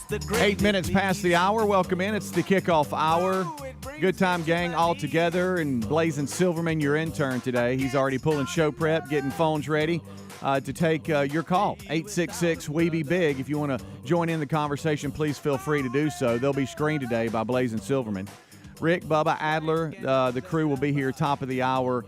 8 minutes past the hour. Welcome in. It's the Kickoff Hour. Good time, gang, all together. And Blazing Silverman, your intern today. He's already pulling show prep, getting phones ready to take your call. 866-WE-BE-BIG. If you want to join in the conversation, please feel free to do so. They'll be screened today by Blazing Silverman. Rick, Bubba, Adler, the crew will be here top of the hour,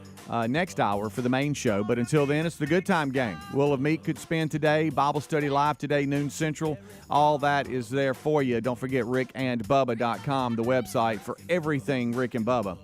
next hour for the main show. But until then, it's the Good Time Gang. Will of Meat could spin today. Bible study live today, noon central. All that is there for you. Don't forget rickandbubba.com, the website for everything Rick and Bubba.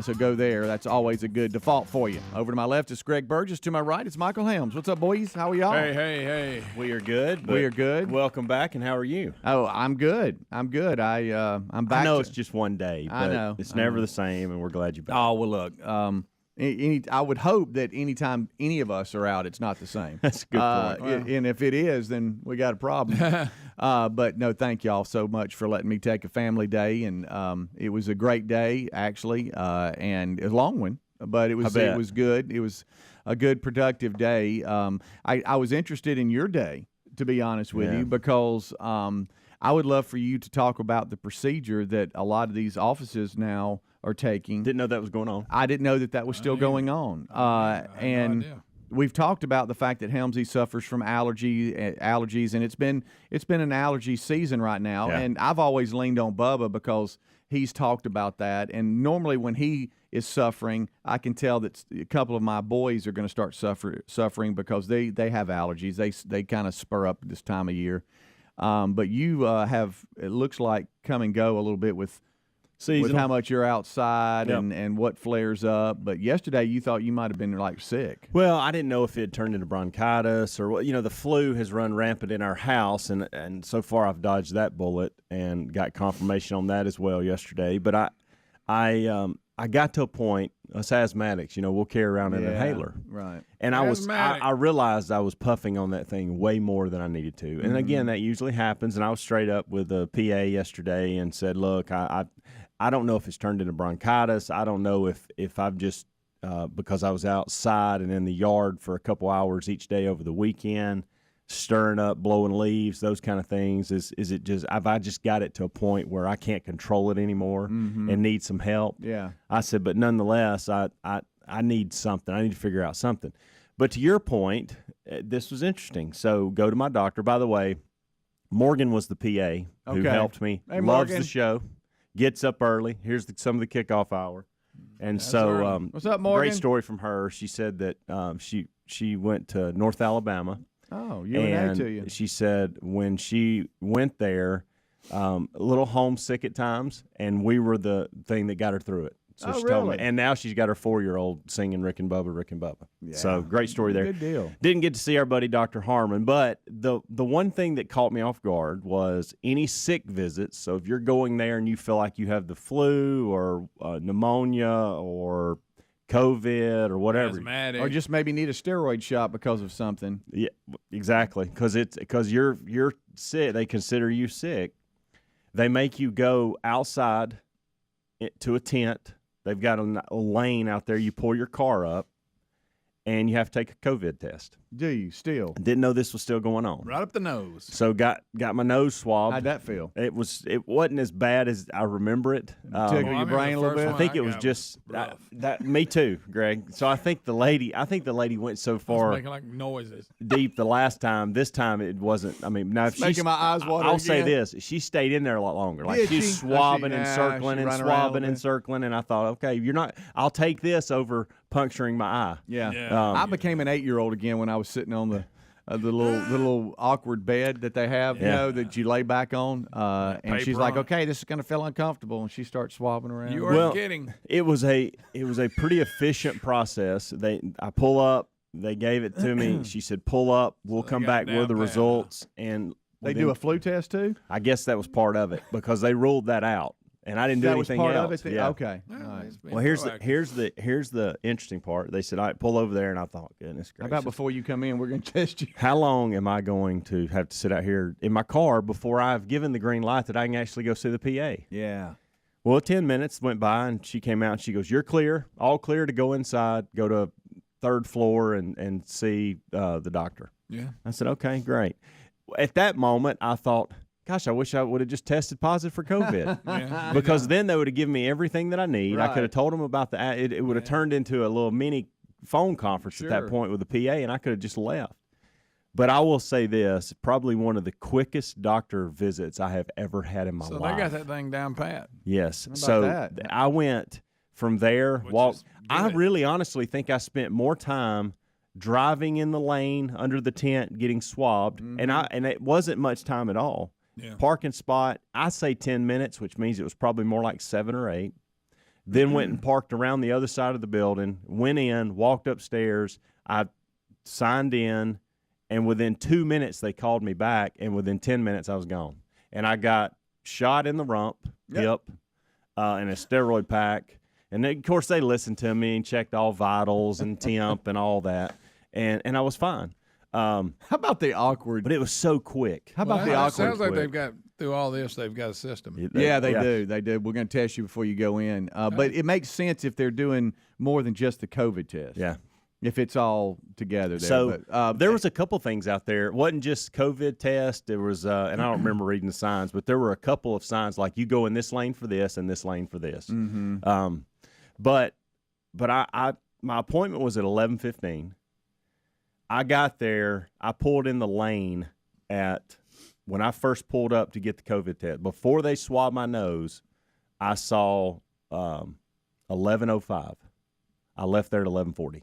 So go there. That's always a good default for you. Over to my left is Greg Burgess. To my right, it's Michael Helms. What's up, boys? How are y'all? Hey. We are good. We are good. Welcome back, and how are you? Oh, I'm good. I'm back. I know it's just one day, but I know. it's never the same, and we're glad you're back. Oh, well, look, I would hope that anytime any of us are out, it's not the same. That's a good point. And if it is, then we got a problem. But no, thank y'all so much for letting me take a family day, and it was a great day actually, and a long one, but it was good. It was a good, productive day. I was interested in your day, to be honest with you, because I would love for you to talk about the procedure that a lot of these offices now are taking. Didn't know that was going on. I didn't know that was still going on. And we've talked about the fact that Helmsley suffers from allergies, and it's been an allergy season right now. Yeah. And I've always leaned on Bubba because he's talked about that. And normally when he is suffering, I can tell that a couple of my boys are going to start suffering because they have allergies. They kind of spur up this time of year. But you have, it looks like, come and go a little bit with how much you're outside and what flares up. But yesterday you thought you might have been like sick. Well, I didn't know if it had turned into bronchitis or what. You know, the flu has run rampant in our house, and so far I've dodged that bullet and got confirmation on that as well yesterday. But I got to a point, us asthmatics, we'll carry around an inhaler. Right. And I realized I was puffing on that thing way more than I needed to. And again, that usually happens. And I was straight up with the PA yesterday and said, look, I don't know if it's turned into bronchitis. I don't know if I've just, because I was outside and in the yard for a couple hours each day over the weekend, stirring up, blowing leaves, those kind of things. Is it just, have I just got it to a point where I can't control it anymore and need some help? Yeah. I said, but nonetheless, I need something. I need to figure out something. But to your point, this was interesting. So go to my doctor. By the way, Morgan was the PA who helped me. Hey, loves Morgan. the show. Gets up early. Here's some of the kickoff hour. And What's up, Morgan? Great story from her. She said that she went to North Alabama. Oh, UNA to you. She said when she went there, a little homesick at times, and we were the thing that got her through it. So she told me, and now she's got her 4-year-old singing Rick and Bubba, Rick and Bubba. Yeah. So great story there. Good deal. Didn't get to see our buddy Dr. Harmon, but the one thing that caught me off guard was any sick visits. So if you're going there and you feel like you have the flu or pneumonia or COVID or whatever, Asthmatic. Or just maybe need a steroid shot because of something. Yeah, exactly. Because you're sick. They consider you sick. They make you go outside to a tent. They've got a lane out there. You pull your car up, and you have to take a COVID test. Do you still? Didn't know this was still going on. Right up the nose. So got my nose swabbed. How'd that feel? It wasn't as bad as I remember it. Tickle your brain a little bit? I think it was just that. Me too, Greg. So I think the lady went so far making like noises deep the last time. This time it wasn't. I mean, now if she's making my eyes water. I'll say this: she stayed in there a lot longer. Like she's swabbing and circling and swabbing and circling. And I thought, okay, you're not. I'll take this over puncturing my eye. Yeah. I became an 8-year-old again when I was sitting on the little awkward bed that they have, that you lay back on. And she's like, okay, this is going to feel uncomfortable. And she starts swabbing around. You weren't kidding. It was a pretty efficient process. I pull up. They gave it to me. She said, pull up. We'll come back with the results. And they do a flu test too? I guess that was part of it because they ruled that out. And I didn't do anything else. That was part of it? Yeah. Okay. All right. Well, here's the interesting part. They said, all right, pull over there. And I thought, goodness gracious. How about before you come in, we're going to test you? How long am I going to have to sit out here in my car before I've given the green light that I can actually go see the PA? Yeah. Well, 10 minutes went by, and she came out, and she goes, you're clear, all clear to go inside, go to 3rd floor and see the doctor. Yeah. I said, okay, great. At that moment, I thought, gosh, I wish I would have just tested positive for COVID. Yeah. Because then they would have given me everything that I need. I Right. could have told them about it would have turned into a little mini phone conference at that Sure. point with the PA, and I could have just left. But I will say this, probably one of the quickest doctor visits I have ever had in my So life. they got that thing down pat. Yes. about So that? I went from there, Which walked. is I good. really honestly think I spent more time driving in the lane under the tent getting swabbed, and it wasn't much time at all. Yeah. Parking spot, I say 10 minutes, which means it was probably more like 7 or 8. Then went and parked around the other side of the building, went in, walked upstairs. I signed in, and within 2 minutes they called me back, and within 10 minutes I was gone. And I got shot in the rump, hip, and a steroid pack. And then, of course, they listened to me and checked all vitals and temp and all that, and I was fine. How about the awkward? But it was so quick. How about the It awkward? sounds like quick. they've got through all this. They've got a system. Yeah, they do. They do. We're going to test you before you go in. But it makes sense if they're doing more than just the COVID test. Yeah. If it's all together there. So but, there was a couple things out there. It wasn't just COVID test. There was, and I don't remember reading the signs, but there were a couple of signs like you go in this lane for this and this lane for this. But my appointment was at 11:15. I got there. I pulled in the lane when I first pulled up to get the COVID test. Before they swabbed my nose, I saw 11:05. I left there at 11:40. It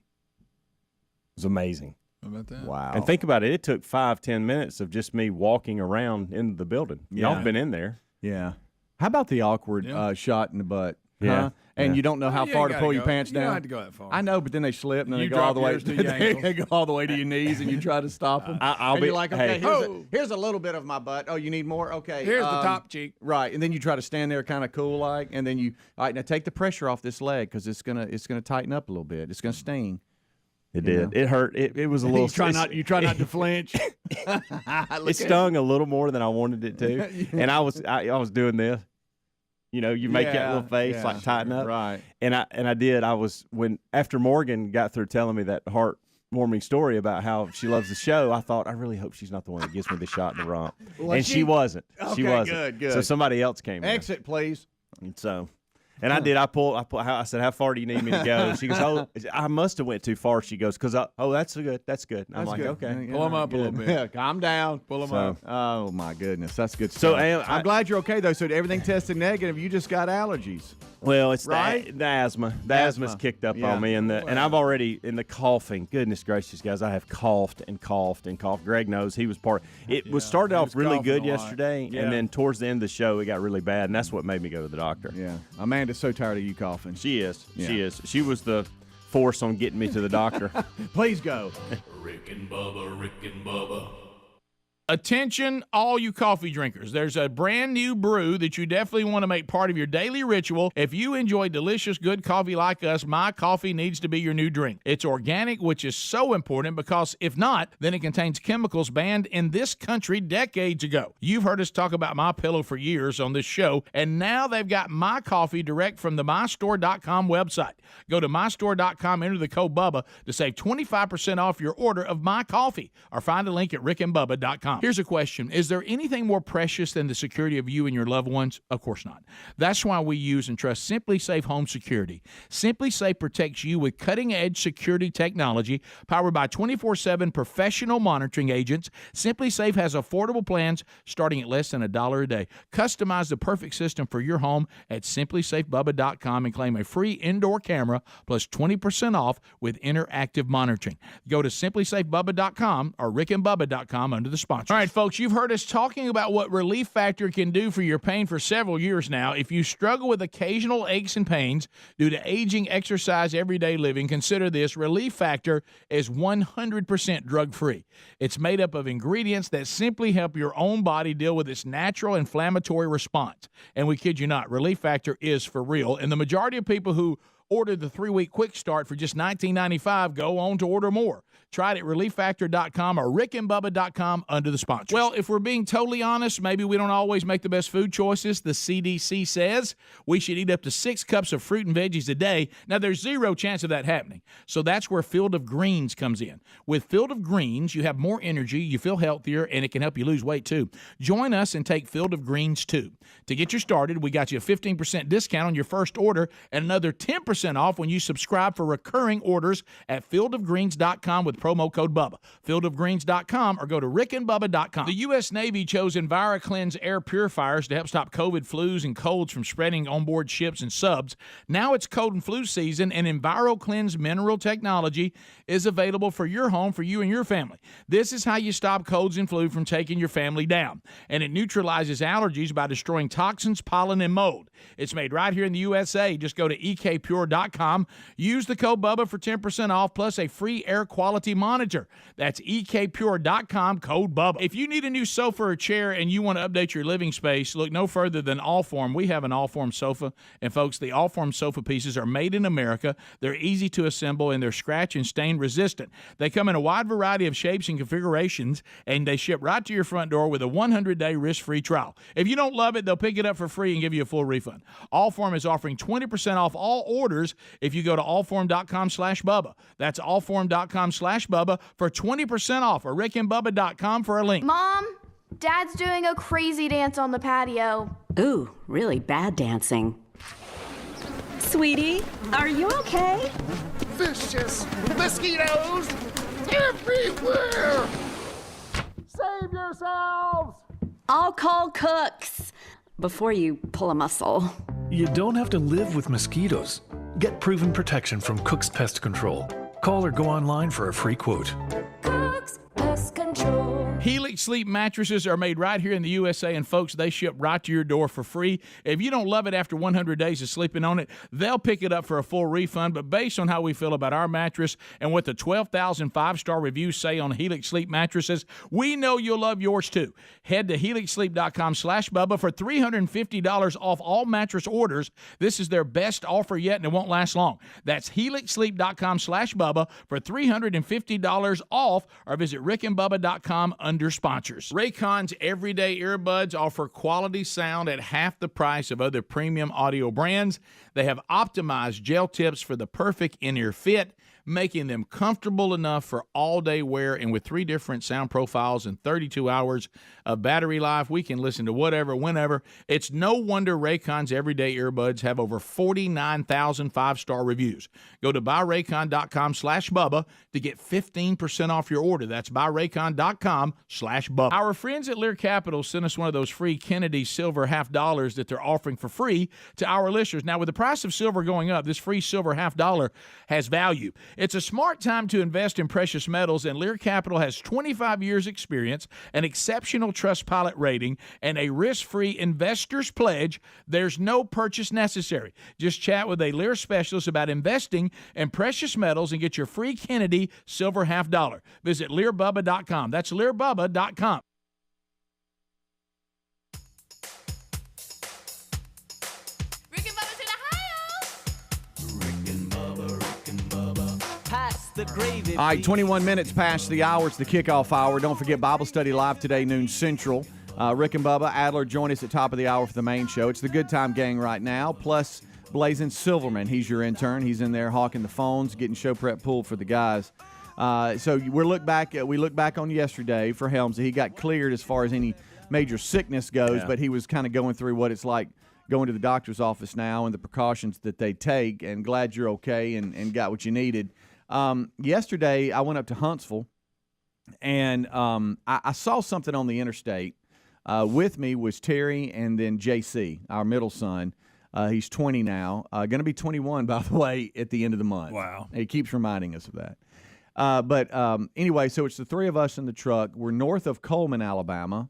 was amazing. How about that? wow. And think about it. It took 5-10 minutes of just me walking around in the building. Yeah. Y'all been in there. Yeah. How about the awkward Yeah. shot in the butt? Yeah. Huh? And Yeah. you don't know how You far ain't to gotta pull your go- pants You down. don't have to go that far. I know, but then they slip and then You they go all drop the way. yours to your ankles. They go all the way to your knees, and you try to stop them. I'll and be you're like, okay, hey. here's a little bit of my butt. Oh, you need more? Okay. Here's the top cheek. Right, and then you try to stand there, kind of cool like, and then you, all right, now take the pressure off this leg because it's gonna tighten up a little bit. It's gonna sting. It did. It hurt. It was a little. You try not to flinch. It stung a little more than I wanted it to, and I was doing this. You know, you make that little face like tighten up, Right. And I did. After Morgan got through telling me that heartwarming story about how she loves the show, I thought I really hope she's not the one that gives me the shot in the rump, and she wasn't. She Okay, wasn't. good. So somebody else came in. Exit, please. And so. And I did. I said, "How far do you need me to go?" She goes, "Oh, I must have went too far." She goes, "Cause that's good. That's good." And I'm That's like, good. "Okay." Yeah, Pull 'em up a little good. bit. Yeah, calm down. Pull them So- up. Oh my goodness, that's good So, stuff. I'm I- glad you're okay though. So everything tested negative. You just got allergies. Well, it's Right? the asthma. The asthma's kicked up Yeah. on me, and I've already in the coughing. Goodness gracious, guys, I have coughed and coughed and coughed. Greg knows he was part. It was started he off was really coughing good a lot. yesterday, Yeah. and then towards the end of the show, it got really bad, and that's what made me go to the doctor. Yeah, Amanda's so tired of you coughing. She is. Yeah. She is. She was the force on getting me to the doctor. Please go. Rick and Bubba, Rick and Bubba. Attention, all you coffee drinkers. There's a brand new brew that you definitely want to make part of your daily ritual. If you enjoy delicious, good coffee like us, My Coffee needs to be your new drink. It's organic, which is so important because if not, then it contains chemicals banned in this country decades ago. You've heard us talk about My Pillow for years on this show, and now they've got My Coffee direct from the mystore.com website. Go to mystore.com, enter the code BUBBA to save 25% off your order of My Coffee, or find a link at rickandbubba.com. Here's a question. Is there anything more precious than the security of you and your loved ones? Of course not. That's why we use and trust Simply Safe Home Security. Simply Safe protects you with cutting-edge security technology powered by 24/7 professional monitoring agents. Simply Safe has affordable plans starting at less than $1 a day. Customize the perfect system for your home at simplysafebubba.com and claim a free indoor camera plus 20% off with interactive monitoring. Go to simplysafebubba.com or rickandbubba.com under the sponsor. All right, folks, you've heard us talking about what Relief Factor can do for your pain for several years now. If you struggle with occasional aches and pains due to aging, exercise, everyday living, consider this. Relief Factor is 100% drug-free. It's made up of ingredients that simply help your own body deal with its natural inflammatory response. And we kid you not, Relief Factor is for real. And the majority of people who order the 3-week quick start for just $19.95 go on to order more. Try it at relieffactor.com or rickandbubba.com under the sponsors. Well, if we're being totally honest, maybe we don't always make the best food choices. The CDC says we should eat up to 6 cups of fruit and veggies a day. Now, there's zero chance of that happening. So that's where Field of Greens comes in. With Field of Greens, you have more energy, you feel healthier, and it can help you lose weight too. Join us and take Field of Greens too. To get you started, we got you a 15% discount on your first order and another 10% off when you subscribe for recurring orders at fieldofgreens.com with promo code Bubba. Fieldofgreens.com or go to rickandbubba.com. The U.S. Navy chose EnviroCleanse air purifiers to help stop COVID, flus, and colds from spreading on board ships and subs. Now it's cold and flu season, and EnviroCleanse mineral technology is available for your home, for you and your family. This is how you stop colds and flu from taking your family down. And it neutralizes allergies by destroying toxins, pollen, and mold. It's made right here in the USA. Just go to ekpure.com. Use the code Bubba for 10% off plus a free air quality monitor. That's ekpure.com, code Bubba. If you need a new sofa or chair and you want to update your living space, look no further than Allform. We have an Allform sofa. And folks, the Allform sofa pieces are made in America. They're easy to assemble and they're scratch and stain resistant. They come in a wide variety of shapes and configurations, and they ship right to your front door with a 100-day risk-free trial. If you don't love it, they'll pick it up for free and give you a full refund. Allform is offering 20% off all orders if you go to allform.com/Bubba. That's allform.com/Bubba for 20% off, or rickandbubba.com for a link. Mom, Dad's doing a crazy dance on the patio. Ooh, really bad dancing. Sweetie, are you okay? Vicious mosquitoes everywhere! Save yourselves! I'll call Cooks before you pull a muscle. You don't have to live with mosquitoes. Get proven protection from Cook's Pest Control. Call or go online for a free quote. Cook's Pest Control. Helix Sleep mattresses are made right here in the USA, and folks, they ship right to your door for free. If you don't love it after 100 days of sleeping on it, they'll pick it up for a full refund. But based on how we feel about our mattress and what the 12,000 5-star reviews say on Helix Sleep mattresses, we know you'll love yours too. Head to helixsleep.com/Bubba for $350 off all mattress orders. This is their best offer yet, and it won't last long. That's helixsleep.com/Bubba for $350 off, or visit rickandbubba.com under sponsors. Raycon's everyday earbuds offer quality sound at half the price of other premium audio brands. They have optimized gel tips for the perfect in-ear fit, making them comfortable enough for all-day wear. And with 3 different sound profiles and 32 hours of battery life, we can listen to whatever, whenever. It's no wonder Raycon's everyday earbuds have over 49,000 5-star reviews. Go to buyraycon.com/Bubba to get 15% off your order. That's buyraycon.com/Bubba. Our friends at Lear Capital sent us one of those free Kennedy silver $50 that they're offering for free to our listeners. Now, with the price of silver going up, this free silver $50 has value. It's a smart time to invest in precious metals, and Lear Capital has 25 years experience, an exceptional Trustpilot rating, and a risk-free investor's pledge. There's no purchase necessary. Just chat with a Lear specialist about investing in precious metals and get your free Kennedy silver $50. Visit LearBubba.com. That's LearBubba.com. All right, 21 minutes past the hour. It's the kickoff hour. Don't forget Bible study live today, noon Central. Rick and Bubba, Adler join us at top of the hour for the main show. It's the Good Time Gang right now, plus Blazing Silverman. He's your intern. He's in there hawking the phones, getting show prep pulled for the guys. So we look back on yesterday for Helmsley. He got cleared as far as any major sickness goes, but he was kind of going through what it's like going to the doctor's office now and the precautions that they take, and glad you're okay and got what you needed. Yesterday, I went up to Huntsville, and I saw something on the interstate. With me was Terry and then JC, our middle son. He's 20 now. Going to be 21, by the way, at the end of the month. Wow. He keeps reminding us of that. But anyway, so it's the 3 of us in the truck. We're north of Coleman, Alabama,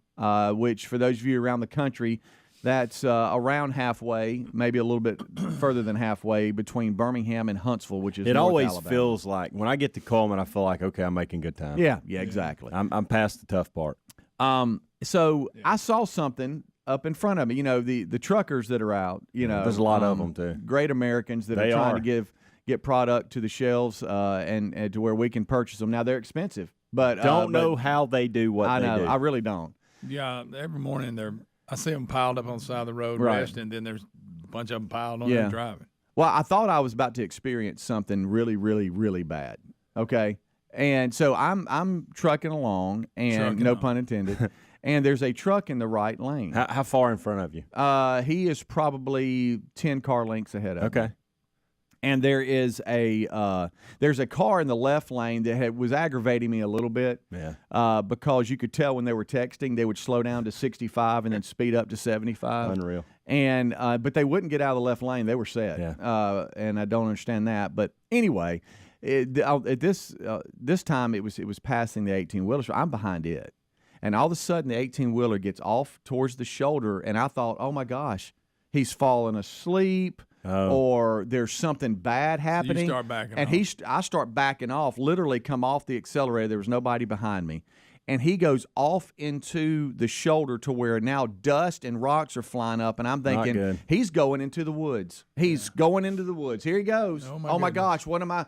which for those of you around the country, that's around halfway, maybe a little bit further than halfway between Birmingham and Huntsville, which is It North always Alabama. feels like when I get to Coleman, I feel like, okay, I'm making good time. Yeah, exactly. I'm past the tough part. So I saw something up in front of me. You know, the truckers that are out. You know, There's a lot of them too. Great Americans that They are trying are. to get product to the shelves and to where we can purchase them. Now they're expensive, but don't know how they do what I they know. do. I really don't. Yeah, every morning I see them piled up on the side of the road Right. resting, and then there's a bunch of them piled on there driving. Well, I thought I was about to experience something really, really, really bad. Okay, and so I'm trucking along, and no pun intended. And there's a truck in the right lane. How far in front of you? He is probably 10 car lengths ahead of me. Okay. And there's a car in the left lane that was aggravating me a little bit. Yeah. Because you could tell when they were texting, they would slow down to 65 and then speed up to 75. Unreal. And but they wouldn't get out of the left lane. They were set. Yeah. And I don't understand that. But anyway, at this time it was passing the 18-wheeler. So I'm behind it. And all of a sudden, the 18-wheeler gets off towards the shoulder, and I thought, oh, my gosh, he's falling asleep or there's something bad happening. So you start backing off. I start backing off, literally come off the accelerator. There was nobody behind me. And he goes off into the shoulder to where now dust and rocks are flying up, and I'm thinking, he's going into the woods. He's going into the woods. Here he goes. Oh, my gosh, what am I,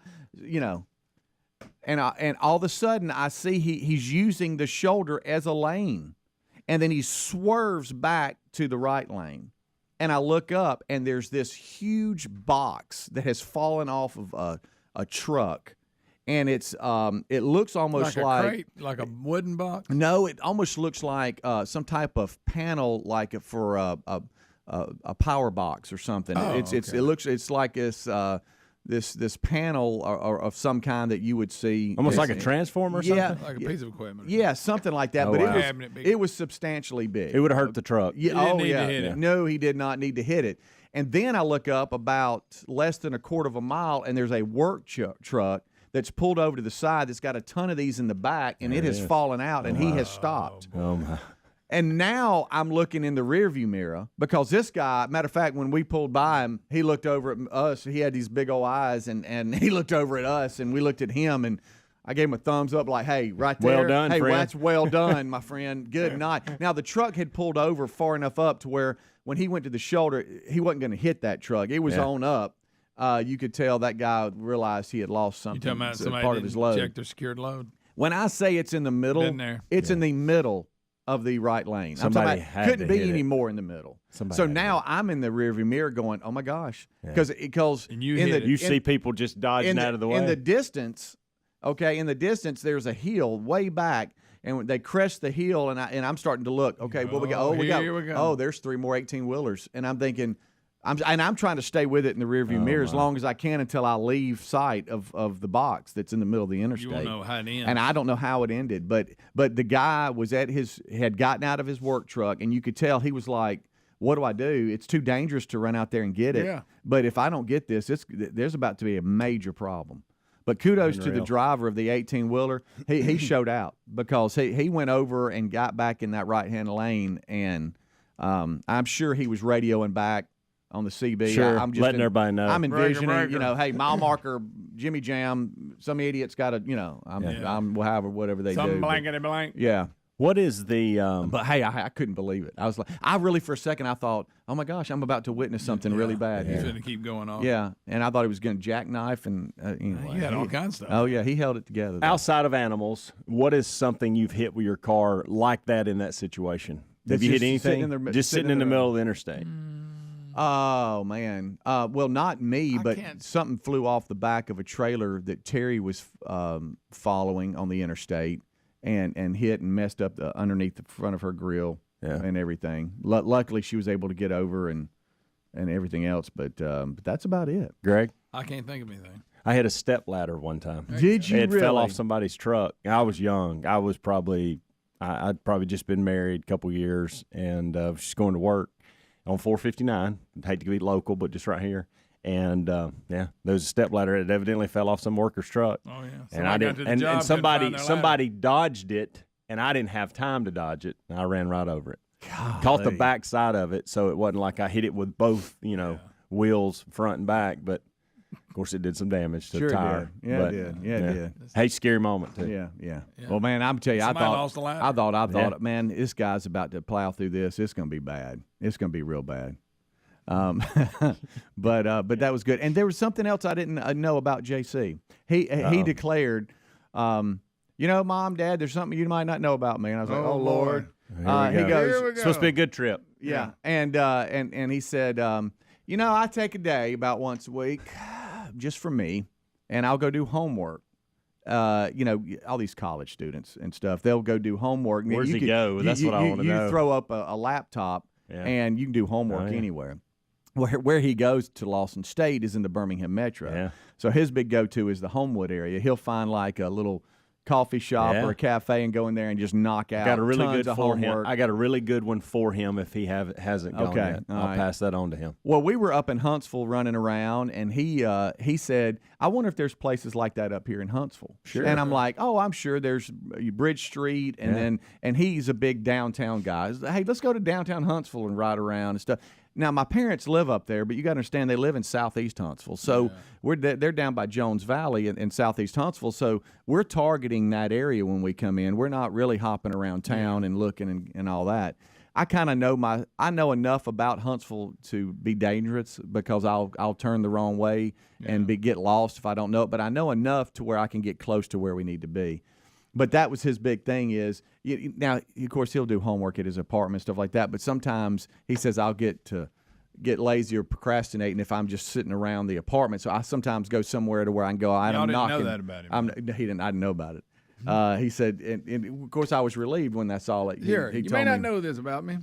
And all of a sudden, I see he's using the shoulder as a lane. And then he swerves back to the right lane. And I look up, and there's this huge box that has fallen off of a truck. And it looks almost like a crate, like a wooden box? No, it almost looks like some type of panel, like for a power box or something. It's like this panel or of some kind that you would see. Almost like a transformer or something? Like a piece of equipment. Yeah, something like that. Oh, but wow. it was substantially big. It would have hurt the truck. Yeah, He didn't need to hit it. No, he did not need to hit it. And then I look up about less than a quarter of a mile, and there's a work truck that's pulled over to the side that's got a ton of these in the back, and it has fallen out, and he has stopped. Oh, my. And now I'm looking in the rearview mirror because this guy, matter of fact, when we pulled by him, he looked over at us. He had these big old eyes, and he looked over at us, and we looked at him, and I gave him a thumbs up like, hey, right there. Well done, hey, friend. That's well done, my friend. Good night. Now, the truck had pulled over far enough up to where when he went to the shoulder, he wasn't going to hit that truck. It was on up. You could tell that guy realized he had lost something. You talking about somebody part of his load. check their secured load? When I say it's in the middle, it's in the middle of the right lane. Somebody couldn't be any more in the middle. So now I'm in the rearview mirror going, oh my gosh, because you see people just dodging out of the way. In the distance, there's a hill way back, and they crest the hill, and I'm starting to look. Okay, what we got? We go. Oh, there's 3 more 18-wheelers, and I'm thinking. I'm trying to stay with it in the rearview mirror as long as I can until I leave sight of the box that's in the middle of the interstate. You won't know how it ends. And I don't know how it ended, but the guy was had gotten out of his work truck, and you could tell he was like, "What do I do? It's too dangerous to run out there and get it. Yeah. But if I don't get this, there's about to be a major problem." But kudos to the driver of the 18-wheeler. He showed out because he went over and got back in that right-hand lane, and I'm sure he was radioing back on the CB. Sure, I'm just letting everybody know. I'm envisioning, Breaker. Hey, mile marker, Jimmy Jam, some idiot's got to, I'm whatever they Some do. blankety blank. Yeah. What is the But hey, I couldn't believe it. I was like, I really for a second I thought, oh my gosh, I'm about to witness something really bad He's here. going to keep going on. Yeah, and I thought he was going to jackknife and anyway. He had all kinds of stuff. Oh yeah, he held it together. Though. outside of animals? What is something you've hit with your car like that in that situation? Have you hit anything? Just sitting in the middle of the interstate. Oh man, well not me, but something flew off the back of a trailer that Terry was following on the interstate. And hit and messed up underneath the front of her grill and everything. Luckily, she was able to get over and everything else, but that's about it. Greg? I can't think of anything. I hit a step ladder one time. Did you It really? fell off somebody's truck. I was young. I was I'd probably just been married a couple years, and was just going to work on 459. I'd hate to be local, but just right here. And there was a step ladder. It evidently fell off some worker's truck. Oh yeah, And I didn't. And somebody dodged it, and I didn't have time to dodge it. And I ran right over it. Caught the back side of it, so it wasn't like I hit it with both, wheels, front and back. But of course, it did some damage to the tire. Did. Yeah, it did. Yeah, it did. Hey, scary moment too. Yeah. Well, man, I'm telling you, Somebody lost the ladder. I thought, man, this guy's about to plow through this. It's going to be bad. It's going to be real bad. But that was good. And there was something else I didn't know about JC. He declared, Mom, Dad, there's something you might not know about me. And I was like, oh Lord. He goes, we go. supposed to be a good trip. Yeah. And he said, I take a day about once a week just for me, and I'll go do homework. All these college students and stuff, they'll go do homework. Where's he go? That's what I want to know. You throw up a laptop, and you can do homework anywhere. Where he goes to Lawson State is in the Birmingham Metro. Yeah. So his big go-to is the Homewood area. He'll find like a little coffee shop or a cafe and go in there and just knock out got a really tons good of for homework. him. I got a really good one for him if he hasn't gone yet. I'll pass that on to him. Well, we were up in Huntsville running around, and he said, I wonder if there's places like that up here in Huntsville. Sure. And I'm like, I'm sure there's Bridge Street, and he's a big downtown guy. Hey, let's go to downtown Huntsville and ride around and stuff. Now, my parents live up there, but you got to understand they live in southeast Huntsville. So they're down by Jones Valley in southeast Huntsville. So we're targeting that area when we come in. We're not really hopping around town and looking and all that. I kind of know enough about Huntsville to be dangerous because I'll turn the wrong way and get lost if I don't know it. But I know enough to where I can get close to where we need to be. But that was his big thing is, now, of course, he'll do homework at his apartment, stuff like that. But sometimes he says I'll get lazy or procrastinating if I'm just sitting around the apartment. So I sometimes go somewhere to where I can go, I'm knocking. Y'all didn't know that about him. I didn't know about it. He said, and of course, I was relieved when I saw it. Here, he you told may not me, know this about me.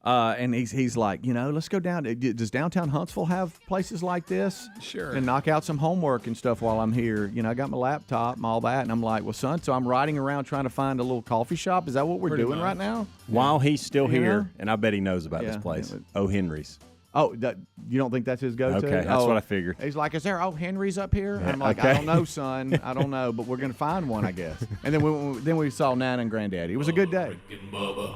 and he's like, let's go down. Does downtown Huntsville have places like this? Sure. And knock out some homework and stuff while I'm here. I got my laptop and all that. And I'm like, well, son, so I'm riding around trying to find a little coffee shop. Is that what we're Pretty doing much. right now? While he's still You here, know? and I bet he knows about this place. Oh, Henry's. Oh, you don't think that's his go-to? Okay, that's what I figured. He's like, is there Henry's up here? And I'm like, I don't know, son. I don't know, but we're going to find one, I guess. And then we saw Nana and Granddaddy. It was a good day. Rick and Bubba.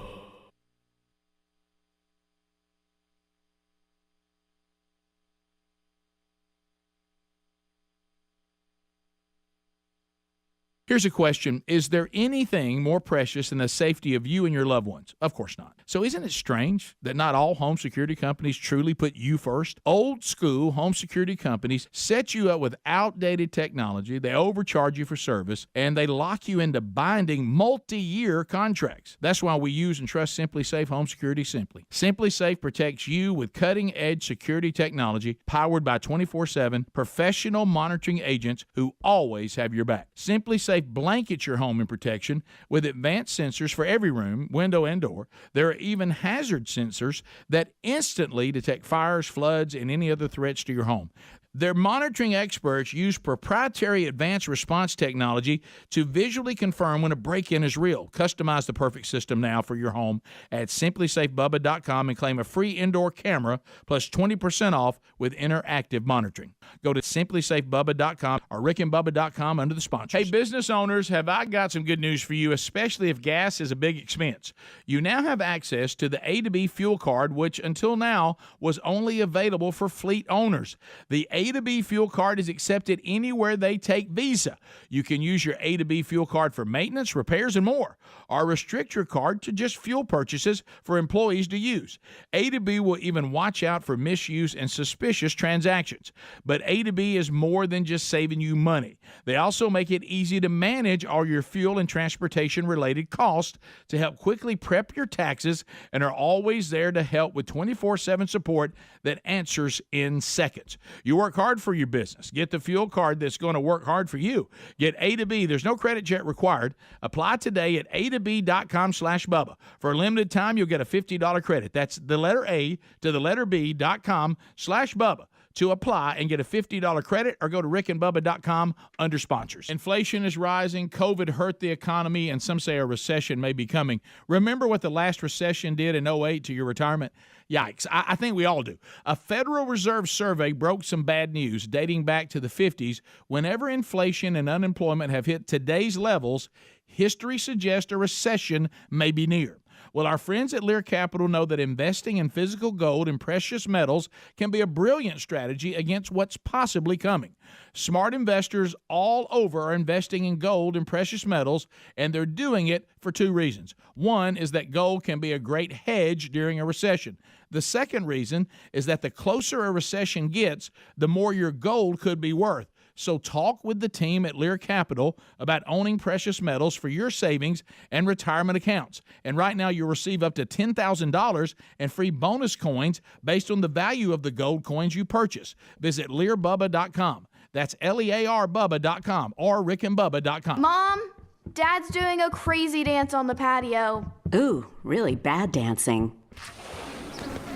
Here's a question. Is there anything more precious than the safety of you and your loved ones? Of course not. So isn't it strange that not all home security companies truly put you first? Old school home security companies set you up with outdated technology, they overcharge you for service, and they lock you into binding multi-year contracts. That's why we use and trust SimpliSafe Home Security Simply. SimpliSafe protects you with cutting-edge security technology powered by 24/7 professional monitoring agents who always have your back. SimpliSafe blankets your home in protection with advanced sensors for every room, window, and door. There are even hazard sensors that instantly detect fires, floods, and any other threats to your home. Their monitoring experts use proprietary advanced response technology to visually confirm when a break-in is real. Customize the perfect system now for your home at simplysafebubba.com and claim a free indoor camera plus 20% off with interactive monitoring. Go to simplysafebubba.com or rickandbubba.com under the sponsors. Hey, business owners, have I got some good news for you, especially if gas is a big expense. You now have access to the A2B fuel card, which until now was only available for fleet owners. The A2B fuel card is accepted anywhere they take Visa. You can use your A2B fuel card for maintenance, repairs, and more, or restrict your card to just fuel purchases for employees to use. A2B will even watch out for misuse and suspicious transactions. But A2B is more than just saving you money. They also make it easy to manage all your fuel and transportation-related costs to help quickly prep your taxes and are always there to help with 24/7 support that answers in seconds. You work hard for your business. Get the fuel card that's going to work hard for you. Get A2B. There's no credit check required. Apply today at A2B.com/Bubba. For a limited time, you'll get a $50 credit. That's the letter A to the letter B.com/Bubba to apply and get a $50 credit, or go to rickandbubba.com under sponsors. Inflation is rising. COVID hurt the economy, and some say a recession may be coming. Remember what the last recession did in 2008 to your retirement? Yikes. I think we all do. A Federal Reserve survey broke some bad news dating back to the 50s. Whenever inflation and unemployment have hit today's levels, history suggests a recession may be near. Well, our friends at Lear Capital know that investing in physical gold and precious metals can be a brilliant strategy against what's possibly coming. Smart investors all over are investing in gold and precious metals, and they're doing it for two reasons. One is that gold can be a great hedge during a recession. The second reason is that the closer a recession gets, the more your gold could be worth. So talk with the team at Lear Capital about owning precious metals for your savings and retirement accounts. And right now you'll receive up to $10,000 and free bonus coins based on the value of the gold coins you purchase. Visit LearBubba.com. That's LEAR Bubba.com or RickandBubba.com. Mom, Dad's doing a crazy dance on the patio. Ooh, really bad dancing.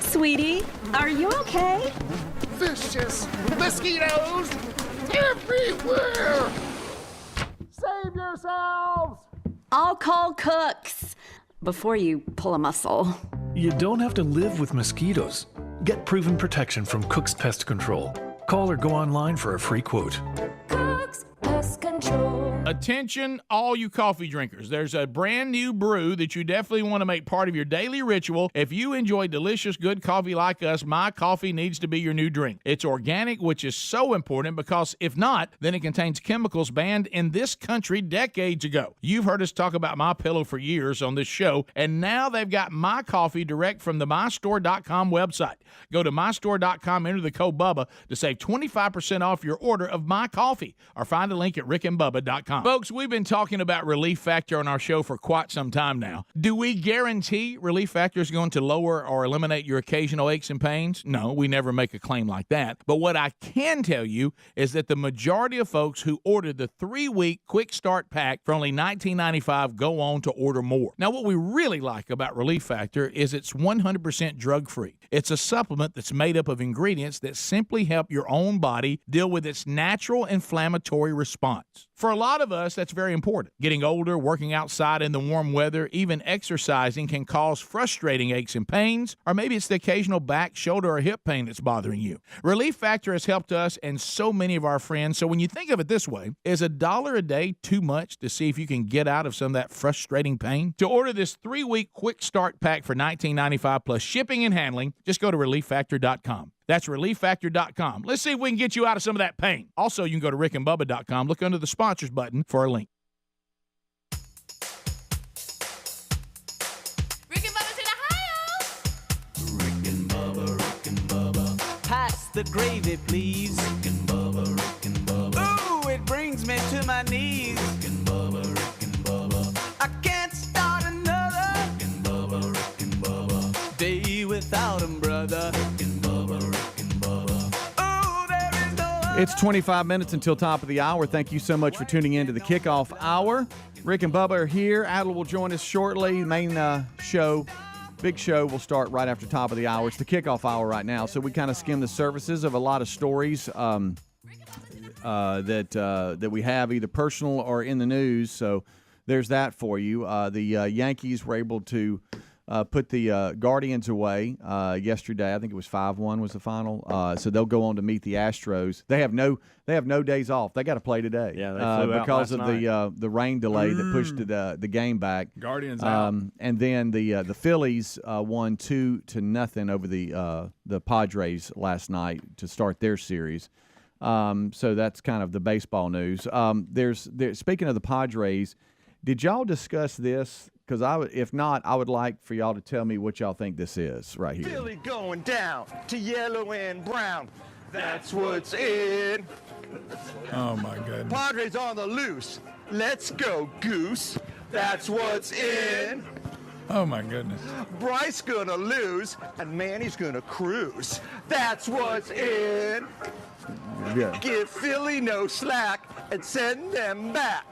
Sweetie, are you okay? Vicious mosquitoes everywhere! Save yourselves! I'll call Cooks before you pull a muscle. You don't have to live with mosquitoes. Get proven protection from Cook's Pest Control. Call or go online for a free quote. Cook's Pest Control. Attention, all you coffee drinkers. There's a brand new brew that you definitely want to make part of your daily ritual. If you enjoy delicious, good coffee like us, my coffee needs to be your new drink. It's organic, which is so important because if not, then it contains chemicals banned in this country decades ago. You've heard us talk about My Pillow for years on this show, and now they've got my coffee direct from the mystore.com website. Go to mystore.com, enter the code Bubba to save 25% off your order of my coffee, or find a link at rickandbubba.com. Folks, we've been talking about Relief Factor on our show for quite some time now. Do we guarantee Relief Factor is going to lower or eliminate your occasional aches and pains? No, we never make a claim like that. But what I can tell you is that the majority of folks who ordered the 3-week Quick Start Pack for only $19.95 go on to order more. Now, what we really like about Relief Factor is it's 100% drug-free. It's a supplement that's made up of ingredients that simply help your own body deal with its natural inflammatory response. For a lot of us, that's very important. Getting older, working outside in the warm weather, even exercising can cause frustrating aches and pains, or maybe it's the occasional back, shoulder, or hip pain that's bothering you. Relief Factor has helped us and so many of our friends, so when you think of it this way, is $1 a day too much to see if you can get out of some of that frustrating pain? To order this 3-week Quick Start Pack for $19.95 plus shipping and handling, just go to ReliefFactor.com. That's ReliefFactor.com. Let's see if we can get you out of some of that pain. Also, you can go to RickandBubba.com. Look under the sponsors button for a link. Rick and Bubba's in Ohio. Rick and Bubba. Pass the gravy, please. Rick and Bubba. Ooh, it brings me to my knees. Rick and Bubba. I can't start another Rick and Bubba. day without 'em, brother. It's 25 minutes until top of the hour. Thank you so much for tuning in to the Kickoff Hour. Rick and Bubba are here. Adler will join us shortly. The main big show will start right after top of the hour. It's the Kickoff Hour right now. So we kind of skim the surfaces of a lot of stories that we have, either personal or in the news. So there's that for you. The Yankees were able to put the Guardians away yesterday. I think it was 5-1 was the final. So they'll go on to meet the Astros. They have no days off. They got to play today. Yeah, they flew out because last of the rain delay that pushed the game back. Guardians out. And then the Phillies won 2-0 over the Padres last night to start their series. So that's kind of the baseball news. Speaking of the Padres, did y'all discuss this? Because if not, I would like for y'all to tell me what y'all think this is right here. Billy going down to yellow and brown. That's what's in. Oh, my goodness. Padres on the loose. Let's go, Goose. That's what's in. Oh, my goodness. Bryce gonna lose, and Manny's gonna cruise. That's what's in. Yeah. Give Philly no slack and send them back.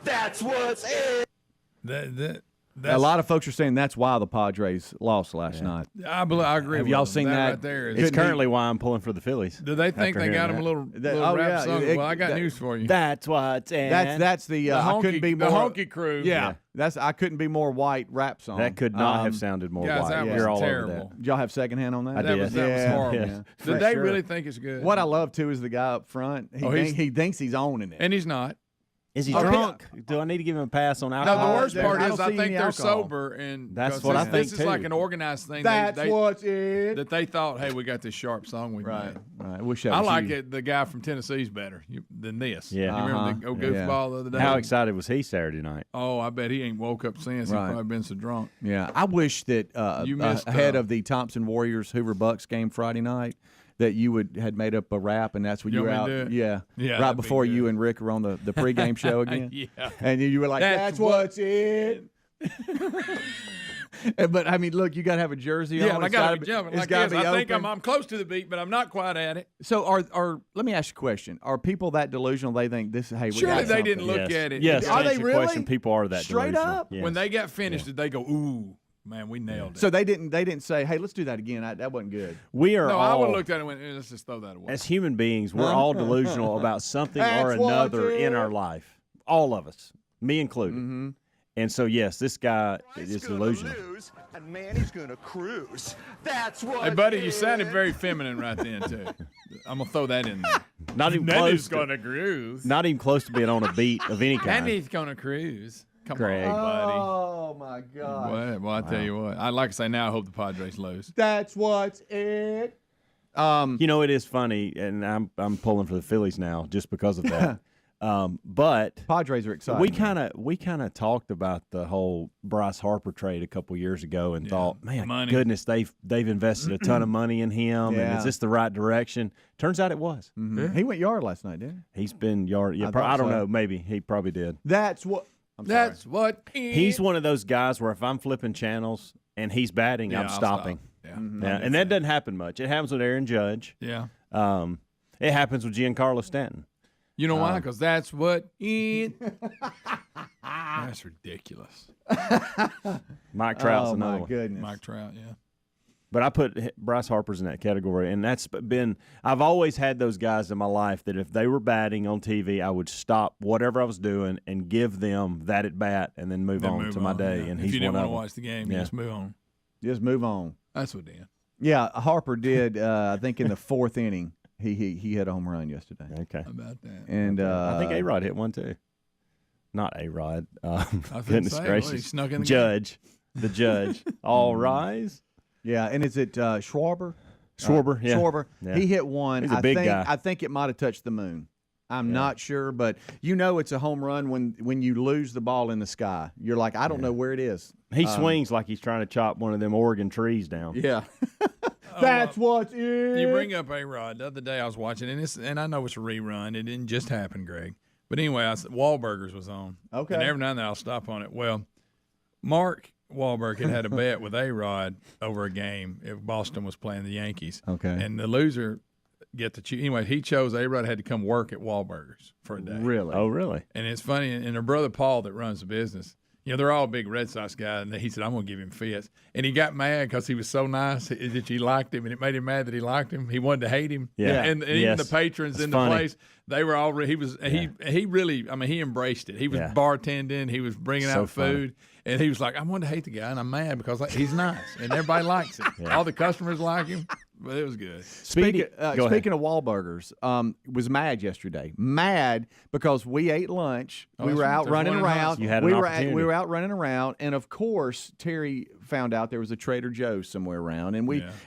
That's what's in. A lot of folks are saying that's why the Padres lost last night. I agree. Have with y'all them. seen that? right there? It's currently why I'm pulling for the Phillies. Do they think after they got hearing him a that. little rap yeah, song? Well, I got news for you. That's what's in. That's the I couldn't be more the honky crew. Yeah, that's I couldn't be more white rap song. That could not have sounded more guys, white. that was You're all terrible. over that. Did y'all have secondhand on that? I That did. was Yeah, horrible. yeah. Do For they sure. really think it's good? What I love too is the guy up front. He thinks he's owning it, And he's not. Is he Are drunk? Do I need to give him a pass on No, alcohol? the worst part I is don't I see think any they're alcohol. sober, and That's 'cause what I this think, is like too. an organized thing. That's they, what's it. that they thought, hey, we got this sharp song we Right, made. right. Wish that I was like you. it. The guy from Tennessee's better than this. Yeah. You remember the goofball the other day? How excited was he Saturday night? Oh, I bet he ain't woke up since. Right. He's probably been so drunk. Yeah, I wish that You missed, ahead of the Thompson Warriors Hoover Bucks game Friday night that you had made up a rap, and that's when you You were want out. me to do it? Yeah, Yeah, right that'd be before good. you and Rick were on the pregame show again. Yeah. And you were like, "That's what's it." But I mean, look, you got to have a jersey Yeah, on. and I It's got gotta to be be- jumping it's like gotta this. be I think open. I'm close to the beat, but I'm not quite at it. So are let me ask you a question. Are people that delusional? They think this. Hey, we Surely got they something. didn't look Yes. at it. Yes, to Are answer they your really? question, people are that Straight delusional. up? Yes. When they got finished, did they go, ooh, man, we nailed it? So they didn't say, "Hey, let's do that again." That wasn't good. we are no, I would all, have looked at it and went, let's just throw that away. as human beings, we're all delusional about something or That's another what in it- our life. All of us, me included. Mm-hmm. And so, yes, this guy He's is gonna delusional. lose, and Manny's gonna cruise. That's what. Hey, buddy, you it sounded is. very feminine right then, too. I'm going to throw that in there. Not even Nanny's close. going to cruise. Not even close to being on a beat of any kind. Nanny's going to cruise. Come Craig. on, buddy. Oh my God. Well, I tell you what. I like to say now, I hope the Padres lose. That's what's it. You know, it is funny, and I'm pulling for the Phillies now just because of that. But Padres are excited. we kind of talked about the whole Bryce Harper trade a couple years ago and thought, man, money. goodness, they've invested a ton of money in him, and is this the right direction? Turns out it was. Mhm. He went yard last night, didn't he? He's been yard. Yeah, I thought I don't so. know. Maybe he probably did. That's what. That's what He's one of those guys where if I'm flipping channels and he's batting, Yeah, I'm I'll stopping. stop. Yeah. Yeah, and that doesn't happen much. It happens with Aaron Judge. Yeah. It happens with Giancarlo Stanton. You know why? Because that's what it. That's ridiculous. Mike Trout's Oh another my one. goodness. Mike Trout, yeah. But I put Bryce Harper's in that category, and that's been – I've always had those guys in my life that if they were batting on TV, I would stop whatever I was doing and give them that at bat and then move on to my day. Yeah. And if he's you didn't one want of to them. watch the game, you Yeah. just move on. Just move on. That's what Dan. Yeah, Harper did. I think in the fourth inning, he hit a home run yesterday. Okay. How about that? And I think A-Rod hit one too. Not A-Rod. Goodness say, gracious. well, he snuck in the Judge. The judge. All rise. yeah, and is it Schwarber? Schwarber, yeah. Schwarber. Yeah. He hit one. He's a big guy. I think it might have touched the moon. I'm not sure, but you know it's a home run when you lose the ball in the sky. You're like, I don't know where it is. He swings like he's trying to chop one of them Oregon trees down. Yeah. That's what's it. You bring up A-Rod. The other day I was watching, and I know it's a rerun. It didn't just happen, Greg. But anyway, Wahlburgers was on. Okay. And every now and then I'll stop on it. Well, Mark Wahlberg had a bet with A-Rod over a game if Boston was playing the Yankees. Okay. And the loser get to choose. Anyway, he chose A-Rod had to come work at Wahlburgers for a day. Really? Oh, really? And it's funny, and her brother Paul that runs the business, you know, they're all big Red Sox guys, and he said, I'm going to give him fits. And he got mad because he was so nice that she liked him, and it made him mad that he liked him. He wanted to hate him. Yeah. And even Yes. the patrons That's in funny. the place, they were all, he really, I mean, he embraced it. He was Yeah. bartending, he was bringing So out food. And he was like, I wanted to hate the guy, and I'm mad because he's nice, and everybody likes him. All the customers like him, but it was good. Speaking Go ahead. of Wahlburgers, was mad yesterday. Mad because we ate lunch. Oh, We were that's- out there's running one in around. Huntsville. You had we an were opportunity. we were out running around, and of course Terry found out there was a Trader Joe's somewhere around,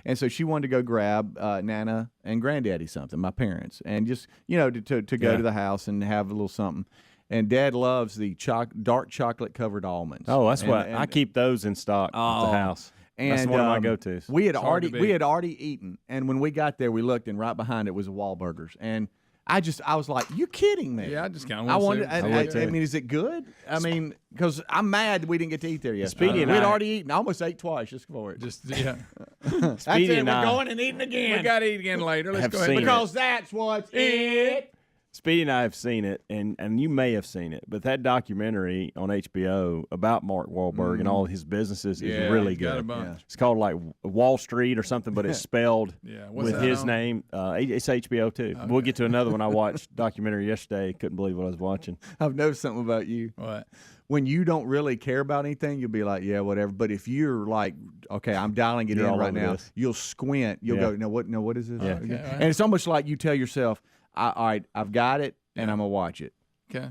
and so she wanted to go grab Nana and Granddaddy something, my parents, and just to go Yeah. to the house and have a little something. And Dad loves the dark chocolate covered almonds. Oh, that's And- why and- I keep those in stock at the house. That's and one of my go-tos. We had hard to beat. we had already eaten, and when we got there, we looked, and right behind it was a Wahlburgers, and I was like, "You kidding me?" Yeah, I just kind of I want wanted. to would I too. mean, is it good? I mean, because I'm mad we didn't get to eat there yesterday. Speedy and we had I- already eaten. I almost ate twice just for it. Just, yeah. That's Speedy it. and We're I going and eating again. We got to eat again later. Let's Have go ahead. seen it. because that's what's it. Speedy and I have seen it, and you may have seen it, but that documentary on HBO about Mark Wahlberg and all his businesses Yeah, is really he's got a good. bunch. It's called like Wall Street or something, but it's spelled Yeah, what's with that his on? name. It's HBO too. We'll get to another one. I watched documentary yesterday. Couldn't believe what I was watching. I've noticed something about you. What? When you don't really care about anything, you'll be like, yeah, whatever. But if you're like, okay, I'm dialing it You're in all right over now, this. you'll squint. You'll Yeah. go, no, what is this? Yeah. Okay, all right. And it's almost like you tell yourself, all right, I've got it, and I'm going to watch it. Okay.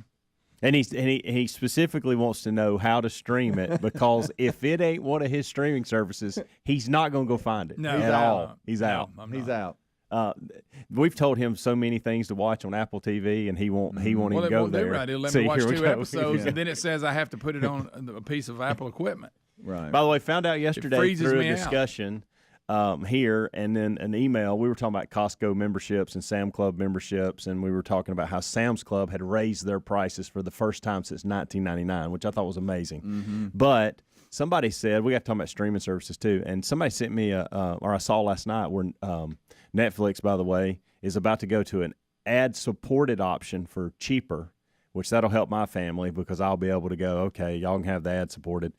And he specifically wants to know how to stream it because if it ain't one of his streaming services, he's not going to go find it at all. He's out. He's out. We've told him so many things to watch on Apple TV, and he won't even go there. Right. He'll let me watch 2 episodes, and then it says I have to put it on a piece of Apple equipment. Right. By the way, found out yesterday through a me out. discussion here and then an email. We were talking about Costco memberships and Sam Club memberships, and we were talking about how Sam's Club had raised their prices for the first time since 1999, which I thought was amazing. But somebody said, we got to talk about streaming services too, and somebody sent me or I saw last night where Netflix, by the way, is about to go to an ad-supported option for cheaper, which that'll help my family because I'll be able to go, okay, y'all can have the ad-supported.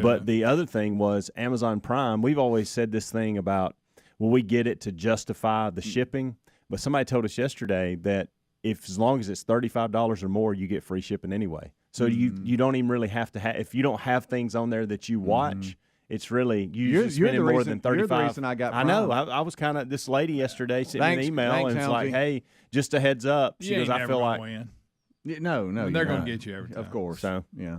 But the other thing was Amazon Prime. We've always said this thing about, well, we get it to justify the shipping, but somebody told us yesterday that as long as it's $35 or more, you get free shipping anyway. So you don't even really have to have – if you don't have things on there that you watch – it's really you're spending more than $35. You're the reason I got. I know. I was kind of this lady yesterday sent me an email and it's like, hey, just a heads up. She goes, I feel like no, they're going to get you every time. Of course. So yeah.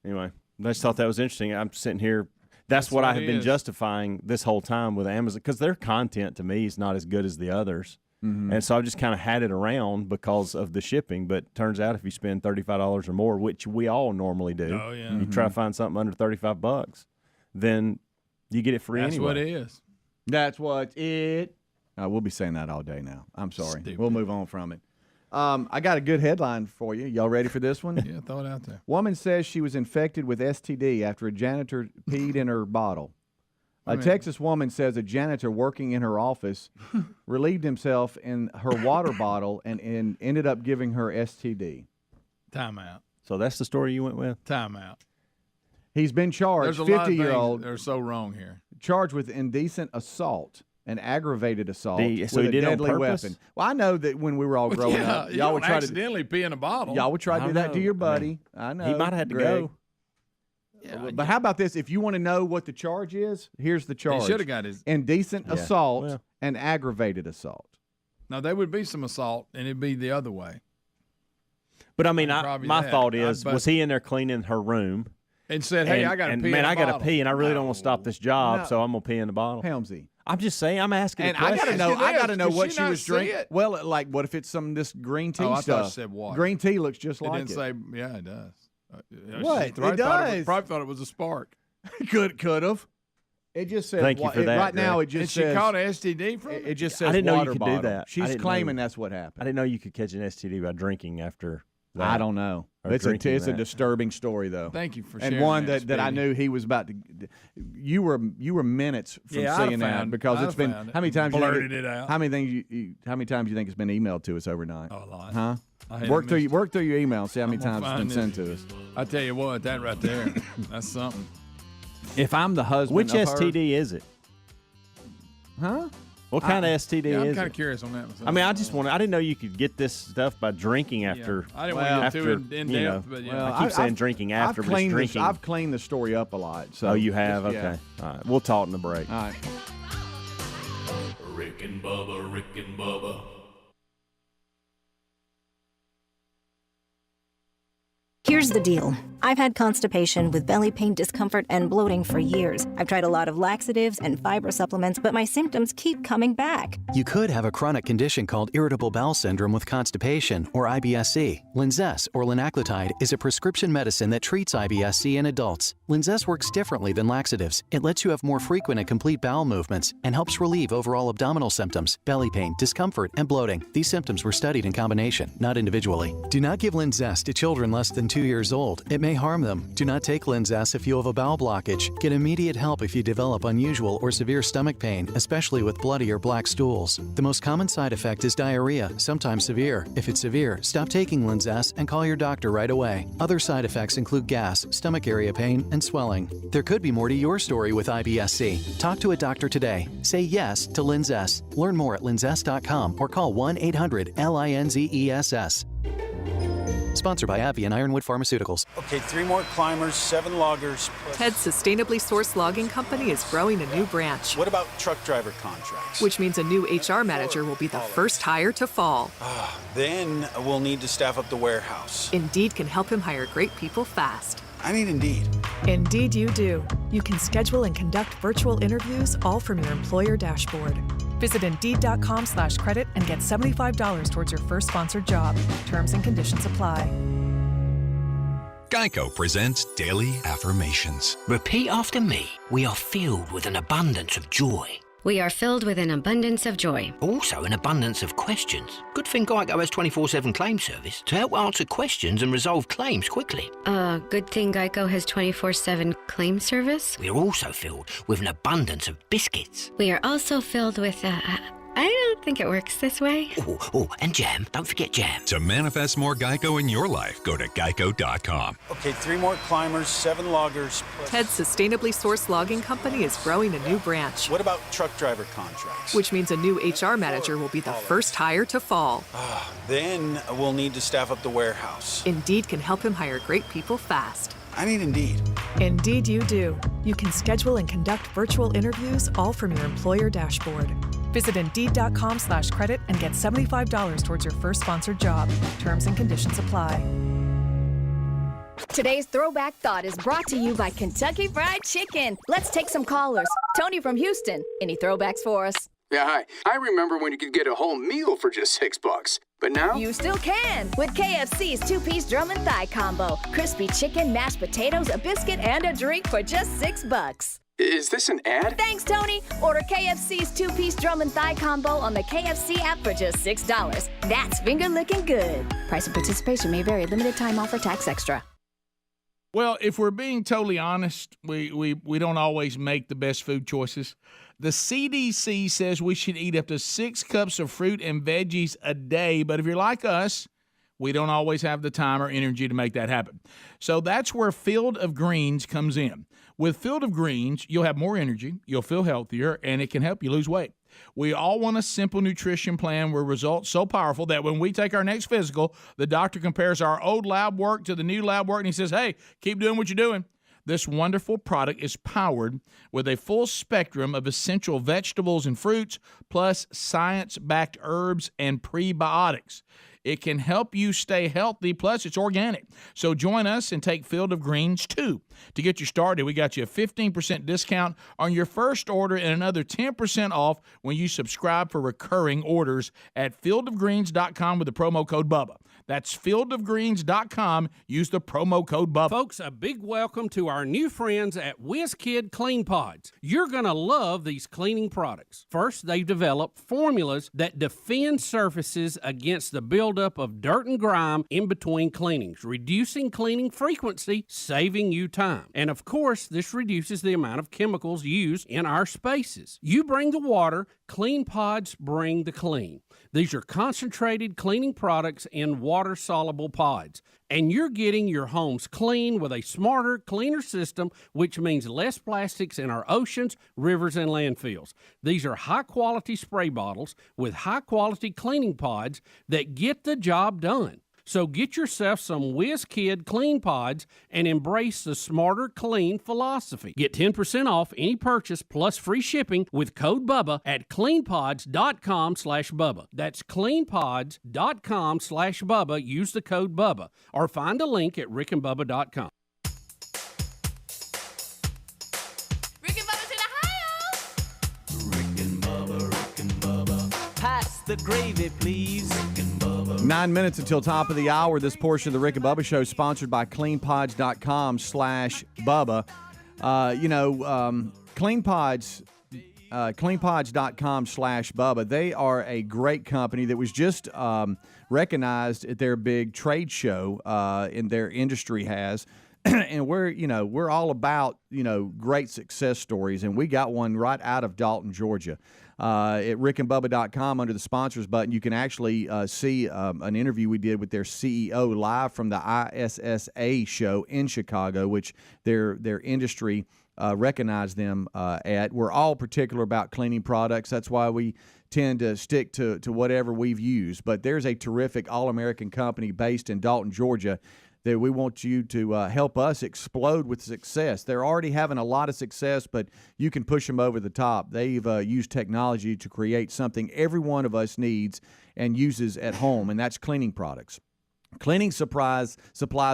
Anyway, I just thought that was interesting. I'm sitting here. That's what I have been justifying this whole time with Amazon because their content to me is not as good as the others. And so I've just kind of had it around because of the shipping. But turns out if you spend $35 or more, which we all normally do, you try to find something under $35. Then you get it free anyway. That's what it is. That's what it. We'll be saying that all day now. I'm sorry. Stupid. We'll move on from it. I got a good headline for you. Y'all ready for this one? Yeah, throw it out there. Woman says she was infected with STD after a janitor peed in her bottle. A Texas woman says a janitor working in her office relieved himself in her water bottle and ended up giving her STD. Time out. So that's the story you went with? Time out. He's been charged, There's a lot of 50-year-old. They're so wrong here. Charged with indecent assault and aggravated assault So with he a did on deadly purpose? weapon. Well, I know that when we were all growing up, y'all would try accidentally pee in a bottle. Y'all would try to do that to know. your buddy. I know. He might have had to Greg. go. Yeah, But how about this? If you want to know what the charge is, here's the charge. He should have got his. Indecent assault Well. and aggravated assault. Now, there would be some assault, and it'd be the other way. But I mean, Probably my that. thought is, I'd was he in there cleaning her room? And said, hey, I got to and pee man, in a I got to bottle. pee, and I really don't want to stop this job, No. so I'm gonna pee in the bottle. Helmsley. I'm just saying, I'm asking. And a question. I gotta know Does what she she not was see drinking. it? Well, like, what if it's some of this green tea Oh, I thought stuff? it said water. Green tea looks just It like didn't say, yeah, it does. Yeah, What? she probably It thought does. probably thought it was a spark. Could have. It just says. Thank you for that, right now, Greg. it just And says. she caught an STD from it? It just says I didn't know you water could do bottle. that. I She's didn't claiming know. that's what I happened. didn't know you could catch an STD by drinking after that. I don't know. Or It's drinking a that. disturbing story, though. Thank you for and sharing one that, that I Speedy. knew he was about to. You were minutes from Yeah, I'd seeing that found- because I'd it's been found it. how many times Blurted you think it out. How many times you think it's been emailed to us overnight? Oh, a lot. Huh? I hadn't Work through missed your email. See how many I'm gonna times it's been find sent to us. I tell you what, that right there, that's something. If I'm the husband, Which of her- STD is it? huh? What kind of STD Yeah, I'm is kind it? of curious on that one. I mean, I didn't know you could get this stuff by drinking after. I didn't Well, want to get too after, in you know, depth, but yeah. well, I keep saying I've- drinking after, but it's drinking. I've cleaned the story up a lot. So Oh, you have? just- Okay. yeah. All right. We'll talk in the break. All right. Rick and Bubba, Rick and Bubba. Here's the deal. I've had constipation with belly pain, discomfort, and bloating for years. I've tried a lot of laxatives and fiber supplements, but my symptoms keep coming back. You could have a chronic condition called irritable bowel syndrome with constipation, or IBS-C. Linzess, or linaclotide, is a prescription medicine that treats IBS-C in adults. Linzess works differently than laxatives. It lets you have more frequent and complete bowel movements and helps relieve overall abdominal symptoms, belly pain, discomfort, and bloating. These symptoms were studied in combination, not individually. Do not give Linzess to children less than 2 years old. It may harm them. Do not take Linzess if you have a bowel blockage. Get immediate help if you develop unusual or severe stomach pain, especially with bloody or black stools. The most common side effect is diarrhea, sometimes severe. If it's severe, stop taking Linzess and call your doctor right away. Other side effects include gas, stomach area pain, and swelling. There could be more to your story with IBS-C. Talk to a doctor today. Say yes to Linzess. Learn more at linzess.com or call 1-800-LINZESS. Sponsored by AbbVie and Ironwood Pharmaceuticals. Okay, 3 more climbers, 7 loggers. Ted's sustainably sourced logging company is growing a new branch. What about truck driver contracts? Which means a new HR manager will be the first hire to fall. Then we'll need to staff up the warehouse. Indeed can help him hire great people fast. I need Indeed. Indeed you do. You can schedule and conduct virtual interviews all from your employer dashboard. Visit Indeed.com/credit and get $75 towards your first sponsored job. Terms and conditions apply. Geico presents Daily Affirmations. Repeat after me. We are filled with an abundance of joy. We are filled with an abundance of joy. Also an abundance of questions. Good thing Geico has 24/7 claim service to help answer questions and resolve claims quickly. Good thing Geico has 24/7 claim service. We are also filled with an abundance of biscuits. We are also filled with, I don't think it works this way. Oh, and jam. Don't forget jam. To manifest more Geico in your life, go to geico.com. Okay, 3 more climbers, 7 loggers. Ted's sustainably sourced logging company is growing a new branch. What about truck driver contracts? Which means a new HR manager will be the first hire to fall. Then we'll need to staff up the warehouse. Indeed can help him hire great people fast. I need Indeed. Indeed you do. You can schedule and conduct virtual interviews all from your employer dashboard. Visit Indeed.com/credit and get $75 towards your first sponsored job. Terms and conditions apply. Today's Throwback Thought is brought to you by Kentucky Fried Chicken. Let's take some callers. Tony from Houston. Any throwbacks for us? Yeah, hi. I remember when you could get a whole meal for just $6. But now? You still can with KFC's 2-piece drum and thigh combo. Crispy chicken, mashed potatoes, a biscuit, and a drink for just $6. Is this an ad? Thanks, Tony. Order KFC's 2-piece drum and thigh combo on the KFC app for just $6. That's finger-licking good. Price and participation may vary. Limited time offer. Tax extra. Well, if we're being totally honest, we don't always make the best food choices. The CDC says we should eat up to 6 cups of fruit and veggies a day, but if you're like us, we don't always have the time or energy to make that happen. So that's where Field of Greens comes in. With Field of Greens, you'll have more energy, you'll feel healthier, and it can help you lose weight. We all want a simple nutrition plan with results so powerful that when we take our next physical, the doctor compares our old lab work to the new lab work, and he says, hey, keep doing what you're doing. This wonderful product is powered with a full spectrum of essential vegetables and fruits, plus science-backed herbs and prebiotics. It can help you stay healthy, plus it's organic. So join us and take Field of Greens too. To get you started, we got you a 15% discount on your first order and another 10% off when you subscribe for recurring orders at fieldofgreens.com with the promo code BUBBA. That's fieldofgreens.com. Use the promo code BUBBA. Folks, a big welcome to our new friends at WizKid Clean Pods. You're going to love these cleaning products. First, they've developed formulas that defend surfaces against the buildup of dirt and grime in between cleanings, reducing cleaning frequency, saving you time. And of course, this reduces the amount of chemicals used in our spaces. You bring the water, Clean Pods bring the clean. These are concentrated cleaning products in water-soluble pods. And you're getting your homes clean with a smarter, cleaner system, which means less plastics in our oceans, rivers, and landfills. These are high-quality spray bottles with high-quality cleaning pods that get the job done. So get yourself some WizKid Clean Pods and embrace the smarter, clean philosophy. Get 10% off any purchase plus free shipping with code BUBBA at cleanpods.com/Bubba. That's cleanpods.com/Bubba. Use the code BUBBA or find a link at rickandbubba.com. Rick and Bubba's in Ohio. Rick and Bubba. Pass the gravy, please. Rick and Bubba. 9 minutes until top of the hour. This portion of the Rick and Bubba Show is sponsored by cleanpods.com/Bubba. Cleanpods.com/Bubba. They are a great company that was just recognized at their big trade show in their industry has. And we're all about, great success stories. And we got one right out of Dalton, Georgia. At rickandbubba.com under the sponsors button, you can actually see an interview we did with their CEO live from the ISSA show in Chicago, which their industry recognize them at. We're all particular about cleaning products. That's why we tend to stick to whatever we've used. But there's a terrific all-American company based in Dalton, Georgia, that we want you to help us explode with success. They're already having a lot of success, but you can push them over the top. They've used technology to create something every one of us needs and uses at home, and that's cleaning products. Cleaning supplies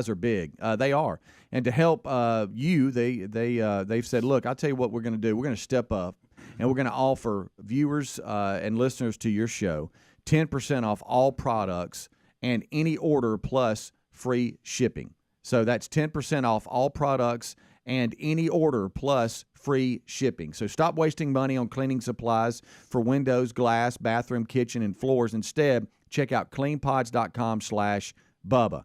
are big. They are. And to help you, they've said, look, I'll tell you what we're going to do. We're going to step up, and we're going to offer viewers and listeners to your show 10% off all products and any order plus free shipping. So that's 10% off all products and any order plus free shipping. So stop wasting money on cleaning supplies for windows, glass, bathroom, kitchen, and floors. Instead, check out cleanpods.com/Bubba.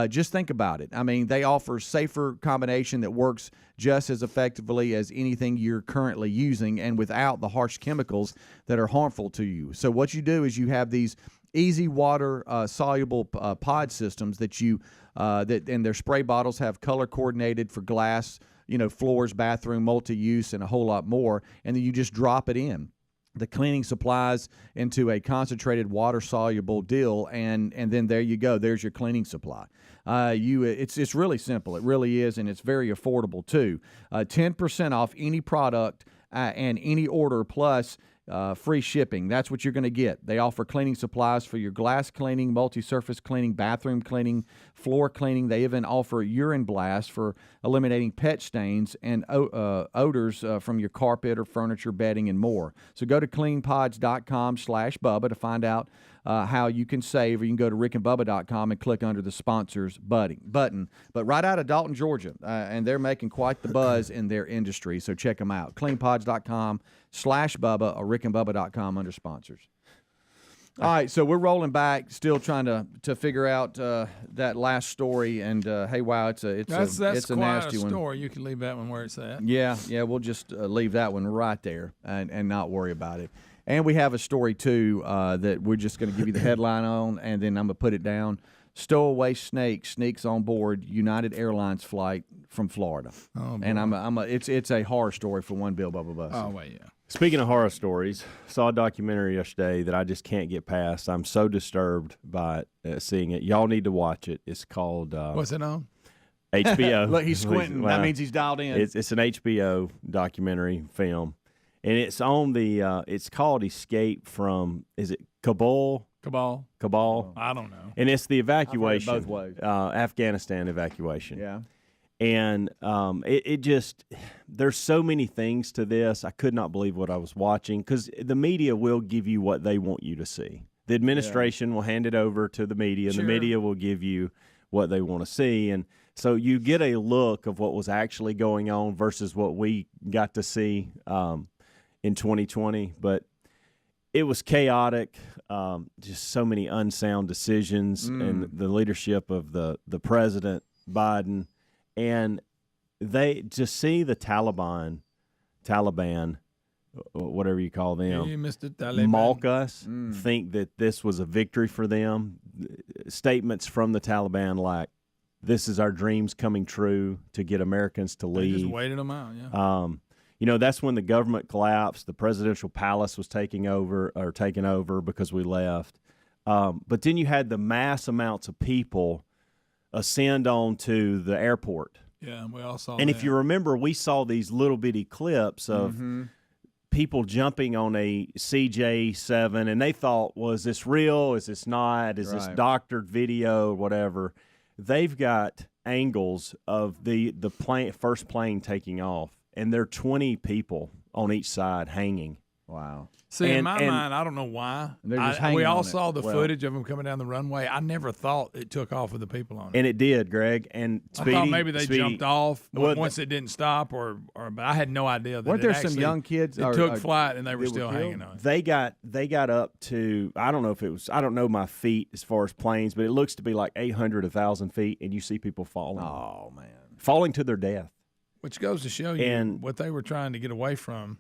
Just think about it. I mean, they offer safer combination that works just as effectively as anything you're currently using and without the harsh chemicals that are harmful to you. So what you do is you have these easy water soluble pod systems that and their spray bottles have color coordinated for glass, floors, bathroom, multi-use, and a whole lot more. And then you just drop it in the cleaning supplies into a concentrated water-soluble deal, and then there you go. There's your cleaning supply. It's really simple. It really is, and it's very affordable too. 10% off any product and any order plus free shipping. That's what you're going to get. They offer cleaning supplies for your glass cleaning, multi-surface cleaning, bathroom cleaning, floor cleaning. They even offer urine blast for eliminating pet stains and odors from your carpet or furniture, bedding, and more. So go to cleanpods.com/Bubba to find out how you can save, or you can go to rickandbubba.com and click under the sponsors button. But right out of Dalton, Georgia, and they're making quite the buzz in their industry, so check them out. cleanpods.com/Bubba or rickandbubba.com under sponsors. All right, so we're rolling back, still trying to figure out that last story, and hey, wow, it's a nasty one. Story. You can leave that one where it's at. Yeah, we'll just leave that one right there and not worry about it. And we have a story, too, that we're just going to give you the headline on, and then I'm going to put it down. Stowaway snake sneaks on board United Airlines flight from Florida. Oh, boy. And it's a horror story for one Bill Bubba Bus. Oh, well, yeah. Speaking of horror stories, saw a documentary yesterday that I just can't get past. I'm so disturbed by seeing it. Y'all need to watch it. It's called... what's it on? HBO. Look, he's squinting. That means he's dialed in. It's an HBO documentary film. And it's on the, it's called Escape from, is it Kabul? Cabal. I don't know. And it's the evacuation. I've heard it both ways. Afghanistan evacuation. Yeah. And it just, there's so many things to this. I could not believe what I was watching, because the media will give you what they want you to see. The administration will hand it over to the media, and the media will give you what they want to see. And so you get a look of what was actually going on versus what we got to see in 2020, but it was chaotic, just so many unsound decisions, and the leadership of the president, Biden, and they just see the Taliban, whatever you call them, Mr. Taliban, mock us, think that this was a victory for them. Statements from the Taliban like, this is our dreams coming true to get Americans to leave. They just waited them out, yeah. That's when the government collapsed. The presidential palace was taken over because we left. But then you had the mass amounts of people ascend on to the airport. Yeah, we all saw and that. if you remember, we saw these little bitty clips of people jumping on a CJ7, and they thought, well, is this real? Is this not? Is this doctored video or whatever? They've got angles of the first plane taking off, and there are 20 people on each side hanging. Wow. See, in my mind, I don't know why. We all saw the footage of them coming down the runway. I never thought it took off with the people on it. And it did, Greg. And Speedy, I thought maybe they jumped off once it didn't stop, but I had no idea that weren't there some young kids that took flight and they were still hanging on. They got up to, I don't know my feet as far as planes, but it looks to be like 800, 1,000 feet, and you see people falling. Oh, man. Falling to their death. Which goes to show you what they were trying to get away from.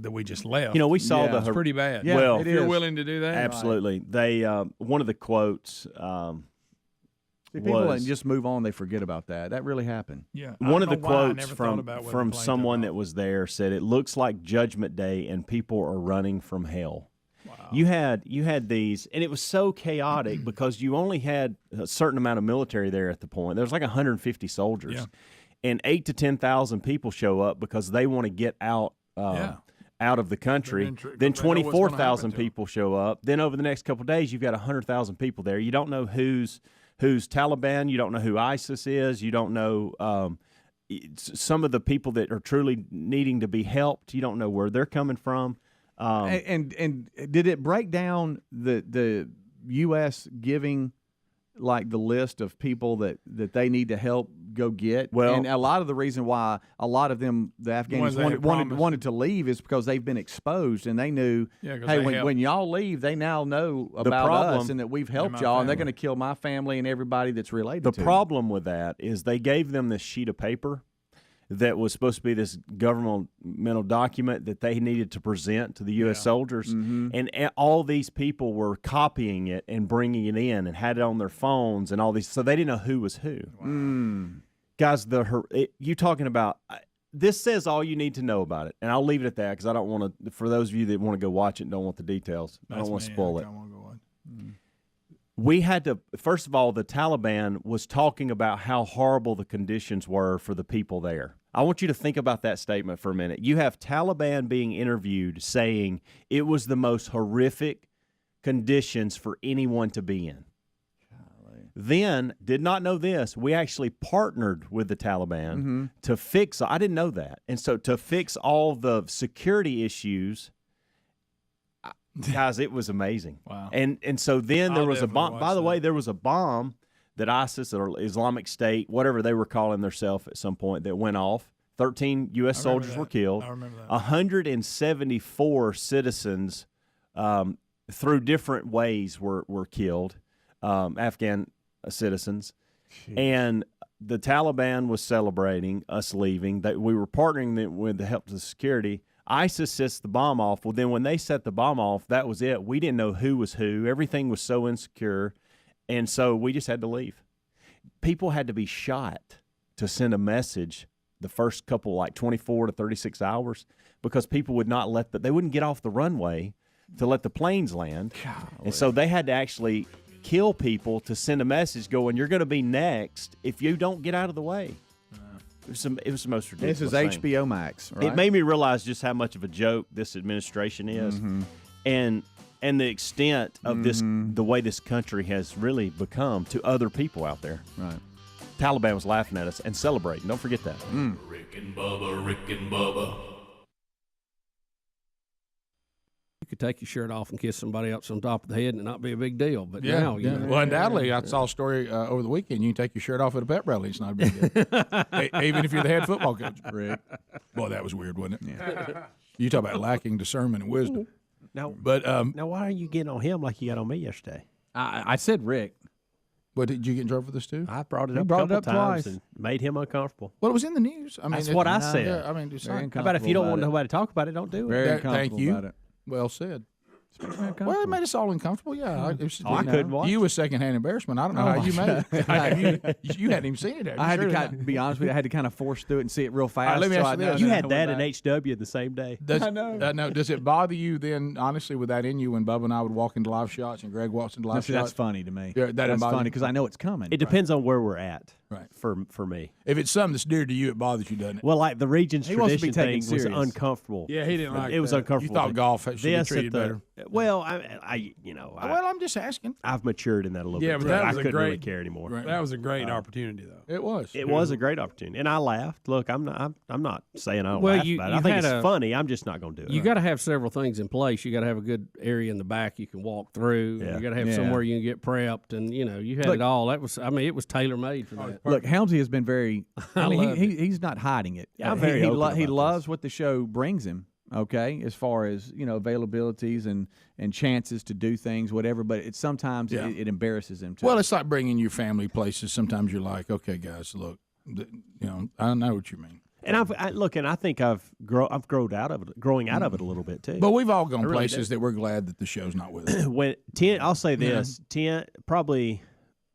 That we just left. We saw it's pretty bad. Yeah, well, if you're willing to do that, absolutely. They one of the quotes See, people just move on. They forget about that. That really happened. Yeah. One of the quotes from someone that was there said, "It looks like Judgment Day, and people are running from hell." Wow. You had these, and it was so chaotic because you only had a certain amount of military there at the point. There was like 150 soldiers, and 8,000 to 10,000 people show up because they want to get out. Out of the country. Then 24,000 people show up. Then over the next couple of days, you've got 100,000 people there. You don't know who's Taliban. You don't know who ISIS is. You don't know some of the people that are truly needing to be helped. You don't know where they're coming from. And did it break down the U.S. giving like the list of people that they need to help go get? Well, and a lot of the reason why a lot of them, the Afghans wanted to leave is because they've been exposed and they knew, hey, when y'all leave, they now know about us and that we've helped y'all, and they're going to kill my family and everybody that's related to The problem with that is they gave them this sheet of paper that was supposed to be this governmental document that they needed to present to the U.S. soldiers. And all these people were copying it and bringing it in and had it on their phones and all these. So they didn't know who was who. Wow. Guys, you talking about this says all you need to know about it. And I'll leave it at that because I don't want to, for those of you that want to go watch it and don't want the details, I don't want to spoil it. We had to, first of all, the Taliban was talking about how horrible the conditions were for the people there. I want you to think about that statement for a minute. You have Taliban being interviewed saying it was the most horrific conditions for anyone to be in. Then, did not know this, we actually partnered with the Taliban to fix, I didn't know that, and so to fix all the security issues. Guys, it was amazing. Wow. And so then there was a bomb. By the way, there was a bomb that ISIS or Islamic State, whatever they were calling themselves at some point, that went off. 13 U.S. soldiers were killed. I remember that. 174 citizens through different ways were killed, Afghan citizens. Jeez. And the Taliban was celebrating us leaving. That we were partnering with the help of the security. ISIS sets the bomb off. Well, then when they set the bomb off, that was it. We didn't know who was who. Everything was so insecure, and so we just had to leave. People had to be shot to send a message the first couple, like 24 to 36 hours, because people would not they wouldn't get off the runway to let the planes land. Golly. And so they had to actually kill people to send a message going, you're going to be next if you don't get out of the way. It was the most ridiculous This is HBO Max, right? It made me realize just how much of a joke this administration is, and the extent of the way this country has really become to other people out there. Right. Taliban was laughing at us and celebrating. Don't forget that. Rick and Bubba. You could take your shirt off and kiss somebody else on top of the head and it not be a big deal. But now, you know. Well, undoubtedly, I saw a story over the weekend. You can take your shirt off at a pep rally. It's not a big deal. Even if you're the head football coach. Rick. Boy, that was weird, wasn't it? Yeah. You talk about lacking discernment and wisdom. Now, why are you getting on him like you got on me yesterday? I said Rick. But did you get in trouble for this too? I brought it up a couple times and made him uncomfortable. Well, it was in the news. I mean, that's what I said. Yeah, I mean, how about if you don't want nobody to talk about it, don't do it. Very uncomfortable thank you. about it. Well said. Well, it made us all uncomfortable. Yeah, I couldn't watch. You was secondhand embarrassment. I don't know how you made it. You hadn't even seen it. I had to be honest with you. I had to kind of force through it and see it real fast. Let me ask you this. You had that and HW the same day. I know. No, does it bother you then, honestly, with that in you, when Bubba and I would walk into live shots and Greg walks into live shots? That's funny to me. Yeah, that's funny because I know it's coming. It depends on where we're at. Right. For me. If it's something that's dear to you, it bothers you, doesn't it? Well, like the Regions tradition thing was uncomfortable. Yeah, he didn't like it. It was uncomfortable. You thought golf should be treated better. Well, I'm just asking. I've matured in that a little bit. Yeah, but that was I couldn't really care anymore. Right. That was a great opportunity, though. It was. It was a great opportunity, and I laughed. Look, I'm not saying I don't laugh about it. I think it's funny. I'm just not going to do it. You got to have several things in place. You got to have a good area in the back you can walk through. Yeah. You got to have somewhere you can get prepped, and you had it all. That was, it was tailor made for that. Look, Helmsley has been very. I mean, he's not hiding it. Yeah, I'm very open he loves what the show brings him. Okay, as far as availabilities and chances to do things, whatever. But it sometimes it embarrasses him too. Well, it's like bringing your family places. Sometimes you're like, okay, guys, look, I know what you mean. And I think I've grown out of it a little bit too. But we've all gone places that we're glad that the show's not with us. I'll say this, probably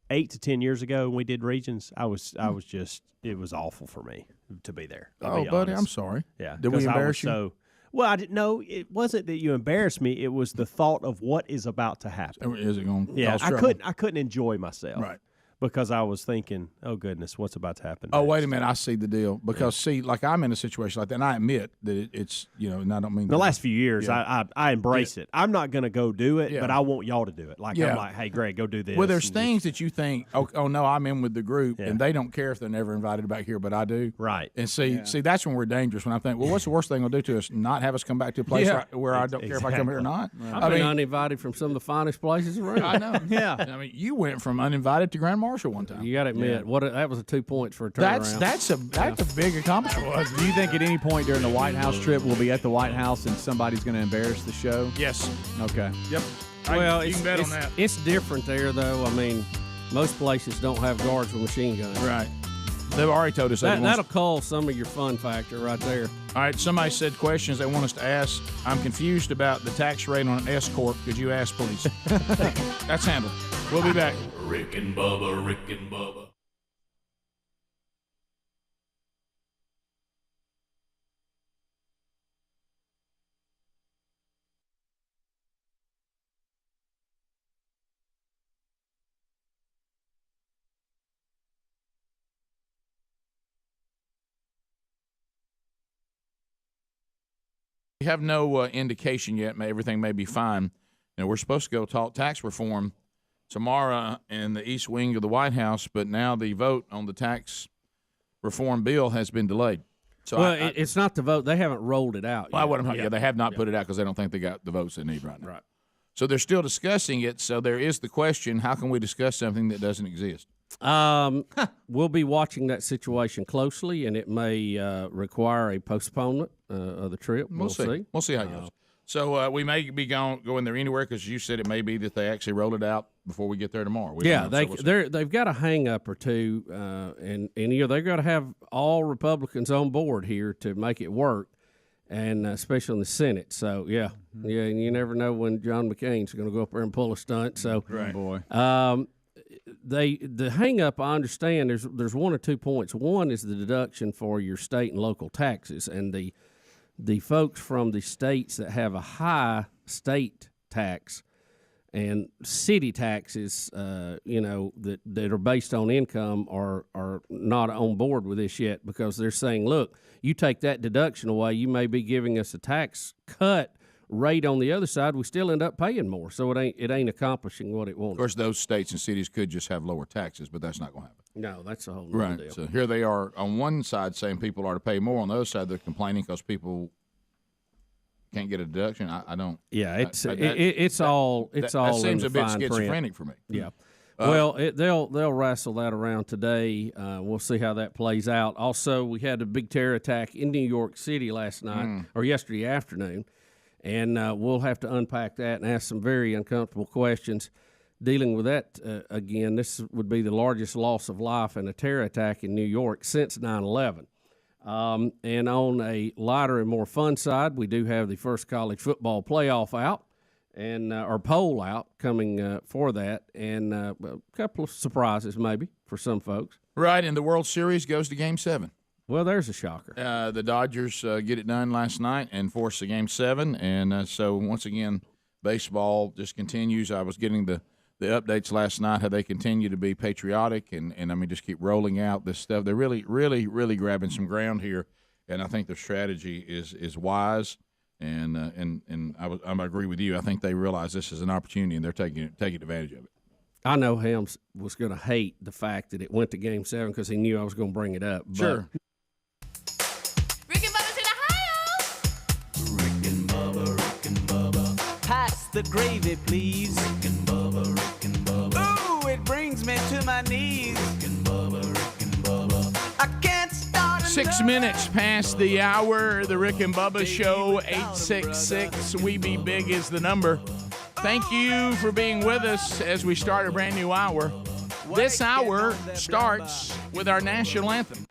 8 to 10 years ago when we did regions, it was awful for me to be there. Oh, buddy, I'm sorry. Yeah. Did we embarrass you? Well, I didn't know. It wasn't that you embarrassed me. It was the thought of what is about to happen. Is it going to Yeah, cause trouble? I couldn't enjoy myself. Right. Because I was thinking, oh, goodness, what's about to happen Oh, next? wait a minute. I see the deal. Because, see, like I'm in a situation like that, and I admit that it's, and I don't mean The last few years, Yeah. I embrace it. I'm not going to go do it, Yeah. but I want y'all to do it. Like, I'm like, hey, Greg, go do this. Well, there's and things that you think, oh, no, I'm in with the group, and they don't care if they're never invited back here, but I do. Right. And see, that's when we're dangerous. When I think, well, what's the worst thing they'll do to us? Not have us come back to a place where I don't care if I come here or not. I've been uninvited from some of the finest places around. I know. Yeah. I mean, you went from uninvited to Grand Marshal one time. You got to admit, that was 2 points for a turnaround. That's a big accomplishment. Do you think at any point during the White House trip we'll be at the White House and somebody's going to embarrass the show? Yes. Okay. Yep. Well, you can bet on that. It's different there, though. I mean, most places don't have guards with machine guns. Right. They've already told us that'll call some of your fun factor right there. All right, somebody said questions they want us to ask. I'm confused about the tax rate on an S Corp. Could you ask, please? That's handled. We'll be back. Rick and Bubba, Rick and Bubba. We have no indication yet. Everything may be fine. We're supposed to go talk tax reform tomorrow in the East Wing of the White House, but now the vote on the tax reform bill has been delayed. So it's not the vote. They haven't rolled it out yet. They have not put it out because they don't think they got the votes they need right now. Right. So they're still discussing it. So there is the question, how can we discuss something that doesn't exist? We'll be watching that situation closely, and it may require a postponement of the trip. We'll see. We'll see how it goes. So we may be going there anywhere because you said it may be that they actually roll it out before we get there tomorrow. They've got a hang up or two, and they've got to have all Republicans on board here to make it work, and especially in the Senate. So and you never know when John McCain's going to go up there and pull a stunt. So right. Boy. The hang up, I understand there's 1 or 2 points. One is the deduction for your state and local taxes, and the folks from the states that have a high state tax and city taxes, that are based on income are not on board with this yet because they're saying, look, you take that deduction away, you may be giving us a tax cut rate on the other side, we still end up paying more. So it ain't accomplishing what it wants. Of course, those states and cities could just have lower taxes, but that's not going to happen. No, that's a whole nother deal. So here they are on one side saying people are to pay more. On the other side, they're complaining because people can't get a deduction. I don't. Yeah, it's all. That in seems the a bit fine schizophrenic print. for me. Yeah. They'll wrestle that around today. We'll see how that plays out. Also, we had a big terror attack in New York City last night or yesterday afternoon. And we'll have to unpack that and ask some very uncomfortable questions dealing with that. Again, this would be the largest loss of life in a terror attack in New York since 9/11. And on a lighter and more fun side, we do have the first college football playoff out and or poll out coming for that, and a couple of surprises maybe for some folks. Right, and the World Series goes to Game 7. Well, there's a shocker. The Dodgers get it done last night and force a Game 7, and so once again, baseball just continues. I was getting the updates last night how they continue to be patriotic and I mean just keep rolling out this stuff. They're really, really, really grabbing some ground here, and I think their strategy is wise. And I agree with you. I think they realize this is an opportunity and they're taking advantage of it. I know Helms was going to hate the fact that it went to Game 7 because he knew I was going to bring it up. Sure. Pass the gravy, please. Rick and Bubba, Rick and Bubba. Ooh, it brings me to my knees. Rick and Bubba, Rick and Bubba. I can't start 6 minutes past the hour. The Rick and Bubba Show, 866 We Be Big is the number. Thank you for being with us as we start a brand new hour. This hour starts with our national anthem.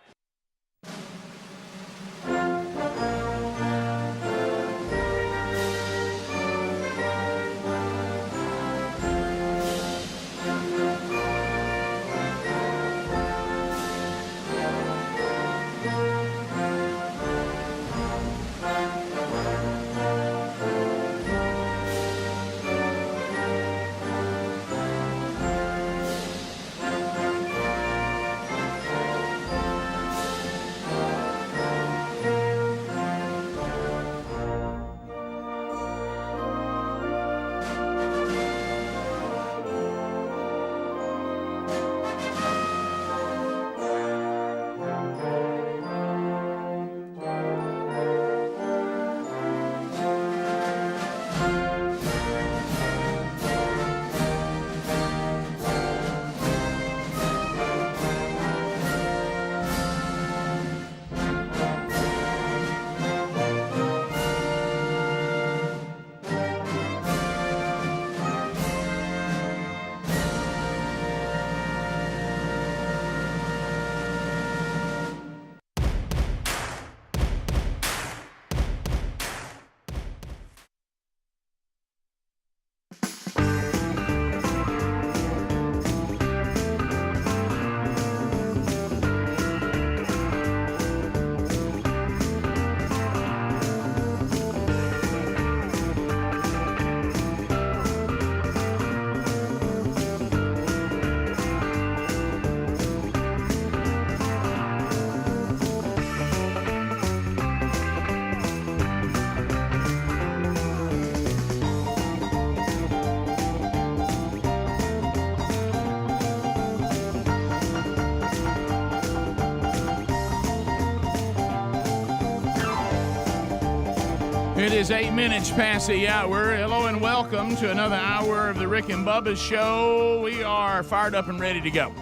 It is 8 minutes past the hour. Hello and welcome to another hour of the Rick and Bubba Show. We are fired up and ready to go.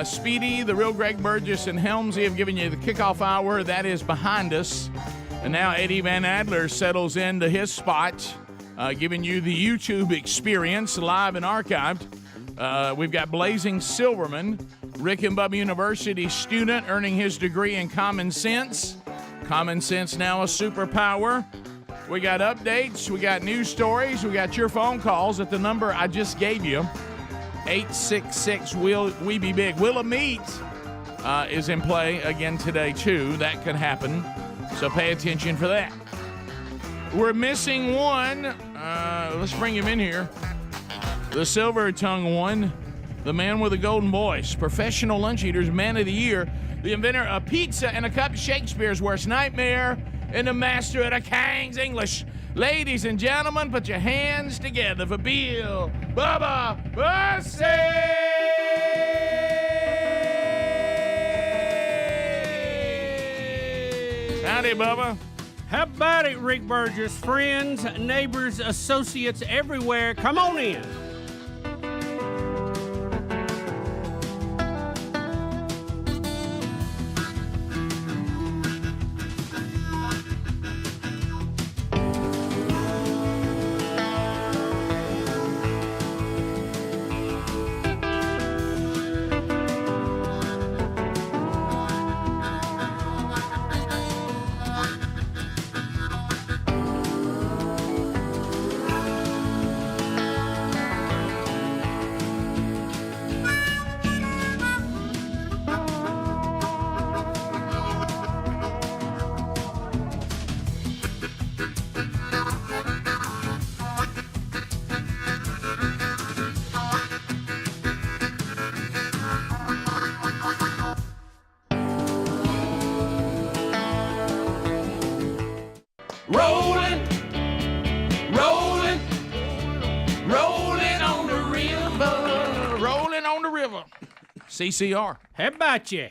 Speedy, the real Greg Burgess, and Helmsley have given you the kickoff hour. That is behind us. And now Eddie Van Adler settles into his spot, giving you the YouTube experience live and archived. We've got Blazing Silverman, Rick and Bubba University student earning his degree in common sense. Common sense now a superpower. We got updates. We got news stories. We got your phone calls at the number I just gave you. 866-WE-BE-BIG. Willa Meat is in play again today, too. That could happen. So pay attention for that. We're missing one. Let's bring him in here. The silver-tongued one. The man with a golden voice. Professional lunch eaters, man of the year. The inventor of pizza and a cup of Shakespeare's worst nightmare. And the master of the King's English. Ladies and gentlemen, put your hands together for Bill Bubba Bussey! Howdy, Bubba. How about it, Rick Burgess? Friends, neighbors, associates everywhere, come on in. CCR. How about you?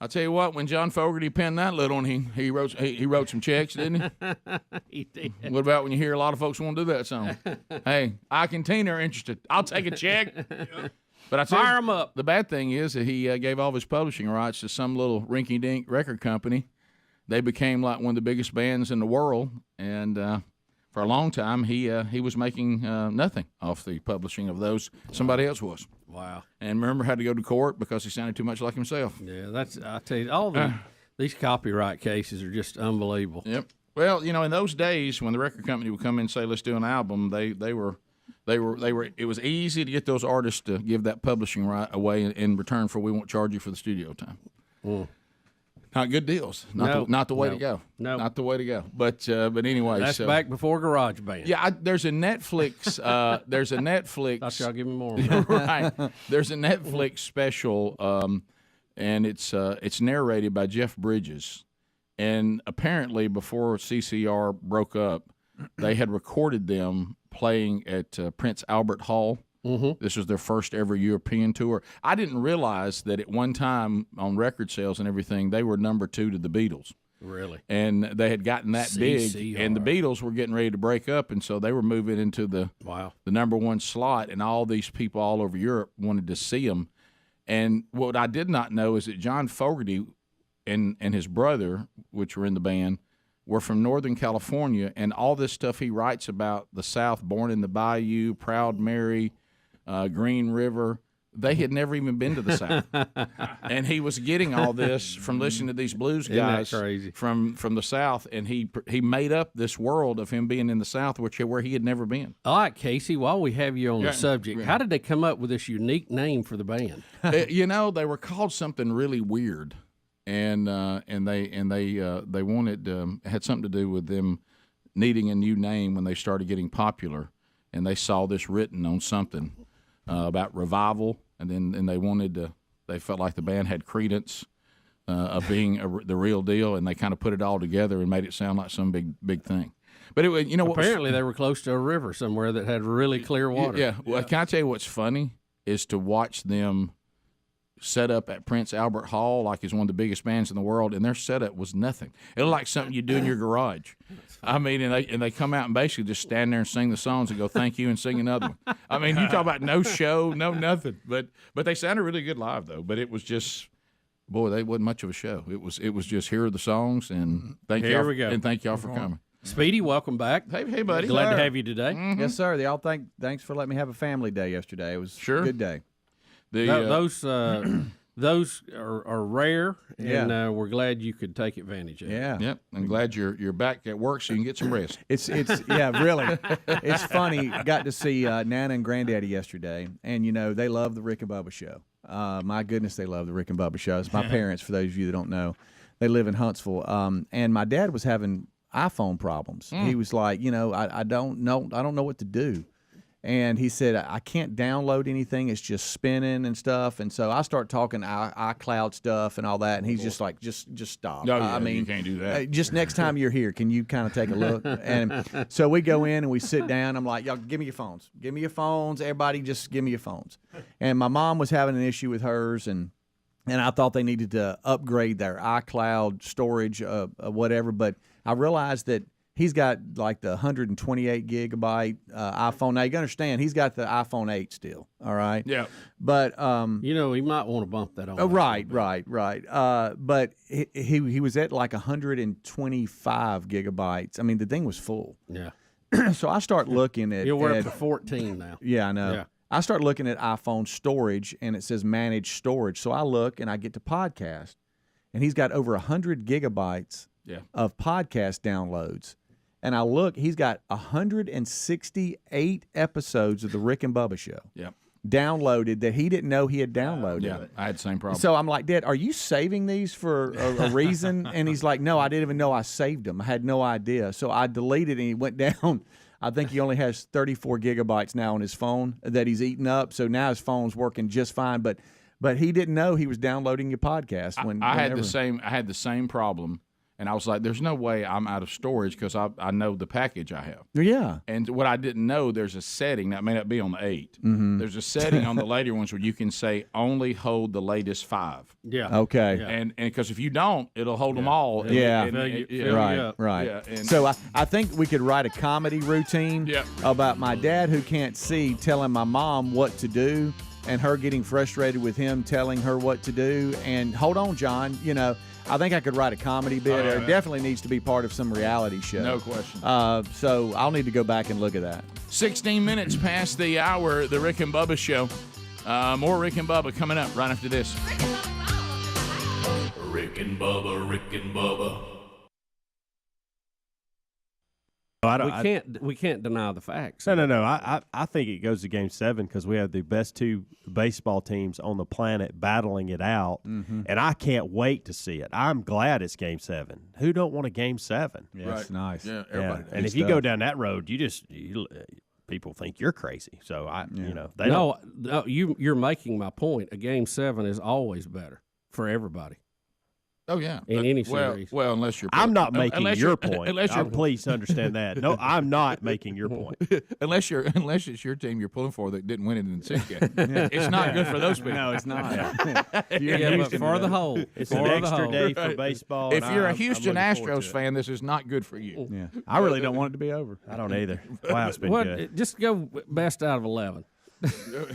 I'll tell you what, when John Fogerty penned that little one, he wrote some checks, didn't he? He did. What about when you hear a lot of folks want to do that song? Hey, Ike and Tina are interested. I'll take a check. But I Fire them up. The bad thing is that he gave all of his publishing rights to some little rinky-dink record company. They became like one of the biggest bands in the world, and for a long time he was making nothing off the publishing of those. Somebody else was. Wow. And remember, had to go to court because he sounded too much like himself. Yeah, I tell you, these copyright cases are just unbelievable. Yep. Well, in those days when the record company would come in and say, "Let's do an album," they were. It was easy to get those artists to give that publishing right away in return for we won't charge you for the studio time. Mm. Not good deals. Not the way to go. No, not the way to go. But anyway, that's back before GarageBand. Yeah, there's a Netflix. There's a Netflix. Thought y'all give me more. Right. There's a Netflix special, and it's narrated by Jeff Bridges, and apparently before CCR broke up, they had recorded them playing at Prince Albert Hall. Mm-hmm. This was their first ever European tour. I didn't realize that at one time on record sales and everything, they were number 2 to the Beatles. Really? And they had gotten that big, and the Beatles were getting ready to break up, and so they were moving into the number 1 slot, and all these people all over Europe wanted to see them. And what I did not know is that John Fogerty and his brother, which were in the band, were from Northern California, and all this stuff he writes about the South, Born in the Bayou, Proud Mary, Green River, they had never even been to the South. And he was getting all this from listening to these blues guys from the South, and he made up this world of him being in the South, where he had never been. All right, Casey, while we have you on the subject, how did they come up with this unique name for the band? They were called something really weird, and they wanted had something to do with them needing a new name when they started getting popular, and they saw this written on something about revival, and then they wanted to. They felt like the band had credence of being the real deal, and they kind of put it all together and made it sound like some big thing. But apparently they were close to a river somewhere that had really clear water. Yeah. Well, can I tell you what's funny is to watch them set up at Prince Albert Hall like he's one of the biggest bands in the world, and their setup was nothing. It looked like something you do in your garage. I mean, and they come out and basically just stand there and sing the songs and go thank you and sing another one. I mean, you talk about no show, no nothing. But they sounded really good live though. But it was just, boy, they wasn't much of a show. It was just here are the songs and thank y'all. We go. And thank y'all for coming. Speedy, welcome back. Hey, buddy. Glad to have you today. Mm-hmm. Yes, sir. Y'all thanks for letting me have a family day yesterday. It was a good day. Those are rare, and we're glad you could take advantage of it. Yeah. Yep. I'm glad you're back at work so you can get some rest. It's really. It's funny. Got to see Nana and Granddaddy yesterday, and they love the Rick and Bubba show. My goodness, they love the Rick and Bubba show. It's my parents, for those of you that don't know. They live in Huntsville, and my dad was having iPhone problems. He was like, I don't know what to do. And he said, I can't download anything. It's just spinning and stuff. And so I start talking iCloud stuff and all that. And he's just like, just stop. No, I mean, you can't do that. Just next time you're here, can you kind of take a look? And so we go in and we sit down. I'm like, y'all, give me your phones. Give me your phones. Everybody just give me your phones. And my mom was having an issue with hers, and I thought they needed to upgrade their iCloud storage, whatever. But I realized that he's got like the 128 gigabyte iPhone. Now, you got to understand, he's got the iPhone 8 still, all right? Yeah. But he might want to bump that on. Right. But he was at like 125 gigabytes. I mean, the thing was full. Yeah. So I start looking at. We're up to 14 now. Yeah, I know. Yeah. I start looking at iPhone storage, and it says manage storage. So I look, and I get to podcast, and he's got over 100 gigabytes of podcast downloads. And I look, he's got 168 episodes of the Rick and Bubba show. Yep. Downloaded that he didn't know he had downloaded. Yeah, I had the same problem. So I'm like, Dad, are you saving these for a reason? And he's like, no, I didn't even know I saved them. I had no idea. So I deleted, and he went down. I think he only has 34 gigabytes now on his phone that he's eaten up. So now his phone's working just fine. But he didn't know he was downloading your podcast. I had the same problem. And I was like, there's no way I'm out of storage because I know the package I have. Yeah. And what I didn't know, there's a setting that may not be on the 8. Mm-hmm. There's a setting on the later ones where you can say only hold the latest 5. Yeah. Okay. Yeah. And because if you don't, it'll hold them all. Yeah. Right. Yeah, and so I think we could write a comedy routine about my dad who can't see telling my mom what to do, and her getting frustrated with him telling her what to do. And hold on, John, I think I could write a comedy bit. It definitely needs to be part of some reality show. No question. So I'll need to go back and look at that. 16 minutes past the hour, the Rick and Bubba show. More Rick and Bubba coming up right after this. Rick and Bubba, Rick and Bubba. We can't deny the facts. No. I think it goes to Game 7 because we have the best two baseball teams on the planet battling it out, and I can't wait to see it. I'm glad it's Game 7. Who don't want a Game 7? Yeah, right. It's nice. Yeah, everybody. And if you go down that road, people think you're crazy. So you're making my point. A Game 7 is always better for everybody. Oh yeah, in any series. Well, unless you're. I'm not making your point. Please understand that. No, I'm not making your point. unless it's your team you're pulling for that didn't win it in the 6th game. It's not good for those people. No, it's not. But for the whole, it's an extra day for baseball. If you're a Houston Astros fan, this is not good for you. Yeah, I really don't want it to be over. I don't either. Wow, it's been good. Just go best out of 11.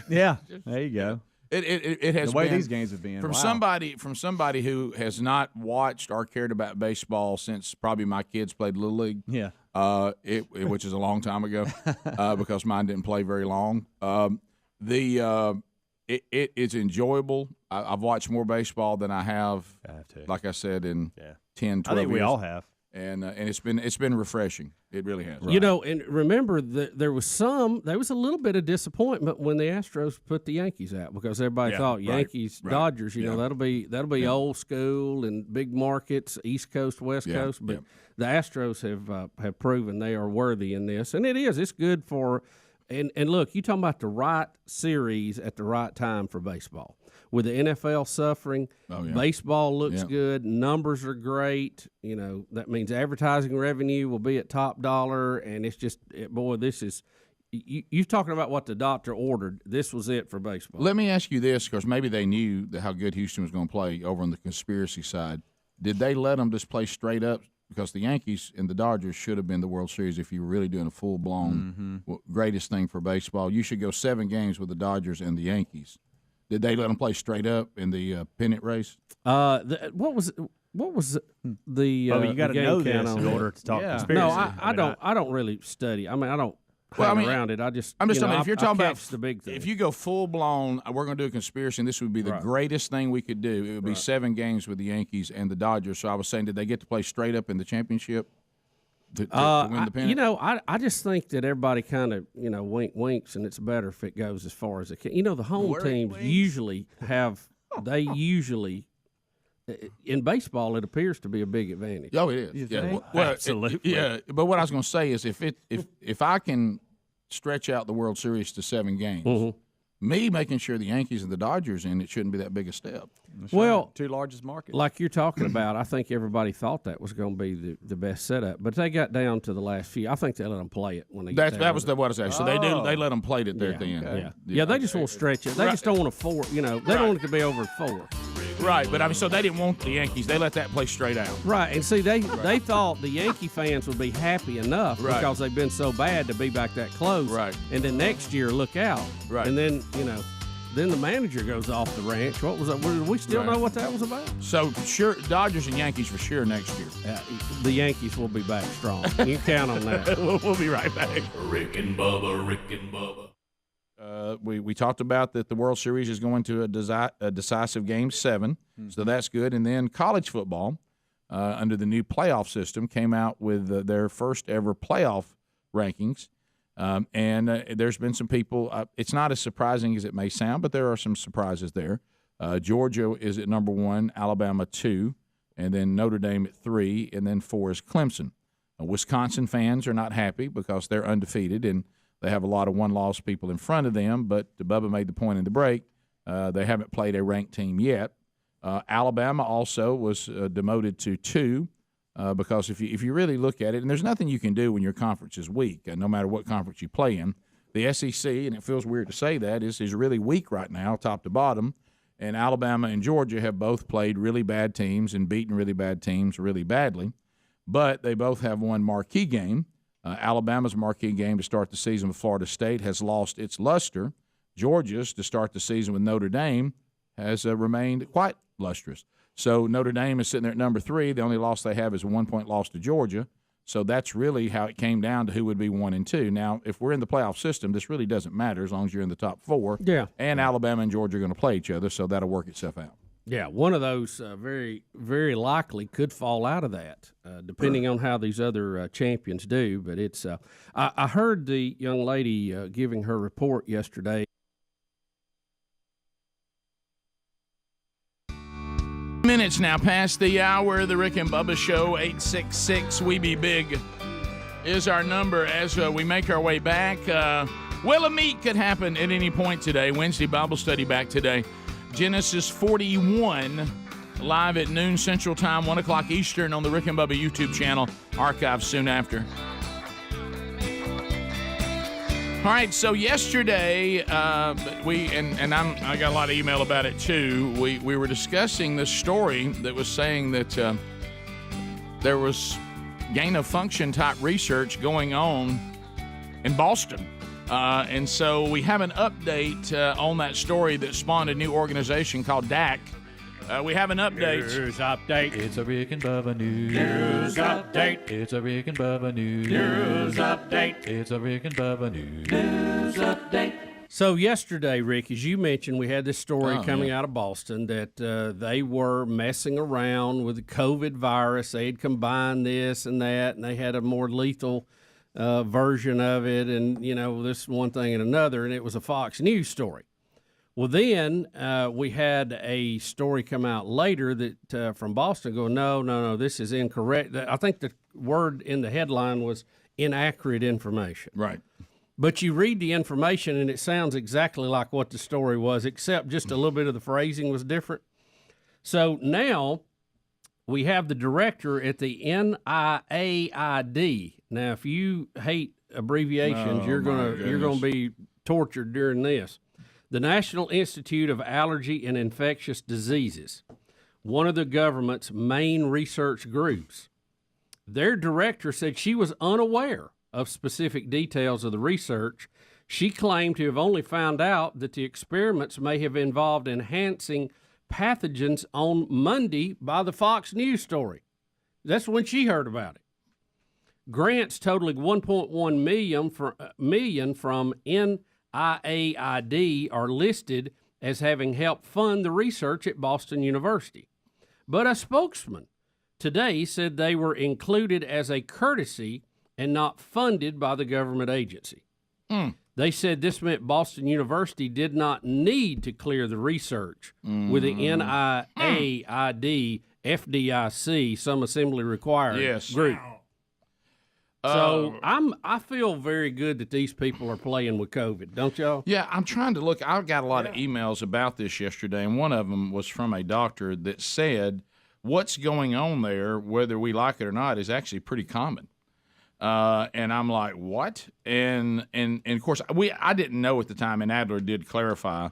Yeah, there you go. It has the way been, these games have been from somebody who has not watched or cared about baseball since probably my kids played Little League. Yeah, which is a long time ago because mine didn't play very long. It's enjoyable. I've watched more baseball than I have like I said, in 10, 12 I think years. we all have. And it's been refreshing. It really has. Right. And remember that there was a little bit of disappointment when the Astros put the Yankees out because everybody thought Yankees, Dodgers, that'll be old school and big markets, East Coast, West Coast. But the Astros have proven they are worthy in this, and it's good for. And look, you talking about the right series at the right time for baseball. With the NFL suffering, baseball looks good. Numbers are great. That means advertising revenue will be at top dollar. And it's just, this is, you're talking about what the doctor ordered. This was it for baseball. Let me ask you this, because maybe they knew how good Houston was going to play over on the conspiracy side. Did they let them just play straight up? Because the Yankees and the Dodgers should have been the World Series if you were really doing a full-blown greatest thing for baseball. You should go 7 games with the Dodgers and the Yankees. Did they let them play straight up in the pennant race? What was the you got to know this in order to talk conspiracy. No, I don't really study. I mean, I don't hang around it. I'm just talking about if you're talking about the big thing. If you go full blown, we're going to do a conspiracy, and this would be the greatest thing we could do. It would be 7 games with the Yankees and the Dodgers. So I was saying, did they get to play straight up in the championship to win the pennant? I just think that everybody kind of winks, and it's better if it goes as far as it can. The home teams usually have. They usually. In baseball, it appears to be a big advantage. Oh, it is. Yeah, well, absolutely. But what I was going to say is, if I can stretch out the World Series to 7 games, me making sure the Yankees and the Dodgers in it shouldn't be that big a step. Well, 2 largest markets, like you're talking about, I think everybody thought that was going to be the best setup, but they got down to the last few. I think they let them play it when they. What I was saying. So they let them play it there at the end. Okay. Yeah. They just won't stretch it. They just don't want to 4. They don't want it to be over 4. Right, but so they didn't want the Yankees. They let that play straight out. Right, and see, they thought the Yankee fans would be happy enough because they've been so bad to be back that close. Right. And then next year, look out. Right. And then, then the manager goes off the ranch. What was that? Do we still know what that was about? So, sure, Dodgers and Yankees for sure next year. The Yankees will be back strong. You count on that. We'll be right back. Rick and Bubba. We talked about that the World Series is going to a decisive Game 7, so that's good. And then college football, under the new playoff system, came out with their first ever playoff rankings. And there's been some people, it's not as surprising as it may sound, but there are some surprises there. Georgia is at number 1, Alabama 2, and then Notre Dame at 3, and then 4 is Clemson. Wisconsin fans are not happy because they're undefeated, and they have a lot of one-loss people in front of them, but Bubba made the point in the break. They haven't played a ranked team yet. Alabama also was demoted to 2 because if you really look at it, and there's nothing you can do when your conference is weak, no matter what conference you play in. The SEC, and it feels weird to say that, is really weak right now, top to bottom, and Alabama and Georgia have both played really bad teams and beaten really bad teams really badly, but they both have one marquee game. Alabama's marquee game to start the season with Florida State has lost its luster. Georgia's to start the season with Notre Dame has remained quite lustrous. So Notre Dame is sitting there at number 3. The only loss they have is a 1-point loss to Georgia. So that's really how it came down to who would be 1 and 2. Now, if we're in the playoff system, this really doesn't matter as long as you're in the top 4. Yeah. And Alabama and Georgia are going to play each other, so that'll work itself out. Yeah, one of those very, very likely could fall out of that, depending on how these other champions do. But it's I heard the young lady giving her report yesterday. Minutes now past the hour. The Rick and Bubba Show, 866-WE-BE-BIG is our number as we make our way back. Well, a meet could happen at any point today. Wednesday Bible study back today. Genesis 41, live at noon Central Time, 1 o'clock Eastern on the Rick and Bubba YouTube channel. Archived soon after. All right, so yesterday, I got a lot of email about it too. We were discussing this story that was saying that there was gain-of-function type research going on in Boston. And so we have an update on that story that spawned a new organization called DAC. We have an update. News update. It's a Rick and Bubba news update. It's a Rick and Bubba news update. It's a Rick and Bubba news update. So yesterday, Rick, as you mentioned, we had this story coming out of Boston that they were messing around with the COVID virus. They had combined this and that, and they had a more lethal version of it, and this one thing and another, and it was a Fox News story. Well, then we had a story come out later that from Boston going, no, this is incorrect. I think the word in the headline was inaccurate information. Right. But you read the information, and it sounds exactly like what the story was, except just a little bit of the phrasing was different. So now we have the director at the NIAID, Now, if you hate abbreviations, you're gonna be tortured during this. The National Institute of Allergy and Infectious Diseases, one of the government's main research groups, their director said she was unaware of specific details of the research. She claimed to have only found out that the experiments may have involved enhancing pathogens on Monday by the Fox News story. That's when she heard about it. Grants totaling $1.1 million from NIAID are listed as having helped fund the research at Boston University. But a spokesman today said they were included as a courtesy and not funded by the government agency. They said this meant Boston University did not need to clear the research with the NIAID, FDIC, some assembly required group. So I feel very good that these people are playing with COVID, don't y'all? Yeah, I'm trying to look. I got a lot of emails about this yesterday, and one of them was from a doctor that said what's going on there, whether we like it or not, is actually pretty common. And I'm like, what? And of course, I didn't know at the time, and Adler did clarify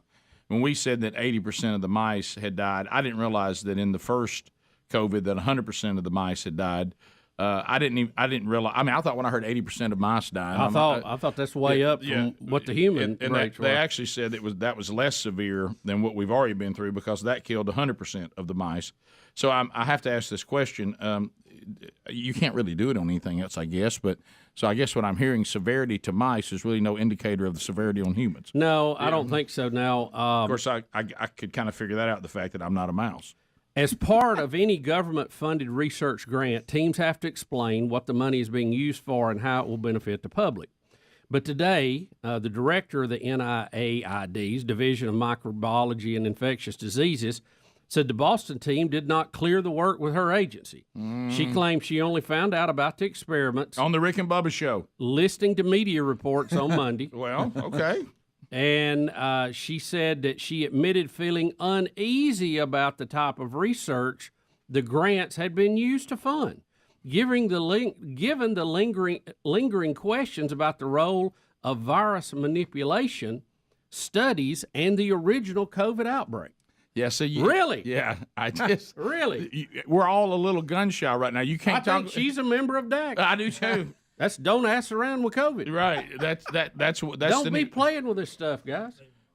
when we said that 80% of the mice had died. I didn't realize that in the first COVID that 100% of the mice had died. I didn't realize. I mean, I thought when I heard 80% of mice died, I thought that's way up from what the human rates were. They actually said that was less severe than what we've already been through because that killed 100% of the mice. So I have to ask this question. You can't really do it on anything else, I guess. But so I guess what I'm hearing, severity to mice is really no indicator of the severity on humans. No, I don't think so. Now, of course, I could kind of figure that out. The fact that I'm not a mouse. As part of any government-funded research grant, teams have to explain what the money is being used for and how it will benefit the public. But today, the director of the NIAID's Division of Microbiology and Infectious Diseases said the Boston team did not clear the work with her agency. She claims she only found out about the experiments on the Rick and Bubba show, listening to media reports on Monday. Well, okay. And she said that she admitted feeling uneasy about the type of research the grants had been used to fund, given the lingering questions about the role of virus manipulation, studies, and the original COVID outbreak. Yeah, so really? Yeah, I just really. We're all a little gun shy right now. You can't I think she's a member of DAC. I do too. That's don't ass around with COVID. Right. That's don't be playing with this stuff, guys.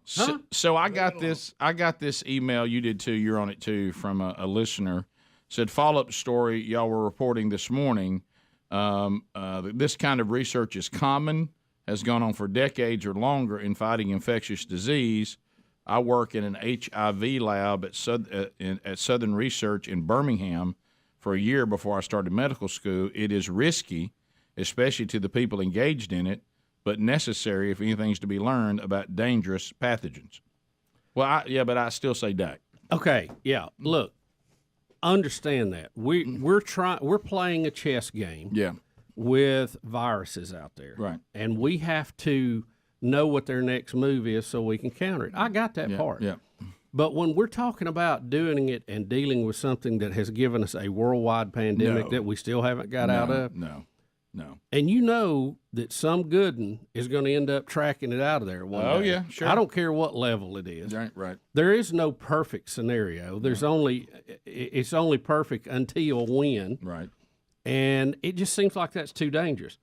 Huh? So I got this email. You did too. You're on it too from a listener. Said follow-up story y'all were reporting this morning. This kind of research is common, has gone on for decades or longer in fighting infectious disease. I work in an HIV lab at Southern Research in Birmingham for a year before I started medical school. It is risky, especially to the people engaged in it, but necessary if anything's to be learned about dangerous pathogens. Well, but I still say DAC. Okay, yeah. Look, understand that we're playing a chess game. Yeah. With viruses out there, right? And we have to know what their next move is so we can counter it. I got that part. Yeah. But when we're talking about doing it and dealing with something that has given us a worldwide pandemic that we still haven't got out of, no. And you know that some good one is going to end up tracking it out of there one day. Oh, yeah, sure. I don't care what level it is. Right. There is no perfect scenario. It's only perfect until when. Right. And it just seems like that's too dangerous.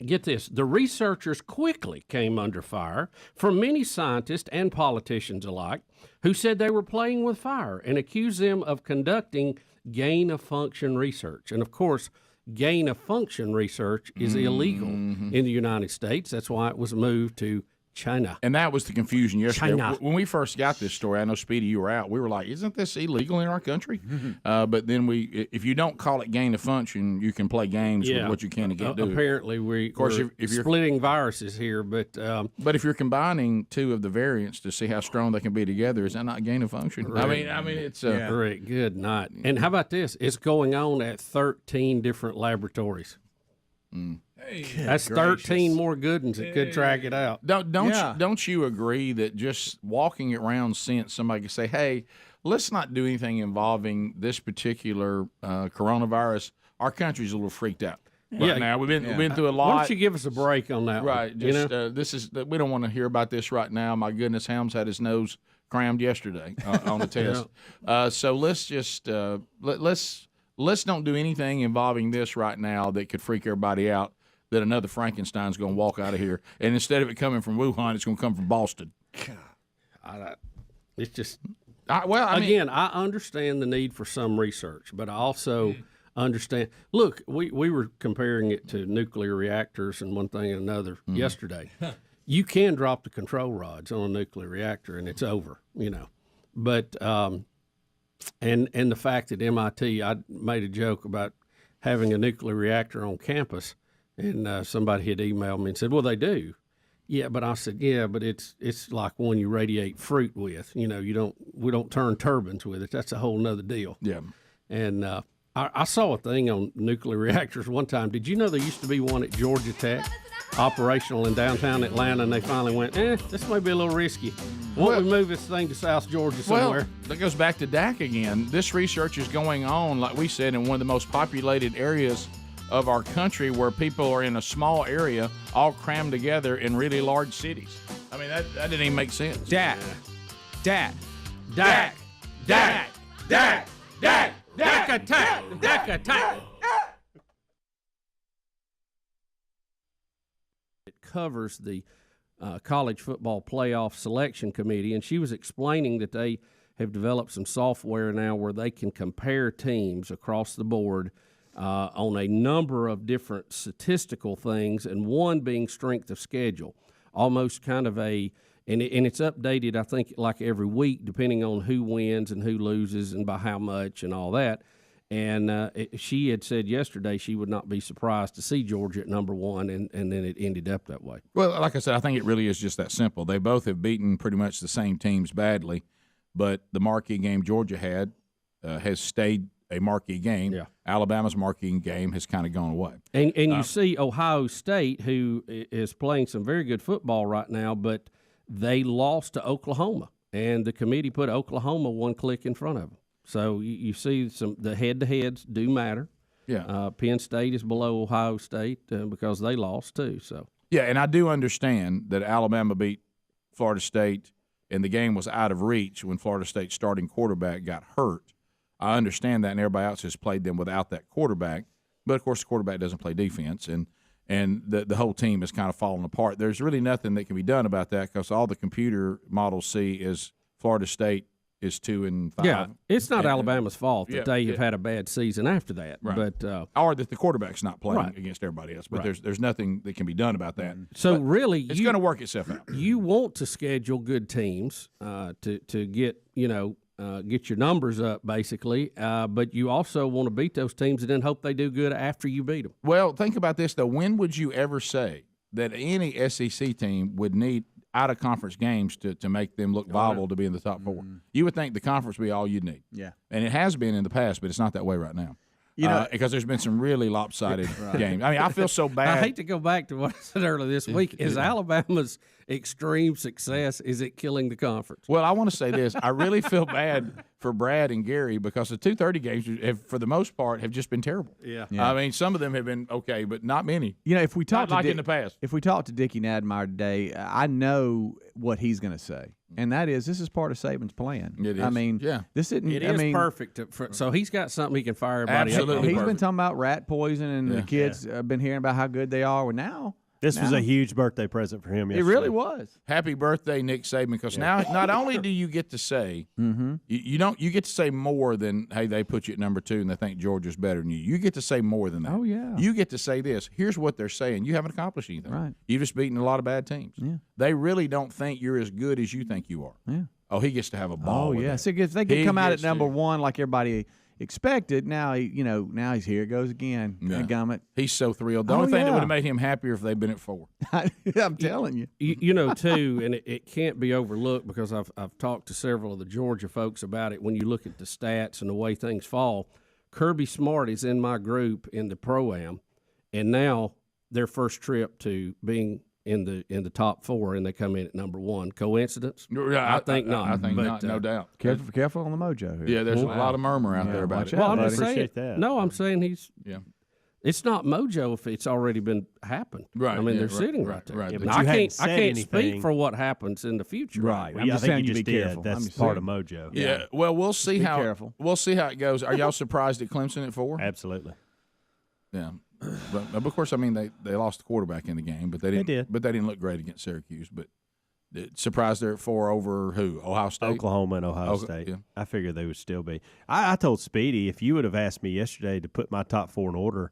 Get this, the researchers quickly came under fire from many scientists and politicians alike who said they were playing with fire and accused them of conducting gain-of-function research. And, of course, gain-of-function research is illegal in the United States. That's why it was moved to China. And that was the confusion yesterday. China. When we first got this story, I know, Speedy, you were out. We were like, isn't this illegal in our country? But then if you don't call it gain of function, you can play games with what you can and can't do. Apparently, we're splitting viruses here. But if you're combining two of the variants to see how strong they can be together, is that not gain of function? Right. I mean, it's great. Good night. And how about this? It's going on at 13 different laboratories. Hey, that's 13 more good ones that could track it out. Don't you agree that just walking around since somebody could say, hey, let's not do anything involving this particular coronavirus, our country's a little freaked out. right now. We've been through a lot. Why don't you give us a break on that right, one? just this is we don't want to hear about this right now. My goodness, Helms had his nose crammed yesterday on the test. So let's just let's don't do anything involving this right now that could freak everybody out. That another Frankenstein's going to walk out of here, and instead of it coming from Wuhan, it's going to come from Boston. It's just. I understand the need for some research, but I also understand. Look, we were comparing it to nuclear reactors and one thing and another yesterday. You can drop the control rods on a nuclear reactor and it's over, But and the fact that MIT, I made a joke about having a nuclear reactor on campus, and somebody had emailed me and said, "Well, they do." Yeah, but I said, but it's like one you radiate fruit with. We don't turn turbines with it. That's a whole nother deal. Yeah. And I saw a thing on nuclear reactors one time. Did you know there used to be one at Georgia Tech, operational in downtown Atlanta, and they finally went, this may be a little risky. Why don't we move this thing to South Georgia somewhere? Well, that goes back to DAC again. This research is going on, like we said, in one of the most populated areas of our country where people are in a small area all crammed together in really large cities. I mean, that didn't even make sense. DAC attack. It covers the college football playoff selection committee, and she was explaining that they have developed some software now where they can compare teams across the board on a number of different statistical things, and one being strength of schedule, almost kind of and it's updated, I think, like every week, depending on who wins and who loses and by how much and all that. And she had said yesterday she would not be surprised to see Georgia at number one, and then it ended up that way. Well, like I said, I think it really is just that simple. They both have beaten pretty much the same teams badly, but the marquee game Georgia had has stayed a marquee game. Yeah. Alabama's marquee game has kind of gone away. And you see Ohio State, who is playing some very good football right now, but they lost to Oklahoma, and the committee put Oklahoma one click in front of them. So you see the head-to-heads do matter. Yeah. Penn State is below Ohio State because they lost too. So yeah, and I do understand that Alabama beat Florida State, and the game was out of reach when Florida State's starting quarterback got hurt. I understand that, and everybody else has played them without that quarterback. But, of course, the quarterback doesn't play defense, and the whole team is kind of falling apart. There's really nothing that can be done about that because all the computer models see is Florida State is 2-5. Yeah, it's not Alabama's fault that they have had a bad season after that. Right. But or that the quarterback's not playing right. against everybody else. But Right. there's nothing that can be done about that. So but really, it's going to work itself out. You want to schedule good teams to get get your numbers up, basically. But you also want to beat those teams and then hope they do good after you beat them. Well, think about this, though. When would you ever say that any SEC team would need out-of-conference games to make them look viable to be in the top four? You would think the conference would be all you'd need. Yeah. And it has been in the past, but it's not that way right now. Because there's been some really lopsided games. I mean, I feel so bad. I hate to go back to what I said earlier this week. Is Alabama's extreme success, is it killing the conference? Well, I want to say this. I really feel bad for Brad and Gary because the 2:30 games, for the most part, have just been terrible. Yeah. I mean, some of them have been okay, but not many. If we talk in the past. If we talk to Dickie Nadmeyer today, I know what he's going to say, and that is this is part of Saban's plan. It is. I mean, this isn't. It is perfect. So he's got something he can fire everybody up. Absolutely. He's been talking about rat poison, and the kids have been hearing about how good they are. Well, now. This was a huge birthday present for him yesterday. It really was. Happy birthday, Nick Saban, because now not only do you get to say you get to say more than, hey, they put you at number 2 and they think Georgia's better than you. You get to say more than that. Oh, yeah. You get to say this. Here's what they're saying. You haven't accomplished anything. Right. You've just beaten a lot of bad teams. Yeah. They really don't think you're as good as you think you are. Yeah. Oh, he gets to have a ball. Oh, with yeah. that. So if they could come out at number 1 like everybody expected, now now he's here goes again. Yeah. Gummit. He's so thrilled. The only thing that would have made him happier if they'd been at 4. I'm telling you. Too, and it can't be overlooked because I've talked to several of the Georgia folks about it. When you look at the stats and the way things fall, Kirby Smart is in my group in the Pro-Am, and now their first trip to being in the top 4, and they come in at number 1. Coincidence? I think not. I think not, no doubt. Careful on the mojo here. Yeah, there's a lot of murmur out there about it. Well, I appreciate that. No, I'm saying he's It's not mojo if it's already been happened. Right. I mean, yeah, they're sitting right there. Right. Yeah, But but I you hadn't can't said speak anything. for what happens in the future. Right. Well, I'm yeah, I just think saying you you be just did. careful. That's I'm part saying- of mojo. Yeah. Well, we'll see Be how careful. we'll see how it goes. Are y'all surprised at Clemson at 4? Absolutely. Yeah. But of course, I mean they lost the quarterback in the game, but they didn't. did. But they didn't look great against Syracuse. But surprised they're at 4 over who? Ohio State, Oklahoma and Ohio State. I figured they would still be. I told Speedy, if you would have asked me yesterday to put my top 4 in order,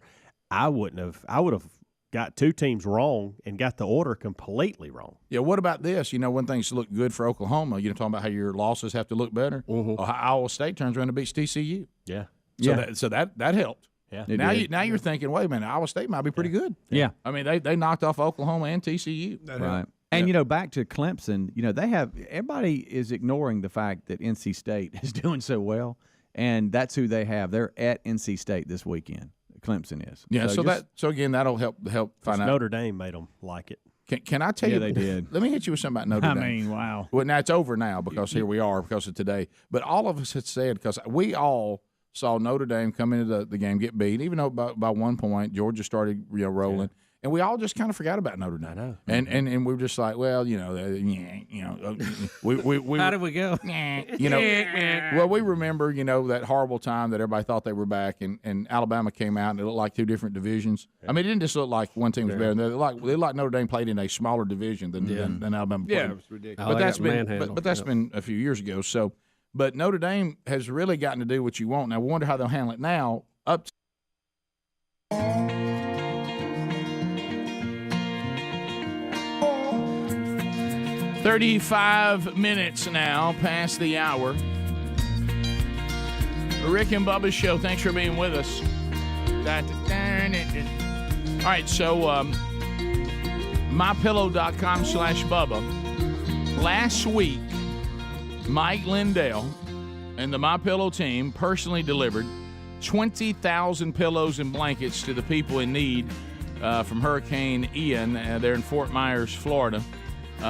I wouldn't have. I would have got 2 teams wrong and got the order completely wrong. Yeah. What about this? One thing's to look good for Oklahoma. Talking about how your losses have to look better. Iowa State turns around and beats TCU. Yeah. So that helped. Yeah. Now you're thinking, wait a minute, Iowa State might be pretty good. Yeah. I mean, they knocked off Oklahoma and TCU. Right. And, back to Clemson, everybody is ignoring the fact that NC State is doing so well, and that's who they have. They're at NC State this weekend. Clemson is. Yeah, so again, that'll help find out. Notre Dame made them like it. Can I tell you? they did. Let me hit you with something about Notre Dame. I mean, wow. Well, now it's over now because here we are because of today. But all of us had said, because we all saw Notre Dame come into the game, get beat, even though by 1 point, Georgia started rolling. Yeah. And we all just kind of forgot about Notre Dame. I know. And we were just like, well, we How did we go? Well, we remember, that horrible time that everybody thought they were back, and Alabama came out, and it looked like 2 different divisions. Yeah. I mean, it didn't just look like one team was better. They like Notre Dame played in a smaller division than Alabama played. Yeah, it was ridiculous. But that's been a few years ago. So, but Notre Dame has really gotten to do what you want. Now, we wonder how they'll handle it now. 35 minutes now past the hour. Rick and Bubba's show. Thanks for being with us. All right, so mypillow.com/Bubba. Last week, Mike Lindell and the MyPillow team personally delivered 20,000 pillows and blankets to the people in need from Hurricane Ian there in Fort Myers, Florida. They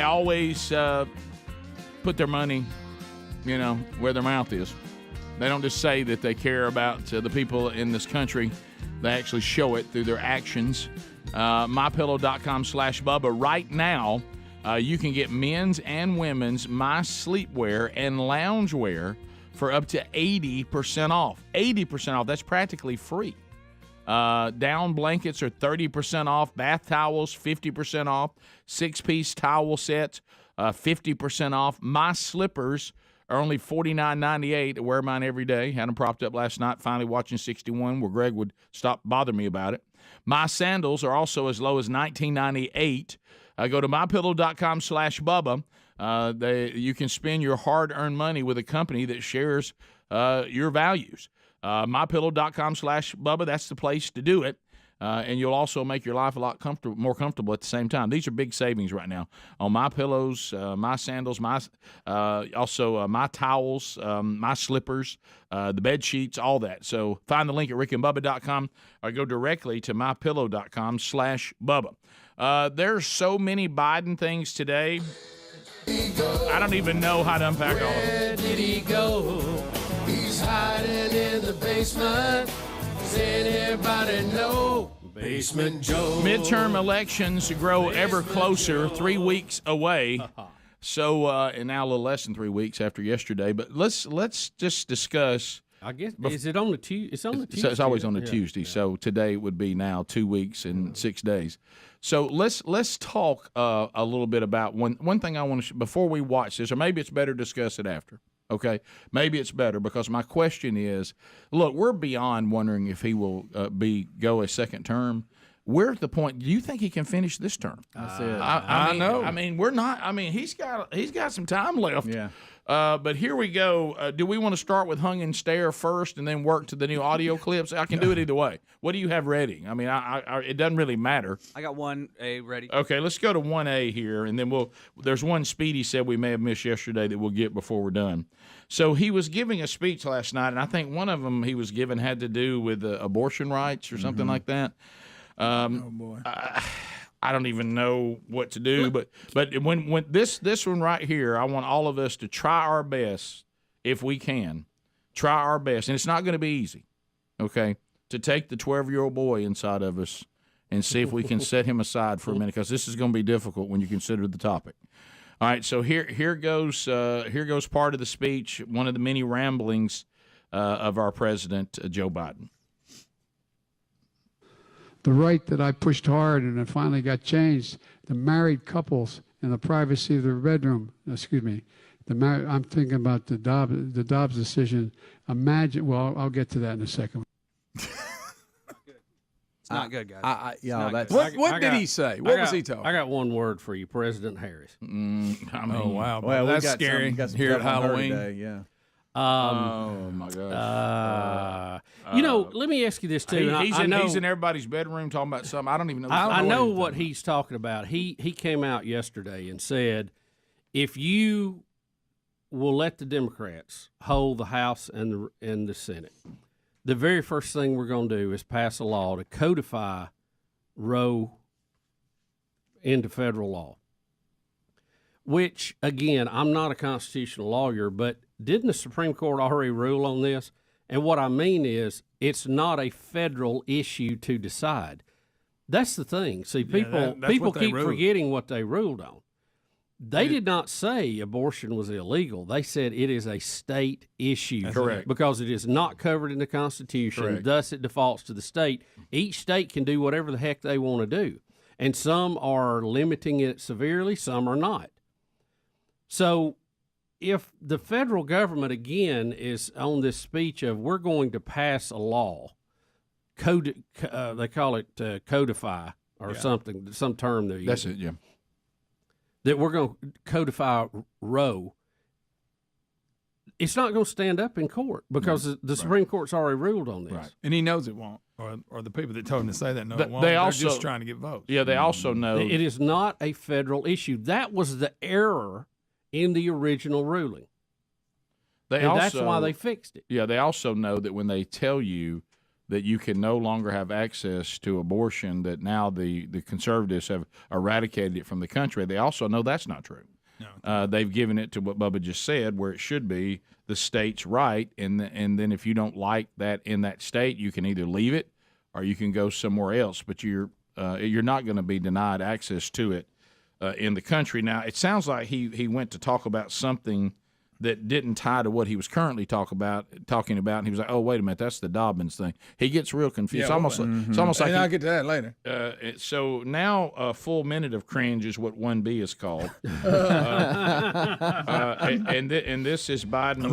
always put their money, where their mouth is. They don't just say that they care about the people in this country. They actually show it through their actions. MyPillow.com/Bubba. Right now, you can get men's and women's My Sleepwear and loungewear for up to 80% off. 80% off. That's practically free. Down blankets are 30% off. Bath towels, 50% off. 6-piece towel sets, 50% off. My slippers are only $49.98. I wear mine every day. Had them propped up last night, finally watching 61 where Greg would stop bothering me about it. My sandals are also as low as $19.98. Go to mypillow.com/Bubba. You can spend your hard-earned money with a company that shares your values. MyPillow.com/Bubba, that's the place to do it. And you'll also make your life a lot more comfortable at the same time. These are big savings right now on my pillows, my sandals, my towels, my slippers, the bed sheets, all that. So find the link at rickandbubba.com or go directly to mypillow.com/Bubba. There's so many Biden things today. I don't even know how to unpack all of them. Where did he go? He's hiding in the basement. Does anybody know? Basement Joe. Midterm elections grow ever closer, 3 weeks away. So, and now a little less than 3 weeks after yesterday. But let's just discuss. I guess is it on the Tuesday? It's on the Tuesday. It's always on the Tuesday. Yeah. So today would be now 2 weeks and 6 days. So let's talk a little bit about one thing I want to before we watch this, or maybe it's better to discuss it after. Okay, maybe it's better because my question is, look, we're beyond wondering if he will go a second term. We're at the point. Do you think he can finish this term? That's it. I know. I mean, we're not. I mean, he's got some time left. Yeah. But here we go. Do we want to start with Hung and Stare first and then work to the new audio clips? I can do it either way. What do you have ready? I mean, it doesn't really matter. I got 1A ready. Okay, let's go to 1A here, and then there's one Speedy said we may have missed yesterday that we'll get before we're done. So he was giving a speech last night, and I think one of them he was giving had to do with abortion rights or something like that. Oh, boy. I don't even know what to do, but when this one right here, I want all of us to try our best if we can. Try our best, and it's not going to be easy. okay, to take the 12-year-old boy inside of us and see if we can set him aside for a minute, because this is going to be difficult when you consider the topic. All right, so here goes part of the speech, one of the many ramblings of our president, Joe Biden. The right that I pushed hard and it finally got changed, the married couples in the privacy of their bedroom, I'm thinking about the Dobbs decision. Imagine, I'll get to that in a second. It's not good, guys. What did he say? What was he talking? I got one word for you, President Harris. Oh, wow. Well, that's scary here at Halloween. Today, yeah. Oh, my gosh. Let me ask you this, too. He's in everybody's bedroom talking about something. I don't even know. I know what he's talking about. He came out yesterday and said, if you will let the Democrats hold the House and the Senate, the very first thing we're going to do is pass a law to codify Roe into federal law. Which, again, I'm not a constitutional lawyer, but didn't the Supreme Court already rule on this? And what I mean is, it's not a federal issue to decide. That's the thing. See, people keep forgetting what they ruled on. They did not say abortion was illegal. They said it is a state issue. Correct. Because it is not covered in the Constitution. Correct. Thus, it defaults to the state. Each state can do whatever the heck they want to do. And some are limiting it severely, some are not. So if the federal government, again, is on this speech of we're going to pass a law, they call it codify or something, some term they're using. That's it, yeah. That we're going to codify Roe, it's not going to stand up in court because the Supreme Court's already ruled on this. Right. And he knows it won't, or the people that told him to say that know it won't. They're just trying to get votes. Yeah, they also know. It is not a federal issue. That was the error in the original ruling. That's why they fixed it. Yeah, they also know that when they tell you that you can no longer have access to abortion, that now the conservatives have eradicated it from the country, they also know that's not true. No. They've given it to what Bubba just said, where it should be the state's right, and then if you don't like that in that state, you can either leave it or you can go somewhere else, but you're not going to be denied access to it in the country. Now, it sounds like he went to talk about something that didn't tie to what he was currently talking about, and he was like, "Oh, wait a minute, that's the Dobbins thing." He gets real confused. It's almost like I'll get to that later. So now a full minute of cringe is what 1B is called, and this is Biden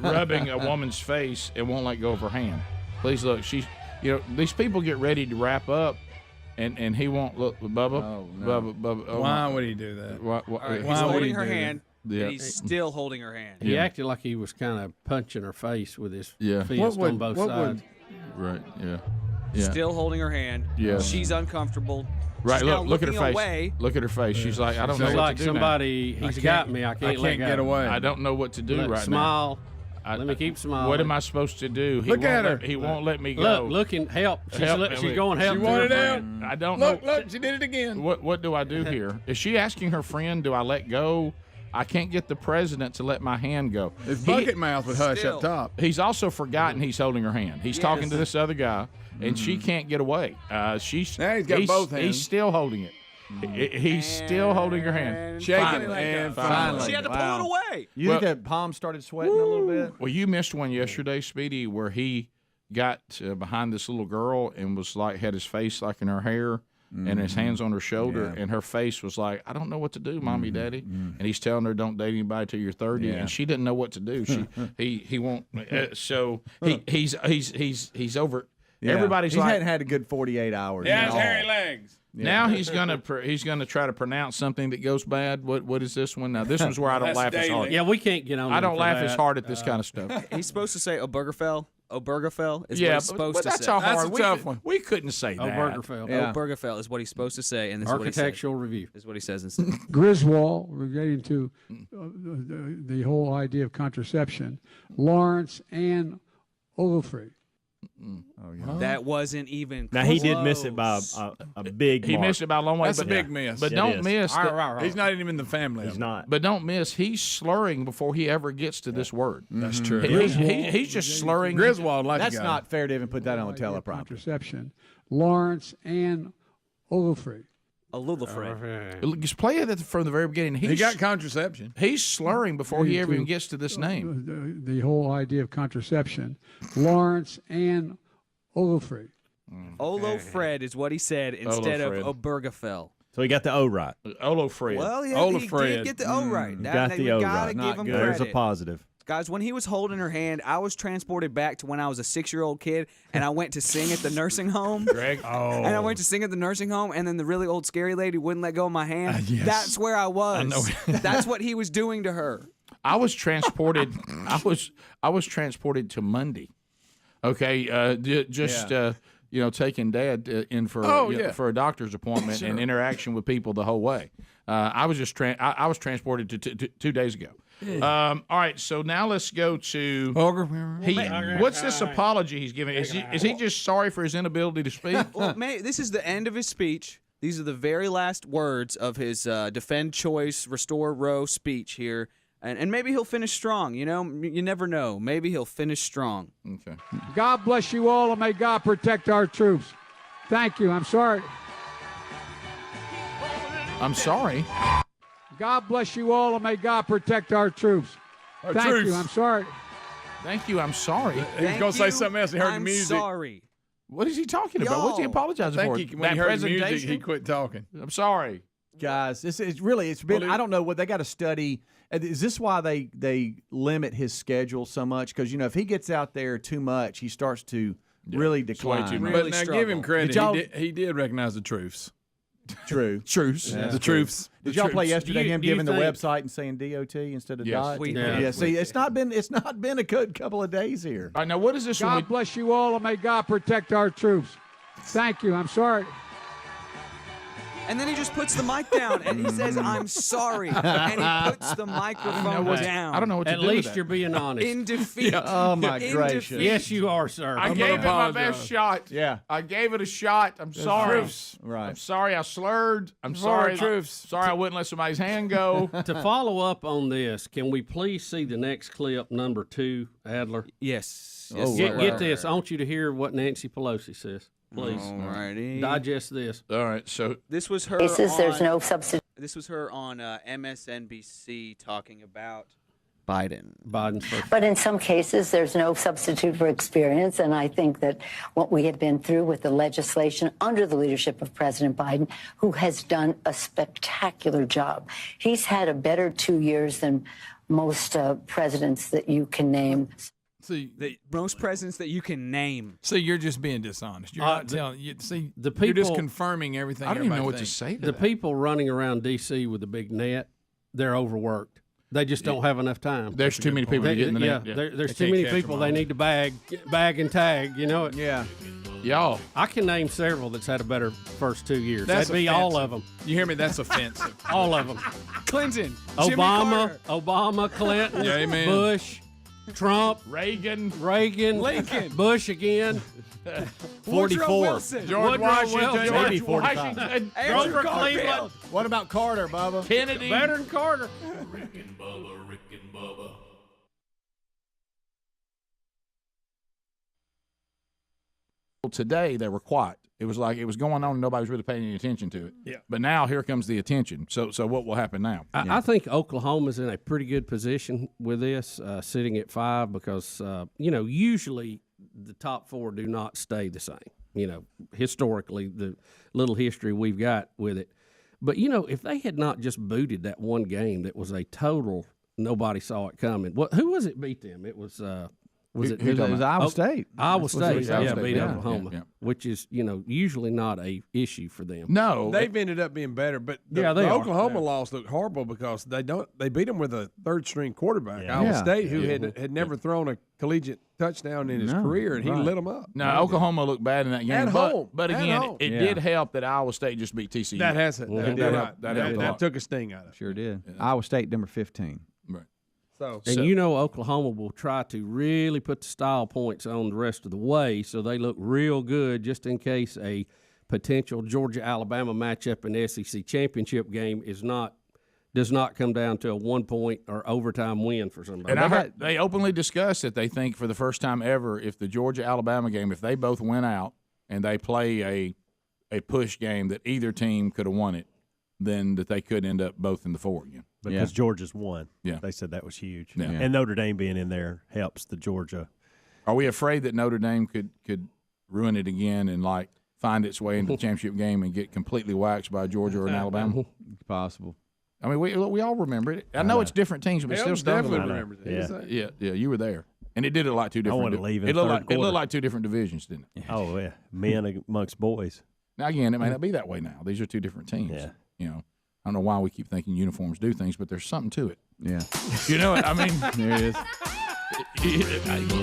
rubbing a woman's face and won't let go of her hand. Please look, these people get ready to wrap up. And he won't look, Bubba. Oh, no. Bubba. Oh, why would he do that? He's holding her hand. Yeah. He's still holding her hand. He acted like he was kind of punching her face with his fist on both sides. Right. Yeah. Still holding her hand. Yeah. She's uncomfortable. Right. She's Look at her face. Away. Look at her face. She's like, I don't know what like to do. Somebody. Now. He's got me. I can't get away. I don't know what to do right smile. now. Let me keep smiling. What am I supposed to do? Look at her. He won't let me go. Looking, help. She's going help. She wanted out. I don't know. Look, she did it again. What do I do here? Is she asking her friend, do I let go? I can't get the president to let my hand go. His bucket mouth would hush up top. He's also forgotten he's holding her hand. He's talking to this other guy, and she can't get away. Now he's got both hands. He's still holding it. He's still holding her hand. Shaking it. And finally. She had to pull it away. You think that palm started sweating a little bit? Well, you missed one yesterday, Speedy, where he got behind this little girl and was had his face in her hair and his hands on her shoulder, and her face was like, I don't know what to do, Mommy, Daddy. And he's telling her, don't date anybody till you're 30, and she didn't know what to do. He won't. So he's over. Yeah. Everybody's hadn't had a good 48 hours. Yeah, his hairy legs. Yeah. Now he's gonna try to pronounce something that goes bad. What is this one? Now this one's where I don't laugh as hard. Yeah, we can't get on. I don't laugh as hard at this kind of stuff. He's supposed to say Obergefell. Obergefell is what he's supposed but to that's say. That's a tough one. We couldn't say that. Obergefell. Yeah. Obergefell is what he's supposed to say, and this Architectural Review is what he says instead. Griswold, we're getting to the whole idea of contraception. Lawrence and Ogilvie Oh yeah. That wasn't even Now, close. he did miss it by a big He mark. missed it by a long way. That's but, a big miss. But It don't is. miss. He's not even in the family. He's not. But don't miss. He's slurring before he ever gets to this word. That's true. He's just slurring. Griswold like That's a guy. not fair to even put that on the teleprompter. Contraception. Lawrence and Olafrey. Just play it from the very beginning. He got contraception. He's slurring before he ever even gets to this name. The whole idea of contraception. Lawrence and Olafrey. Olofred is what he said instead Olofred. of Obergefell. So he got the O right. Olofred. Well, yeah, he did get the O right. You got the O we right. gotta give him There's credit. a positive. Guys, when he was holding her hand, I was transported back to when I was a 6-year-old kid, and I went to sing at the nursing home. Greg. And I went to sing at the nursing home, and then the really old scary lady wouldn't let go of my hand. Yes. That's where I was. I know. That's what he was doing to her. I was transported. I was transported to Monday. Okay, taking Dad in for for a doctor's appointment and interaction with people the whole way. I was just I was transported to 2 days ago. All right, so now let's go to what's this apology he's giving? Is he just sorry for his inability to speak? Well, this is the end of his speech. These are the very last words of his defend choice, restore Roe speech here. And maybe he'll finish strong. You know, you never know. Maybe he'll finish strong. Okay. God bless you all, and may God protect our troops. Thank you. I'm sorry. I'm sorry. God bless you all, and may God protect our troops. Thank you. I'm sorry. Thank you. I'm sorry. He was going to say something else. He heard the music. I'm sorry. What is he talking about? What's he apologizing I for? think when he heard the music, he quit talking. I'm sorry. Guys, it's been. I don't know what they got to study. Is this why they limit his schedule so much? Because if he gets out there too much, he starts to really decline. But now give him credit. He did recognize the truths. True. Truths. Yeah. The truths. Did y'all play yesterday? Him giving the website and saying DOT instead of dot. Yeah. See, it's not been a good couple of days here. All right, now what is this? God bless you all, and may God protect our troops. Thank you. I'm sorry. And then he just puts the mic down and he says, "I'm sorry," and he puts the microphone down. I don't know what to At do least with you're being honest. In defeat. Oh my gracious! Yes, you are, sir. I gave it my best shot. Yeah, I gave it a shot. I'm sorry. Right. I'm sorry I slurred. I'm sorry. Sorry I wouldn't let somebody's hand go. To follow up on this, can we please see the next clip, number 2, Adler? Yes. Get this. I want you to hear what Nancy Pelosi says. Please. Alrighty. Digest this. All right. So this was her. There's no substitute. This was her on MSNBC talking about Biden. Biden's first. But in some cases, there's no substitute for experience. And I think that what we have been through with the legislation under the leadership of President Biden, who has done a spectacular job. He's had a better 2 years than most presidents that you can name. See, most presidents that you can name. See, you're just being dishonest. You're not telling. See, the people, you're just confirming everything. I don't even know what to thinks. say to The that. people running around D.C. with the big net, they're overworked. They just don't have enough time. There's too many people to get in the net. There's too many people. They need to bag and tag. You know it. Yeah. Y'all. I can name several that's had a better first 2 years. That's That'd be all of them. You hear me? That's offensive. All of them. Clinton, Obama, Clinton, Yeah, amen. Bush, Trump, Reagan, Lincoln, Bush again. 44. George Washington. maybe 45. Washington. Andrew Cleveland. What about Carter, Bubba? Kennedy. Better than Carter. Rick and Bubba. Today they were quiet. It was like it was going on and nobody was really paying any attention to it. Yeah. But now here comes the attention. So what will happen now? I think Oklahoma's in a pretty good position with this, sitting at 5 because, usually the top 4 do not stay the same. Historically, the little history we've got with it. But, if they had not just booted that one game that was a total nobody saw it coming. Who was it beat them? It was Was it? It was Iowa State. Iowa State, Iowa beat yeah. Oklahoma, Yeah. which is usually not a issue for them. No, they've ended up being better, but the Oklahoma loss looked horrible because they beat them with a third string quarterback, Iowa State, who had never thrown a collegiate touchdown in his career, and he lit them up. No, Oklahoma looked bad in that game, At home. but At again, home. it did help that Iowa State just beat TCU. That has it. That helped a lot. That took a sting out of it. Sure did. Iowa State number 15. Right. And you know Oklahoma will try to really put the style points on the rest of the way so they look real good just in case a potential Georgia-Alabama matchup in the SEC championship game does not come down to a 1-point or overtime win for somebody. And I heard they openly discussed that they think for the first time ever, if the Georgia-Alabama game, if they both win out and they play a push game that either team could have won it, then that they could end up both in the 4 again. Because Georgia's won. Yeah. They said that was huge. Yeah. And Notre Dame being in there helps the Georgia. Are we afraid that Notre Dame could ruin it again and find its way into the championship game and get completely waxed by Georgia or an Alabama? Possible. I mean, we all remember it. I know it's different teams, but still definitely remember it. Yeah, you were there. And it did look like two different. I wanted to leave in it third quarter. It looked like two different divisions, didn't it? Oh, yeah. Men amongst boys. Now, again, it may not be that way now. These are two different teams. Yeah. You know, I don't know why we keep thinking uniforms do things, but there's something to it. Yeah. You know what I mean? There it is.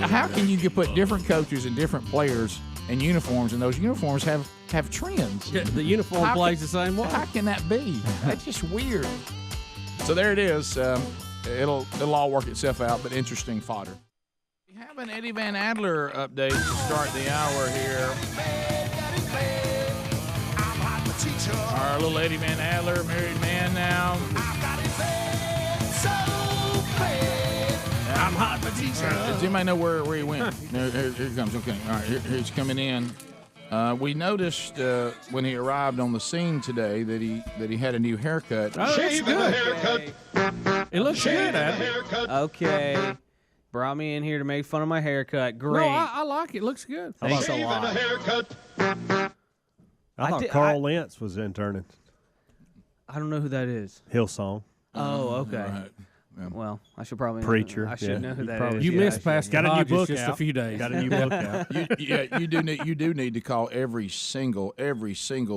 How can you put different coaches and different players in uniforms, and those uniforms have trends? Yeah, the uniform plays the same way. How can that be? That's just weird. So there it is. It'll all work itself out, but interesting fodder. We have an Eddie Van Adler update to start the hour here. Our little Eddie Van Adler, married man now. I'm hot for teacher. Does anybody know where he went? Here he comes. Okay. All right, he's coming in. We noticed when he arrived on the scene today that he had a new haircut. Shaving a haircut. It looks good, Adler. Okay. Brought me in here to make fun of my haircut. Great. No, I like it. It looks good. Thanks a Shaving lot. a haircut. I thought Carl Lentz was interning. I don't know who that is. Hillsong. Oh, okay. Right. Yeah. Well, I should probably Preacher. know. I should know who that is. You missed Pastor Got a new Hodges book just out. a few days. Got a new book out. You do need to call every single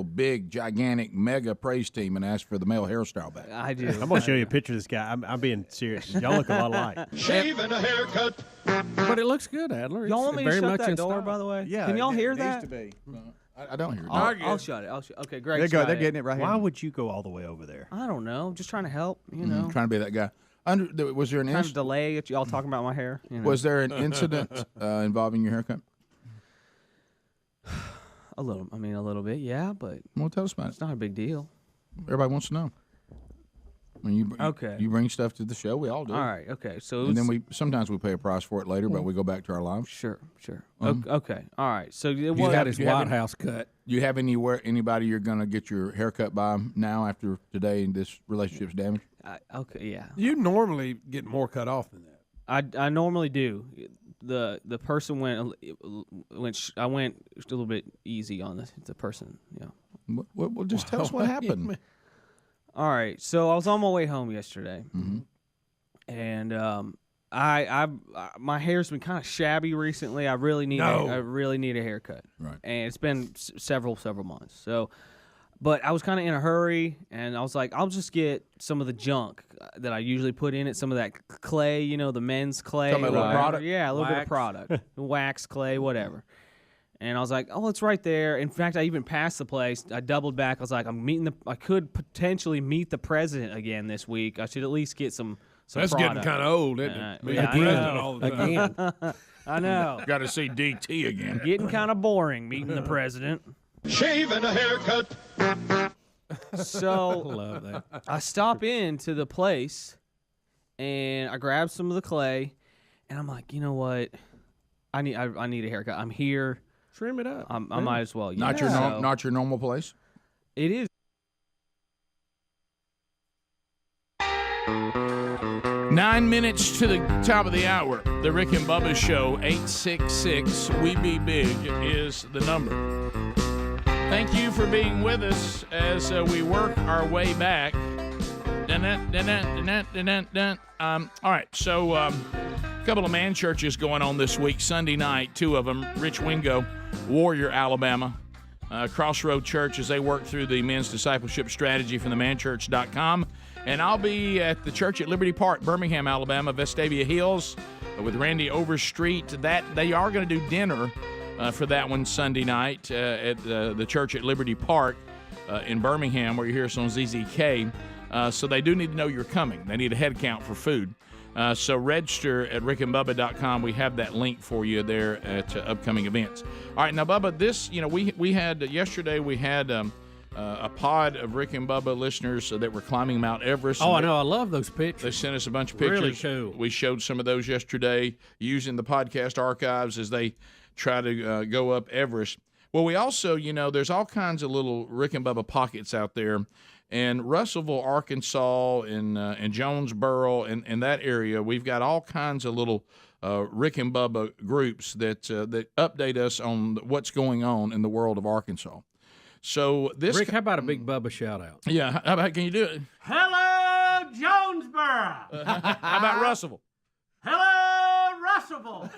big, gigantic, mega praise team and ask for the male hairstyle back. I do. I'm going to show you a picture of this guy. I'm being serious. Y'all look a lot alike. Shaving a haircut. But it looks good, Adler. Y'all want me to very shut much that in door, style. by the way? Yeah. Can y'all hear it that? Needs to be. I don't hear it. I'll shut it. Okay, great. There you go. shut They're it. getting it right here. Why would you go all the way over there? I don't know. Just trying to help. You know. Trying to be that guy. Was there an Trying to incident? delay it. Y'all talking about my hair. You know. Was there an incident involving your haircut? a little bit, yeah, but Well, tell us about it's it. not a big deal. Everybody wants to know. When you Okay. you bring stuff to the show, we all do. All right. Okay. So And then sometimes we pay a price for it later, but we go back to our lives. Sure. Mhm. Okay. All right. So He's got his White House cut. Do you have anybody you're going to get your haircut by now after today and this relationship's damaged? Okay. Yeah. You normally get more cut off than that. I normally do. The person went I went a little bit easy on the person. Yeah. Well, just tell us what happened. All right. So I was on my way home yesterday, and I my hair's been kind of shabby recently. I really need a haircut. Right. And it's been several months. So, but I was kind of in a hurry, and I was like, I'll just get some of the junk that I usually put in it. Some of that clay, the men's clay. Talking about a little product? Yeah, a little bit of product, wax, clay, whatever. And I was like, oh, it's right there. In fact, I even passed the place. I doubled back. I was like, I could potentially meet the president again this week. I should at least get some That's product. getting kind of old, isn't it? Being Yeah, president all the time. Again. I know. Got to see DT again. Getting kind of boring meeting the president. Shaving a haircut. So Love that. I stop into the place, and I grab some of the clay, and I'm like, you know what? I need a haircut. I'm here. Trim it up. I might as well. Not your normal place. It is. 9 minutes to the top of the hour. The Rick and Bubba Show, 866-WE-BE-BIG is the number. Thank you for being with us as we work our way back. All right, so a couple of man churches going on this week. Sunday night, two of them, Rich Wingo, Warrior, Alabama. Crossroad Church as they work through the men's discipleship strategy from themanchurch.com. And I'll be at the church at Liberty Park, Birmingham, Alabama, Vestavia Hills, with Randy Overstreet. They are going to do dinner for that one Sunday night at the church at Liberty Park in Birmingham, where you hear us on ZZK. So they do need to know you're coming. They need a head count for food. So register at rickandbubba.com. We have that link for you there at upcoming events. All right, now, Bubba, this, we had yesterday, we had a pod of Rick and Bubba listeners that were climbing Mount Everest. Oh, I know. I love those pictures. They sent us a bunch of pictures. Really cool. We showed some of those yesterday using the podcast archives as they try to go up Everest. Well, we also, there's all kinds of little Rick and Bubba pockets out there. And Russellville, Arkansas, and Jonesboro, and that area, we've got all kinds of little Rick and Bubba groups that update us on what's going on in the world of Arkansas. So this, Rick, how about a big Bubba shout out? Yeah, how about, can you do it? Hello, Jonesboro. How about Russellville? Hello, Russellville.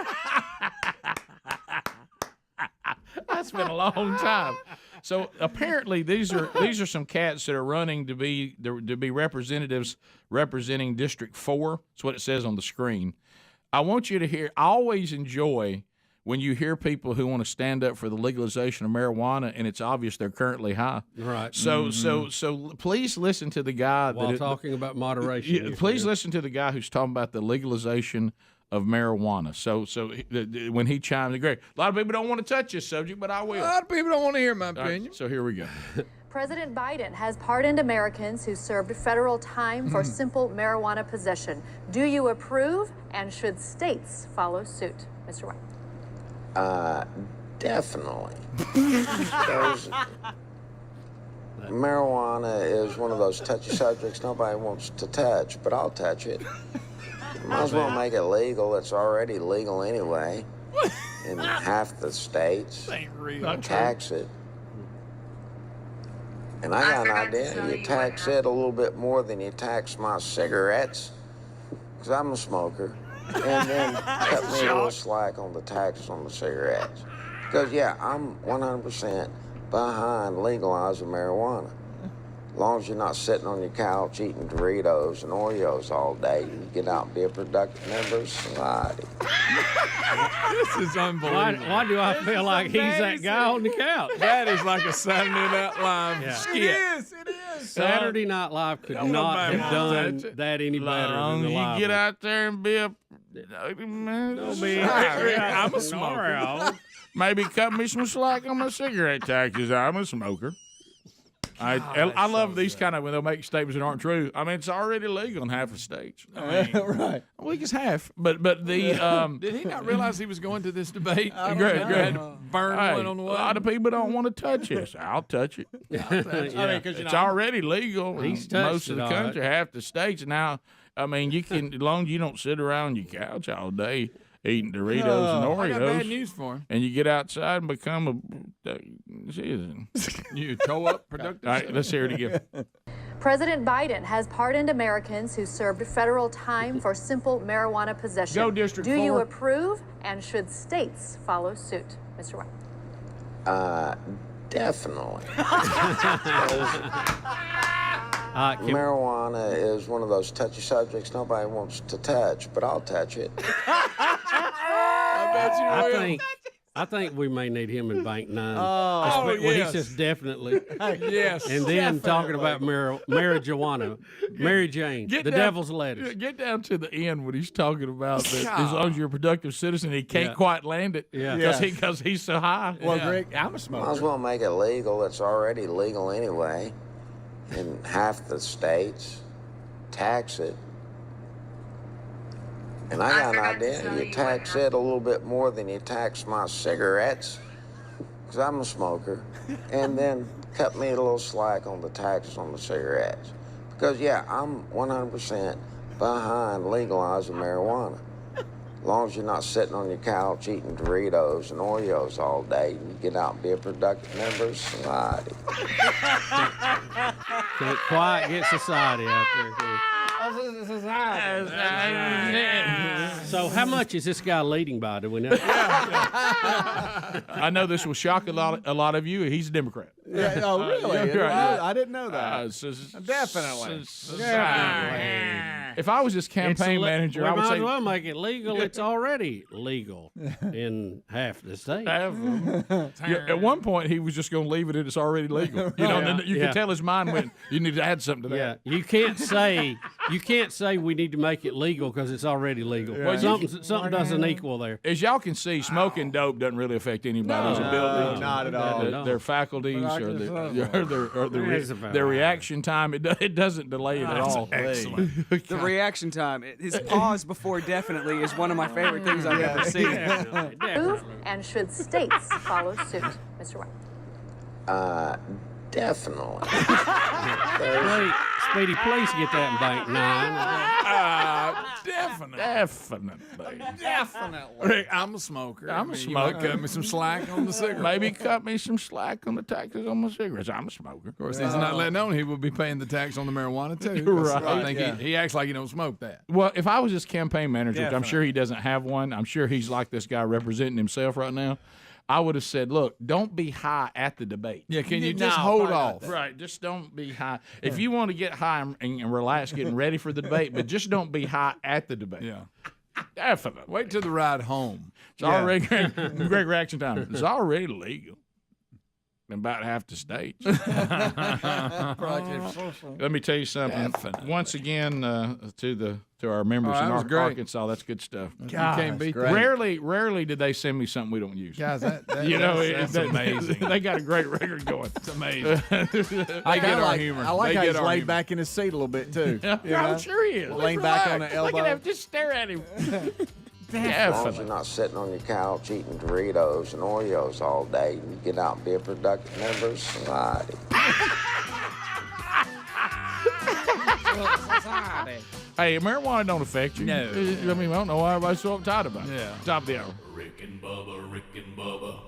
That's been a long time. So apparently these are some cats that are running to be representatives representing District 4. That's what it says on the screen. I want you to hear. I always enjoy when you hear people who want to stand up for the legalization of marijuana, and it's obvious they're currently high. Right. So please listen to the guy while talking about moderation. Please listen to the guy who's talking about the legalization of marijuana. So when he chimes in, great. A lot of people don't want to touch this subject, but I will. A lot of people don't want to hear my opinion. Right, so here we go. President Biden has pardoned Americans who served federal time for simple marijuana possession. Do you approve, and should states follow suit? Mr. White. Definitely. Marijuana is one of those touchy subjects nobody wants to touch, but I'll touch it. Might as well make it legal. It's already legal anyway in half the states. Tax it. And I got an idea. You tax it a little bit more than you tax my cigarettes, because I'm a smoker. And then cut me a little slack on the taxes on the cigarettes. Because, yeah, I'm 100% behind legalizing marijuana. As long as you're not sitting on your couch eating Doritos and Oreos all day, you get out and be a productive member of society. This is unbelievable. Why do I feel like he's that guy on the couch? That is like a Saturday Night Live skit. It is. Saturday Night Live could not have done that any better than the live. You get out there and be a... I'm a smoker. Maybe cut me some slack on my cigarette taxes. I'm a smoker. I love these kind of when they'll make statements that aren't true. I mean, it's already legal in half the states. I mean, right. Well, it's half. But the did he not realize he was going to this debate? Great. Burn one on the way. A lot of people don't want to touch this. I'll touch it. It's already legal in most of the country, half the states. Now, I mean, you can, as long as you don't sit around on your couch all day eating Doritos and Oreos. I got bad news for him. And you get outside and become a citizen. You co-op productive. All right, let's hear it again. President Biden has pardoned Americans who served federal time for simple marijuana possession. Go District 4. Do you approve, and should states follow suit? Mr. White. Definitely. Marijuana is one of those touchy subjects nobody wants to touch, but I'll touch it. I think we may need him in Bank 9. Yes. When he says definitely. Yes. And then talking about marijuana, Mary Jane, devil's lettuce. Get down to the end when he's talking about that as long as you're a productive citizen, he can't quite land it because he's so high. Well, Greg, I'm a smoker. Might as well make it legal. It's already legal anyway in half the states. Tax it. And I got an idea. You tax it a little bit more than you tax my cigarettes, because I'm a smoker, and then cut me a little slack on the taxes on the cigarettes. Because, yeah, I'm 100% behind legalizing marijuana. As long as you're not sitting on your couch eating Doritos and Oreos all day, you get out and be a productive member of society. Can't quite get society out there. So how much is this guy leading by? Do we know? I know this will shock a lot of you. He's a Democrat. Yeah, oh, really? Right. I didn't know that. Definitely. If I was his campaign manager, I would might say, as well make it legal. It's already legal in half the state. At one point, he was just going to leave it. It's already legal. You know, and then you could tell his mind went. You need to add something to that. Yeah, you can't say You can't say we need to make it legal because it's already legal. Well, Something doesn't equal there. As y'all can see, smoking dope doesn't really affect anybody's ability. not at all. Their faculties or their reaction time, it doesn't delay it at all. Excellent. The reaction time, his pause before definitely is one of my favorite things I've ever seen. Approve, and should states follow suit? Mr. White. Definitely. Speedy, please get that in bank 9. Definitely. Rick, I'm a smoker. I'm a You smoker. might cut me some slack on the cigarette. Maybe cut me some slack on the taxes on my cigarettes. I'm a smoker. Of course, he's not letting on he will be paying the tax on the marijuana, too. Right. I think he acts like he don't smoke that. Well, if I was his campaign manager, which I'm Definitely. sure he doesn't have one, I'm sure he's like this guy representing himself right now, I would have said, look, don't be high at the debate. Yeah, can you just hold off? Right, just don't be high. If you want to get high and relax getting ready for the debate, but just don't be high at the debate. Yeah. Definitely. Wait till the ride home. It's already great reaction time. It's already legal in about half the states. Let me tell you something. Definitely. Once again, to our members that in was great. Arkansas, that's good stuff. You can't beat that. Rarely did they send me something we don't use. Guys, that's amazing. They got a great record going. It's amazing. I get our like, humor. I like They how get he's our laid humor. back in his seat a little bit too. I'm sure he is. Lean back on the Look elbow. at him. Just stare at him. As long as you're not sitting on your couch eating Doritos and Oreos all day, you get out and be a productive member of society. Hey, marijuana don't affect you. No. I mean, I don't know why everybody's so uptight about it. Yeah. Top of the hour. Rick and Bubba.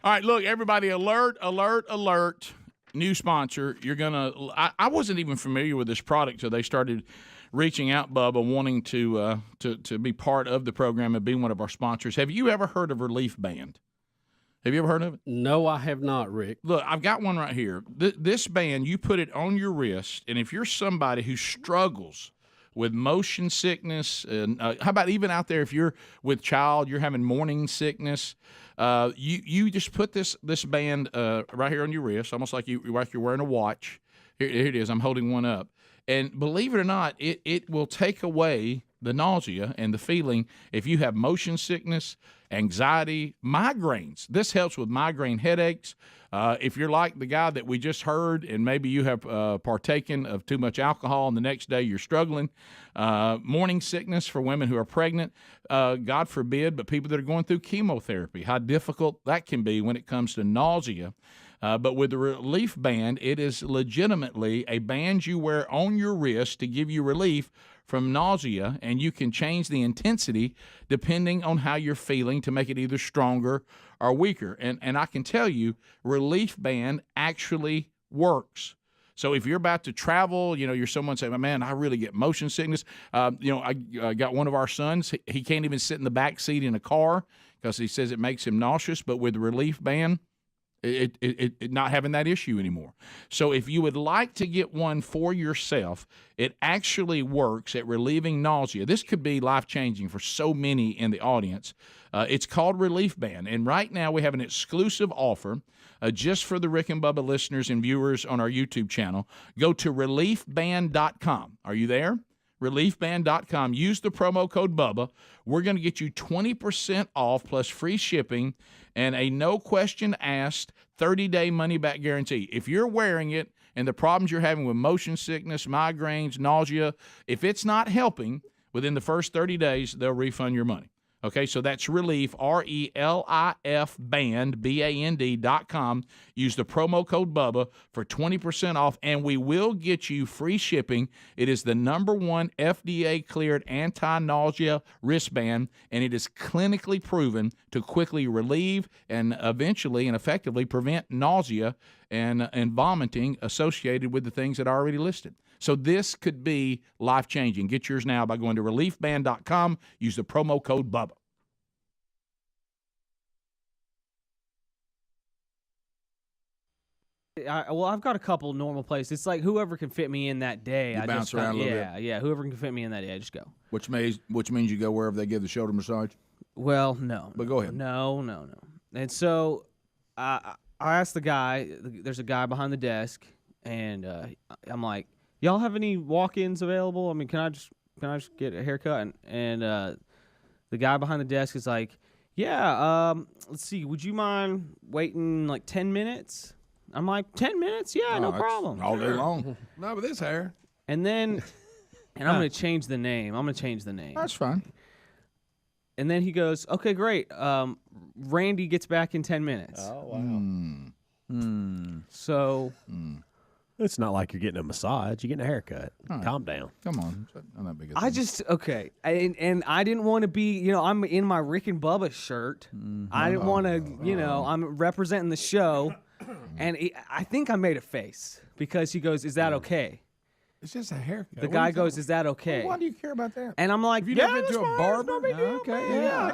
All right, look, everybody, alert. New sponsor. You're going to – I wasn't even familiar with this product till they started reaching out, Bubba, wanting to be part of the program and be one of our sponsors. Have you ever heard of Relief Band? Have you ever heard of it? No, I have not, Rick. Look, I've got one right here. This band, you put it on your wrist, and if you're somebody who struggles with motion sickness, and how about even out there if you're with child, you're having morning sickness, you just put this band right here on your wrist, almost like you're wearing a watch. Here it is. I'm holding one up. And believe it or not, it will take away the nausea and the feeling if you have motion sickness, anxiety, migraines. This helps with migraine headaches. If you're like the guy that we just heard and maybe you have partaken of too much alcohol and the next day you're struggling, morning sickness for women who are pregnant, God forbid, but people that are going through chemotherapy, how difficult that can be when it comes to nausea. But with the Relief Band, it is legitimately a band you wear on your wrist to give you relief from nausea, and you can change the intensity depending on how you're feeling to make it either stronger or weaker. And I can tell you, Relief Band actually works. So if you're about to travel, you're someone saying, man, I really get motion sickness. I got one of our sons. He can't even sit in the back seat in a car because he says it makes him nauseous. But with the Relief Band, it not having that issue anymore. So if you would like to get one for yourself, it actually works at relieving nausea. This could be life-changing for so many in the audience. It's called Relief Band, and right now we have an exclusive offer just for the Rick and Bubba listeners and viewers on our YouTube channel. Go to reliefband.com. Are you there? reliefband.com. Use the promo code Bubba. We're going to get you 20% off plus free shipping and a no-question-asked 30-day money-back guarantee. If you're wearing it and the problems you're having with motion sickness, migraines, nausea, if it's not helping, within the first 30 days, they'll refund your money. Okay, so that's Relief, RELIF band, BAND.com. Use the promo code Bubba for 20% off, and we will get you free shipping. It is the #1 FDA-cleared anti-nausea wristband, and it is clinically proven to quickly relieve and eventually and effectively prevent nausea and vomiting associated with the things that are already listed. So this could be life-changing. Get yours now by going to reliefband.com. Use the promo code Bubba. I've got a couple normal places. It's like whoever can fit me in that day. You bounce around a little bit. Yeah, whoever can fit me in that day, I just go. Which means you go wherever they give the shoulder massage? Well, no. But go ahead. No. And so I asked the guy, there's a guy behind the desk, and I'm like, y'all have any walk-ins available? I mean, can I just get a haircut? And the guy behind the desk is like, yeah, let's see, would you mind waiting like 10 minutes? I'm like, 10 minutes? Yeah, no problem. All day long. Not with this hair. And then, and I'm going to change the name. That's fine. And then he goes, okay, great. Randy gets back in 10 minutes. Oh, wow. So. It's not like you're getting a massage. You're getting a haircut. Right. Calm down. Come on. Not that big a thing. Okay. And I didn't want to be, I'm in my Rick and Bubba shirt. I didn't want to, I'm representing the show. And I think I made a face because he goes, is that okay? It's just a haircut. The guy goes, is that okay? Well, why do you care about that? And I'm like, Have you yeah, never been to a barber? No big deal. Okay, yeah,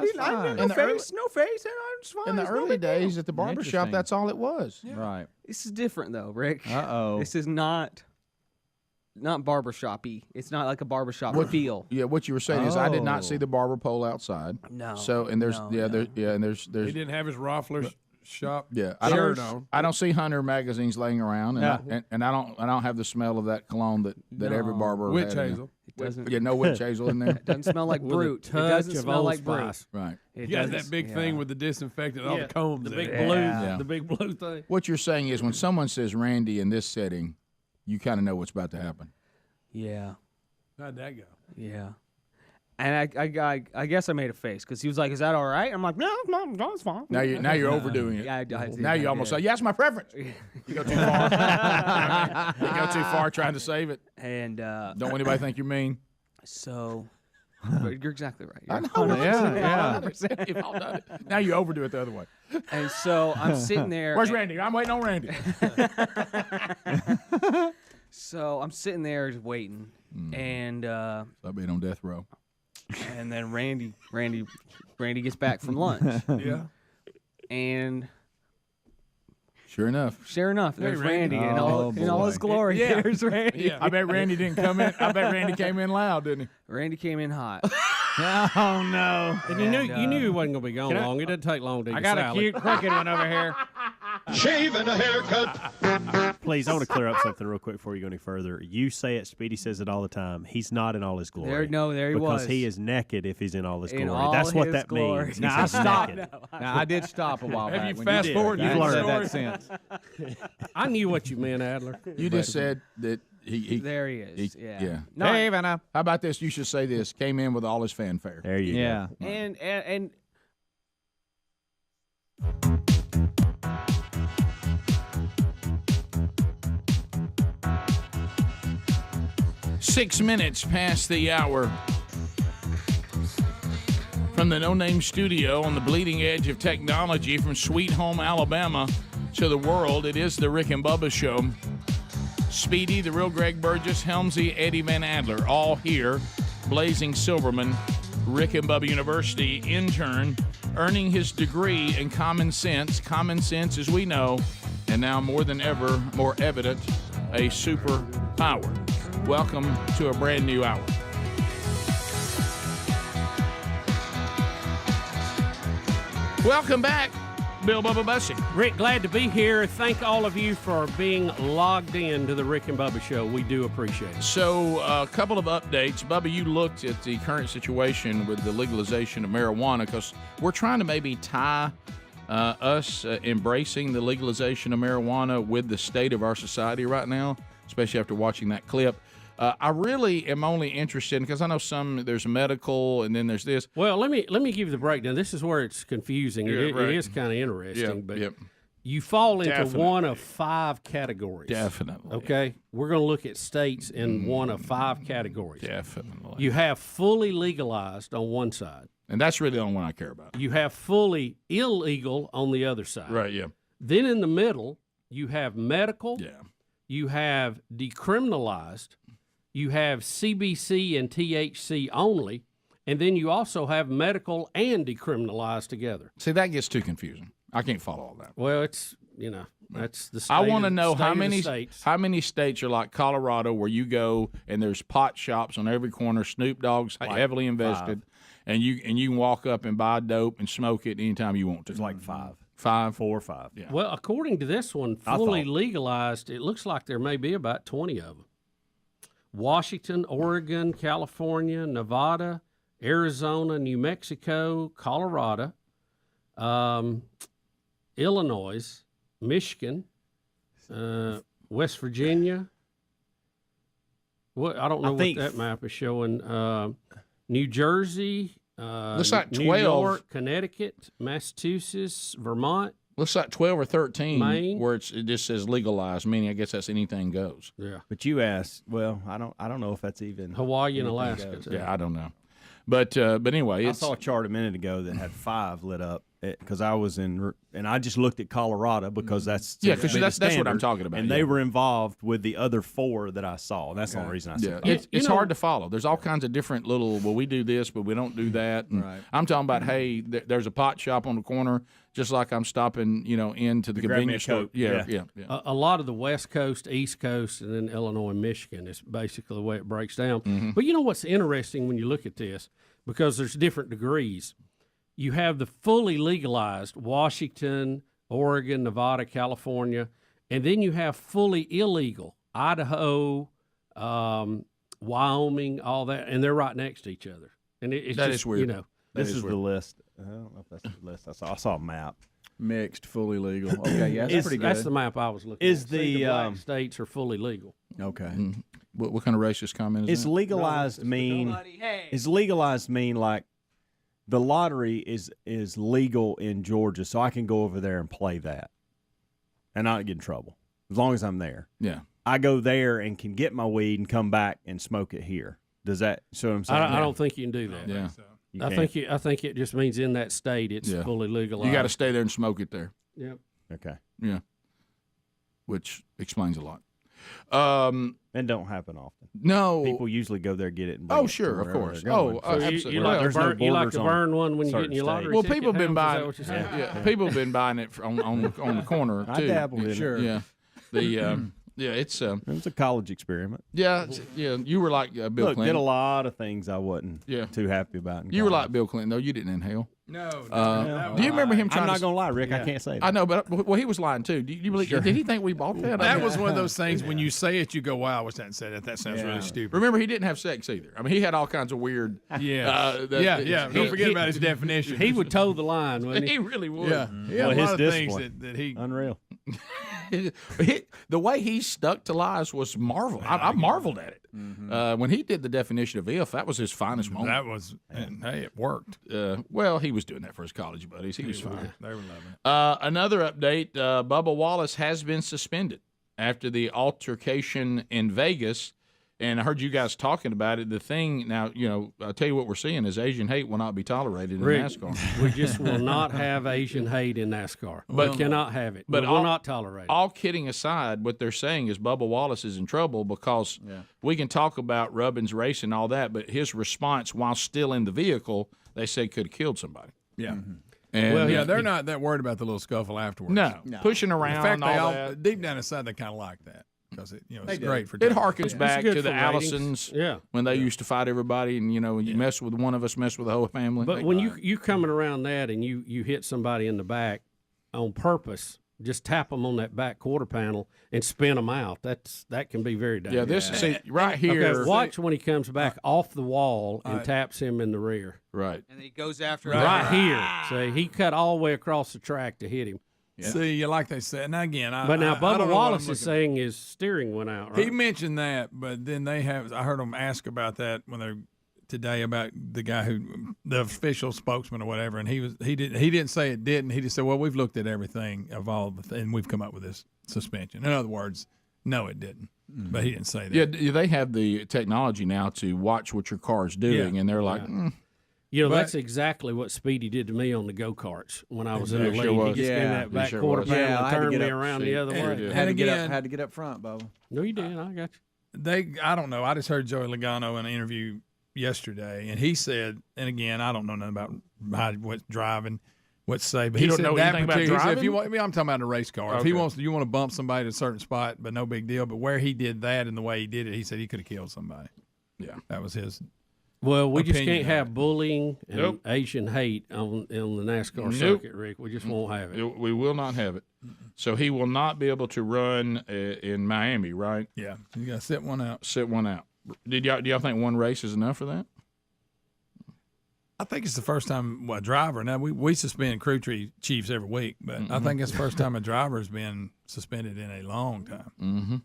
No face. It's fine. In the It's no early big deal. days at the barber shop, that's all it was. Yeah. Right. This is different though, Rick. Uh-oh. This is not barbershop-y. It's not like a barbershop feel. Yeah, what you were saying is I did not see the barber pole outside. No. So and there's no. there's He didn't have his Roffler's shop. Yeah, shirt on. I don't see Hunter magazines laying around, and I don't have the smell of that cologne that every barber Witch had hazel. It doesn't. Yeah, no witch hazel in there. It doesn't smell like brute. It doesn't smell like brute. Right. You got that big thing with the disinfectant, all the combs. The big in it. blue, the big blue thing. What you're saying is when someone says Randy in this setting, you kind of know what's about to happen. Yeah. How'd that go? Yeah. And I guess I made a face because he was like, "Is that all right?" I'm like, "No, it's fine." Now you're overdoing it. Yeah, I did. Now you almost say, "Yeah, it's my preference." You go too far. You go too far trying to save it. And don't want anybody think you're mean. So, you're exactly right. I know. 100%. You've all done it. Now you overdo it the other way. And so I'm sitting there. Where's Randy? I'm waiting on Randy. So I'm sitting there just waiting, and I've been on death row. And then Randy gets back from lunch. Yeah. And sure enough, there's Randy in all his glory. Yeah. There's Randy. Yeah. I bet Randy didn't come in. I bet Randy came in loud, didn't he? Randy came in hot. Oh no! And you knew he wasn't going to be gone long. It doesn't take long to eat I got salad. a cute crooked one over here. Shave and a haircut. Please, I want to clear up something real quick before you go any further. You say it, Speedy says it all the time. He's not in all his glory. There he was. Because he is naked if he's in all his In glory. all That's what his that glory. means. Now I He's stopped. naked. Now I did stop a while Have back. you when fast did. forwarded You've that learned story? that since. I knew what you meant, Adler. You just said that he There he is. Yeah. No, Hey, Vanna. How about this? You should say this. Came in with all his fanfare. There you Yeah. go. And 6 minutes past the hour. From the No Name Studio on the bleeding edge of technology from Sweet Home, Alabama to the world, it is the Rick and Bubba Show. Speedy, the real Greg Burgess, Helmsley, Eddie Van Adler, all here. Blazing Silverman, Rick and Bubba University intern, earning his degree in common sense. Common sense, as we know, and now more than ever, more evident, a superpower. Welcome to a brand new hour. Welcome back, Bill Bubba Bussy. Rick, glad to be here. Thank all of you for being logged in to the Rick and Bubba Show. We do appreciate it. So, a couple of updates. Bubba, you looked at the current situation with the legalization of marijuana because we're trying to maybe tie us embracing the legalization of marijuana with the state of our society right now, especially after watching that clip. I really am only interested because I know there's medical and then there's this. Well, let me give you the breakdown. This is where it's confusing. Yeah, It right. is kind of interesting, but Yep. you fall into Definitely. one of 5 categories. Definitely. Okay? We're going to look at states in one of 5 categories. Definitely. You have fully legalized on one side. And that's really the only one I care about. You have fully illegal on the other side. Right, yeah. Then in the middle, you have medical. Yeah. You have decriminalized. You have CBC and THC only. And then you also have medical and decriminalized together. See, that gets too confusing. I can't follow all that. Well, it's, That's the. I want to know how many states. How many states are like Colorado, where you go and there's pot shops on every corner. Snoop Dogg's heavily invested, and you can walk up and buy dope and smoke it anytime you want to. It's like 5. 5, 4 or 5. Yeah. Well, according to this one, fully legalized, it looks like there may be about 20 of them. Washington, Oregon, California, Nevada, Arizona, New Mexico, Colorado, Illinois, Michigan, West Virginia. What I don't know what that map is showing. New Jersey, looks like 12. New York, Connecticut, Massachusetts, Vermont. Looks like 12 or 13, Maine. where it just says legalized, meaning I guess that's anything goes. Yeah. But you asked, well, I don't know if that's even Hawaii and Alaska. Yeah, I don't know. But anyway, I saw a chart a minute ago that had 5 lit up because I was in, and I just looked at Colorado because that's because that's what I'm talking about. And they were involved with the other 4 that I saw. And that's the only reason I said that. It's hard to follow. There's all kinds of different little. Well, we do this, but we don't do that. And I'm talking about hey, there's a pot shop on the corner, just like I'm stopping, into the convenience store. Yeah. A lot of the West Coast, East Coast, and then Illinois and Michigan is basically the way it breaks down. Mm-hmm. But you know what's interesting when you look at this, because there's different degrees. You have the fully legalized Washington, Oregon, Nevada, California, and then you have fully illegal Idaho, Wyoming, all that, and they're right next to each other. And it's that just, is weird. This is the list. I don't know if that's the list. I saw a map. Mixed, fully legal. Okay, yeah, that's pretty good. That's the map I was looking at. The black states are fully legal. Okay. Mm-hmm. What kind of racist comment is Is that? legalized mean? Is legalized mean like the lottery is legal in Georgia, so I can go over there and play that, and not get in trouble as long as I'm there. Yeah. I go there and can get my weed and come back and smoke it here. Does that? So I'm saying I don't think you can do that. Yeah. I think it just means in that state it's fully legalized. You got to stay there and smoke it there. Yep. Okay. Yeah. Which explains a lot. And don't happen often. No. People usually go there, get it. And bring it sure, to of wherever course. they're going. Absolutely. You like to burn one when you get in your lottery. Well, ticket people have been now? Is buying. that what you're saying? Yeah, people have been buying it on the corner too. I dabbled in it. Sure. Yeah. It's it was a college experiment. Yeah. You were like Bill Clinton. Did a lot of things I wasn't Yeah. too happy about. You were like Bill Clinton, though. You didn't inhale. No. Do you remember him trying I'm not to? gonna lie, Rick. I can't say that. I know, but he was lying too. Do you believe? Sure. Did he think we bought that? That was one of those things when you say it, you go, "Wow, I wish I hadn't said that. That sounds really stupid." Remember, he didn't have sex either. I mean, he had all kinds of weird. Yeah. Don't forget about his definition. He would toe the line, wouldn't he? He really would. Yeah. He had a lot of things that he. Unreal. The way he stuck to lies was marvel. I marveled at it. When he did the definition of if, that was his finest moment. That was, and hey, it worked. Well, he was doing that for his college buddies. He was fine. They were loving it. Another update: Bubba Wallace has been suspended after the altercation in Vegas. And I heard you guys talking about it. The thing now, I'll tell you what we're seeing is Asian hate will not be tolerated in Rick, NASCAR. We just will not have Asian hate in NASCAR. We cannot have it. But we will not tolerate it. All kidding aside, what they're saying is Bubba Wallace is in trouble because we can talk about Rubbin's race and all that, but his response while still in the vehicle, they say could have killed somebody. Yeah. And, they're not that worried about the little scuffle afterwards. No. Pushing around. In fact, all that. deep down inside, they kind of like that. Because it's great for it harkens back to the ratings. Allisons when they used to fight everybody, and you mess with one of us, mess with the whole family. But when you coming around that and you hit somebody in the back on purpose, just tap them on that back quarter panel and spin them out. That can be very dangerous. Yeah, this right here. Okay, watch when he comes back off the wall and taps him in the rear. Right, and he goes after right here. See, he cut all the way across the track to hit him. Yeah. See, like they said, and again, but now Bubba Wallace is saying his steering went out. Right? He mentioned that, but then I heard him ask about that when they're today about the guy the official spokesman or whatever, and he didn't say it didn't. He just said, well, we've looked at everything of all and we've come up with this suspension. In other words, no, it didn't. But he didn't say that. Yeah, they have the technology now to watch what your car is doing, and they're like. That's exactly what Speedy did to me on the go-karts when I was in the league. Sure he just gave me that back quarter panel and turned me around the other way. Had to get up front, Bubba. No, you did. I got you. I don't know. I just heard Joey Logano in an interview yesterday, and he said, and again, I don't know nothing about what's driving, what to say. But He he don't said know that anything about particular- he said, if you driving? want, I'm talking about a race car. If Okay. he wants, you want to bump somebody at a certain spot, but no big deal. But where he did that and the way he did it, he said he could have killed somebody. Yeah, that was his. Well, we just opinion can't on it. have bullying and Nope. Asian hate on the NASCAR Nope. circuit, Rick. We just won't have it. We will not have it. So he will not be able to run in Miami, right? Yeah, you got to sit one out. Sit one out. Do y'all think one race is enough for that? I think it's the first time a driver. Now we suspend crew chiefs every week, but I think it's the first time a driver has been suspended in a long time. Mm-hmm.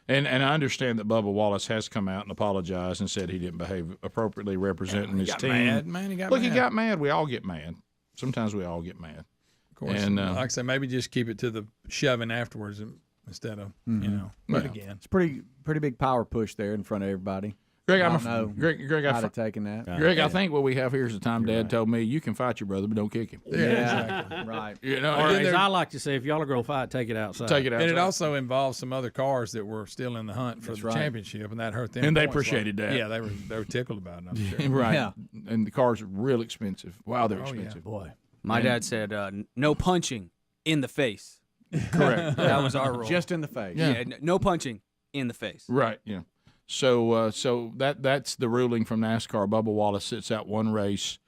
And I understand that Bubba Wallace has come out and apologized and said he didn't behave appropriately representing his got team. mad, man. He got Look, mad. he got mad. We all get mad. Sometimes we all get mad. Of course, And like I said, maybe just keep it to the shoving afterwards instead of you know. But again, it's pretty big power push there in front of everybody. Greg, I I'm don't know Greg, how to taking that. Greg, I think what we have here is the time Dad told me you can fight your brother, but don't kick him. Yeah, exactly. Right. You know, Or and as I like to say, if y'all are going to fight, take it outside. Take it outside. And it also involves some other cars that were still in the hunt for That's the right. championship, and that hurt them. And they points-wise. appreciated that. Yeah, they were tickled about it. I'm sure. right. Yeah. And the cars are real expensive. Wow, they're Oh, yeah. expensive. Boy. My dad said no punching in the face. Correct. That was our rule. Just in the face. Yeah, no punching in the face. Right. Yeah. So that's the ruling from NASCAR. Bubba Wallace sits out one race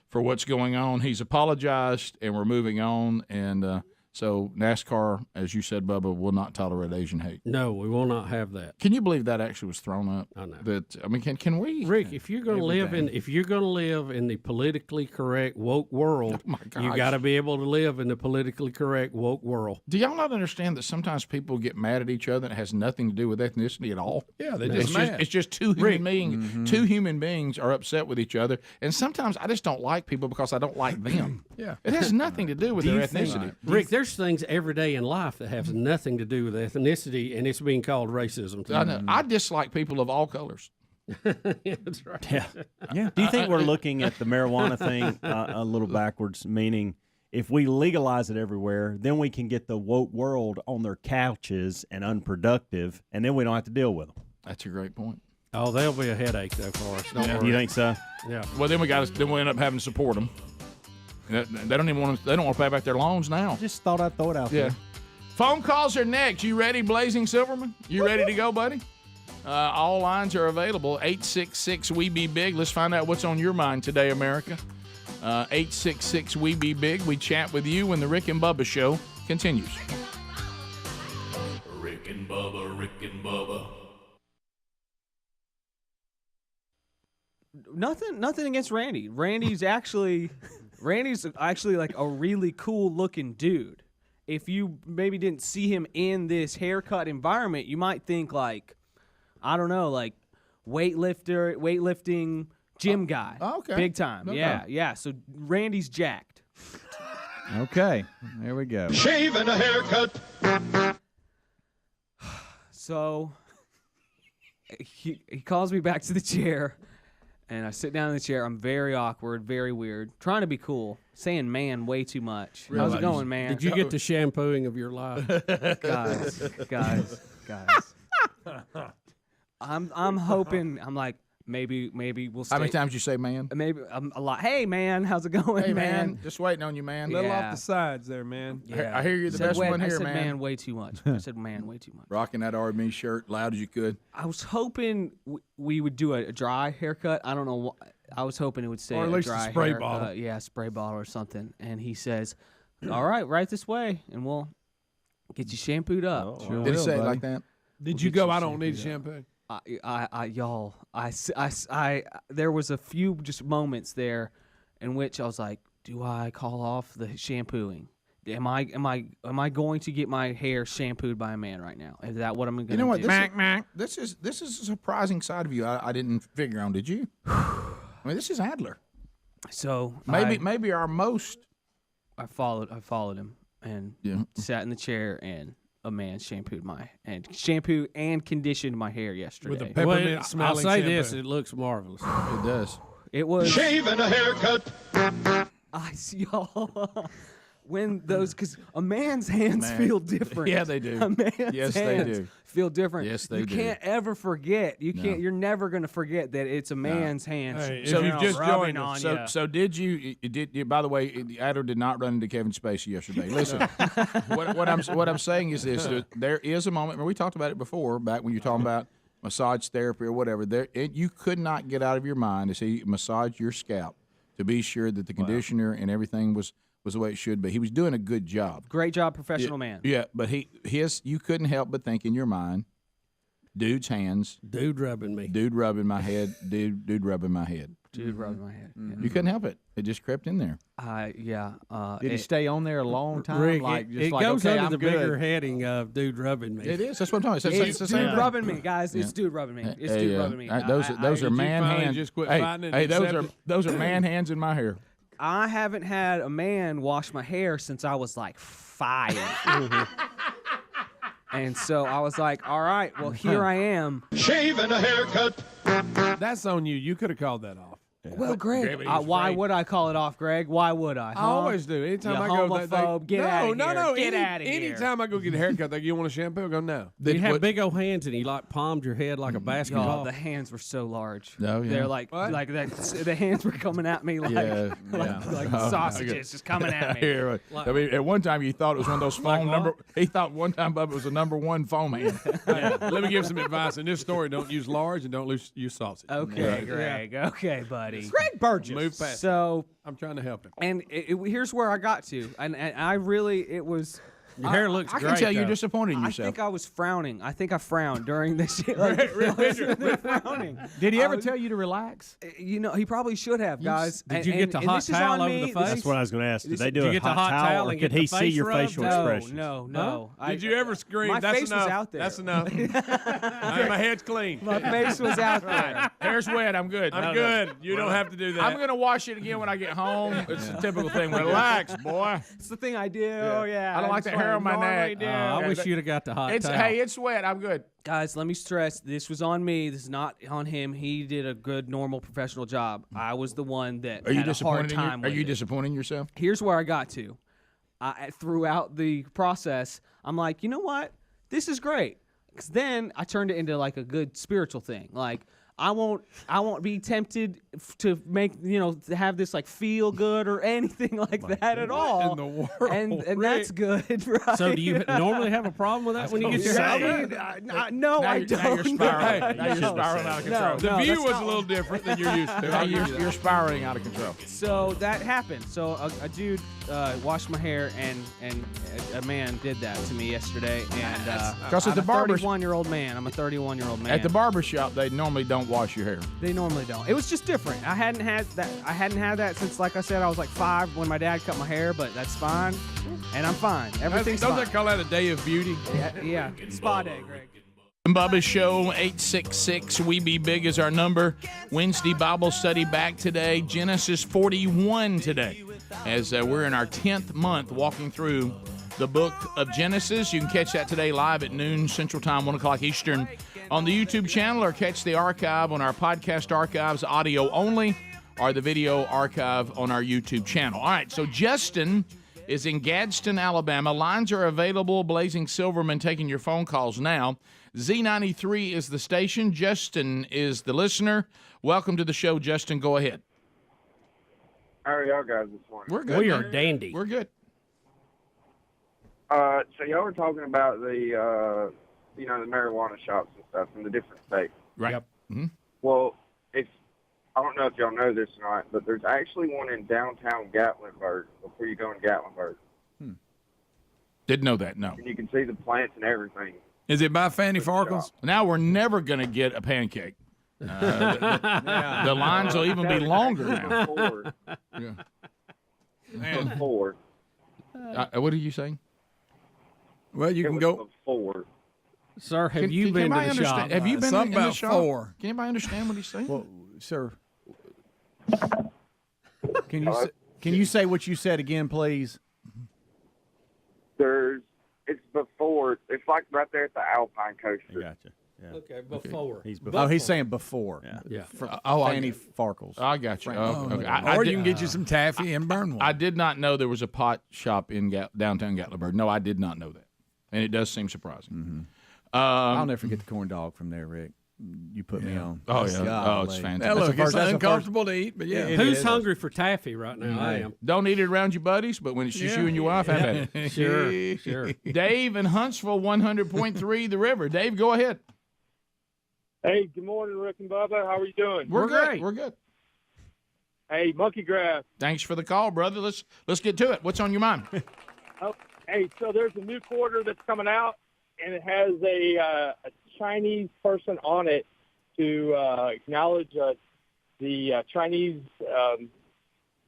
for what's going on. He's apologized, and we're moving on. And so NASCAR, as you said, Bubba, will not tolerate Asian hate. No, we will not have that. Can you believe that actually was thrown up? I know. That I mean, can we? Rick, if you're going to live in the politically correct woke world, you gosh. got to be able to live in the politically correct woke world. Do y'all not understand that sometimes people get mad at each other and it has nothing to do with ethnicity at all? Yeah, they It's just mad. it's just two human beings. Two human beings are upset with each other, and sometimes I just don't like people because I don't like them. Yeah. It has nothing to do with their ethnicity. Rick, there's things every day in life that has nothing to do with ethnicity, and it's being called racism. I know. I dislike people of all colors. That's right. Yeah. Yeah. Do you think we're looking at the marijuana thing a little backwards? Meaning, if we legalize it everywhere, then we can get the woke world on their couches and unproductive, and then we don't have to deal with them. That's a great point. Oh, there'll be a headache though for us. Don't worry. You think so? Yeah. Well, then we end up having to support them. They don't even want to. They don't want to pay back their loans now. Just thought I'd throw it out Yeah. there. Phone calls are next. You ready, Blazing Silverman? You ready to go, buddy? All lines are available. 866-WE-BE-BIG. Let's find out what's on your mind today, America. 866-WE-BE-BIG. We chat with you when the Rick and Bubba Show continues. Rick and Bubba, Rick and Bubba. Nothing against Randy. Randy's actually like a really cool looking dude. If you maybe didn't see him in this haircut environment, you might think like, I don't know, like weightlifting gym guy. Okay. Big time. Okay. Yeah. So Randy's jacked. Okay. There we go. Shave and a haircut. So he calls me back to the chair, and I sit down in the chair. I'm very awkward, very weird, trying to be cool, saying man way too much. Really? How's it going, man? Did you get the shampooing of your life? guys. I'm hoping. I'm like maybe we'll. How many stay- times you say man? Maybe a lot. Hey man, how's it going, Hey, man? man. Just waiting on you, man. A little Yeah. off the sides there, man. Yeah. I hear you're the Said best way- one I here, said man. man way too much. I said man way too much. Rocking that R&B shirt loud as you could. I was hoping we would do a dry haircut. I don't know. I was hoping it would say Or at least a dry spray haircut. bottle. Yeah, spray bottle or something. And he says, "All right, right this way, and we'll get you shampooed up." Sure Did he will, say it buddy. like that? Did We'll you get go? you I don't need shampooed shampoo. There was a few just moments there in which I was like, do I call off the shampooing? Am I going to get my hair shampooed by a man right now? Is that what I'm going to do? You know what? This is a surprising side of you I didn't figure on. Did you? I mean, this is Adler. So Maybe our most. I followed him and sat in the chair, and a man shampooed and conditioned my hair yesterday. With a peppermint I'll smelling say shampoo. this: it looks marvelous. It does. It was Shave and a haircut. I see y'all. when those, because a man's hands feel different. Yeah, they do. A man's Yes, hands they do. feel different. Yes, they you do. You can't ever forget. You No. can't. You're never going to forget that it's a man's hands. Hey, So if you just joined on us. ya. So did you? By the way, Adler did not run into Kevin Spacey yesterday. Listen, what I'm saying is this: there is a moment. We talked about it before, back when you're talking about massage therapy or whatever. You could not get out of your mind to see massage your scalp to be sure that the conditioner and everything was the way it should be. He was doing a good job. Great job, professional man. Yeah, but you couldn't help but think in your mind, dude's hands, Dude rubbing me. dude rubbing my head, dude rubbing my head. Dude rubbing my head. You couldn't help it. It just crept in there. Yeah. Did he stay on there a long time? Rick, Just it like, goes okay, under I'm the good. bigger heading of dude rubbing me. It is. That's what I'm talking about. It's the same dude thing. rubbing me, guys. It's dude rubbing me. It's dude rubbing me. Those are Did man you finally hands. just quit Hey, fighting and hey, those accept are man hands in my hair. I haven't had a man wash my hair since I was like 5. And so I was like, all right, well, here I am. Shave and a haircut. That's on you. You could have called that off. Well, Greg, why would I call it off, Greg? Why would I? I always do. Anytime You I go, homophobe, get out of here. No. Get out of here. Anytime I go get a haircut, they go, you want a shampoo? I go, no. You have big old hands and he like palmed your head like a basketball. Oh, the hands were so large. Oh, yeah. They're like that. The hands were coming at me like like sausages just coming at me. Yeah, I mean, at one time you thought it was one of those phone number. He thought one time Bubba was a #1 phone man. Let me give some advice. In this story, don't use large and don't use sausage. Okay, Greg. Okay, buddy. Greg Burgess. Move fast. So I'm trying to help him. And here's where I got to, and I really it was. Your hair looks I great. can tell you're though. disappointed in I yourself. think I was frowning. I think I frowned during this. Frowning. Did he ever tell you to relax? You know, he probably should have, guys. Did you get the hot this is towel on over me. the face? That's what I was going to ask. Did they Did do you a get the hot hot towel, towel or and could get he the see face your rubbed? facial No, expressions? no. Did you ever scream? My That's face enough. was out there. That's enough. My head's clean. My face was out there. Hair's wet. I'm good. I'm good. You don't have to do that. I'm gonna wash it again when I get home. It's a typical thing. Relax, boy. It's the thing I do. Oh yeah. I don't like That's the hair what on my normally neck. do. I wish you'd have got the hot towel. Hey, it's wet. I'm good. Guys, let me stress, this was on me. This is not on him. He did a good, normal, professional job. I was the one that Are you had a hard disappointed? time Are with you it. disappointing yourself? Here's where I got to. Throughout the process, I'm like, you know what? This is great. Because then I turned it into like a good spiritual thing. Like, I won't be tempted to make, to have this like feel good or anything like that at all. in the world, and that's good, right? So do you normally have a problem with that when you get your I hair mean, done? no, Now I you're- don't. now you're spiraling. No, Now you're spiraling out of control. The no, view that's was not a little different than you're used to. Now you're spiraling out of control. So that happened. So a dude washed my hair, and a man did that to me yesterday. And Because at I'm the a barber- 31-year-old man. I'm a 31-year-old man. At the barber shop, they normally don't wash your hair. They normally don't. It was just different. I hadn't had that since, like I said, I was like 5 when my dad cut my hair. But that's fine, and I'm fine. Everything's Don't fine. they call that a day of beauty? Yeah, spa day, Greg. Bubba's Show, 866 We Be Big is our number. Wednesday Bible study back today. Genesis 41 today. As we're in our 10th month walking through the book of Genesis. You can catch that today live at noon Central Time, 1 o'clock Eastern on the YouTube channel, or catch the archive on our podcast archives, audio only, or the video archive on our YouTube channel. All right, so Justin is in Gadsden, Alabama. Lines are available. Blazing Silverman taking your phone calls now. Z93 is the station. Justin is the listener. Welcome to the show, Justin. Go ahead. How are y'all guys this morning? We're good. We are dandy. We're good. So y'all were talking about the marijuana shops and stuff in the different states. Right. Yep. Mm-hmm. Well, I don't know if y'all know this or not, but there's actually one in downtown Gatlinburg before you go in Gatlinburg. Didn't know that, no. And you can see the plants and everything. Is it by Fanny Farkles? Now we're never going to get a pancake. The lines will even be longer now. Before. What are you saying? Well, you can go. Before. Sir, have you been to the shop? Have you been Something in the about shop? 4. Can anybody understand what he's saying? Well, sir, can you say what you said again, please? It's before. It's like right there at the Alpine Coaster. Gotcha. Okay, before. He's saying before. Yeah. Fanny Farkles. I got you. Okay. Or you can get you some taffy and burn one. I did not know there was a pot shop in downtown Gatlinburg. No, I did not know that, and it does seem surprising. I'll never forget the corn dog from there, Rick. You put me on. Oh yeah. Golly. It's fantastic. Now, look, it's that's the uncomfortable to eat, but yeah. Who's hungry for taffy right now? I am. Don't eat it around your buddies, but when it's just you and your wife, have at it. Sure. Dave in Huntsville, 100.3 The River. Dave, go ahead. Hey, good morning, Rick and Bubba. How are you doing? We're good. great. We're good. Hey, monkey grass. Thanks for the call, brother. Let's get to it. What's on your mind? Hey, so there's a new quarter that's coming out, and it has a Chinese person on it to acknowledge the Chinese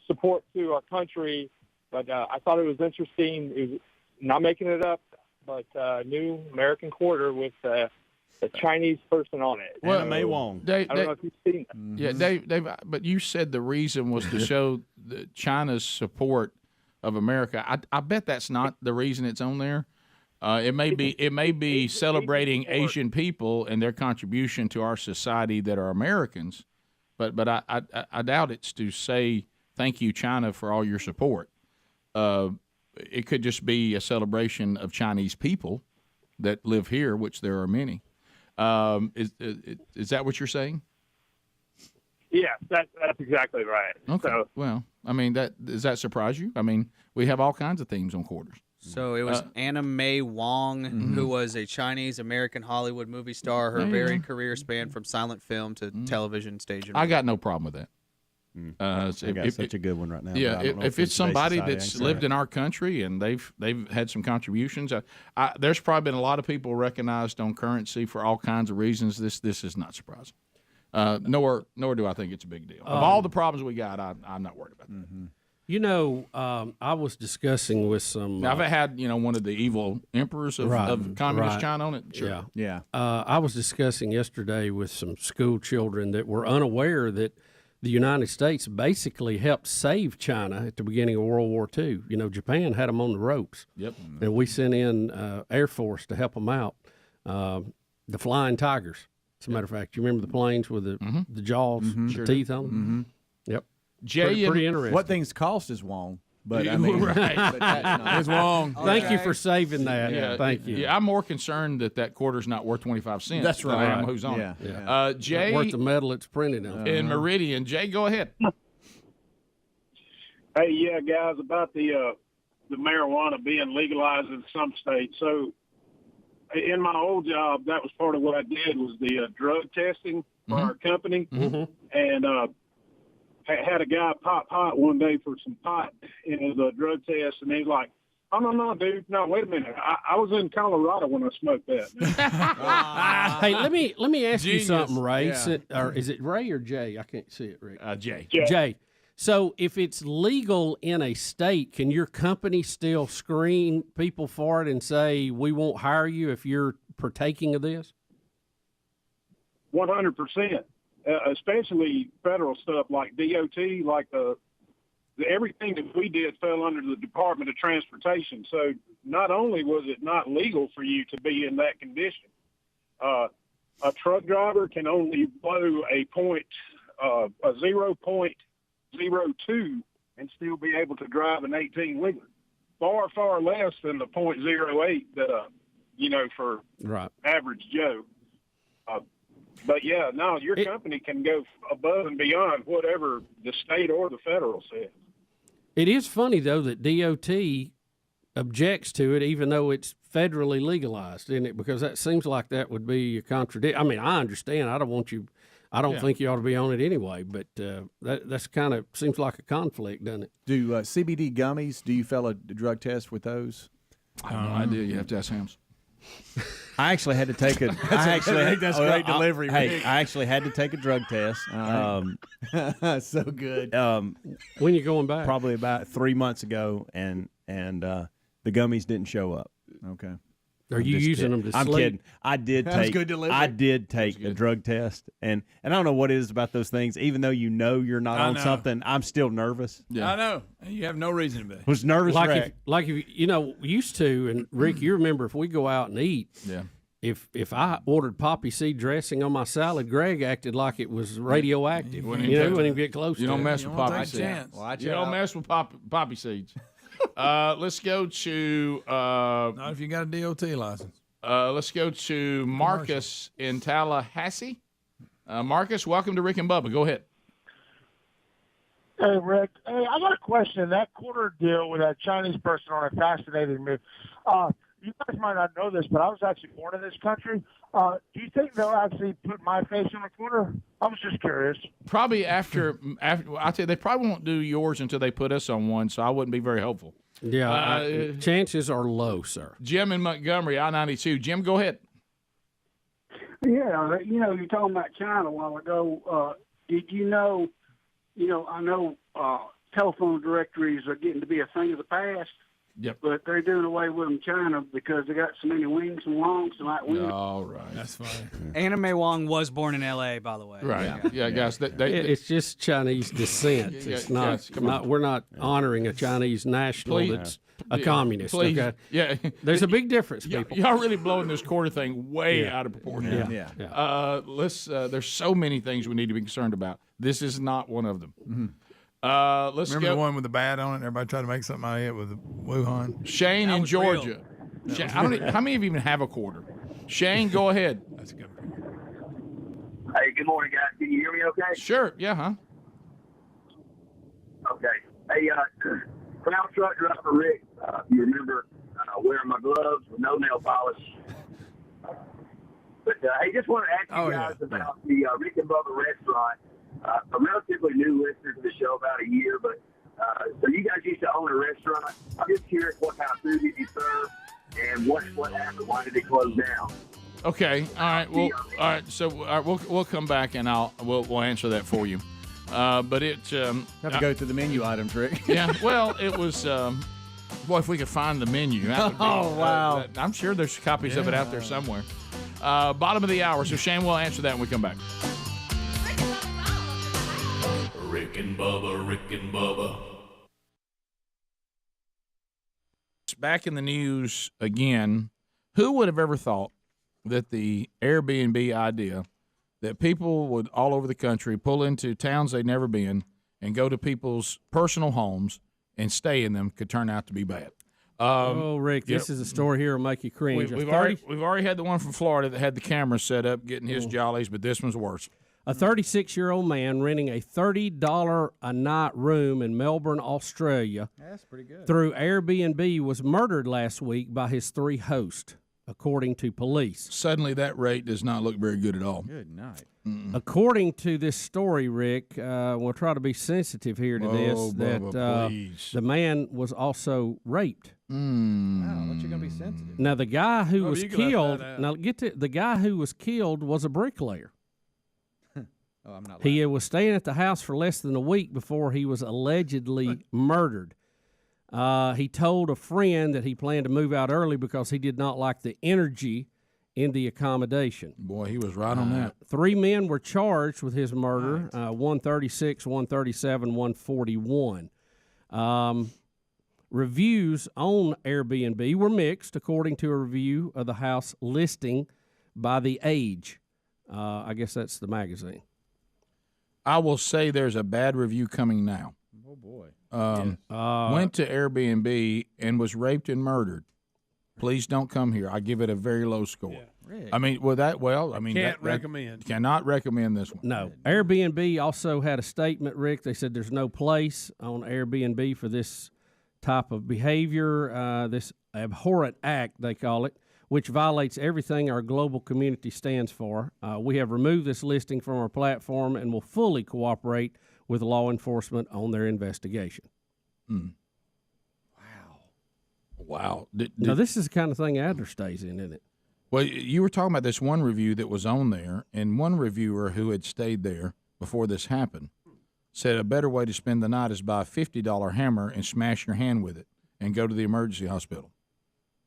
support to our country. But I thought it was interesting. It was not making it up, but new American quarter with a Chinese person on it. Well, May Wong. I don't know if you've seen that. Yeah, Dave. But you said the reason was to show China's support of America. I bet that's not the reason it's on there. It may be celebrating Asian people and their contribution to our society that are Americans, but I doubt it's to say thank you, China, for all your support. It could just be a celebration of Chinese people that live here, which there are many. Is that what you're saying? Yeah, that's exactly right. Okay. So, well, I mean, does that surprise you? I mean, we have all kinds of themes on quarters. So it was Anna May Wong, who was a Chinese-American Hollywood movie star. Her varied career spanned from silent film to television, stage, and I got no problem with that. I got such a good one right now. Yeah, but I don't know if it's somebody that's lived in our country and they've had some contributions, there's probably been a lot of people recognized on currency for all kinds of reasons. This is not surprising. Nor do I think it's a big deal. Of all the problems we got, I'm not worried about that. You know, I was discussing with some. Now, I've had one of the evil emperors of communist China on it. Sure. Yeah. I was discussing yesterday with some school children that were unaware that the United States basically helped save China at the beginning of World War II. You know, Japan had them on the ropes. Yep. And we sent in Air Force to help them out. The Flying Tigers, as a matter of fact. You remember the planes with the jaws, the teeth on them? Yep. Jay, pretty interesting. What things cost is Wong, but I mean, right. but that's not. It's Wong. Thank you for saving that. Yeah, Thank you. Yeah, I'm more concerned that quarter's not worth 25 cents. That's right. Than I am who's on it. Yeah. Jay, worth the metal it's printed on. in Meridian. Jay, go ahead. Hey, yeah, guys, about the marijuana being legalized in some states. So, in my old job, that was part of what I did was the drug testing for our company, and had a guy pop pot one day for some pot in his drug test, and he's like, "Oh no, dude, no, wait a minute, I was in Colorado when I smoked that." Hey, let me ask you Genius. something, Ray. Yeah. Or is it Ray or Jay? I can't see it, Rick. Jay. Jay. So if it's legal in a state, can your company still screen people for it and say we won't hire you if you're partaking of this? 100%, especially federal stuff like DOT, like everything that we did fell under the Department of Transportation. So not only was it not legal for you to be in that condition, a truck driver can only blow a 0.02 and still be able to drive an 18-wheeler. Far less than the 0.08 that, for average Joe. But yeah, no, your company can go above and beyond whatever the state or the federal says. It is funny, though, that DOT objects to it, even though it's federally legalized, isn't it? Because that seems like that would be a contradiction. I mean, I understand. I don't think you ought to be on it anyway, but that's kind of seems like a conflict, doesn't it? Do CBD gummies, do you fella drug test with those? I have no idea. You have to ask Hams. I actually had to take a. that's great delivery. Hey, I actually had to take a drug test. So good. When you going back? Probably about 3 months ago, and the gummies didn't show up. Okay. Are you using them to sleep? I'm kidding. I did That was take. good delivery. I did take a drug test, and I don't know what it is about those things. Even though you're not on something, I'm still nervous. Yeah. I know. You have no reason to be. Was nervous wreck. Like if used to, and Rick, you remember if we go out and eat, if I ordered poppy seed dressing on my salad, Greg acted like it was radioactive. You Wouldn't even get close You to don't it. mess with poppy take a seeds. chance. Watch You out. don't mess with poppy seeds. Let's go to Not if you got a DOT license. let's go to Marcus in Tallahassee. Marcus, welcome to Rick and Bubba. Go ahead. Hey, Rick. Hey, I got a question. That quarter deal with that Chinese person on it fascinated me. You guys might not know this, but I was actually born in this country. Do you think they'll actually put my face on a quarter? I was just curious. Probably after I tell you, they probably won't do yours until they put us on one, so I wouldn't be very hopeful. Yeah, chances are low, sir. Jim in Montgomery, I-92. Jim, go ahead. Yeah, you're talking about China a while ago. Did you know, I know telephone directories are getting to be a thing of the past. Yep. But they're doing away with them in China because they got so many wings and longs and like wings. All right. That's funny. Anna May Wong was born in L.A., by the way. Right. Yeah, guys. It's just Chinese descent. It's not. We're not honoring a Chinese national that's a communist. Please. Okay. Yeah. There's a big difference, people. Y'all really blowing this quarter thing way Yeah. out of proportion. Yeah. There's so many things we need to be concerned about. This is not one of them. Mm-hmm. Let's Remember go. the one with the bat on it? Everybody tried to make something out of it with Wuhan. Shane in Georgia. Shane, how many of you even have a quarter? Shane, go ahead. That's good. Hey, good morning, guys. Can you hear me okay? Sure. Yeah, huh? Okay. Hey, Crown truck driver Rick, you remember wearing my gloves with no nail polish. But hey, just want to ask you guys about the Rick and Bubba restaurant. I'm relatively new listener to the show, about a year, but so you guys used to own a restaurant. I'm just curious what kind of food did you serve and what happened? Why did it close down? Okay. All right. Well. All right. So we'll come back and we'll answer that for you. But it have to go through the menu items, Rick. Yeah. Well, it was. Boy, if we could find the menu. That would be, wow. I'm sure there's copies of it out there somewhere. Bottom of the hour. So Shane will answer that when we come back. Rick and Bubba, Rick and Bubba. Back in the news again. Who would have ever thought that the Airbnb idea that people would all over the country pull into towns they'd never been and go to people's personal homes and stay in them could turn out to be bad? Rick, this is a story here will make you cringe. We've already had the one from Florida that had the camera set up getting his jollies, but this one's worse. A 36-year-old man renting a $30 a night room in Melbourne, Australia, That's pretty good. through Airbnb was murdered last week by his 3 hosts, according to police. Suddenly, that rate does not look very good at all. Good night. According to this story, Rick, we'll try to be sensitive here to this, Bubba, that please. the man was also raped. Wow, what you gonna be sensitive? Now, the guy who was you can let killed, that out. now get to the guy who was killed was a bricklayer. Oh, I'm not. He was staying at the house for less than a week before he was allegedly murdered. He told a friend that he planned to move out early because he did not like the energy in the accommodation. Boy, he was right on that. 3 men were charged with his murder, 136, 137, 141. Reviews on Airbnb were mixed, according to a review of the house listing by The Age. I guess that's the magazine. I will say there's a bad review coming now. Oh boy. Went to Airbnb and was raped and murdered. Please don't come here. I give it a very low score. Rick. I mean, Can't recommend. Cannot recommend this one. No. Airbnb also had a statement, Rick. They said there's no place on Airbnb for this type of behavior, this abhorrent act, they call it, which violates everything our global community stands for. We have removed this listing from our platform and will fully cooperate with law enforcement on their investigation. Wow. Now, this is the kind of thing Adler stays in, isn't it? Well, you were talking about this one review that was on there, and one reviewer who had stayed there before this happened said a better way to spend the night is buy a $50 hammer and smash your hand with it and go to the emergency hospital.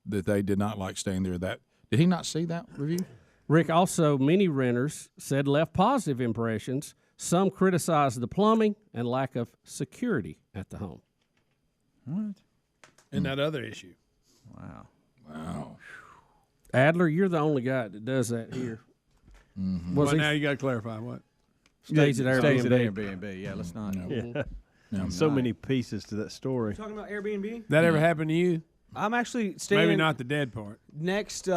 That they did not like staying there. Did he not see that review? Rick, also, many renters said left positive impressions. Some criticized the plumbing and lack of security at the home. What? And that other issue. Wow. Wow. Adler, you're the only guy that does that here. Mm-hmm. Was Well, he now you got to clarify what. stays at Airbnb? Stays at Airbnb. Yeah, let's not. Yeah. So many pieces to that story. Talking about Airbnb? That ever happened to you? I'm actually staying. Maybe not the dead part. Next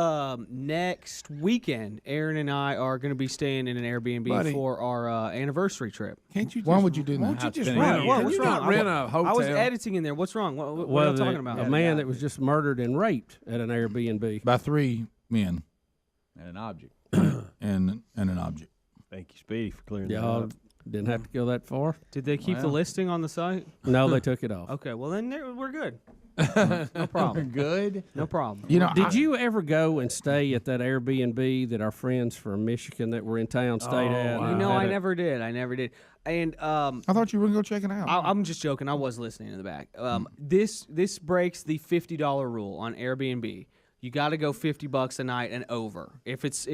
weekend, Aaron and I are going to be staying in an Airbnb Buddy. for our anniversary trip. Can't you? Why just- would you do that? Why don't you just How rent? What's Can you wrong? not rent a hotel? I was editing in there. What's wrong? What are you talking about? A man that was just murdered and raped at an Airbnb. By 3 men And an object. and an object. Thank you, Speedy, for clearing that Y'all up. didn't have to go that far. Did they keep the listing on the site? No, they took it off. Okay, well then we're good. No problem. Good. No problem. You know, Did you ever go and stay at that Airbnb that our friends from Michigan that were in town stayed at? You know, I never did. And I thought you were going to go check it out. I'm just joking. I was listening in the back. This breaks the $50 rule on Airbnb. You got to go $50 a night and over. If it's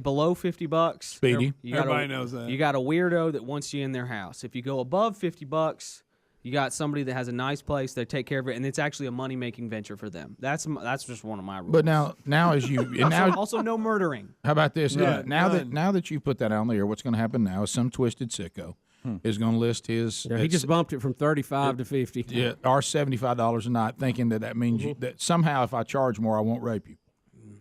below $50, Speedy. Everybody knows that. You got a weirdo that wants you in their house. If you go above $50, you got somebody that has a nice place. They take care of it, and it's actually a money making venture for them. That's just one of my rules. But now as you and now also no murdering. how about this? Right, Now right. that you put that on there, what's going to happen now is some twisted sicko is going to list his. Yeah, he just bumped it from 35 to 50. Yeah, or $75 a night, thinking that means that somehow if I charge more, I won't rape you.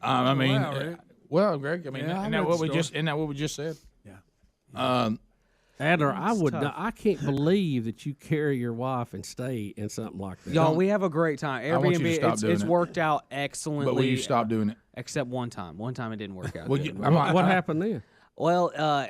I mean, wow, Rick. well, Greg, I mean, Yeah, I isn't know that what the we story. just isn't that what we just said? Yeah. Adler, I would. tough. I can't believe that you carry your wife and stay in something like that. Y'all, we have a great time. I want you to Airbnb, stop doing it's it. worked out excellently. But will you stop doing it? Except one time. One time it didn't work out. Well, good. What happened then? Well,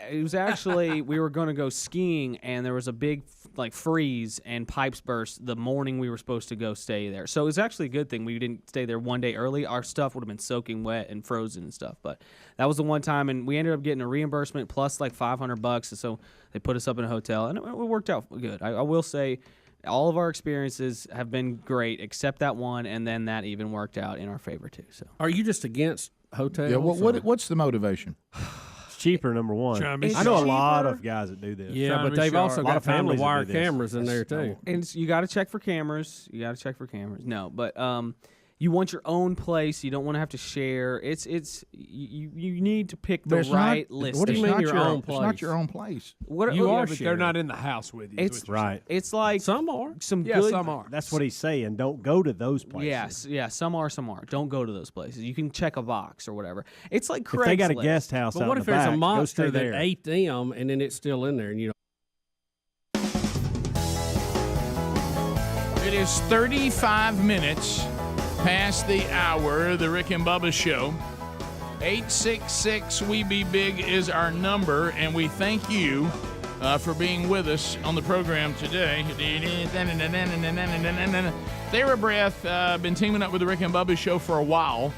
it was actually we were going to go skiing, and there was a big freeze, and pipes burst the morning we were supposed to go stay there. So it was actually a good thing we didn't stay there one day early. Our stuff would have been soaking wet and frozen and stuff. But that was the one time, and we ended up getting a reimbursement plus like $500. And so they put us up in a hotel, and it worked out good. I will say. All of our experiences have been great, except that one, and then that even worked out in our favor too. So, Are you just against hotels? Yeah. or- What's the motivation? It's cheaper, number one. Trying to be I know a cheaper. lot of guys that do this. Yeah, Trying but to be they've sharp. also A lot got of family families that wire do this. cameras in there too. and you got to check for cameras. No, but you want your own place. You don't want to have to share. You need to pick the But it's right not, list. What do you mean your own It's place? not your own place. What You oh, are But they're sharing. not in the house with you. is It's what you're Right. It's like Some are. some saying. Yeah, good. some are. That's what he's saying. Don't go to those places. Yes, yeah. Some are. Don't go to those places. You can check a box or whatever. It's like Craigslist. If they got a guest house But out what in if the there's back, a go monster stay that there. ate them and then it's still in there and you don't? It is 35 minutes past the hour, the Rick and Bubba Show. 866-WE-BE-BIG is our number, and we thank you for being with us on the program today. TheraBreath, been teaming up with the Rick and Bubba Show for a while.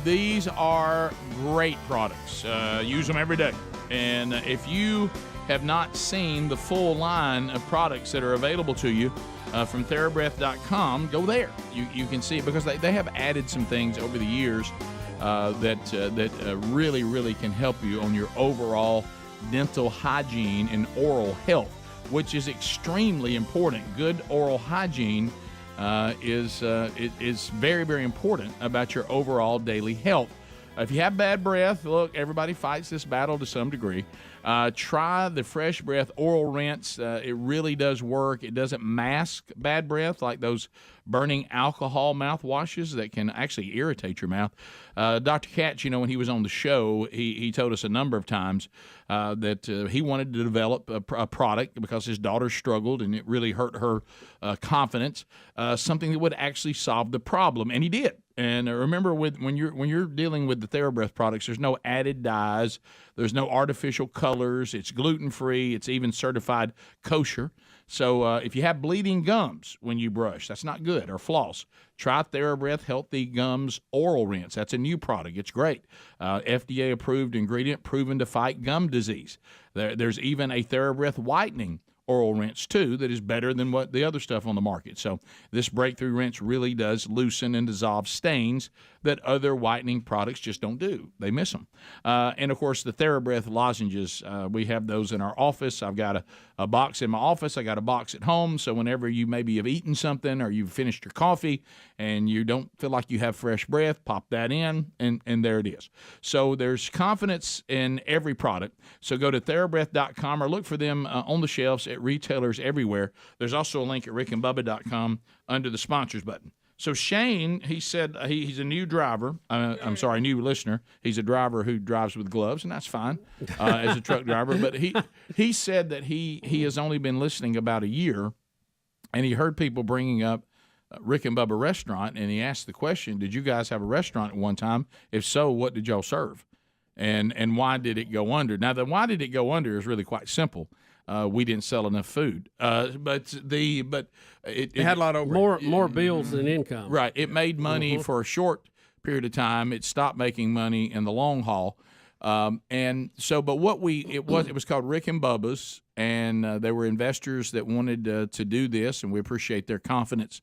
These are great products. Use them every day. And if you have not seen the full line of products that are available to you from TheraBreath.com, go there. You can see it because they have added some things over the years that really, really can help you on your overall dental hygiene and oral health, which is extremely important. Good oral hygiene is very, very important about your overall daily health. If you have bad breath, look, everybody fights this battle to some degree. Try the Fresh Breath Oral Rinse. It really does work. It doesn't mask bad breath like those burning alcohol mouthwashes that can actually irritate your mouth. Dr. Katz, when he was on the show, he told us a number of times that he wanted to develop a product because his daughter struggled and it really hurt her confidence, something that would actually solve the problem, and he did. And remember, when you're dealing with the TheraBreath products, there's no added dyes, there's no artificial colors, it's gluten-free, it's even certified kosher. So if you have bleeding gums when you brush, that's not good, or floss, try TheraBreath Healthy Gums Oral Rinse. That's a new product. It's great. FDA-approved ingredient proven to fight gum disease. There's even a TheraBreath Whitening oral rinse too that is better than what the other stuff on the market. So this breakthrough rinse really does loosen and dissolve stains that other whitening products just don't do. They miss them. And of course the TheraBreath lozenges, we have those in our office. I've got a box in my office. I got a box at home. So whenever you maybe have eaten something or you've finished your coffee and you don't feel like you have fresh breath, pop that in and there it is. So there's confidence in every product. So go to TheraBreath.com or look for them on the shelves at retailers everywhere. There's also a link at rickandbubba.com under the sponsors button. So Shane, he said he's a new driver. New listener. He's a driver who drives with gloves, and that's fine as a truck driver. But he said that he has only been listening about a year, and he heard people bringing up Rick and Bubba restaurant, and he asked the question, did you guys have a restaurant at one time? If so, what did y'all serve? And why did it go under? Now, the why did it go under is really quite simple. We didn't sell enough food, but it had a lot of more bills than income. Right, it made money for a short period of time. It stopped making money in the long haul, and so. But it was called Rick and Bubba's, and they were investors that wanted to do this, and we appreciate their confidence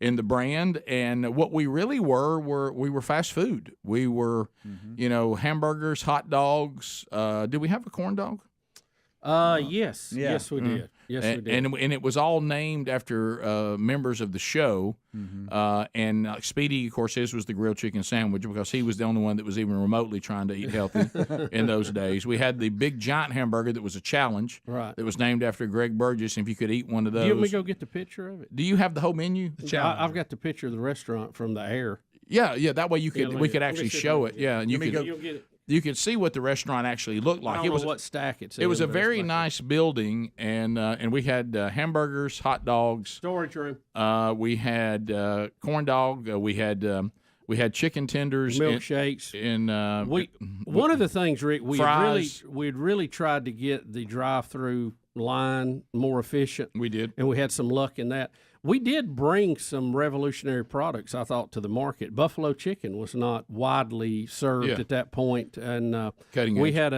in the brand. And what we really were fast food. We were, hamburgers, hot dogs. Did we have a corn dog? Yes, we did. Yes, we did. And it was all named after members of the show. And Speedy, of course, his was the grilled chicken sandwich because he was the only one that was even remotely trying to eat healthy in those days. We had the big giant hamburger that was a challenge. Right. That was named after Greg Burgess. And if you could eat one of those, you want me to go get the picture of it? Do you have the whole menu? I've got the picture of the restaurant from the air. Yeah. That way we could actually show it. Yeah, and you'll get it. You could see what the restaurant actually looked like. I don't know what stack it's in. It was a very nice building, and we had hamburgers, hot dogs, storage room. We had corn dog. We had chicken tenders, milkshakes. One of the things, Rick, we'd really tried to get the drive-through line more efficient. We did, and we had some luck in that. We did bring some revolutionary products, I thought, to the market. Buffalo chicken was not widely served at that point, and we had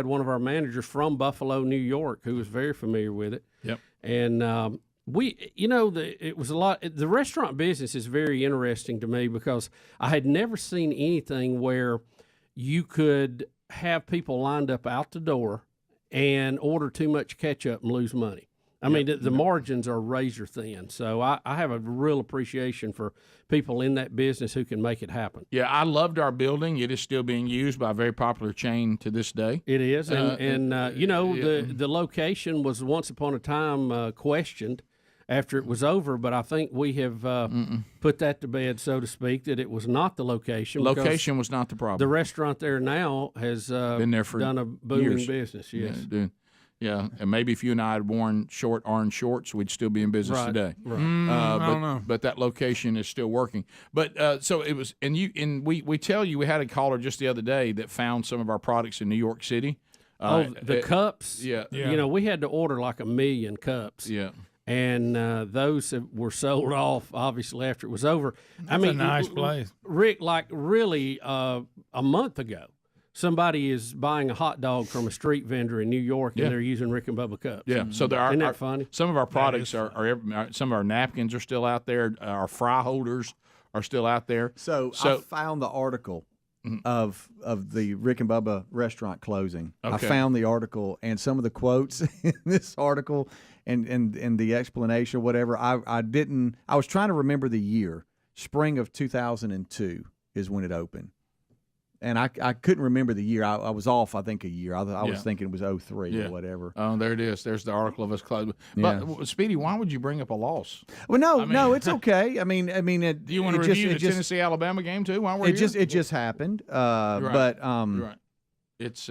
one of our managers from Buffalo, New York, who was very familiar with it. Yep. And it was a lot. The restaurant business is very interesting to me because I had never seen anything where you could have people lined up out the door and order too much ketchup and lose money. I mean, the margins are razor thin. So I have a real appreciation for people in that business who can make it happen. Yeah, I loved our building. It is still being used by a very popular chain to this day. It is. The location was once upon a time questioned after it was over, but I think we have put that to bed, so to speak, that it was not the location. Location was not the problem. The restaurant there now has been there for done a booming years. business, yes. Yeah, and maybe if you and I had worn short orange shorts, we'd still be in business today. Right. I don't know. But that location is still working. But so it was, and we tell you, we had a caller just the other day that found some of our products in New York City. The cups. Yeah. We had to order like 1 million cups. Yeah. And those were sold off, obviously, after it was over. That's a nice place. Rick, like really a month ago, somebody is buying a hot dog from a street vendor in New York, and they're using Rick and Bubba cups. Yeah, so there are. Isn't that funny? Some of our products are some of our napkins are still out there. Our fry holders are still out there. So I found the article of the Rick and Bubba restaurant closing. Okay. I found the article and some of the quotes in this article and the explanation or whatever. I was trying to remember the year. Spring of 2002 is when it opened. And I couldn't remember the year. I was off, I think, a year. I was thinking it was 2003 or whatever. Oh, there it is. There's the article of us closed. But Speedy, why would you bring up a loss? Well, no, it's okay. I mean, do you want to review the Tennessee-Alabama game too? While we're here? It just happened. Right. It's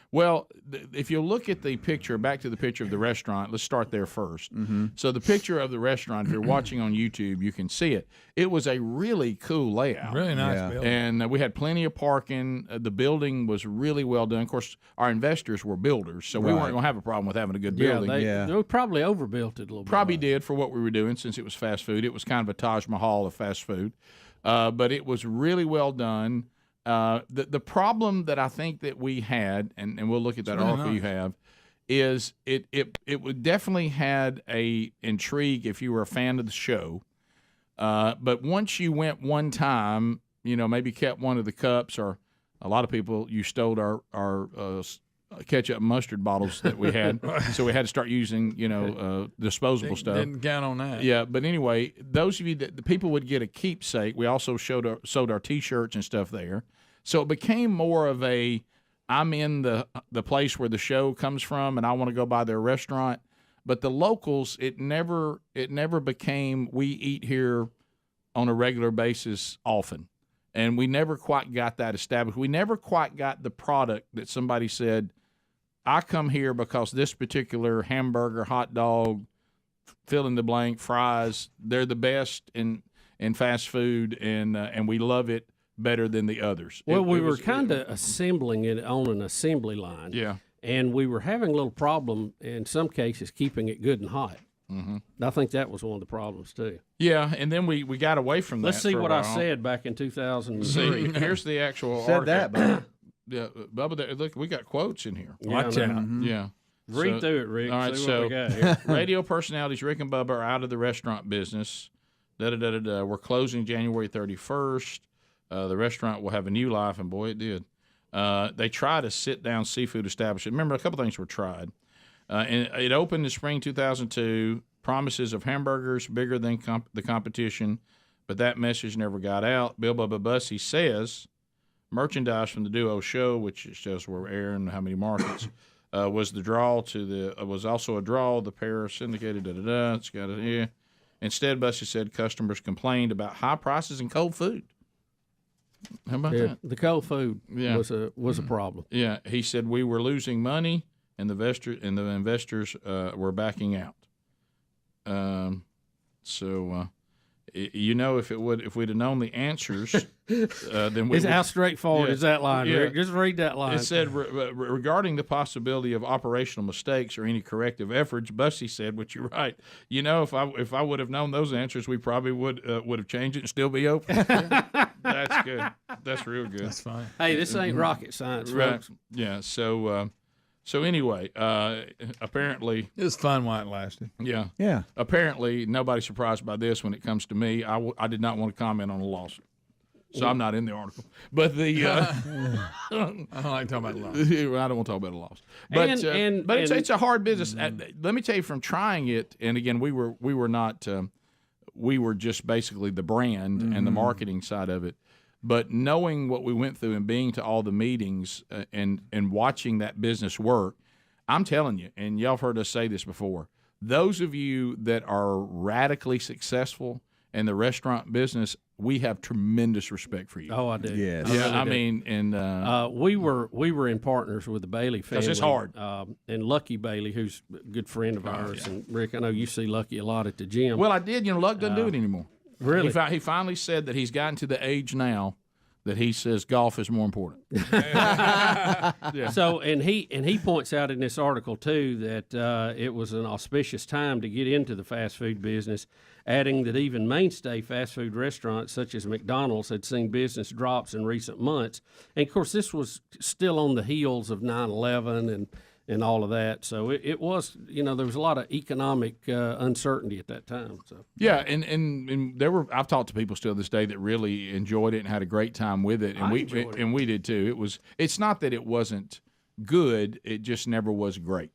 well, if you look at the picture, back to the picture of the restaurant, let's start there first. Mm-hmm. So the picture of the restaurant, if you're watching on YouTube, you can see it. It was a really cool layout. Really nice building. And we had plenty of parking. The building was really well done. Of course, our investors were builders, so we weren't going to have a problem with having a good building. They probably overbuilt it a little bit. Probably did for what we were doing since it was fast food. It was kind of a Taj Mahal of fast food. But it was really well done. The problem that I think that we had, and we'll look at that article you have, is it would definitely had a intrigue if you were a fan of the show. But once you went one time, maybe kept one of the cups, or a lot of people, you stole our ketchup and mustard bottles that we had, so we had to start using, disposable stuff. Didn't count on that. Yeah, but anyway, those of you the people would get a keepsake. We also sold our T-shirts and stuff there, so it became more of a, I'm in the place where the show comes from, and I want to go by their restaurant. But the locals, it never became, we eat here on a regular basis often. And we never quite got that established. We never quite got the product that somebody said, I come here because this particular hamburger, hot dog, fill in the blank, fries, they're the best in fast food, and we love it better than the others. Well, we were kind of assembling it on an assembly line. Yeah. And we were having a little problem, in some cases, keeping it good and hot. Mm-hmm. I think that was one of the problems, too. Yeah, and then we got away from that. Let's see for a what I while. said back in 2003. See, here's the actual Said article. that, Bubba. Yeah, Bubba, look, we got quotes in here. Watch out. Yeah. Read through it, Rick. All right, See what we so got here. radio personalities Rick and Bubba are out of the restaurant business. We're closing January 31st. The restaurant will have a new life, and boy, it did. They tried a sit-down seafood establishment. Remember, a couple things were tried. And it opened in spring 2002. Promises of hamburgers bigger than the competition, but that message never got out. Bill Bubba Bussey says merchandise from the duo show, which shows where we're airing, how many markets, was also a draw. The pair syndicated. It's got it here. Instead, Bussey said customers complained about high prices and cold food. How about that? The cold food was a problem. Yeah, he said we were losing money, and the investors were backing out. If we'd have known the answers, then we. How straightforward is that line, Rick? Just read that line. It said regarding the possibility of operational mistakes or any corrective efforts, Bussey said, which you're right. If I would have known those answers, we probably would have changed it and still be open. That's good. That's real good. That's fine. Hey, this ain't rocket science, right? folks. Yeah. So anyway, apparently it was fun while it lasted. Yeah. Yeah. Apparently, nobody's surprised by this when it comes to me. I did not want to comment on the lawsuit, so I'm not in the article. But I don't like talking about the loss. I don't want to talk about the loss. But it's a hard business. Let me tell you, from trying it, and again, we were not. We were just basically the brand and the marketing side of it. But knowing what we went through and being to all the meetings and watching that business work, I'm telling you, and y'all have heard us say this before, those of you that are radically successful in the restaurant business, we have tremendous respect for you. Oh, I do. Yes. Yeah, we were in partners with the Bailey family. Because it's hard. And Lucky Bailey, who's a good friend of ours, and Rick, I know you see Lucky a lot at the gym. Well, I did. Luck doesn't do it anymore. Really? He finally said that he's gotten to the age now that he says golf is more important. Yeah. So, and he points out in this article too that it was an auspicious time to get into the fast food business, adding that even mainstay fast food restaurants such as McDonald's had seen business drops in recent months. And of course, this was still on the heels of 9/11 and all of that. So it was, there was a lot of economic uncertainty at that time. So yeah, and I've talked to people still this day that really enjoyed it and had a great time with it, and we did too. It's not that it wasn't good, it just never was great.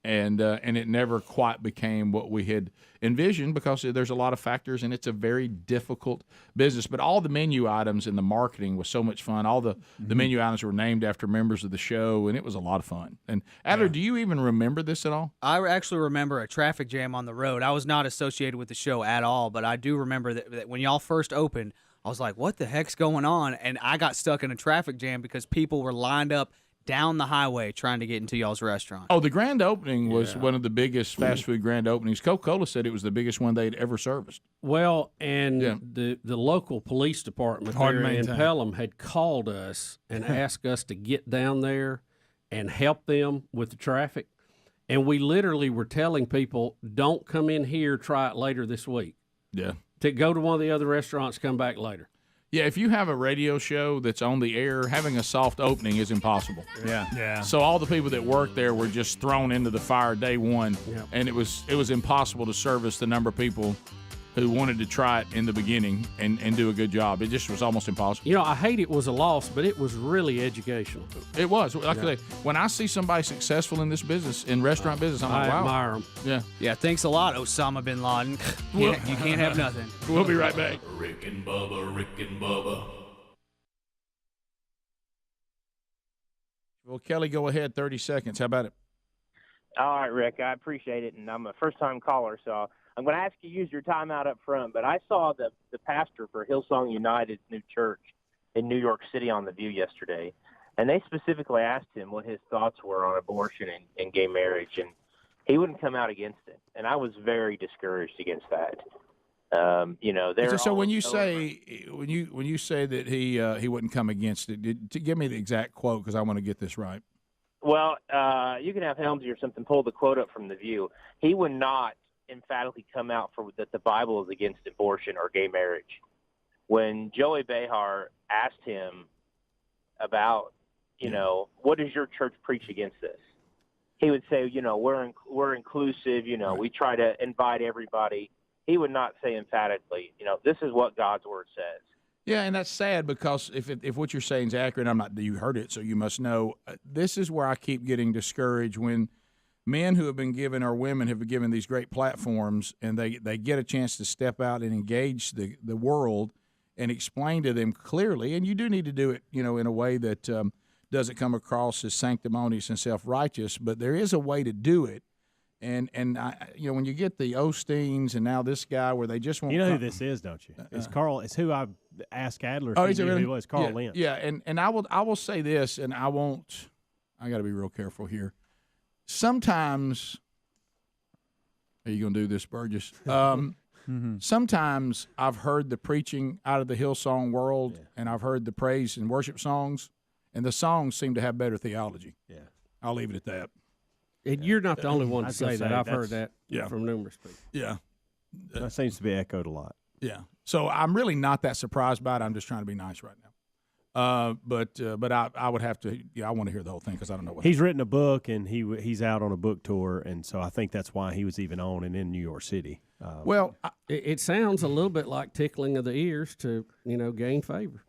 And it never quite became what we had envisioned because there's a lot of factors, and it's a very difficult business. But all the menu items and the marketing was so much fun. All the menu items were named after members of the show, and it was a lot of fun. And Adler, do you even remember this at all? I actually remember a traffic jam on the road. I was not associated with the show at all, but I do remember that when y'all first opened, I was like, what the heck's going on? And I got stuck in a traffic jam because people were lined up down the highway trying to get into y'all's restaurant. Oh, the grand opening was one of the biggest fast food grand openings. Coca-Cola said it was the biggest one they'd ever serviced. Well, and the local police department there in Pelham had called us and asked us to get down there and help them with the traffic. And we literally were telling people, don't come in here, try it later this week. Yeah. To go to one of the other restaurants, come back later. Yeah, if you have a radio show that's on the air, having a soft opening is impossible. Yeah. So all the people that worked there were just thrown into the fire day one, and it was impossible to service the number of people who wanted to try it in the beginning and do a good job. It just was almost impossible. You know, I hate it was a loss, but it was really educational. It was. Like I say, when I see somebody successful in this business, in restaurant business, I'm like, wow. I admire them. Yeah. Yeah, thanks a lot, Osama bin Laden. You can't have nothing. We'll be right back. Rick and Bubba, Rick and Bubba. Well, Kelly, go ahead. 30 seconds. How about it? All right, Rick, I appreciate it, and I'm a first-time caller, so I'm going to ask you to use your time out up front, but I saw the pastor for Hillsong United's new church in New York City on The View yesterday, and they specifically asked him what his thoughts were on abortion and gay marriage, and he wouldn't come out against it, and I was very discouraged against that. So when you say that he wouldn't come against it, give me the exact quote because I want to get this right. Well, you can have Helmsley or something pull the quote up from The View. He would not emphatically come out for that the Bible is against abortion or gay marriage. When Joey Behar asked him about, what does your church preach against this? He would say, we're inclusive, we try to invite everybody. He would not say emphatically, this is what God's word says. Yeah, and that's sad because if what you're saying is accurate, you heard it, so you must know. This is where I keep getting discouraged when men who have been given or women have been given these great platforms and they get a chance to step out and engage the world and explain to them clearly. And you do need to do it, in a way that doesn't come across as sanctimonious and self-righteous, but there is a way to do it. And when you get the Osteens and now this guy where they just won't. You know who this is, don't you? It's Carl. It's who I asked Adler. Oh, is it really? Who he was? Carl Lentz. Yeah, and I will say this, and I got to be real careful here. Sometimes, are you going to do this, Burgess? Sometimes I've heard the preaching out of the Hillsong world, and I've heard the praise and worship songs, and the songs seem to have better theology. Yeah, I'll leave it at that. And you're not the only one to say that. I've heard that from numerous people. Yeah. That seems to be echoed a lot. Yeah. So I'm really not that surprised by it. I'm just trying to be nice right now. But I would have to. I want to hear the whole thing because I don't know what he's written a book and he's out on a book tour, and so I think that's why he was even on and in New York City. It sounds a little bit like tickling of the ears to gain favor.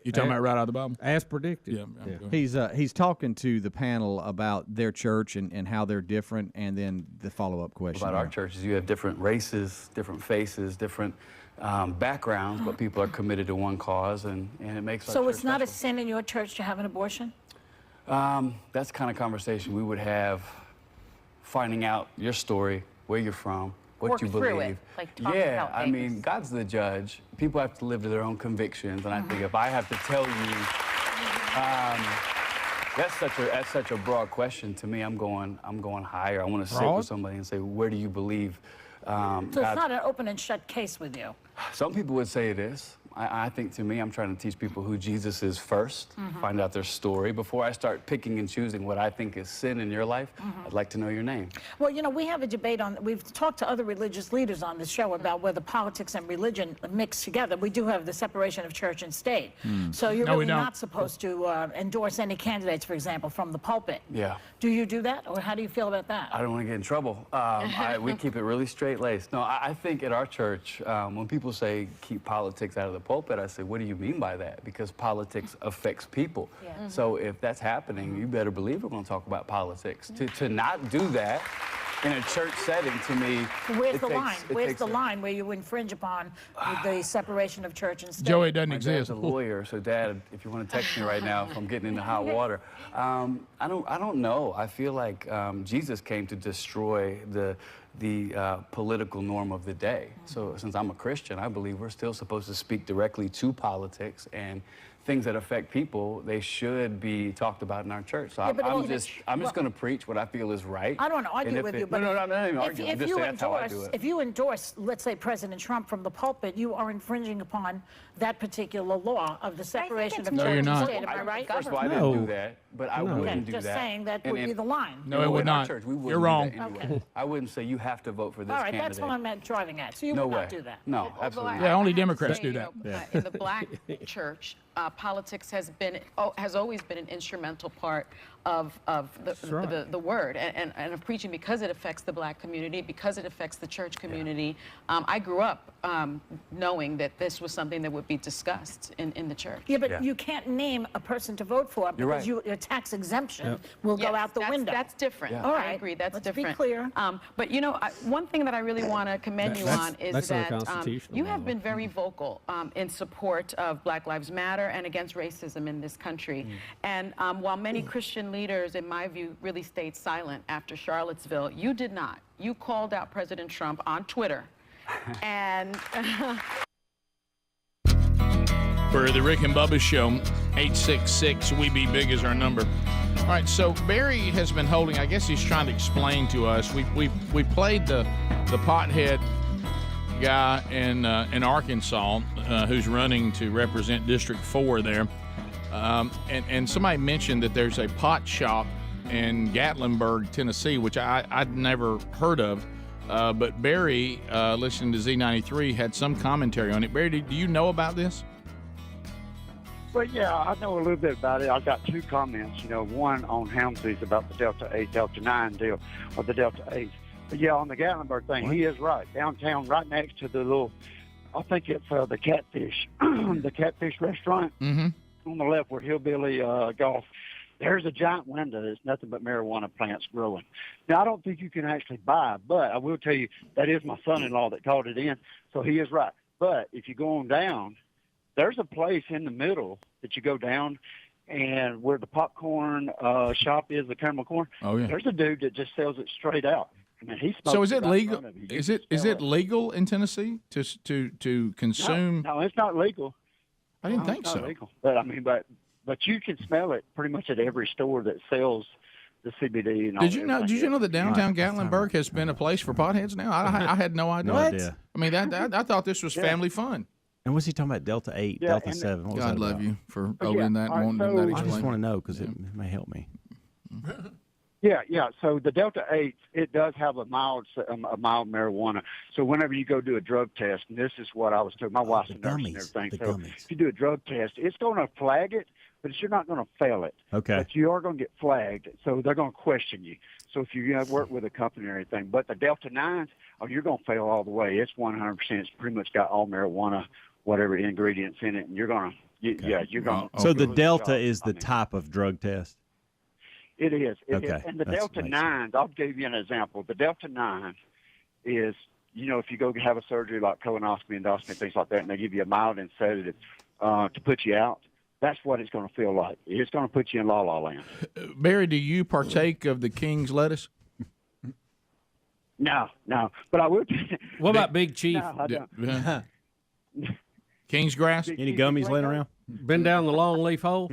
You talking about right out of the Bible? As predicted. Yeah. He's talking to the panel about their church and how they're different, and then the follow-up question. About our churches, you have different races, different faces, different backgrounds, but people are committed to one cause, and it makes So it's not a sin in your church to have an abortion? That's the kind of conversation we would have, finding out your story, where you're from, what you believe. Through it, like talk yeah, about I mean, God's the judge. People have to live to their own convictions, and I think if I have to tell you, that's such a broad question to me. I'm going higher. I want to sit with somebody and say, where do you believe? So it's not an open and shut case with you. Some people would say it is. I think to me, I'm trying to teach people who Jesus is first, find out their story. Before I start picking and choosing what I think is sin in your life, I'd like to know your name. Well, we have a debate we've talked to other religious leaders on this show about whether politics and religion mix together. We do have the separation of church and state. So you're really not supposed to endorse any candidates, for example, from the pulpit. Yeah. Do you do that, or how do you feel about that? I don't want to get in trouble. We keep it really straight-laced. No, I think at our church, when people say keep politics out of the pulpit, I say, what do you mean by that? Because politics affects people. Yeah. So if that's happening, you better believe we're going to talk about politics. To not do that in a church setting, to me, where's the line? Where's the line where you infringe upon the separation of church and state? Joey doesn't exist. As a lawyer, so Dad, if you want to text me right now if I'm getting into hot water, I don't know. I feel like Jesus came to destroy the political norm of the day. So since I'm a Christian, I believe we're still supposed to speak directly to politics, and things that affect people, they should be talked about in our church. So I'm just going to preach what I feel is right. I don't argue with you, but no, I'm not even arguing. I'm just saying that's how I do it. If you endorse, let's say, President Trump from the pulpit, you are infringing upon that particular law of the separation of church and state. Am I right? First of all, I didn't do that, but I wouldn't do that. Just saying that would be the line. No, it would not. Church, we You're wrong. Anyway. I wouldn't say you have to vote for this All right, candidate. that's what I'm driving at. So you No would way. not do that. No, absolutely Yeah, not. only Democrats do that. In the black church, politics has always been an instrumental part of the word and of preaching, because it affects the black community, because it affects the church community. I grew up knowing that this was something that would be discussed in the church. Yeah, but you can't name a person to vote for You're because right. your tax exemption will go out the window. That's different. Yeah. All right. I agree. That's Let's different. be clear. But you know, one thing that I really want to commend you on is that's that unconstitutional, you have been very vocal in support of Black Lives Matter and against racism in this country. And while many Christian leaders, in my view, really stayed silent after Charlottesville, you did not. You called out President Trump on Twitter. And For the Rick and Bubba Show, 866-WE-BE-BIG is our number. All right, so Barry has been holding, I guess he's trying to explain to us. We played the pothead guy in Arkansas who's running to represent District 4 there. And somebody mentioned that there's a pot shop in Gatlinburg, Tennessee, which I'd never heard of. But Barry, listening to Z93, had some commentary on it. Barry, do you know about this? Well, yeah, I know a little bit about it. I've got two comments. One on Helmsley's about the Delta 8, Delta 9 deal, or the Delta 8. But yeah, on the Gatlinburg thing, he is right. Downtown, right next to the little, I think it's the Catfish, the Catfish restaurant. Mm-hmm. On the left where Hillbilly Golf, there's a giant window that's nothing but marijuana plants growing. Now, I don't think you can actually buy, but I will tell you that is my son-in-law that called it in, so he is right. But if you go on down, there's a place in the middle that you go down, and where the popcorn shop is, the caramel corn, there's a dude that just sells it straight out. I mean, he smokes. So is it right in legal? front of you. You Is can it smell legal in Tennessee to consume? No, it's not legal. I didn't think it's so. not legal. But I mean, but you can smell it pretty much at every store that sells the CBD and all. Did you know that downtown Gatlinburg has been a place for potheads now? I had no idea. No idea. I mean, I thought this was family fun. And what's he talking about? Delta 8, Yeah, Delta and 7. What was God that love about? you for Oh, opening that all right, and wanting so- that I just explained. want to know because it may help me. Yeah. So the Delta 8, it does have a mild marijuana. So whenever you go do a drug test, and this is what I was told, my wife's a nurse and everything. So if you do a drug test, it's going to flag it, but you're not going to fail it. Okay. But you are going to get flagged, so they're going to question you. So if you work with a company or anything, but the Delta 9s, you're going to fail all the way. It's 100%. It's pretty much got all marijuana, whatever ingredients in it, and you're going to, you're going to. So the Delta is the type of drug test? It is. It is. Okay. And the That's Delta makes 9, I'll give you an example. The Delta 9 is, if you go have a surgery like colonoscopy, endoscopy, things like that, and they give you a mild sedative to put you out, that's what it's going to feel like. It's going to put you in la-la land. Barry, do you partake of the King's lettuce? No. But I would. What about Big Chief? No, I don't. Yeah. King's grass? Any gummies laying around? Been down the long leaf hole?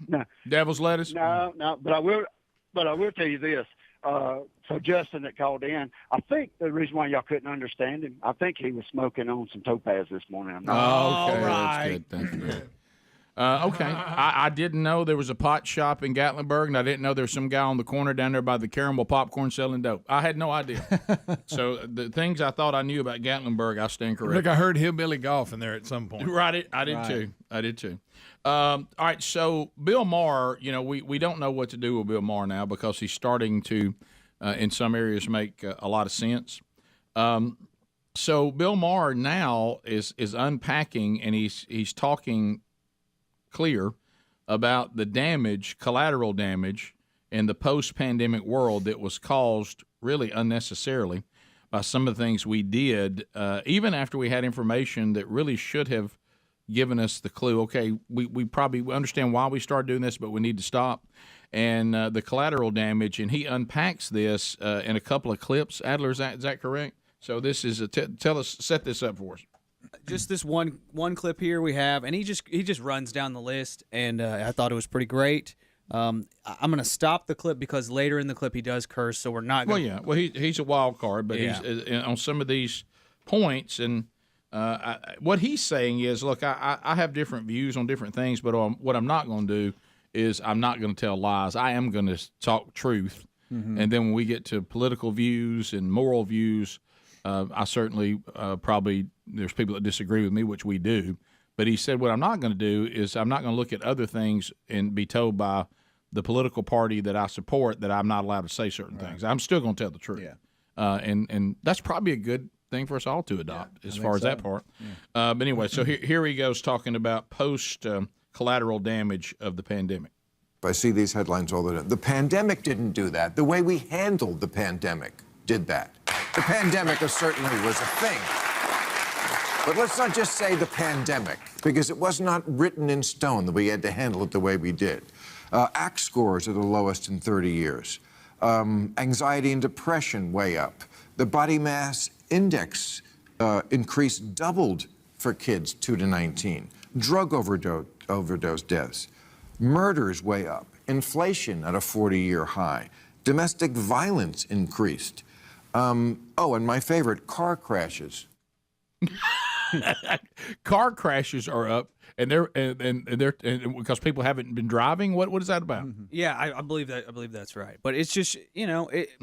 No. Devil's lettuce? No. But I will tell you this. So Justin that called in, I think the reason why y'all couldn't understand him, I think he was smoking on some topaz this morning. I'm not Okay, that's good. Thank you. Okay, I didn't know there was a pot shop in Gatlinburg, and I didn't know there was some guy on the corner down there by the caramel popcorn selling dope. I had no idea. So the things I thought I knew about Gatlinburg, I stand corrected. Look, I heard Hillbilly Golf in there at some point. Right, I did too. All right, so Bill Maher, we don't know what to do with Bill Maher now because he's starting to, in some areas, make a lot of sense. So Bill Maher now is unpacking, and he's talking clear about the damage, collateral damage, in the post-pandemic world that was caused really unnecessarily by some of the things we did, even after we had information that really should have given us the clue, okay, we probably understand why we started doing this, but we need to stop. And the collateral damage, and he unpacks this in a couple of clips. Adler, is that correct? So this is set this up for us. Just this one clip here we have, and he just runs down the list, and I thought it was pretty great. I'm going to stop the clip because later in the clip he does curse, so we're not going to... Well, yeah. Well, he's a wild card, but Yeah. he's on some of these points, and what he's saying is, look, I have different views on different things, but what I'm not going to do is I'm not going to tell lies. I am going to talk truth. And then when we get to political views and moral views, I certainly probably there's people that disagree with me, which we do. But he said what I'm not going to do is I'm not going to look at other things and be told by the political party that I support that I'm not allowed to say certain things. I'm still going to tell the truth. And that's probably a good thing for us all to adopt as far as that part. But anyway, so here he goes talking about post-collateral damage of the pandemic. I see these headlines all the time. The pandemic didn't do that. The way we handled the pandemic did that. The pandemic certainly was a thing. But let's not just say the pandemic, because it was not written in stone that we had to handle it the way we did. ACT scores are the lowest in 30 years. Anxiety and depression way up. The body mass index increase doubled for kids 2 to 19. Drug overdose deaths. Murders way up. Inflation at a 40-year high. Domestic violence increased. And my favorite, car crashes. Car crashes are up, and they're because people haven't been driving. What is that about? Yeah, I believe that. I believe that's right. But it's just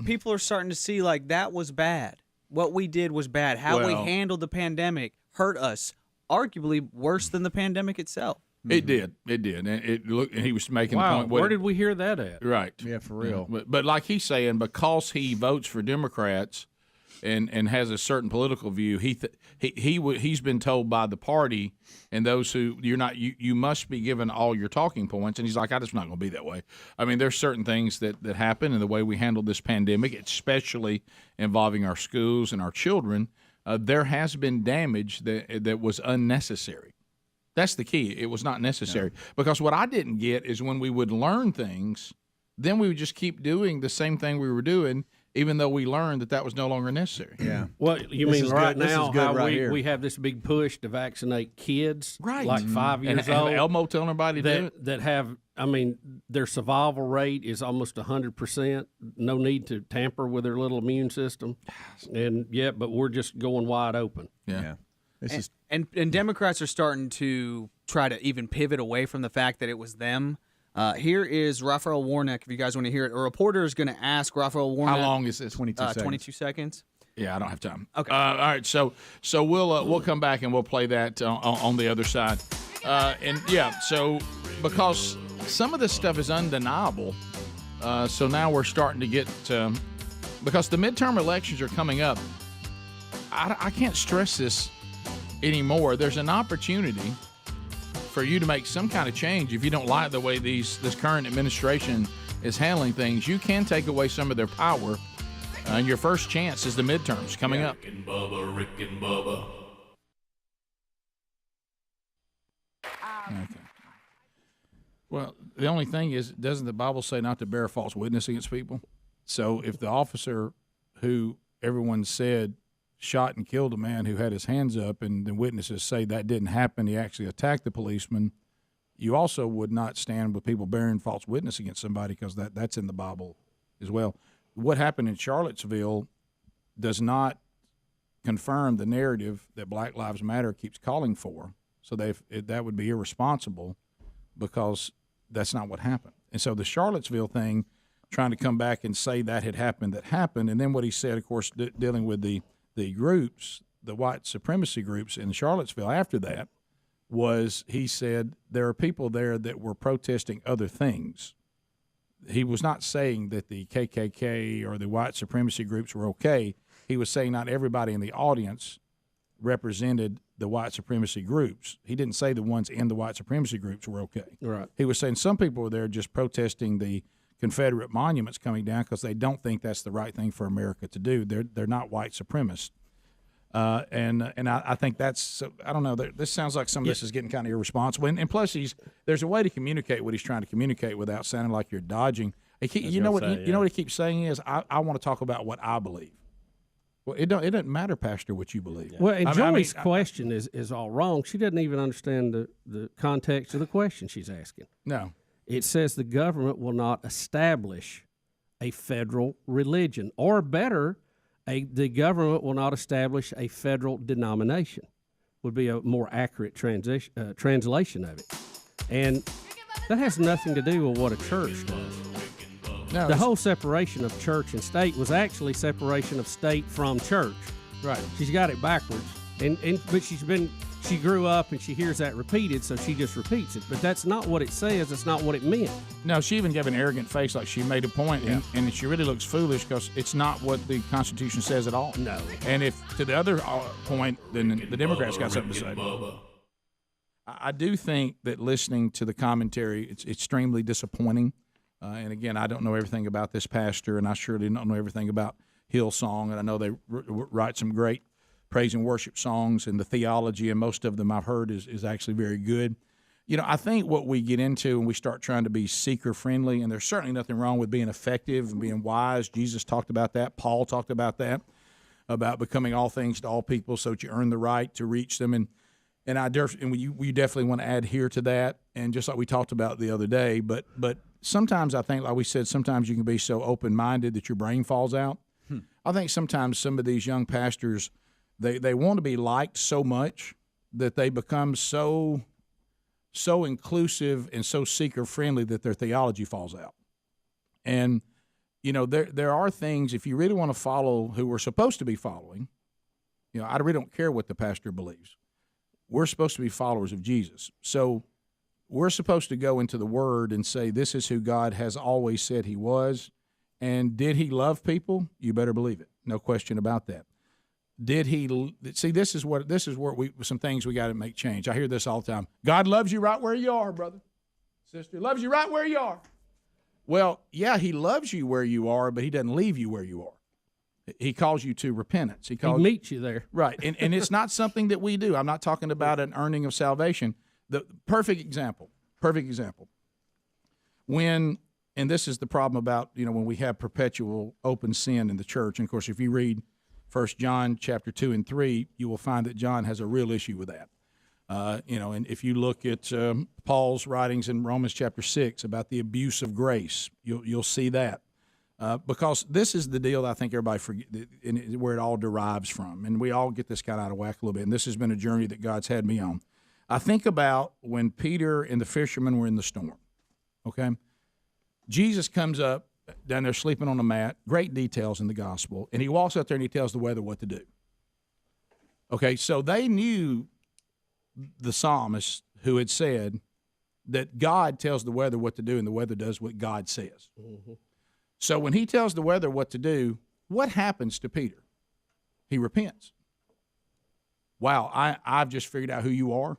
people are starting to see like that was bad. What we did was bad. How we handled the pandemic hurt us, arguably worse than the pandemic itself. It did. And he was making the point. Where did we hear that at? Right. Yeah, for real. But like he's saying, because he votes for Democrats and has a certain political view, he's been told by the party and those who you must be given all your talking points. And he's like, I'm just not going to be that way. I mean, there's certain things that happen in the way we handle this pandemic, especially involving our schools and our children. There has been damage that was unnecessary. That's the key. It was not necessary. No. Because what I didn't get is when we would learn things, then we would just keep doing the same thing we were doing, even though we learned that was no longer necessary. Yeah. Well, you mean right now how we have this big push to vaccinate kids, like 5 years old. And Elmo telling everybody to do it. That have, their survival rate is almost 100%. No need to tamper with their little immune system. But we're just going wide open. Yeah. And Democrats are starting to try to even pivot away from the fact that it was them. Here is Raphael Warnock, if you guys want to hear it. A reporter is going to ask Raphael Warnock. How long is this? 22 seconds. 22 seconds. Yeah, I don't have time. Okay. All right, so we'll come back and we'll play that on the other side. So because some of this stuff is undeniable, so now we're starting to get because the midterm elections are coming up. I can't stress this anymore. There's an opportunity for you to make some kind of change if you don't like the way this current administration is handling things. You can take away some of their power, and your first chance is the midterms coming up. Rick and Bubba. Okay. Well, the only thing is, doesn't the Bible say not to bear false witness against people? So if the officer who everyone said shot and killed a man who had his hands up, and the witnesses say that didn't happen, he actually attacked the policeman, you also would not stand with people bearing false witness against somebody, because that's in the Bible as well. What happened in Charlottesville does not confirm the narrative that Black Lives Matter keeps calling for. So that would be irresponsible, because that's not what happened. And so the Charlottesville thing, trying to come back and say that had happened, and then what he said, of course, dealing with the groups, the white supremacy groups in Charlottesville after that, was he said there are people there that were protesting other things. He was not saying that the KKK or the white supremacy groups were okay. He was saying not everybody in the audience represented the white supremacy groups. He didn't say the ones in the white supremacy groups were okay. Right. He was saying some people were there just protesting the Confederate monuments coming down because they don't think that's the right thing for America to do. They're not white supremacists, and I think that's, I don't know. This sounds like some of this is getting kind of irresponsible. And plus, there's a way to communicate what he's trying to communicate without sounding like you're dodging. You know what he keeps saying is, I want to talk about what I believe. Well, it doesn't matter, Pastor, what you believe. Well, and Joey's question is all wrong. She doesn't even understand the context of the question she's asking. No. It says the government will not establish a federal religion, or better, the government will not establish a federal denomination, would be a more accurate translation of it. And that has nothing to do with what a church does. No, The whole separation of church and state was actually separation of state from church. Right. She's got it backwards. But she grew up and she hears that repeated, so she just repeats it. But that's not what it says. It's not what it meant. No, she even gave an arrogant face like she made a point, and she really looks foolish because it's not what the Constitution says at all. No. And if to the other point, then the Democrats got something to say. I do think that listening to the commentary, it's extremely disappointing. And again, I don't know everything about this pastor, and I surely don't know everything about Hillsong, and I know they write some great praise and worship songs, and the theology, and most of them I've heard is actually very good. You know, I think what we get into when we start trying to be seeker-friendly, and there's certainly nothing wrong with being effective and being wise. Jesus talked about that. Paul talked about that, about becoming all things to all people so that you earn the right to reach them. And we definitely want to adhere to that, and just like we talked about the other day. But sometimes I think, like we said, sometimes you can be so open-minded that your brain falls out. I think sometimes some of these young pastors, they want to be liked so much that they become so inclusive and so seeker-friendly that their theology falls out. And, you know, there are things, if you really want to follow who we're supposed to be following, you know, I really don't care what the pastor believes. We're supposed to be followers of Jesus. So we're supposed to go into the Word and say, this is who God has always said he was. And did he love people? You better believe it. No question about that. Did he see? This is where some things we got to make change. I hear this all the time. God loves you right where you are, brother, sister. Loves you right where you are. Well, yeah, he loves you where you are, but he doesn't leave you where you are. He calls you to repentance. He meets you there, right? And it's not something that we do. I'm not talking about an earning of salvation. The perfect example. When, and this is the problem about, you know, when we have perpetual open sin in the church. And of course, if you read 1 John chapter 2 and 3, you will find that John has a real issue with that. You know, and if you look at Paul's writings in Romans chapter 6 about the abuse of grace, you'll see that. Because this is the deal that I think everybody forget, where it all derives from. And we all get this kind of out of whack a little bit. And this has been a journey that God's had me on. I think about when Peter and the fishermen were in the storm, okay? Jesus comes up down there sleeping on a mat, great details in the gospel, and he walks out there and he tells the weather what to do. Okay, so they knew the psalmist who had said that God tells the weather what to do and the weather does what God says. Mm-hmm. So when he tells the weather what to do, what happens to Peter? He repents. Wow, I've just figured out who you are.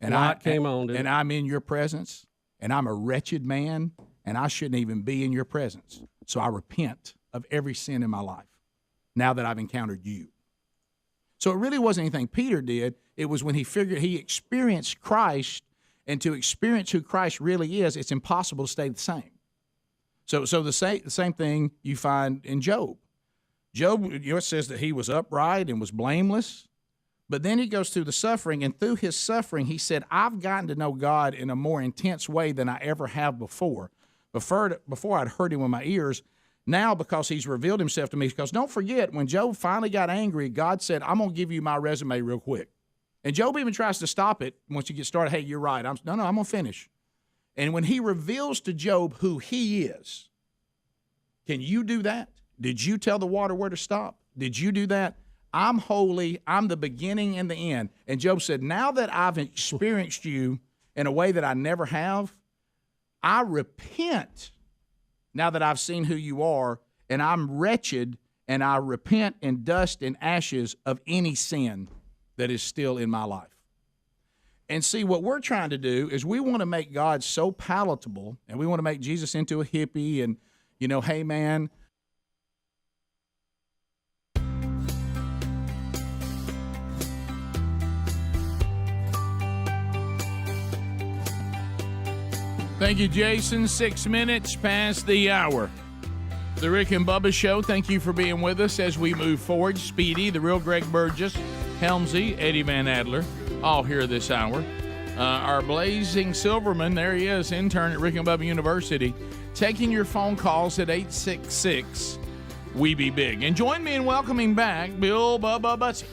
And and I'm in your presence, and I'm a wretched man, and I shouldn't even be in your presence. So I repent of every sin in my life now that I've encountered you. So it really wasn't anything Peter did. It was when he figured he experienced Christ, and to experience who Christ really is, it's impossible to stay the same. So the same thing you find in Job. Job, you know, it says that he was upright and was blameless. But then he goes through the suffering, and through his suffering, he said, I've gotten to know God in a more intense way than I ever have before. Before I'd heard him with my ears. Now, because he's revealed himself to me, because don't forget, when Job finally got angry, God said, I'm going to give you my resume real quick. And Job even tries to stop it once you get started. Hey, you're right. I'm going to finish. And when he reveals to Job who he is, can you do that? Did you tell the water where to stop? Did you do that? I'm holy. I'm the beginning and the end. And Job said, now that I've experienced you in a way that I never have, I repent now that I've seen who you are, and I'm wretched, and I repent in dust and ashes of any sin that is still in my life. And see, what we're trying to do is we want to make God so palatable, and we want to make Jesus into a hippie and, you know, hey, man. Thank you, Jason. 6 minutes past the hour. The Rick and Bubba Show, thank you for being with us as we move forward. Speedy, the real Greg Burgess, Helmsley, Eddie Van Adler, all here this hour. Our blazing Silverman, there he is, intern at Rick and Bubba University, taking your phone calls at 866-WE-BE-BIG. And join me in welcoming back Bill Bubba Bussey.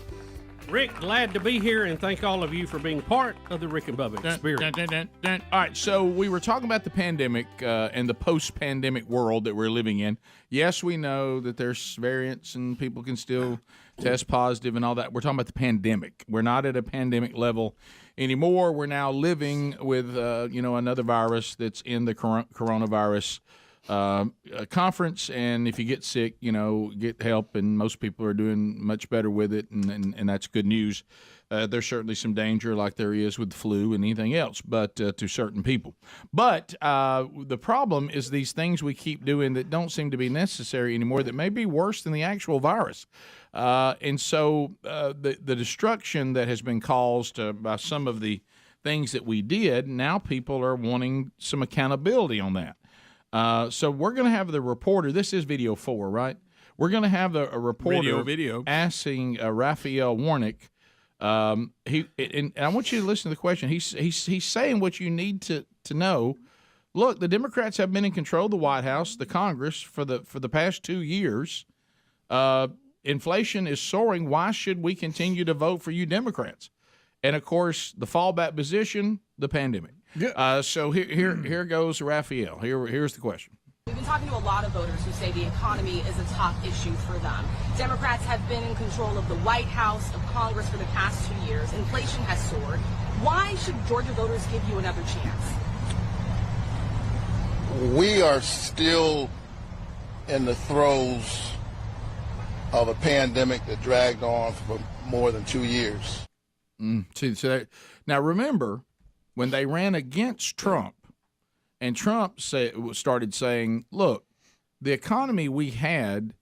Rick, glad to be here, and thank all of you for being part of the Rick and Bubba experience. All right, so we were talking about the pandemic and the post-pandemic world that we're living in. Yes, we know that there's variants and people can still test positive and all that. We're talking about the pandemic. We're not at a pandemic level anymore. We're now living with, another virus that's in the coronavirus conference, and if you get sick, get help, and most people are doing much better with it, and that's good news. There's certainly some danger, like there is with the flu and anything else, but to certain people. But the problem is these things we keep doing that don't seem to be necessary anymore, that may be worse than the actual virus. And so the destruction that has been caused by some of the things that we did, now people are wanting some accountability on that. So we're going to have the reporter. This is video 4, right? We're going to have a reporter video. asking Raphael Warnick. And I want you to listen to the question. He's saying what you need to know. Look, the Democrats have been in control of the White House, the Congress for the past 2 years. Inflation is soaring. Why should we continue to vote for you Democrats? And of course, the fallback position, the pandemic. So here goes Raphael. Here's the question. We've been talking to a lot of voters who say the economy is a top issue for them. Democrats have been in control of the White House, of Congress for the past 2 years. Inflation has soared. Why should Georgia voters give you another chance? We are still in the throes of a pandemic that dragged on for more than 2 years. Now remember, when they ran against Trump, and Trump started saying, look, the economy we had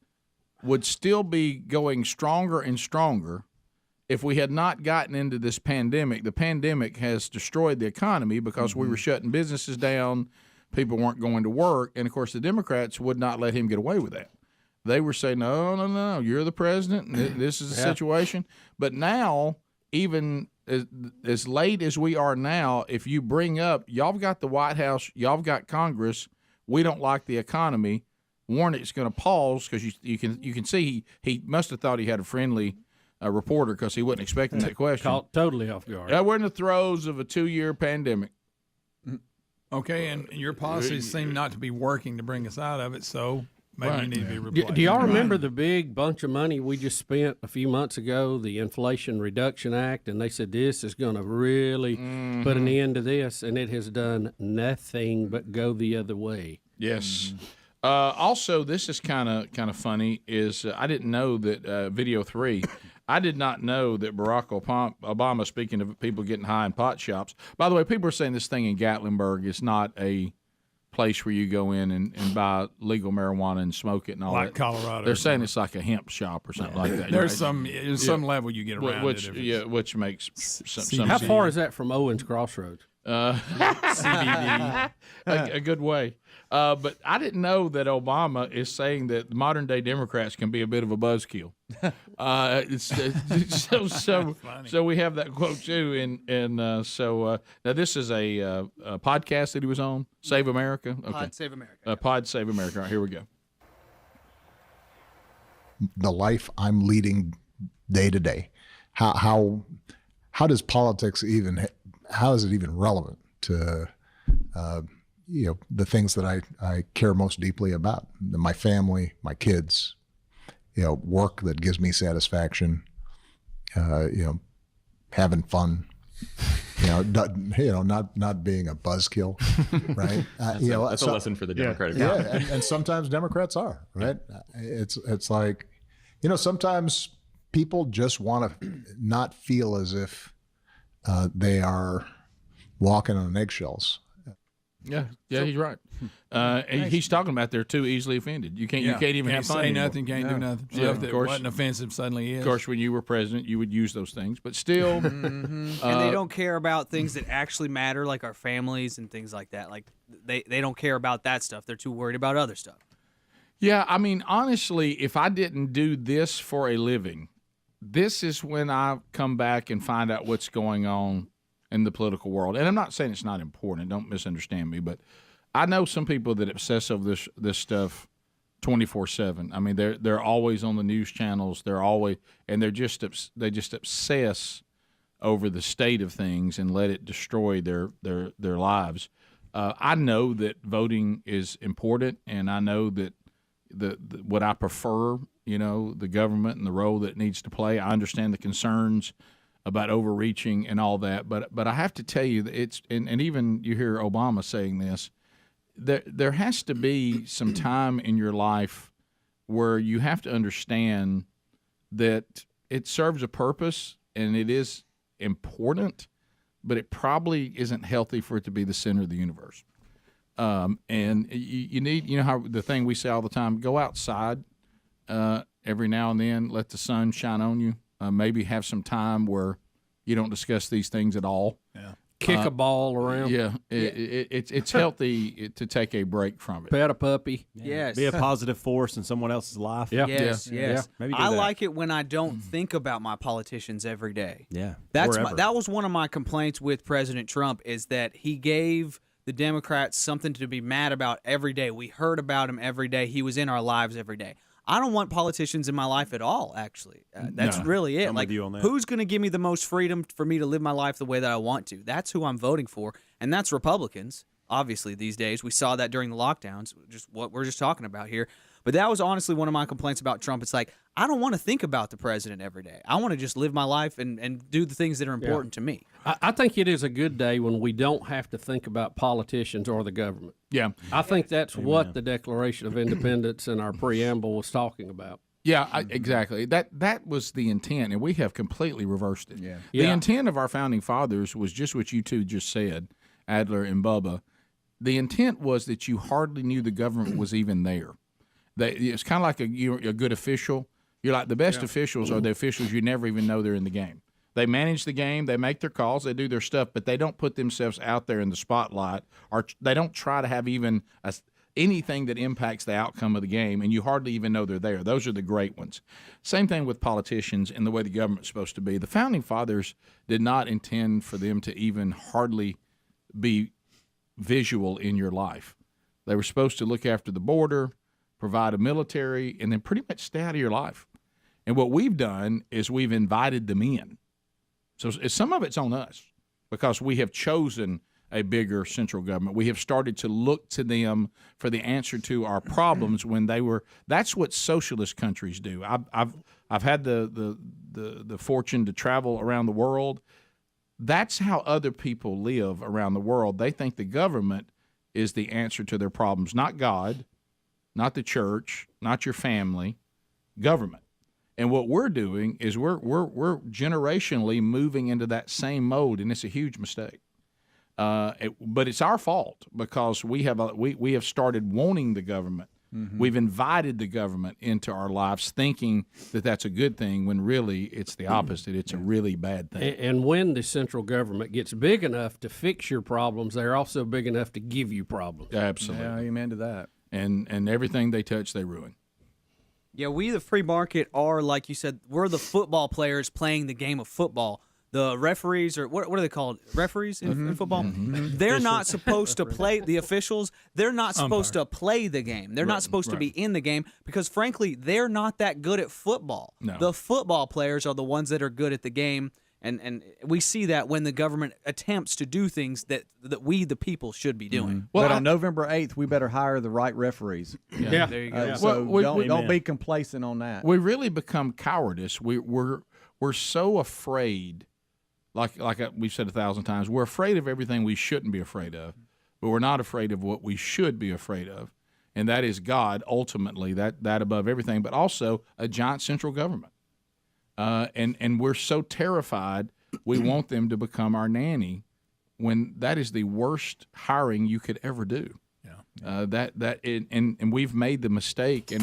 would still be going stronger and stronger if we had not gotten into this pandemic. The pandemic has destroyed the economy because we were shutting businesses down, people weren't going to work, and, of course, the Democrats would not let him get away with that. They were saying, no, you're the president, and this is the situation. But now, even as late as we are now, if you bring up, y'all got the White House, y'all got Congress, we don't like the economy, Warnick's going to pause because you can see he must have thought he had a friendly reporter because he wasn't expecting that question. Caught totally off guard. Yeah, we're in the throes of a 2-year pandemic. Okay, and your policies seem not to be working to bring us out of it, so maybe you need to be replaced. Do y'all remember the big bunch of money we just spent a few months ago, the Inflation Reduction Act, and they said this is going to really put an end to this, and it has done nothing but go the other way. Yes. Also, this is kind of funny. Is I didn't know that video 3. I did not know that Barack Obama, speaking of people getting high in pot shops. By the way, people are saying this thing in Gatlinburg is not a place where you go in and buy legal marijuana and smoke it and all like that. Colorado. They're saying it's like a hemp shop or something like that. There's some level you get around which makes some How sense. far is that from Owens Crossroads? CBD. a good way. But I didn't know that Obama is saying that modern day Democrats can be a bit of a buzzkill. So we have that quote too, and so now this is a podcast that he was on, Save America. Okay. Pod Save America. Pod Save America. All right, here we go. The life I'm leading day to day. How does politics even? How is it even relevant to the things that I care most deeply about? My family, my kids, work that gives me satisfaction, having fun, not being a buzzkill, right? That's a lesson for the Democratic Party. Yeah, and sometimes Democrats are, right? It's like, sometimes people just want to not feel as if they are walking on eggshells. Yeah, he's right. He's talking about they're too easily offended. You can't even have fun say anymore. nothing, can't do nothing. Stuff that wasn't offensive suddenly is. Of course, when you were president, you would use those things, but still, and they don't care about things that actually matter, like our families and things like that. Like they don't care about that stuff. They're too worried about other stuff. Yeah, I mean, honestly, if I didn't do this for a living, this is when I come back and find out what's going on in the political world. And I'm not saying it's not important. Don't misunderstand me. But I know some people that obsess over this stuff 24/7. I mean, they're always on the news channels. They're always, and they just obsess over the state of things and let it destroy their lives. I know that voting is important, and I know that what I prefer, the government and the role that it needs to play. I understand the concerns about overreaching and all that, but I have to tell you that it's and even you hear Obama saying this. There has to be some time in your life where you have to understand that it serves a purpose and it is important, but it probably isn't healthy for it to be the center of the universe. And you need, how the thing we say all the time, go outside every now and then, let the sun shine on you. Maybe have some time where you don't discuss these things at all. Yeah. Kick a ball around. Yeah, it's healthy to take a break from it. Pet a puppy. Yes. Be a positive force in someone else's life. Yeah. Yes. Yeah. Maybe do I that. like it when I don't think about my politicians every day. Yeah. That was one of my complaints with President Trump, is that he gave the Democrats something to be mad about every day. We heard about him every day. He was in our lives every day. I don't want politicians in my life at all, actually. That's really it. I'm with you on that. Who's going to give me the most freedom for me to live my life the way that I want to? That's who I'm voting for, and that's Republicans, obviously, these days. We saw that during the lockdowns, just what we're just talking about here. But that was honestly one of my complaints about Trump. It's like, I don't want to think about the president every day. I want to just live my life and do the things that are important to me. I think it is a good day when we don't have to think about politicians or the government. Yeah. I think that's what the Declaration of Independence and our preamble was talking about. Yeah, exactly. That was the intent, and we have completely reversed it. Yeah. The intent of our founding fathers was just what you two just said, Adler and Bubba. The intent was that you hardly knew the government was even there. It's kind of like a good official. You're like, the best officials are the officials you never even know they're in the game. They manage the game, they make their calls, they do their stuff, but they don't put themselves out there in the spotlight, or they don't try to have even anything that impacts the outcome of the game, and you hardly even know they're there. Those are the great ones. Same thing with politicians and the way the government's supposed to be. The founding fathers did not intend for them to even hardly be visual in your life. They were supposed to look after the border, provide a military, and then pretty much stay out of your life. And what we've done is we've invited them in. So some of it's on us because we have chosen a bigger central government. We have started to look to them for the answer to our problems when they were. That's what socialist countries do. I've had the fortune to travel around the world. That's how other people live around the world. They think the government is the answer to their problems, not God, not the church, not your family, government. And what we're doing is we're generationally moving into that same mode, and it's a huge mistake. But it's our fault because we have started wanting the government. Mm-hmm. We've invited the government into our lives thinking that that's a good thing when really it's the opposite. It's a really bad thing. And when the central government gets big enough to fix your problems, they're also big enough to give you problems. Absolutely. Yeah, amen to that. And everything they touch, they ruin. Yeah, we, the free market, are, like you said, we're the football players playing the game of football. The referees, or what are they called? Referees in football? Mm-hmm. They're not supposed to play, the officials, they're not supposed to play the game. They're not supposed to be in the game because, frankly, they're not that good at football. No. The football players are the ones that are good at the game, and we see that when the government attempts to do things that we, the people, should be doing. Mm-hmm. Well, on November 8th, we better hire the right referees. Yeah. There you go. So don't be complacent on that. We really become cowardice. We're so afraid. Like we've said 1,000 times, we're afraid of everything we shouldn't be afraid of, but we're not afraid of what we should be afraid of, and that is God, ultimately, that above everything, but also a giant central government. And we're so terrified we want them to become our nanny when that is the worst hiring you could ever do. Yeah. And we've made the mistake, and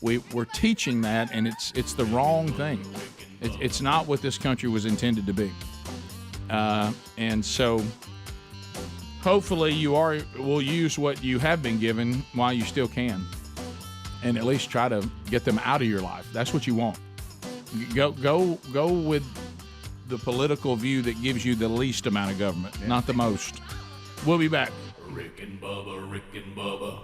we're teaching that, and it's the wrong thing. It's not what this country was intended to be. And so hopefully you will use what you have been given while you still can, and at least try to get them out of your life. That's what you want. Go with the political view that gives you the least amount of government, not the most. We'll be back. Rick and Bubba, Rick and Bubba.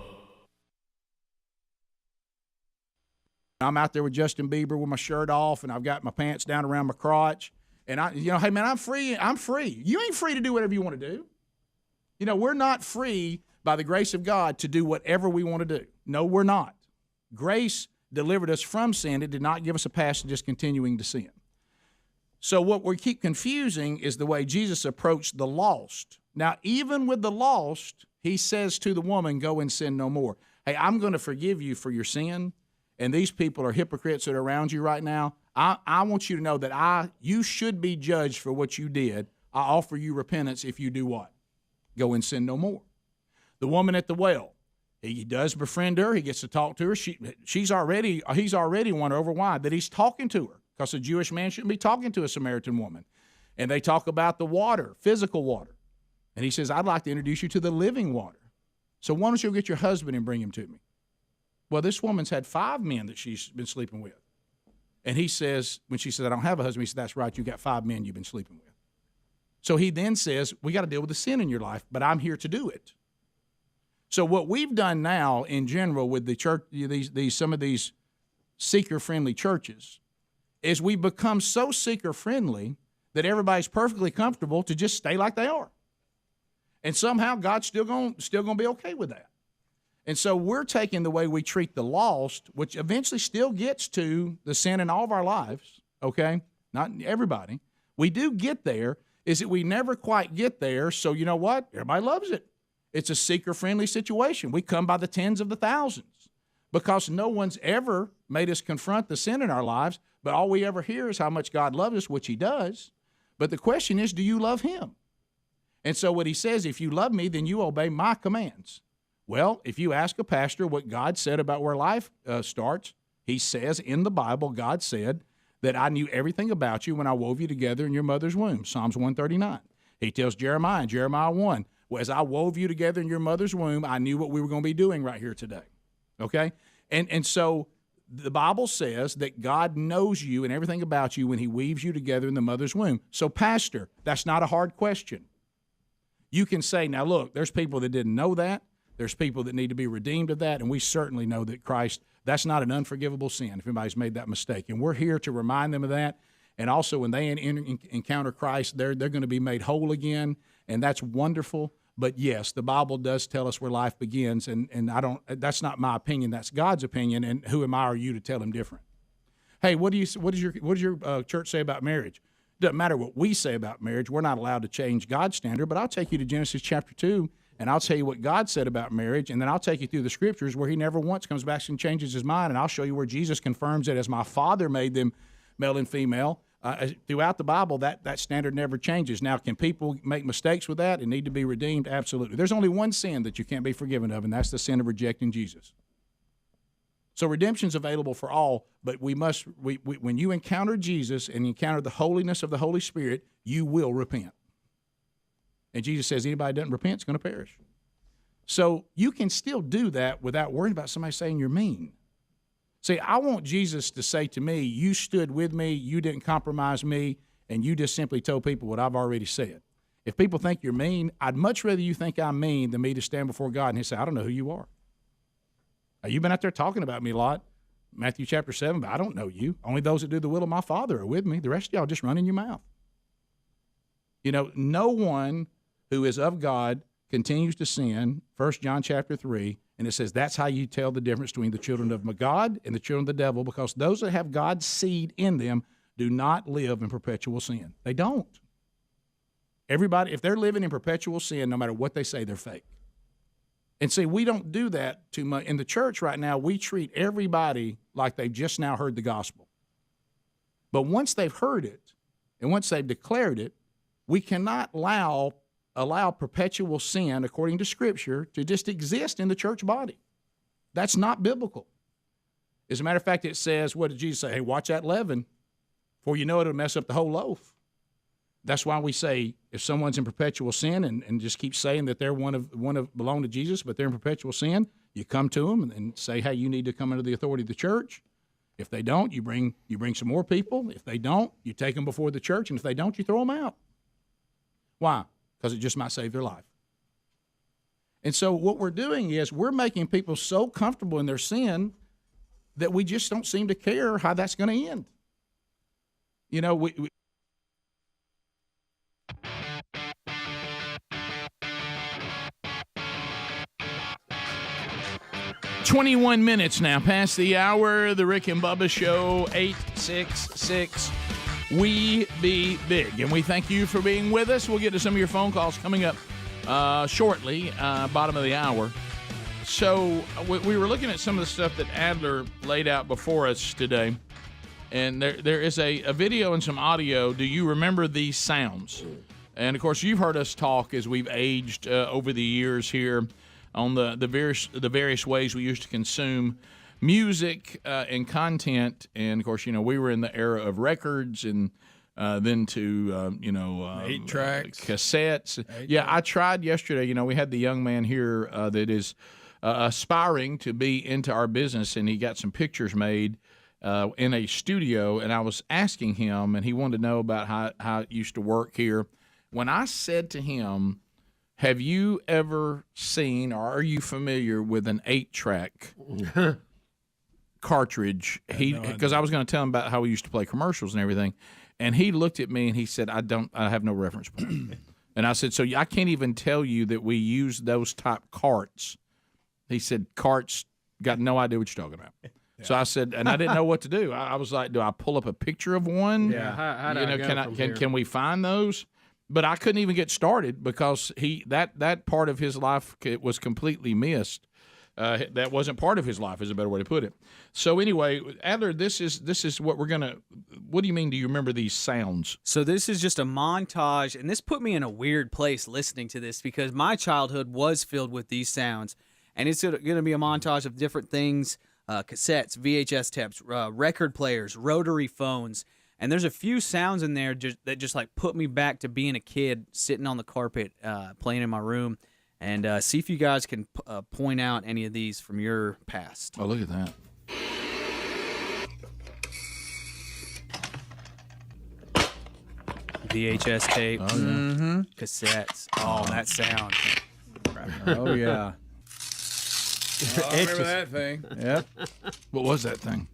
I'm out there with Justin Bieber with my shirt off, and I've got my pants down around my crotch. And hey man, I'm free. I'm free. You ain't free to do whatever you want to do. We're not free by the grace of God to do whatever we want to do. No, we're not. Grace delivered us from sin. It did not give us a pass to just continuing to sin. So what we keep confusing is the way Jesus approached the lost. Now, even with the lost, he says to the woman, go and sin no more. Hey, I'm going to forgive you for your sin, and these people are hypocrites that are around you right now. I want you to know that you should be judged for what you did. I offer you repentance if you do what? Go and sin no more. The woman at the well, he does befriend her. He gets to talk to her. He's already won over. Why? That he's talking to her, because a Jewish man shouldn't be talking to a Samaritan woman. And they talk about the water, physical water. And he says, I'd like to introduce you to the living water. So why don't you get your husband and bring him to me? Well, this woman's had 5 men that she's been sleeping with. And he says, when she says, I don't have a husband, he said, that's right, you got 5 men you've been sleeping with. So he then says, we got to deal with the sin in your life, but I'm here to do it. So what we've done now in general with the church, some of these seeker-friendly churches, is we've become so seeker-friendly that everybody's perfectly comfortable to just stay like they are. And somehow God's still going to be okay with that. And so we're taking the way we treat the lost, which eventually still gets to the sin in all of our lives, okay? Not everybody. We do get there, is that we never quite get there, so you know what? Everybody loves it. It's a seeker-friendly situation. We come by the tens of the thousands because no one's ever made us confront the sin in our lives, but all we ever hear is how much God loves us, which he does. But the question is, do you love him? And so what he says, if you love me, then you obey my commands. Well, if you ask a pastor what God said about where life starts, he says in the Bible, God said that I knew everything about you when I wove you together in your mother's womb, Psalms 139. He tells Jeremiah in Jeremiah 1, well, as I wove you together in your mother's womb, I knew what we were going to be doing right here today, okay? And so the Bible says that God knows you and everything about you when he weaves you together in the mother's womb. So, pastor, that's not a hard question. You can say, now look, there's people that didn't know that. There's people that need to be redeemed of that, and we certainly know that Christ, that's not an unforgivable sin if anybody's made that mistake. And we're here to remind them of that. And also when they encounter Christ, they're going to be made whole again, and that's wonderful. But yes, the Bible does tell us where life begins, and that's not my opinion, that's God's opinion, and who am I or you to tell him different? Hey, what does your church say about marriage? Doesn't matter what we say about marriage. We're not allowed to change God's standard, but I'll take you to Genesis chapter 2, and I'll tell you what God said about marriage, and then I'll take you through the scriptures where he never once comes back and changes his mind, and I'll show you where Jesus confirms that as my Father made them male and female. Throughout the Bible, that standard never changes. Now, can people make mistakes with that and need to be redeemed? Absolutely. There's only one sin that you can't be forgiven of, and that's the sin of rejecting Jesus. So redemption's available for all, but when you encounter Jesus and encounter the holiness of the Holy Spirit, you will repent. And Jesus says anybody that doesn't repent is going to perish. So you can still do that without worrying about somebody saying you're mean. See, I want Jesus to say to me, you stood with me, you didn't compromise me, and you just simply told people what I've already said. If people think you're mean, I'd much rather you think I'm mean than me to stand before God and he say, I don't know who you are. You've been out there talking about me a lot, Matthew chapter 7, but I don't know you. Only those that do the will of my Father are with me. The rest of y'all just run in your mouth. No one who is of God continues to sin, 1 John chapter 3, and it says that's how you tell the difference between the children of God and the children of the devil, because those that have God's seed in them do not live in perpetual sin. They don't. Everybody, if they're living in perpetual sin, no matter what they say, they're fake. And see, we don't do that too much. In the church right now, we treat everybody like they've just now heard the gospel. But once they've heard it, and once they've declared it, we cannot allow perpetual sin, according to Scripture, to just exist in the church body. That's not biblical. As a matter of fact, it says, what did Jesus say? Hey, watch that leaven, for you know it'll mess up the whole loaf. That's why we say if someone's in perpetual sin and just keep saying that they're belong to Jesus, but they're in perpetual sin, you come to them and say, hey, you need to come under the authority of the church. If they don't, you bring some more people. If they don't, you take them before the church, and if they don't, you throw them out. Why? Because it just might save their life. And so what we're doing is we're making people so comfortable in their sin that we just don't seem to care how that's going to end. You know, we 21 minutes now past the hour. The Rick and Bubba Show, 866 We Be Big. And we thank you for being with us. We'll get to some of your phone calls coming up shortly, bottom of the hour. So we were looking at some of the stuff that Adler laid out before us today. And there is a video and some audio. Do you remember these sounds? And, of course, you've heard us talk as we've aged over the years here on the various ways we used to consume music and content. And, of course, you know, we were in the era of records and then to, 8 tracks. Cassettes. I tried yesterday. You know, we had the young man here that is aspiring to be into our business, and he got some pictures made in a studio, and I was asking him, and he wanted to know about how it used to work here. When I said to him, have you ever seen or are you familiar with an 8-track cartridge? Because I was going to tell him about how we used to play commercials and everything, and he looked at me and he said, I have no reference point. And I said, so I can't even tell you that we use those type carts. He said, carts, got no idea what you're talking about. Yeah. So I said, and I didn't know what to do. I was like, do I pull up a picture of one? Yeah, how do I go can we find those? But I couldn't even get started because that part of his life was completely missed. That wasn't part of his life, is a better way to put it. So anyway, Adler, this is what we're gonna. What do you mean? Do you remember these sounds? So this is just a montage, and this put me in a weird place listening to this because my childhood was filled with these sounds, and it's going to be a montage of different things: cassettes, VHS tapes, record players, rotary phones. And there's a few sounds in there that just like put me back to being a kid sitting on the carpet playing in my room. And see if you guys can point out any of these from your past. Oh, look at that. VHS tape. Oh, yeah. Cassettes. Oh, that sound. Oh, yeah. I remember that thing. Yep. What was that thing?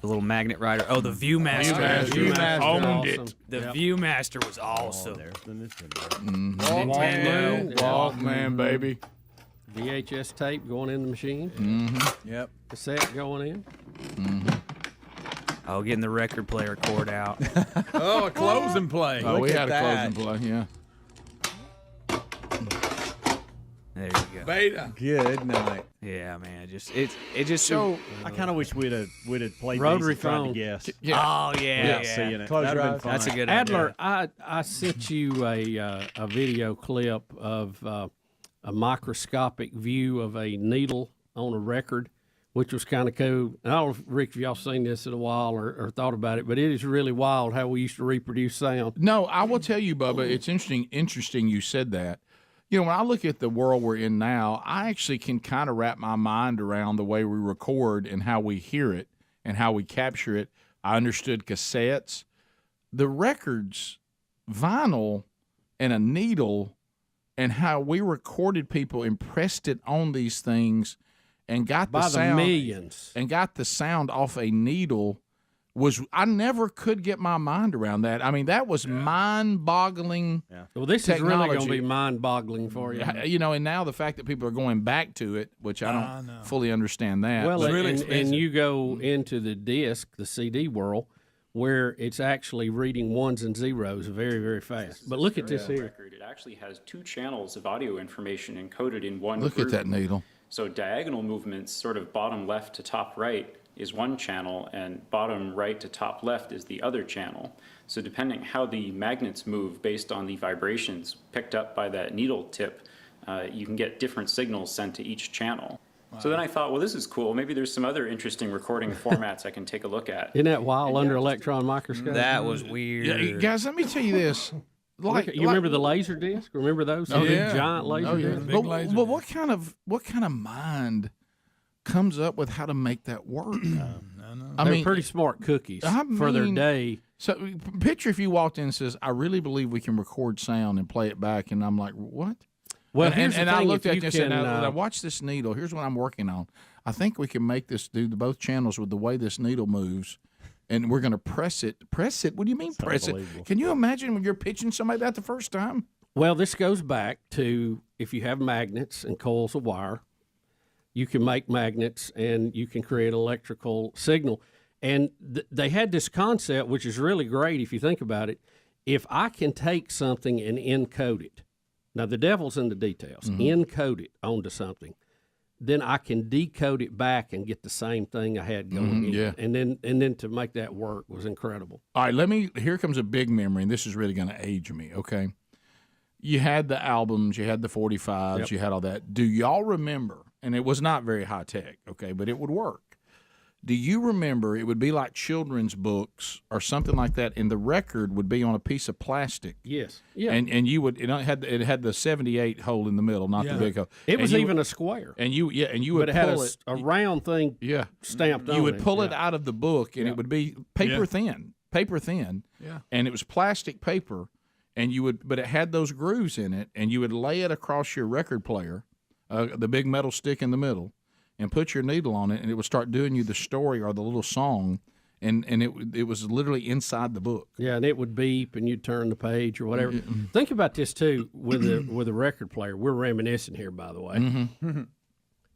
The little magnet wrider. Oh, the Viewmaster. Viewmaster. Owned it. The Viewmaster was awesome. Nintendo. Walkman, baby. VHS tape going in the machine. Mm-hmm. Yep. Cassette going in. Mm-hmm. Oh, getting the record player cord out. Oh, a close and play. Oh, we had a close and play, yeah. There you go. Beta. Good night. Yeah, man. It just So I kind of wish we'd have played Rotary these and tried phone. to guess. Yeah. Oh yeah. Seeing it. Close That'd your have eyes. been fun. That's a good Adler, idea. I sent you a video clip of a microscopic view of a needle on a record, which was kind of cool. I don't know, Rick, if y'all seen this in a while or thought about it, but it is really wild how we used to reproduce sound. No, I will tell you, Bubba, it's interesting you said that. You know, when I look at the world we're in now, I actually can kind of wrap my mind around the way we record and how we hear it and how we capture it. I understood cassettes. The records, vinyl, and a needle, and how we recorded people and pressed it on these things and got By the sound millions. and got the sound off a needle I never could get my mind around that. I mean, that was mind-boggling. Yeah. Well, this technology. is really going to be mind-boggling for you. You know, and now the fact that people are going back to it, which I don't fully understand that. Well, really and you go into the disc, the CD world, where it's actually reading ones and zeros very, very fast. But look at this here. Record. It actually has 2 channels of audio information encoded in one Look group. at that needle. So diagonal movements, sort of bottom left to top right, is one channel, and bottom right to top left is the other channel. So depending how the magnets move based on the vibrations picked up by that needle tip, you can get different signals sent to each channel. Wow. So then I thought, well, this is cool. Maybe there's some other interesting recording formats I can take a look at. Isn't that wild under electron microscope? That was weird. Yeah, guys, let me tell you this. You remember the laser disc? Remember those? Oh, yeah. Giant laser discs? But what kind of mind comes up with how to make that work? They're pretty smart cookies for their day. So picture if you walked in and says, I really believe we can record sound and play it back. And I'm like, what? Well, and I looked at you this and can, I watch this needle. Here's what I'm working on. I think we can make this do both channels with the way this needle moves. And we're going to press it. Press it? What do you mean press it? Can you imagine when you're pitching somebody that the first time? Well, this goes back to if you have magnets and coils of wire, you can make magnets and you can create an electrical signal. And they had this concept, which is really great if you think about it. If I can take something and encode it, now the devil's in the details, encode it onto something, then I can decode it back and get the same thing I had going in. Yeah. And then to make that work was incredible. All right, here comes a big memory, and this is really going to age me, okay? You had the albums, you had the 45s, you had all that. Do y'all remember, and it was not very high tech, okay, but it would work. Do you remember it would be like children's books or something like that, and the record would be on a piece of plastic? Yes. Yeah. And you would it had the 78 hole in the middle, not the big hole. It was even a square. And you would but it had pull a round thing stamped on it. You would pull it out of the book, and it would be paper thin. Yeah. And it was plastic paper, and but it had those grooves in it, and you would lay it across your record player, the big metal stick in the middle, and put your needle on it, and it would start doing you the story or the little song, and it was literally inside the book. Yeah, and it would beep, and you'd turn the page or whatever. Think about this too with a record player. We're reminiscing here, by the way.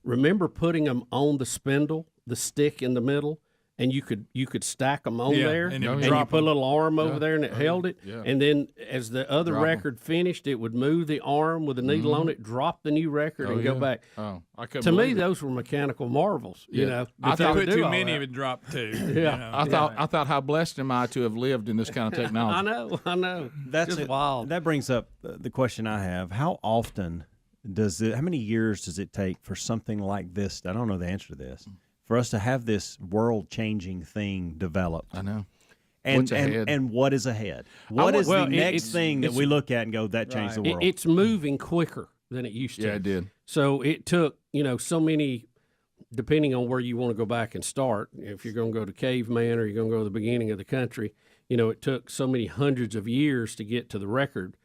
Remember putting them on the spindle, the stick in the middle, and you could stack them on there, and you put a little arm over there, and it held it. Yeah. And then as the other record finished, it would move the arm with the needle on it, drop the new record, and go back. Oh, I couldn't to me, believe it. Those were mechanical marvels. You know, I thought put too many that. of it drop too. Yeah. You know? I thought how blessed am I to have lived in this kind of technology. I know. That's just wild. That brings up the question I have: how often how many years does it take for something like this? I don't know the answer to this. For us to have this world-changing thing developed. I know. And what's ahead? And what is ahead? What is the next thing that we look at and go, that changed the world? It's moving quicker than it used to. Yeah, it did. So it took, so many, depending on where you want to go back and start, if you're going to go to caveman or you're going to go to the beginning of the country, it took so many hundreds of years to get to the record.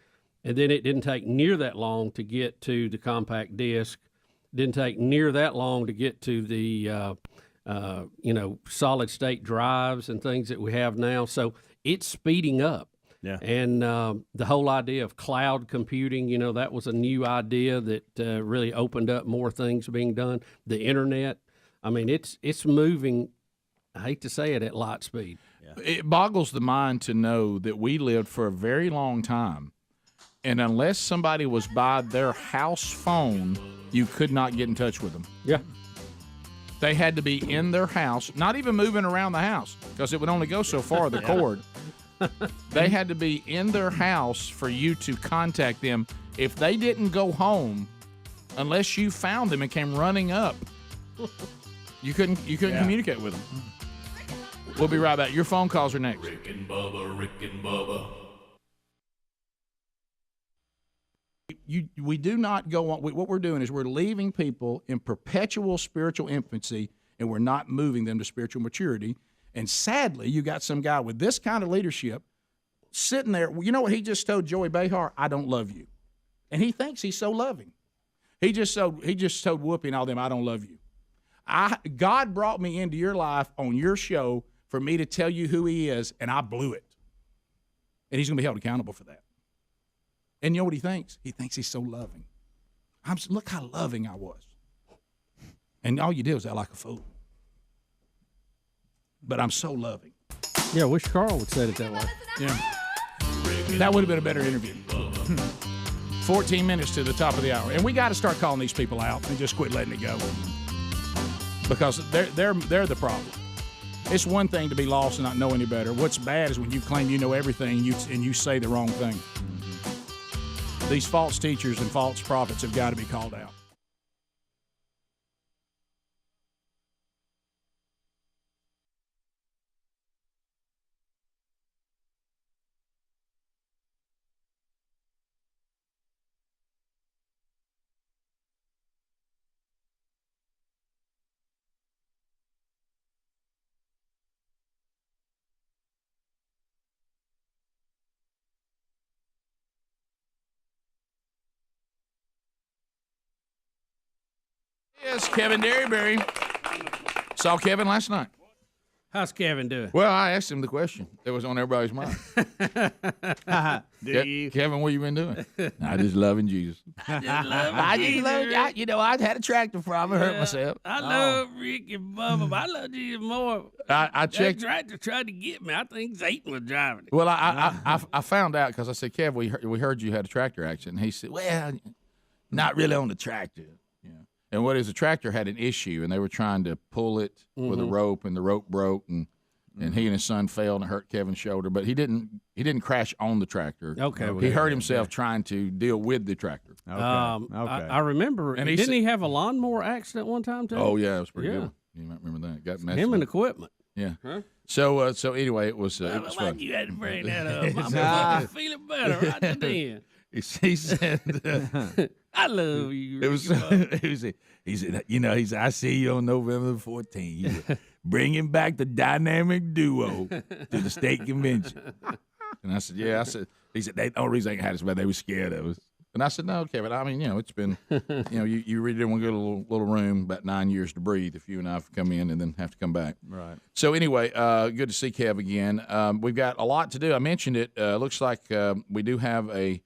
And then it didn't take near that long to get to the compact disc. Didn't take near that long to get to the solid state drives and things that we have now. So it's speeding up. Yeah. And the whole idea of cloud computing, that was a new idea that really opened up more things being done. The internet, I mean, it's moving, I hate to say it, at light speed. Yeah. It boggles the mind to know that we lived for a very long time, and unless somebody was by their house phone, you could not get in touch with them. Yeah. They had to be in their house, not even moving around the house, because it would only go so far, the cord. They had to be in their house for you to contact them. If they didn't go home, unless you found them and came running up, you couldn't communicate with them. We'll be right back. Your phone calls are next. Rick and Bubba. We do not go on. What we're doing is we're leaving people in perpetual spiritual infancy, and we're not moving them to spiritual maturity. And sadly, you got some guy with this kind of leadership sitting there. You know what he just told Joey Behar? I don't love you. And he thinks he's so loving. He just told Whoopi and all them, I don't love you. God brought me into your life on your show for me to tell you who he is, and I blew it. And he's going to be held accountable for that. And you know what he thinks? He thinks he's so loving. Look how loving I was. And all you did was act like a fool. But I'm so loving. Yeah, I wish Carl would say it that way. Yeah. That would have been a better interview. 14 minutes to the top of the hour. And we got to start calling these people out and just quit letting it go. Because they're the problem. It's one thing to be lost and not know any better. What's bad is when you claim you know everything and you say the wrong thing. These false teachers and false prophets have got to be called out. Yes, Kevin Derryberry. Saw Kevin last night. How's Kevin doing? Well, I asked him the question that was on everybody's mind. Kevin, what you been doing? I just loving Jesus. I had a tractor problem. I hurt myself. I love Rick and Bubba, but I love Jesus more. I checked. That tractor tried to get me. I think Zayton was driving it. Well, I found out because I said, Kev, we heard you had a tractor accident. And he said, well, not really on the tractor. And what is the tractor had an issue, and they were trying to pull it with a rope, and the rope broke, and he and his son fell and it hurt Kevin's shoulder. But he didn't crash on the tractor. Okay, he hurt himself trying to deal with the tractor. Okay. I remember. And didn't he have a lawnmower accident one time too? Oh yeah, it was pretty good. You might remember that. Got messed Him up. and equipment. Yeah. Huh? So anyway, it was fun. Why'd you have to bring that up? I'm feeling better right then. He said, "I love you." He said, I see you on November the 14th. Bringing back the dynamic duo to the state convention. And I said, yeah. He said, the only reason they had us about they were scared of us. And I said, no, Kevin. I mean, it's been, you really didn't want to go to a little room, about 9 years to breathe if you and I have come in and then have to come back. Right. So anyway, good to see Kev again. We've got a lot to do. I mentioned it. Looks like we do have a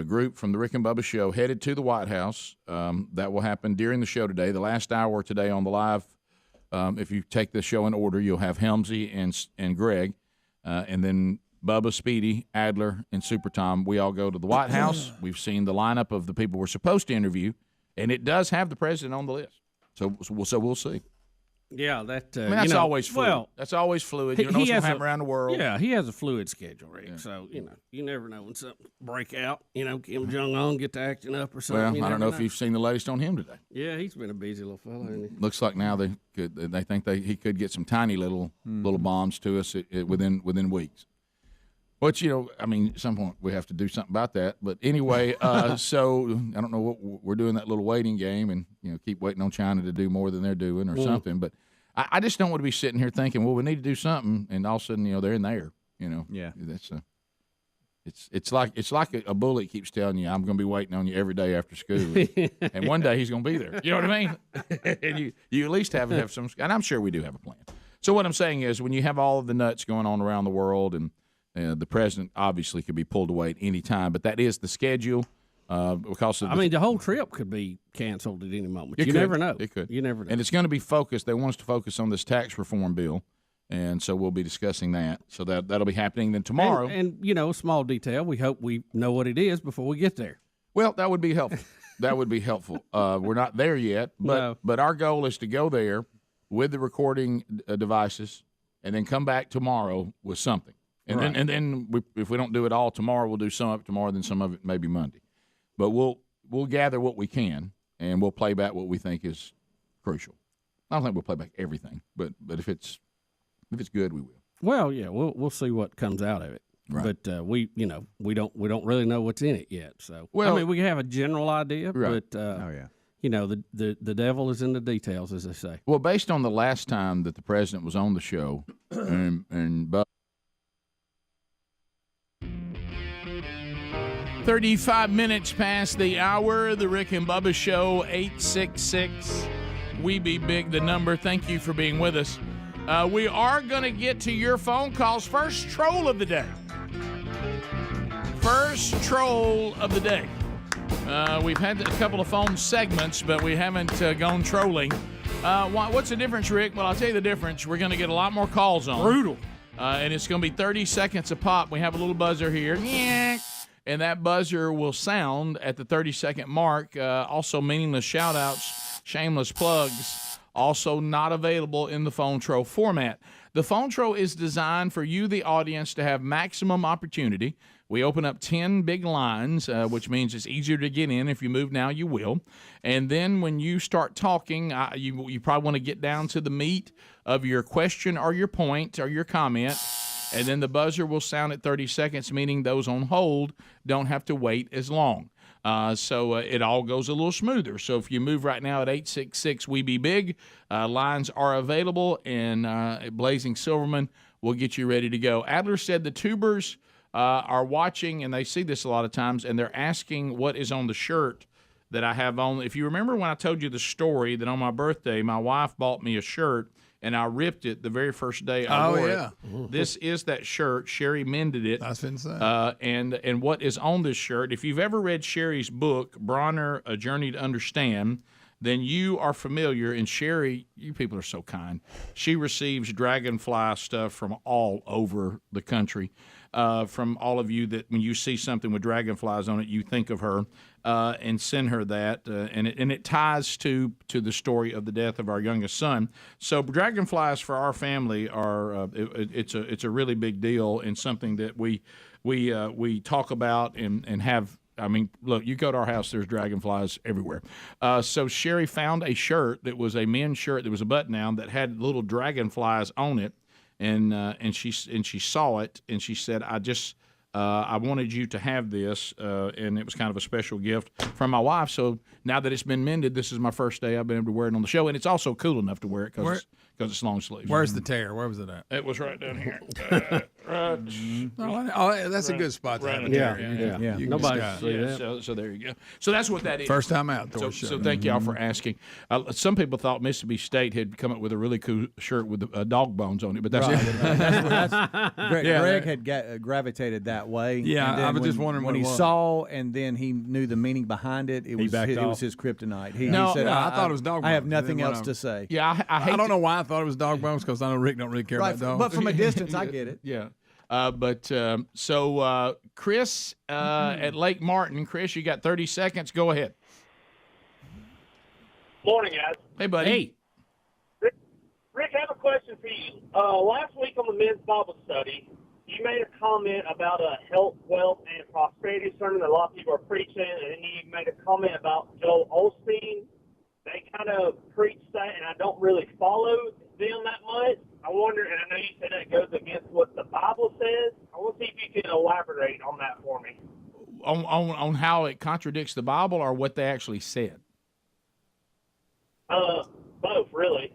group from the Rick and Bubba show headed to the White House. That will happen during the show today. The last hour today on the live, if you take the show in order, you'll have Helmsley and Greg, and then Bubba, Speedy, Adler, and Super Tom. We all go to the White House. We've seen the lineup of the people we're supposed to interview, and it does have the president on the list. So we'll see. Yeah, that. That's always fluid. Well, that's always fluid. You don't know what's going to happen around the world. Yeah, he has a fluid schedule, Rick. Yeah. So you never know when something break out. Kim Jong-un get to acting up or something. Well, I don't know if you've seen the latest on him today. Yeah, he's been a busy little fellow, hasn't he? Looks like now they think he could get some tiny little bombs to us within weeks. Which, at some point we have to do something about that. But anyway, so I don't know what we're doing, that little waiting game, and keep waiting on China to do more than they're doing or something. But I just don't want to be sitting here thinking, well, we need to do something, and all of a sudden, they're in there. Yeah. That's it's like a bully keeps telling you, I'm going to be waiting on you every day after school, and one day he's going to be there. You know what I mean? And you at least have some, and I'm sure we do have a plan. So what I'm saying is, when you have all of the nuts going on around the world, and the president obviously could be pulled away at any time, but that is the schedule. Because of the whole trip could be canceled at any moment. You never know. It could. You never know. And it's going to be focused. They want us to focus on this tax reform bill, and so we'll be discussing that. So that'll be happening then tomorrow. And a small detail. We hope we know what it is before we get there. Well, that would be helpful. That would be helpful. We're not there yet, but our goal is to go there with the recording devices, and then come back tomorrow with something. And right. then if we don't do it all tomorrow, we'll do some of it tomorrow, then some of it maybe Monday. But we'll gather what we can, and we'll play back what we think is crucial. I don't think we'll play back everything, but if it's good, we will. Well, yeah, we'll see what comes out of it. Right. But we don't really know what's in it yet. So we have a general idea, right. but the devil is in the details, as they say. Well, based on the last time that the president was on the show, and 35 minutes past the hour, the Rick and Bubba Show, 866 We Be Big, the number. Thank you for being with us. We are going to get to your phone calls. First troll of the day. First troll of the day. We've had a couple of phone segments, but we haven't gone trolling. What's the difference, Rick? Well, I'll tell you the difference. We're going to get a lot more calls on. Brutal. And it's going to be 30 seconds a pop. We have a little buzzer here. And that buzzer will sound at the 30-second mark. Also, meaningless shout-outs, shameless plugs, also not available in the phone troll format. The phone troll is designed for you, the audience, to have maximum opportunity. We open up 10 big lines, which means it's easier to get in. If you move now, you will. And then when you start talking, you probably want to get down to the meat of your question or your point or your comment. And then the buzzer will sound at 30 seconds, meaning those on hold don't have to wait as long. So it all goes a little smoother. So if you move right now at 866 We Be Big, lines are available, and Blazing Silverman will get you ready to go. Adler said the tubers are watching, and they see this a lot of times, and they're asking what is on the shirt that I have on. If you remember when I told you the story that on my birthday, my wife bought me a shirt and I ripped it the very first day I wore it. This is that shirt. Sherry mended it. That's insane. And what is on this shirt, if you've ever read Sherry's book, Bronner, A Journey to Understand, then you are familiar. And Sherry, you people are so kind. She receives dragonfly stuff from all over the country. From all of you that when you see something with dragonflies on it, you think of her and send her that. And it ties to the story of the death of our youngest son. So dragonflies for our family are it's a really big deal and something that we talk about and have. I mean, look, you go to our house, there's dragonflies everywhere. So Sherry found a shirt that was a men's shirt that was a button-down that had little dragonflies on it. And she saw it and she said, I wanted you to have this, and it was kind of a special gift from my wife. So now that it's been mended, this is my first day I've been able to wear it on the show, and it's also cool enough to wear it because it's long sleeves. Where's the tear? Where was it at? It was right down here. That's a good spot to have a tear. Yeah. Nobody see that. So there you go. So that's what that is. First time out. So thank y'all for asking. Some people thought Mississippi State had come up with a really cool shirt with dog bones on it, but that's Greg had gravitated that way. Yeah, and then I was just wondering when he what it was. saw, and then he knew the meaning behind it. It was his kryptonite. He said, I thought it was dog bones. I have nothing else to say. Yeah, I don't know why I thought it was dog bones because I know Rick don't really care about dogs. But from a distance, I get it. Yeah. So Chris at Lake Martin. Chris, you got 30 seconds. Go ahead. Morning, guys. Hey, buddy. Hey. Rick, I have a question for you. Last week on the men's Bible study, you made a comment about a health, wealth, and prosperity sermon that a lot of people are preaching, and then you made a comment about Joel Osteen. They kind of preach that, and I don't really follow them that much. I wonder, and I know you said that goes against what the Bible says. I want to see if you can elaborate on that for me. On how it contradicts the Bible or what they actually said? Both, really.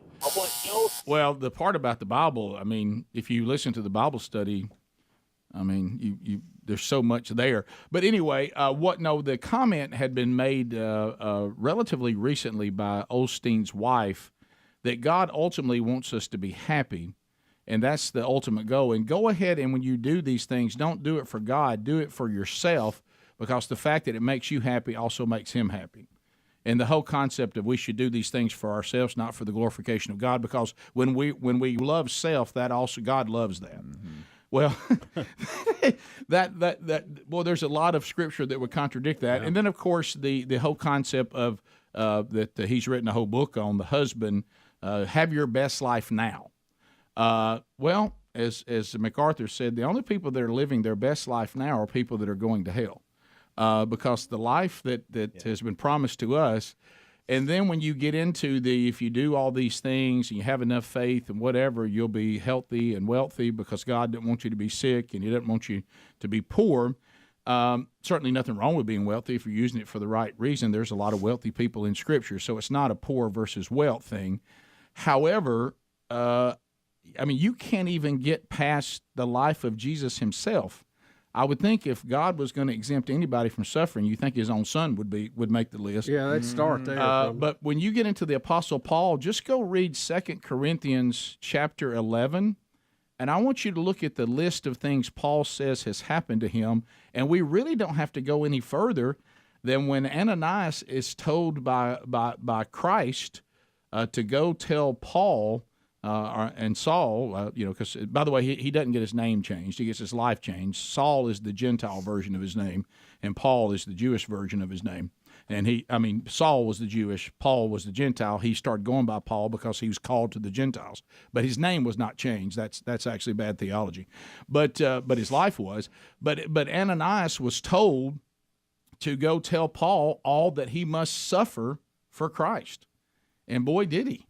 Well, the part about the Bible, I mean, if you listen to the Bible study, I mean, you there's so much there. But anyway, the comment had been made relatively recently by Osteen's wife that God ultimately wants us to be happy, and that's the ultimate goal. And go ahead and when you do these things, don't do it for God, do it for yourself, because the fact that it makes you happy also makes him happy. And the whole concept of we should do these things for ourselves, not for the glorification of God, because when we love self, that also God loves that. Mm-hmm. Well, there's a lot of scripture that would contradict that. Yeah. And then, of course, the whole concept of that he's written a whole book on, the husband, have your best life now. Well, as MacArthur said, the only people that are living their best life now are people that are going to hell. Because the life that has been promised to us, and then when you get into if you do all these things and you have enough faith and whatever, you'll be healthy and wealthy because God didn't want you to be sick and he didn't want you to be poor. Certainly nothing wrong with being wealthy if you're using it for the right reason. There's a lot of wealthy people in Scripture, so it's not a poor versus wealth thing. However, you can't even get past the life of Jesus himself. I would think if God was going to exempt anybody from suffering, you think his own son would make the list. Yeah, they'd start there. But when you get into the Apostle Paul, just go read 2 Corinthians chapter 11, and I want you to look at the list of things Paul says has happened to him, and we really don't have to go any further than when Ananias is told by Christ to go tell Paul and Saul, because, by the way, he doesn't get his name changed. He gets his life changed. Saul is the Gentile version of his name, and Paul is the Jewish version of his name. And Saul was the Jewish, Paul was the Gentile. He started going by Paul because he was called to the Gentiles. But his name was not changed. That's actually bad theology. But his life was. But Ananias was told to go tell Paul all that he must suffer for Christ. And boy, did he.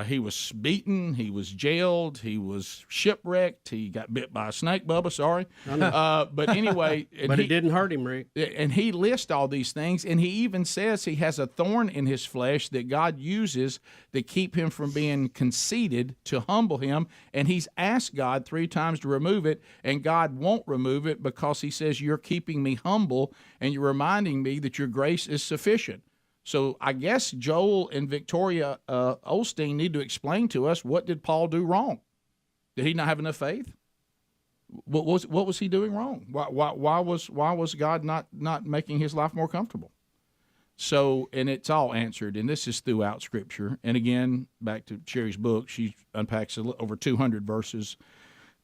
He was beaten. He was jailed. He was shipwrecked. He got bit by a snake, Bubba. Sorry. But anyway. But it didn't hurt him, Rick. And he lists all these things. And he even says he has a thorn in his flesh that God uses to keep him from being conceited, to humble him. And he's asked God 3 times to remove it. And God won't remove it because he says, you're keeping me humble and you're reminding me that your grace is sufficient. So I guess Joel and Victoria Osteen need to explain to us, what did Paul do wrong? Did he not have enough faith? What was he doing wrong? Why was God not making his life more comfortable? So, and it's all answered, and this is throughout Scripture. And again, back to Sherry's book, she unpacks over 200 verses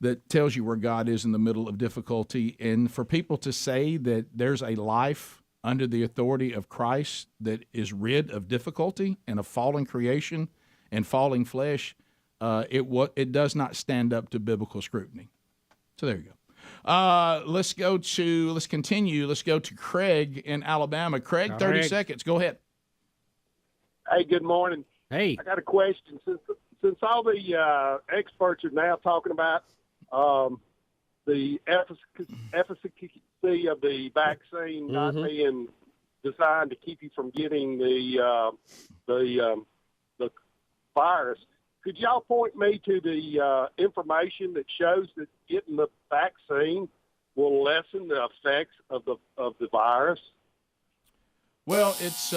that tells you where God is in the middle of difficulty. And for people to say that there's a life under the authority of Christ that is rid of difficulty and of fallen creation and falling flesh, it does not stand up to biblical scrutiny. So there you go. Let's continue. Let's go to Craig in Alabama. Craig, 30 seconds. Go ahead. Hey, good morning. Hey. I got a question. Since all the experts are now talking about the efficacy of the vaccine not being designed to keep you from getting the virus, could y'all point me to the information that shows that getting the vaccine will lessen the effects of the virus? Well, it's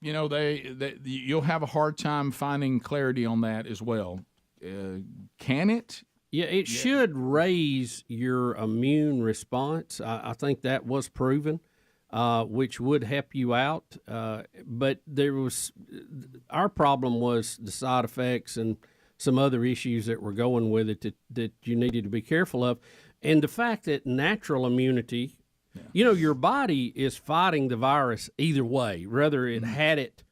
you'll have a hard time finding clarity on that as well. Can it? Yeah, it should raise your immune response. I think that was proven, which would help you out. But our problem was the side effects and some other issues that were going with it that you needed to be careful of. And the fact that natural immunity, your body is fighting the virus either way, whether it had it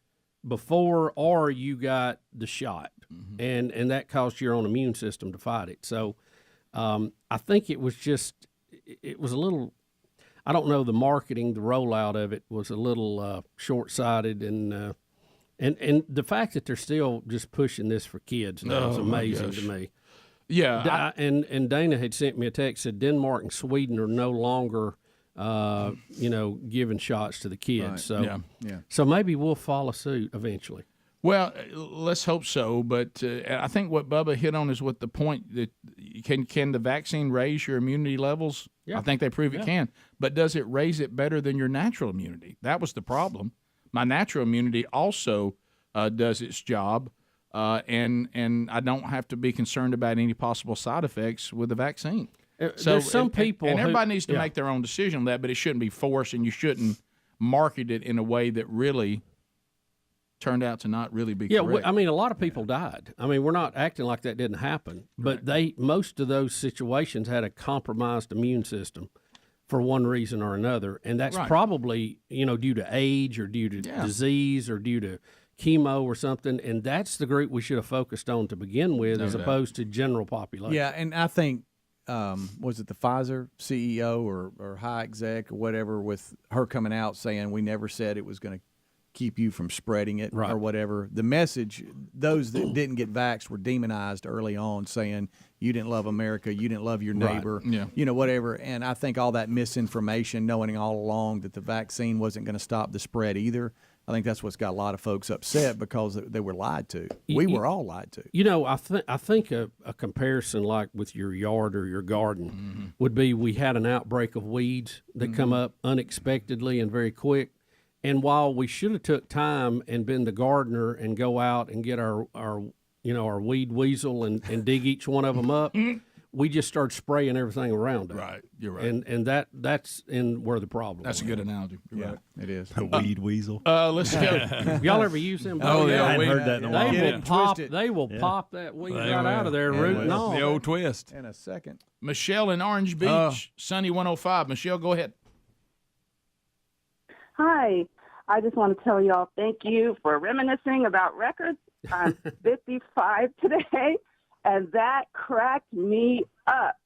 before or you got the shot. And that caused your own immune system to fight it. So I think it was a little, I don't know, the marketing, the rollout of it was a little short-sighted. And the fact that they're still just pushing this for kids now is amazing to me. Yeah. And Dana had sent me a text, said Denmark and Sweden are no longer giving shots to the kids. Right. So, so maybe we'll follow suit eventually. Well, let's hope so. But I think what Bubba hit on is what the point that can the vaccine raise your immunity levels? Yeah. I think they prove it can. But does it raise it better than your natural immunity? That was the problem. My natural immunity also does its job, and I don't have to be concerned about any possible side effects with the vaccine. So there's some people and everybody needs to yeah. make their own decision on that, but it shouldn't be forced, and you shouldn't market it in a way that really turned out to not really be correct. I mean, a lot of people died. I mean, we're not acting like that didn't happen, but most of those situations had a compromised immune system for one reason or another, and that's probably due to age or due to disease or due to chemo or something, and that's the group we should have focused on to begin with, as opposed to general population. Yeah, and I think was it the Pfizer CEO or high exec or whatever, with her coming out saying we never said it was going to keep you from spreading it or whatever. The message, those that didn't get vaxxed were demonized early on, saying you didn't love America, you didn't love your neighbor, whatever. And I think all that misinformation, knowing all along that the vaccine wasn't going to stop the spread either, I think that's what's got a lot of folks upset because they were lied to. We were all lied to. I think a comparison like with your yard or your garden would be, we had an outbreak of weeds that come up unexpectedly and very quick. And while we should have took time and been the gardener and go out and get our weed weasel and dig each one of them up, we just started spraying everything around it. Right, you're right. And that's where the problem. That's a good analogy. You're right. It is. A weed weasel. Let's go. Y'all ever use them? Oh yeah, I hadn't heard that in a while. They will pop that weed right out of there, root and all. The old twist. In a second. Michelle in Orange Beach, Sunny 105. Michelle, go ahead. Hi. I just want to tell y'all thank you for reminiscing about records. I'm 55 today, and that cracked me up.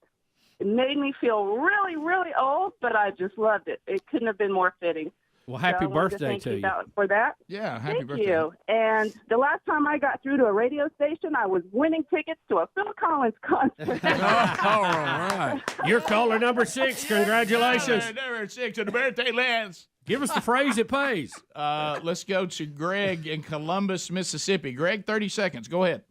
It made me feel really, really old, but I just loved it. It couldn't have been more fitting. Well, happy So I wanted birthday thank to you you. for that. Yeah, happy Thank birthday. you. And the last time I got through to a radio station, I was winning tickets to a Phil Collins concert. All right. You're caller number 6. Congratulations. Number 6 to the birthday Lance. Give us the phrase it pays. Let's go to Greg in Columbus, Mississippi. Greg, 30 seconds. Go ahead.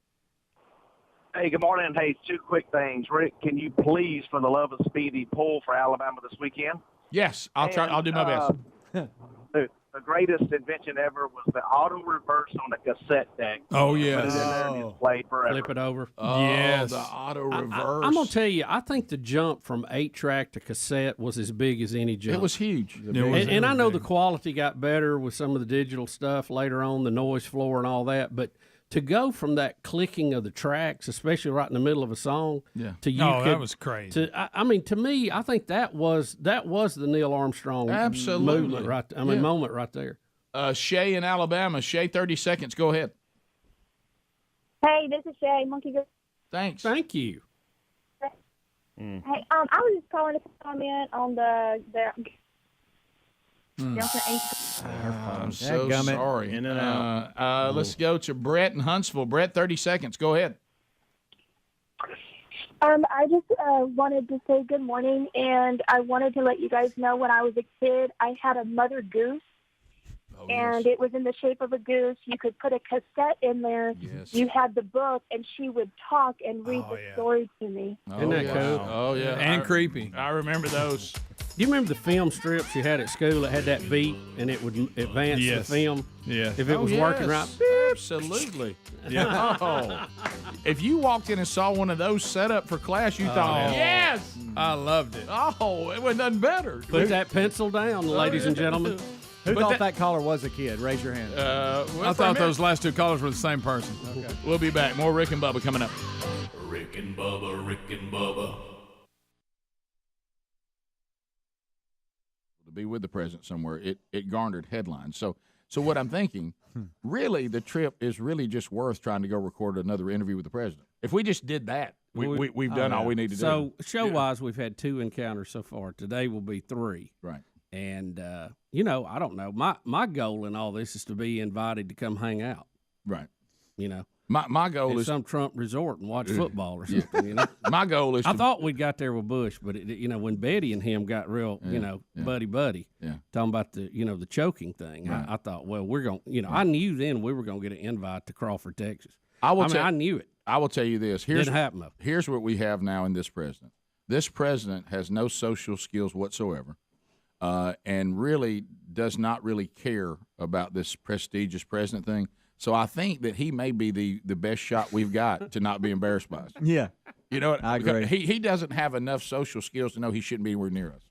Hey, good morning. Hey, 2 quick things. Rick, can you please, for the love of Speedy, pull for Alabama this weekend? Yes, I'll try. I'll do my best. The greatest invention ever was the auto reverse on a cassette deck. Oh, Put it in yes. there and it's played forever. Flip it over. Oh, Yes. the auto reverse. I'm going to tell you, I think the jump from 8-track to cassette was as big as any jump. It was huge. And I know the quality got better with some of the digital stuff later on, the noise floor and all that, but to go from that clicking of the tracks, especially right in the middle of a song, to you that was crazy. I mean, to me, I think that was the Neil Armstrong movement right. Moment right there. Shay in Alabama. Shay, 30 seconds. Go ahead. Hey, this is Shay, Monkey Girl. Thanks. Thank you. Hey, I was just calling to comment on the I'm so sorry. Let's go to Brett in Huntsville. Brett, 30 seconds. Go ahead. I just wanted to say good morning, and I wanted to let you guys know when I was a kid, I had a mother goose, and it was in the shape of a goose. You could put a cassette in there. Yes. You had the book, and she would talk and read the story to me. Isn't that cool? Oh, yeah. And creepy. I remember those. Do you remember the film strips you had at school that had that beat and it would advance the film? Yeah. If it was working right. Absolutely. Yeah. Oh. If you walked in and saw one of those set up for class, you thought, yes. I loved it. Oh, it was nothing better. Put that pencil down, ladies and gentlemen. Who thought that caller was a kid? Raise your hand. I thought those last 2 callers were the same person. Okay. We'll be back. More Rick and Bubba coming up. Rick and Bubba, Rick and Bubba. To be with the president somewhere, it garnered headlines. So what I'm thinking, really, the trip is really just worth trying to go record another interview with the president. If we just did that, we've done all we need to do. So show-wise, we've had 2 encounters so far. Today will be 3. Right. And, I don't know. My goal in all this is to be invited to come hang out. Right. My goal is some Trump resort and watch football or something. My goal is. I thought we'd got there with Bush, but when Betty and him got real, buddy, talking about the choking thing, right. I thought, well, we're going. I knew then we were going to get an invite to Crawford, Texas. I knew it. I will tell you this. Didn't happen though. Here's what we have now in this president. This president has no social skills whatsoever, and really does not really care about this prestigious president thing. So I think that he may be the best shot we've got to not be embarrassed by us. Yeah. You know what? I agree. He doesn't have enough social skills to know he shouldn't be anywhere near us.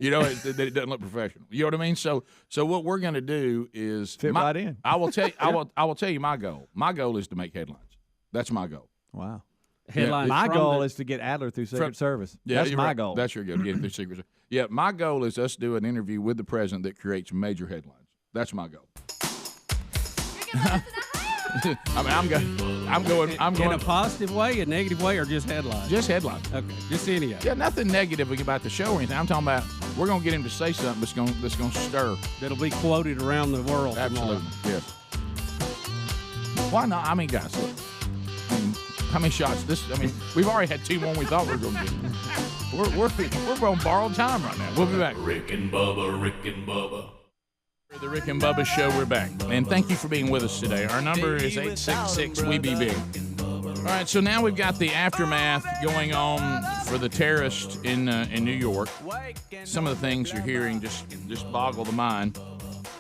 That it doesn't look professional. You know what I mean? So what we're going to do is fit right in. I will tell you. I will tell you my goal. My goal is to make headlines. That's my goal. Wow. Headlines. My goal is to get Adler through Secret Service. Yeah, that's my goal. That's your goal. Get it through Secret Service. Yeah, my goal is us do an interview with the president that creates major headlines. That's my goal. I'm going in a positive way, a negative way, or just headlines? Just headlines. Okay, just any of it. Yeah, nothing negative about the show or anything. I'm talking about we're going to get him to say something that's going to stir. That'll be quoted around the world. Absolutely, yes. Why not? I mean, guys, look. How many shots? We've already had 2 more than we thought we were going to get. We're on borrowed time right now. We'll be back. Rick and Bubba, Rick and Bubba. The Rick and Bubba Show, we're back. And thank you for being with us today. Our number is 866-WE-BE-BIG. All right, so now we've got the aftermath going on for the terrorist in New York. Some of the things you're hearing just boggle the mind.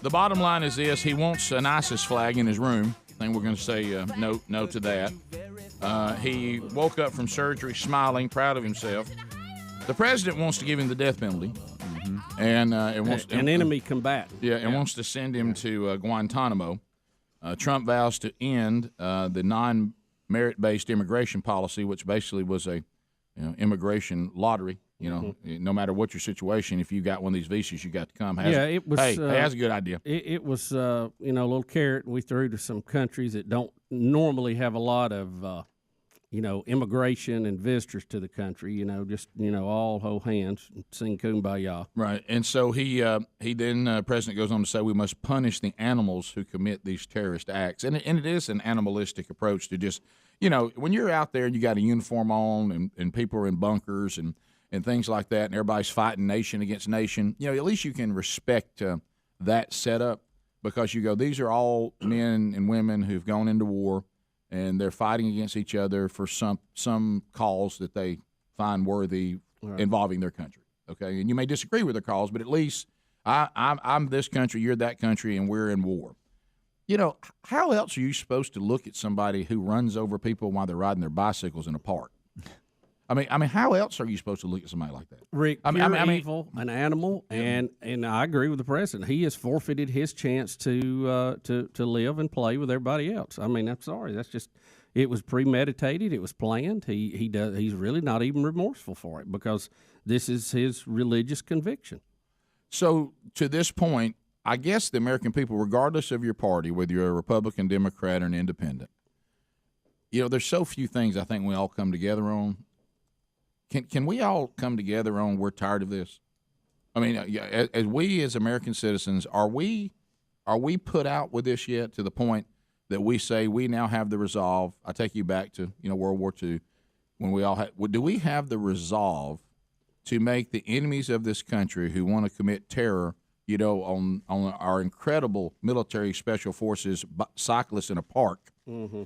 The bottom line is this. He wants an ISIS flag in his room. I think we're going to say no to that. He woke up from surgery smiling, proud of himself. The president wants to give him the death penalty. And it wants an enemy combatant. Yeah, and wants to send him to Guantanamo. Trump vows to end the non-merit-based immigration policy, which basically was a immigration lottery. No matter what your situation, if you got one of these visas, you got to come. It was. Hey, that's a good idea. It was a little carrot we threw to some countries that don't normally have a lot of immigration and visitors to the country. Just all hold hands and sing kumbaya. Right, and so he then President goes on to say we must punish the animals who commit these terrorist acts, and it is an animalistic approach to just when you're out there and you got a uniform on and people are in bunkers and things like that, and everybody's fighting nation against nation. At least you can respect that setup because you go, these are all men and women who've gone into war. And they're fighting against each other for some cause that they find worthy involving their country. Okay, and you may disagree with their cause, but at least I'm this country, you're that country, and we're in war. How else are you supposed to look at somebody who runs over people while they're riding their bicycles in a park? I mean, how else are you supposed to look at somebody like that? Rick, evil, an animal, and I agree with the president. He has forfeited his chance to live and play with everybody else. I mean, I'm sorry, that's just it was premeditated. It was planned. He's really not even remorseful for it because this is his religious conviction. So to this point, I guess the American people, regardless of your party, whether you're a Republican, Democrat, or an independent, there's so few things I think we all come together on. Can we all come together on we're tired of this? I mean, as we as American citizens, are we put out with this yet to the point that we say we now have the resolve? I take you back to World War II when we all had. Do we have the resolve to make the enemies of this country who want to commit terror, on our incredible military special forces cyclists in a park? Mm-hmm.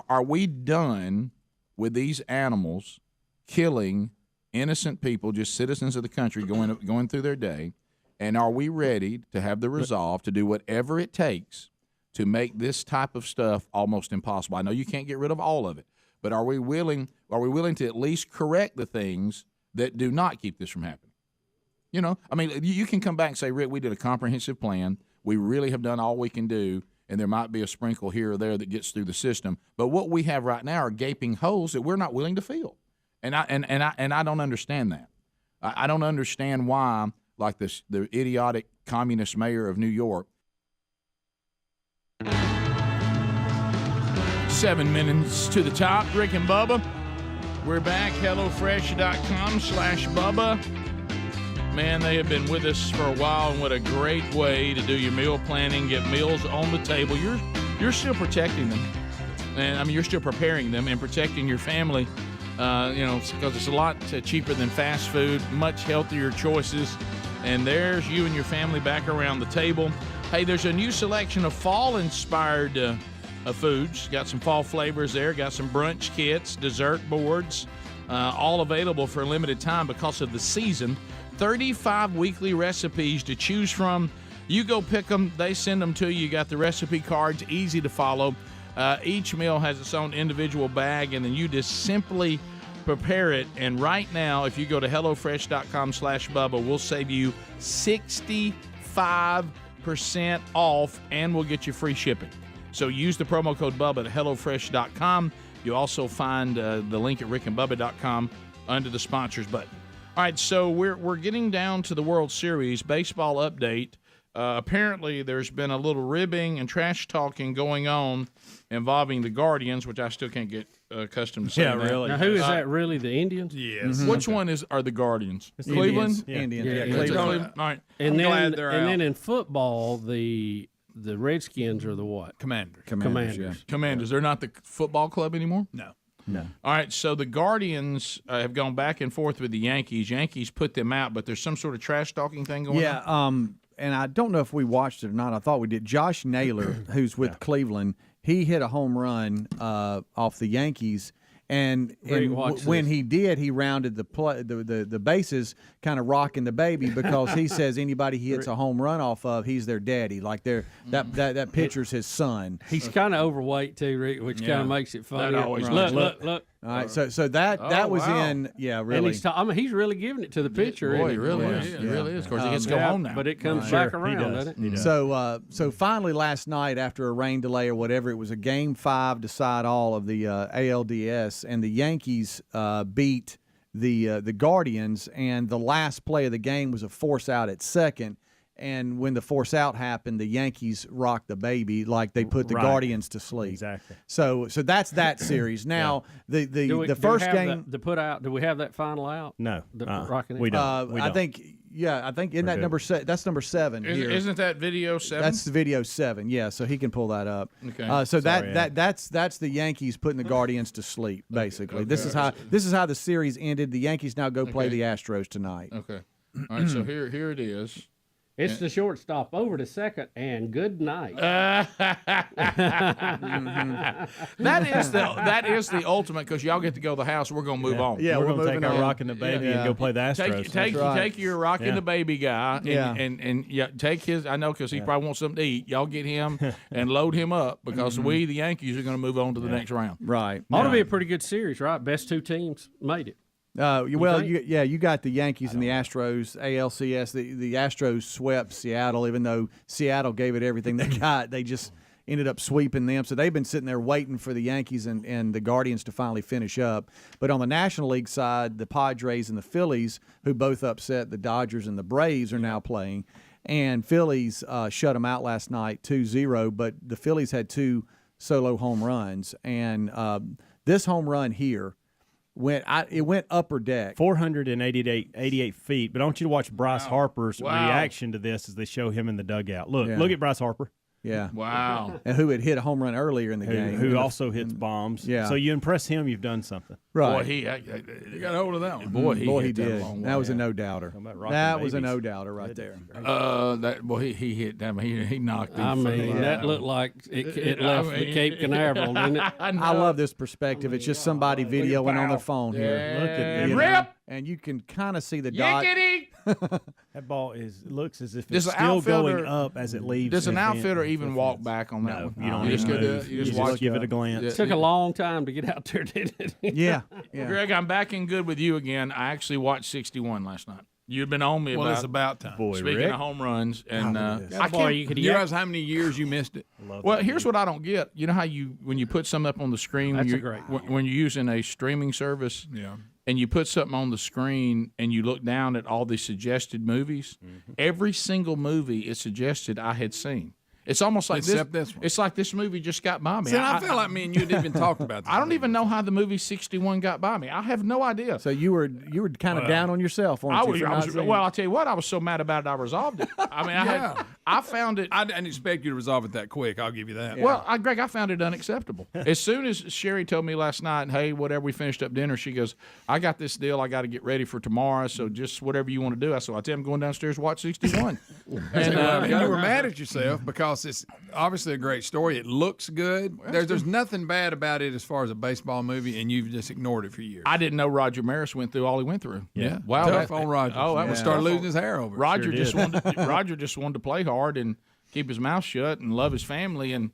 Are we done with these animals killing innocent people, just citizens of the country going through their day, and are we ready to have the resolve to do whatever it takes to make this type of stuff almost impossible? I know you can't get rid of all of it, but are we willing to at least correct the things that do not keep this from happening? I mean, you can come back and say, Rick, we did a comprehensive plan. We really have done all we can do, and there might be a sprinkle here or there that gets through the system. But what we have right now are gaping holes that we're not willing to fill. And I don't understand that. I don't understand why, like the idiotic communist mayor of New York. 7 minutes to the top. Rick and Bubba. We're back. HelloFresh.com/Bubba. Man, they have been with us for a while, and what a great way to do your meal planning, get meals on the table. You're still protecting them, and I mean you're still preparing them and protecting your family. Because it's a lot cheaper than fast food, much healthier choices, and there's you and your family back around the table. Hey, there's a new selection of fall-inspired foods. Got some fall flavors there. Got some brunch kits, dessert boards, all available for a limited time because of the season. 35 weekly recipes to choose from. You go pick them. They send them to you. You got the recipe cards, easy to follow. Each meal has its own individual bag, and then you just simply prepare it. And right now, if you go to HelloFresh.com/Bubba, we'll save you 65% off, and we'll get you free shipping. So use the promo code Bubba at HelloFresh.com. You'll also find the link at RickandBubba.com under the sponsors button. All right, so we're getting down to the World Series baseball update. Apparently, there's been a little ribbing and trash talking going on involving the Guardians, which I still can't get accustomed to saying. Yeah, really. Now, who is that? Really, the Indians? Yes. Mm-hmm. Which one are the Guardians? Cleveland? Indians. Yeah, Cleveland. All right. And then in football, the Redskins are the what? Commanders. Commanders. They're not the football club anymore? No. All right, so the Guardians have gone back and forth with the Yankees. Yankees put them out, but there's some sort of trash-talking thing going on? Yeah, and I don't know if we watched it or not. I thought we did. Josh Naylor, who's with Cleveland, he hit a home run off the Yankees. And when he did, he rounded the bases, kind of rocking the baby, because he says anybody he hits a home run off of, he's their daddy. Like that pitcher's his son. He's kind of overweight too, Rick, which kind of makes it funny. Look. All right, so that was in, really. And he's really giving it to the pitcher. Boy, he really is. He really is. Of course, he gets to go home now. But it comes back around, doesn't it? So finally last night, after a rain delay or whatever, it was a Game 5 decide all of the ALDS, and the Yankees beat the Guardians, and the last play of the game was a force out at second. And when the force out happened, the Yankees rocked the baby like they put the Guardians to sleep. Exactly. So that's that series. Now the first game to put out. Do we have that final out? No, Rocking we don't. I think in that number that's number 7 here. Isn't that video 7? That's the video 7. Yeah, so he can pull that up. Okay. So that's the Yankees putting the Guardians to sleep. Basically, Okay. this is how the series ended. The Yankees now go play the Astros tonight. Okay. All right. So here it is. It's the shortstop over to second, and good night. That is the ultimate, because y'all get to go to the house. We're gonna move on. Yeah, we're gonna take our rocking the baby and go play the Astros. Take your rocking the baby guy and, Yeah. and take his. I know, because he probably wants something to eat. Y'all get him and load him up, because we, the Yankees, are going to move on to the next round. Right. Ought to be a pretty good series, right? Best 2 teams made it. You got the Yankees and the Astros, ALCS. The Astros swept Seattle, even though Seattle gave it everything they got. They just ended up sweeping them. So they've been sitting there waiting for the Yankees and the Guardians to finally finish up. But on the National League side, the Padres and the Phillies, who both upset the Dodgers and the Braves, are now playing. And Phillies shut them out last night 2-0, but the Phillies had 2 solo home runs. And this home run here, it went upper deck, 488 feet. But I want you to watch Bryce Harper's reaction to this as they show him in the dugout. Look at Bryce Harper. Yeah. Wow. And who had hit a home run earlier in the game. Who also hits bombs. Yeah. So you impress him, you've done something. Right. Boy, he got hold of that one. Boy, he hit did. That was a no-doubter. That was a babies. no-doubter right there. He hit that. He knocked him. I mean, that looked like it left the Cape Canaveral, didn't it? I love this perspective. It's just somebody videoing on their phone here. Look at this. Rip! And you can kind of see the dot. That ball looks as if Does it's an still outfielder- going up as it leaves. Does an the outfielder fence. even walk back on that No, one? you don't You just even go move. to- you You just just watch give it a glance. It took a long time to get out there, didn't it? Yeah. Greg, I'm back in good with you again. I actually watched 61 last night. You'd been on me Well, about it's about time. Boy, speaking Rick. of home runs, and I Boy, can't. you realize how many years you missed it? Well, here's what I don't get. You know how when you put something up on the screen That's a great when you're using a streaming service, Yeah. and you put something on the screen and you look down at all the suggested movies, every single movie is suggested I had seen. It's almost like Except this one. It's like this movie just got by me. See, I feel like me and you had even talked about this. I don't even know how the movie 61 got by me. I have no idea. So you were kind of down on yourself, weren't you? I'll tell you what, I was so mad about it, I resolved it. I mean, I found it. I didn't expect you to resolve it that quick. I'll give you that. Well, Greg, I found it unacceptable. As soon as Sherry told me last night, hey, whatever, we finished up dinner, she goes, I got this deal. I got to get ready for tomorrow, so just whatever you want to do. I said, I tell him going downstairs to watch 61. and you were mad at yourself because it's obviously a great story. It looks good. There's nothing bad about it as far as a baseball movie, and you've just ignored it for years. I didn't know Roger Maris went through all he went through. Yeah. Wow. Tough on Roger. Oh, that was Started tough losing on- his hair over it. Roger Sure just did. Roger just wanted to play hard and keep his mouth shut and love his family. And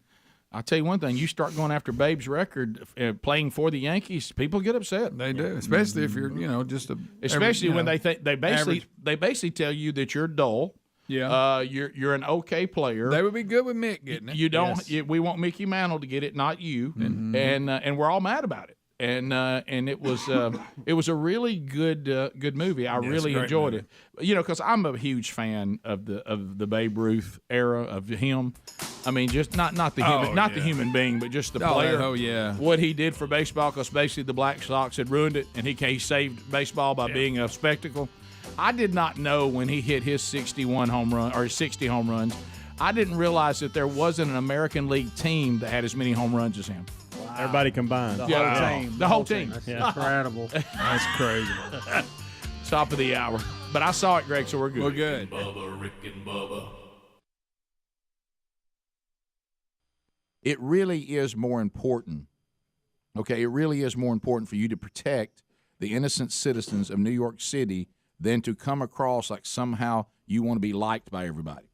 I'll tell you one thing: you start going after Babe's record, playing for the Yankees, people get upset. They do, especially if you're, just a. Especially when they think they basically tell you that you're dull. Yeah. You're an okay player. They would be good with Mick getting it. You don't. We want Mickey Mantle to get it, not you. And we're all mad about it. And it was a really good movie. I really enjoyed it. Because I'm a huge fan of the Babe Ruth era of him. I mean, just not the human, the human being, but just the player. Oh yeah. What he did for baseball, because basically the Black Sox had ruined it, and he saved baseball by being a spectacle. I did not know when he hit his 61 home run or 60 home runs. I didn't realize that there wasn't an American League team that had as many home runs as him. Wow. Everybody combined. The whole team. That's incredible. That's crazy. Top of the hour. But I saw it, Greg, so we're good. We're good. Bubba, Rick and Bubba. It really is more important, okay, it really is more important for you to protect the innocent citizens of New York City than to come across like somehow you want to be liked by everybody.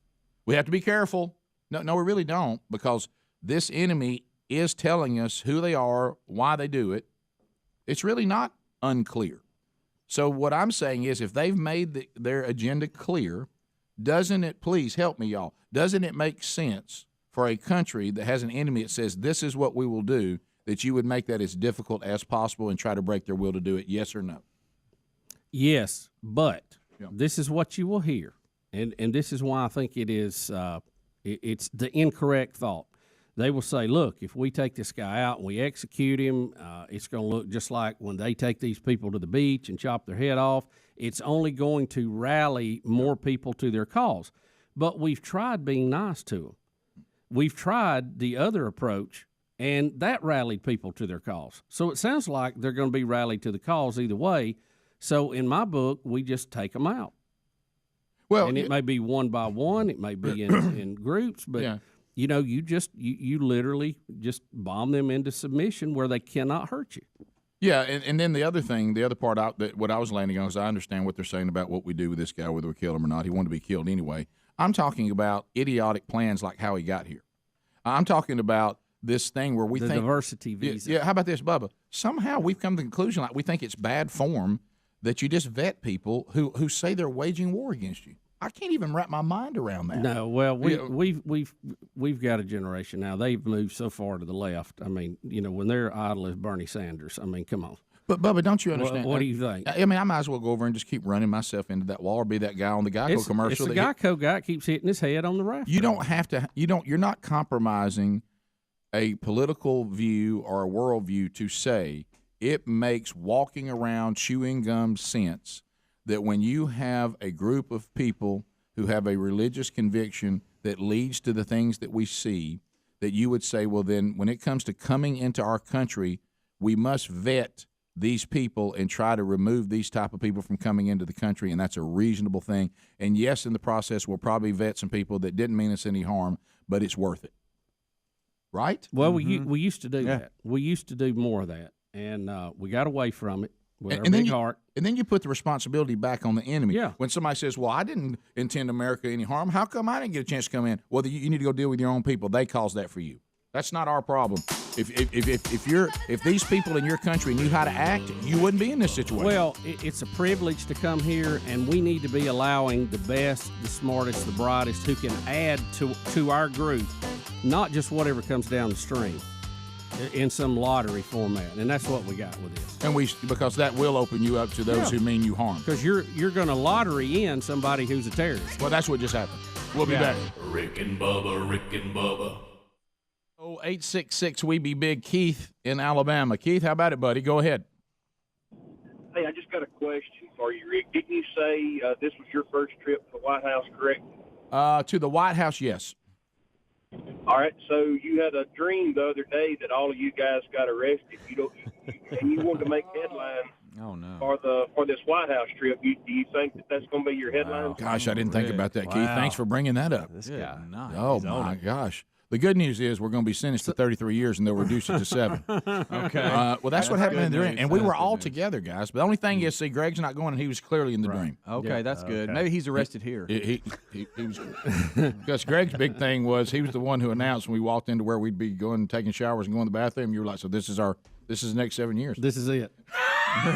We have to be careful. No, we really don't, because this enemy is telling us who they are, why they do it. It's really not unclear. So what I'm saying is, if they've made their agenda clear, doesn't it, please help me, y'all, doesn't it make sense for a country that has an enemy that says this is what we will do, that you would make that as difficult as possible and try to break their will to do it, yes or no? Yes, but this is what you will hear. and this is why I think it is it's the incorrect thought. They will say, look, if we take this guy out and we execute him, it's going to look just like when they take these people to the beach and chop their head off. It's only going to rally more people to their cause. But we've tried being nice to them. We've tried the other approach, and that rallied people to their cause. So it sounds like they're going to be rallied to the cause either way. So in my book, we just take them out. Well, and it may be one by one. It may be in groups, but Yeah. you know, you literally just bomb them into submission where they cannot hurt you. Yeah, and then the other part what I was landing on is I understand what they're saying about what we do with this guy, whether we kill him or not. He wanted to be killed anyway. I'm talking about idiotic plans like how he got here. I'm talking about this thing where we The think diversity visa. Yeah, how about this, Bubba? Somehow we've come to the conclusion like we think it's bad form that you just vet people who say they're waging war against you. I can't even wrap my mind around that. No, well, we've got a generation now. They've moved so far to the left. I mean, you know, when their idol is Bernie Sanders, I mean, come on. But Bubba, don't you understand? What do you think? I mean, I might as well go over and just keep running myself into that wall or be that guy on the Geico commercial. It's the Geico guy that keeps hitting his head on the raft. You don't have to. You're not compromising a political view or a worldview to say it makes walking around chewing gum sense that when you have a group of people who have a religious conviction that leads to the things that we see, that you would say, well, then when it comes to coming into our country, we must vet these people and try to remove these type of people from coming into the country, and that's a reasonable thing. And yes, in the process, we'll probably vet some people that didn't mean us any harm, but it's worth it. Right? Well, we used to do that. We used to do more of that, and we got away from it with our big heart. And then you put the responsibility back on the enemy. Yeah. When somebody says, well, I didn't intend America any harm, how come I didn't get a chance to come in? Well, you need to go deal with your own people. They caused that for you. That's not our problem. If these people in your country knew how to act, you wouldn't be in this situation. Well, it's a privilege to come here, and we need to be allowing the best, the smartest, the brightest who can add to our group, not just whatever comes down the stream in some lottery format, and that's what we got with this. And because that will open you up to those who mean you harm. Because you're going to lottery in somebody who's a terrorist. Well, that's what just happened. We'll be back. Rick and Bubba. Oh, 866 We Be Big. Keith in Alabama. Keith, how about it, buddy? Go ahead. Hey, I just got a question for you, Rick. Didn't you say this was your first trip to the White House, correct? To the White House, yes. All right, so you had a dream the other day that all of you guys got arrested. And you wanted to make headlines. Oh no! For this White House trip, do you think that's going to be your headline? Gosh, I didn't think about that, Keith. Thanks for bringing that up. This guy, nice. Oh my gosh. The good news is we're going to be sentenced to 33 years, and they'll reduce it to 7. Okay. Well, that's what happened in the dream. And we were all together, guys. But the only thing is, see, Greg's not going, and he was clearly in the dream. Okay, that's good. Maybe he's arrested here. He was, because Greg's big thing was he was the one who announced when we walked into where we'd be going, taking showers and going to the bathroom. You were like, so this is the next 7 years. This is it.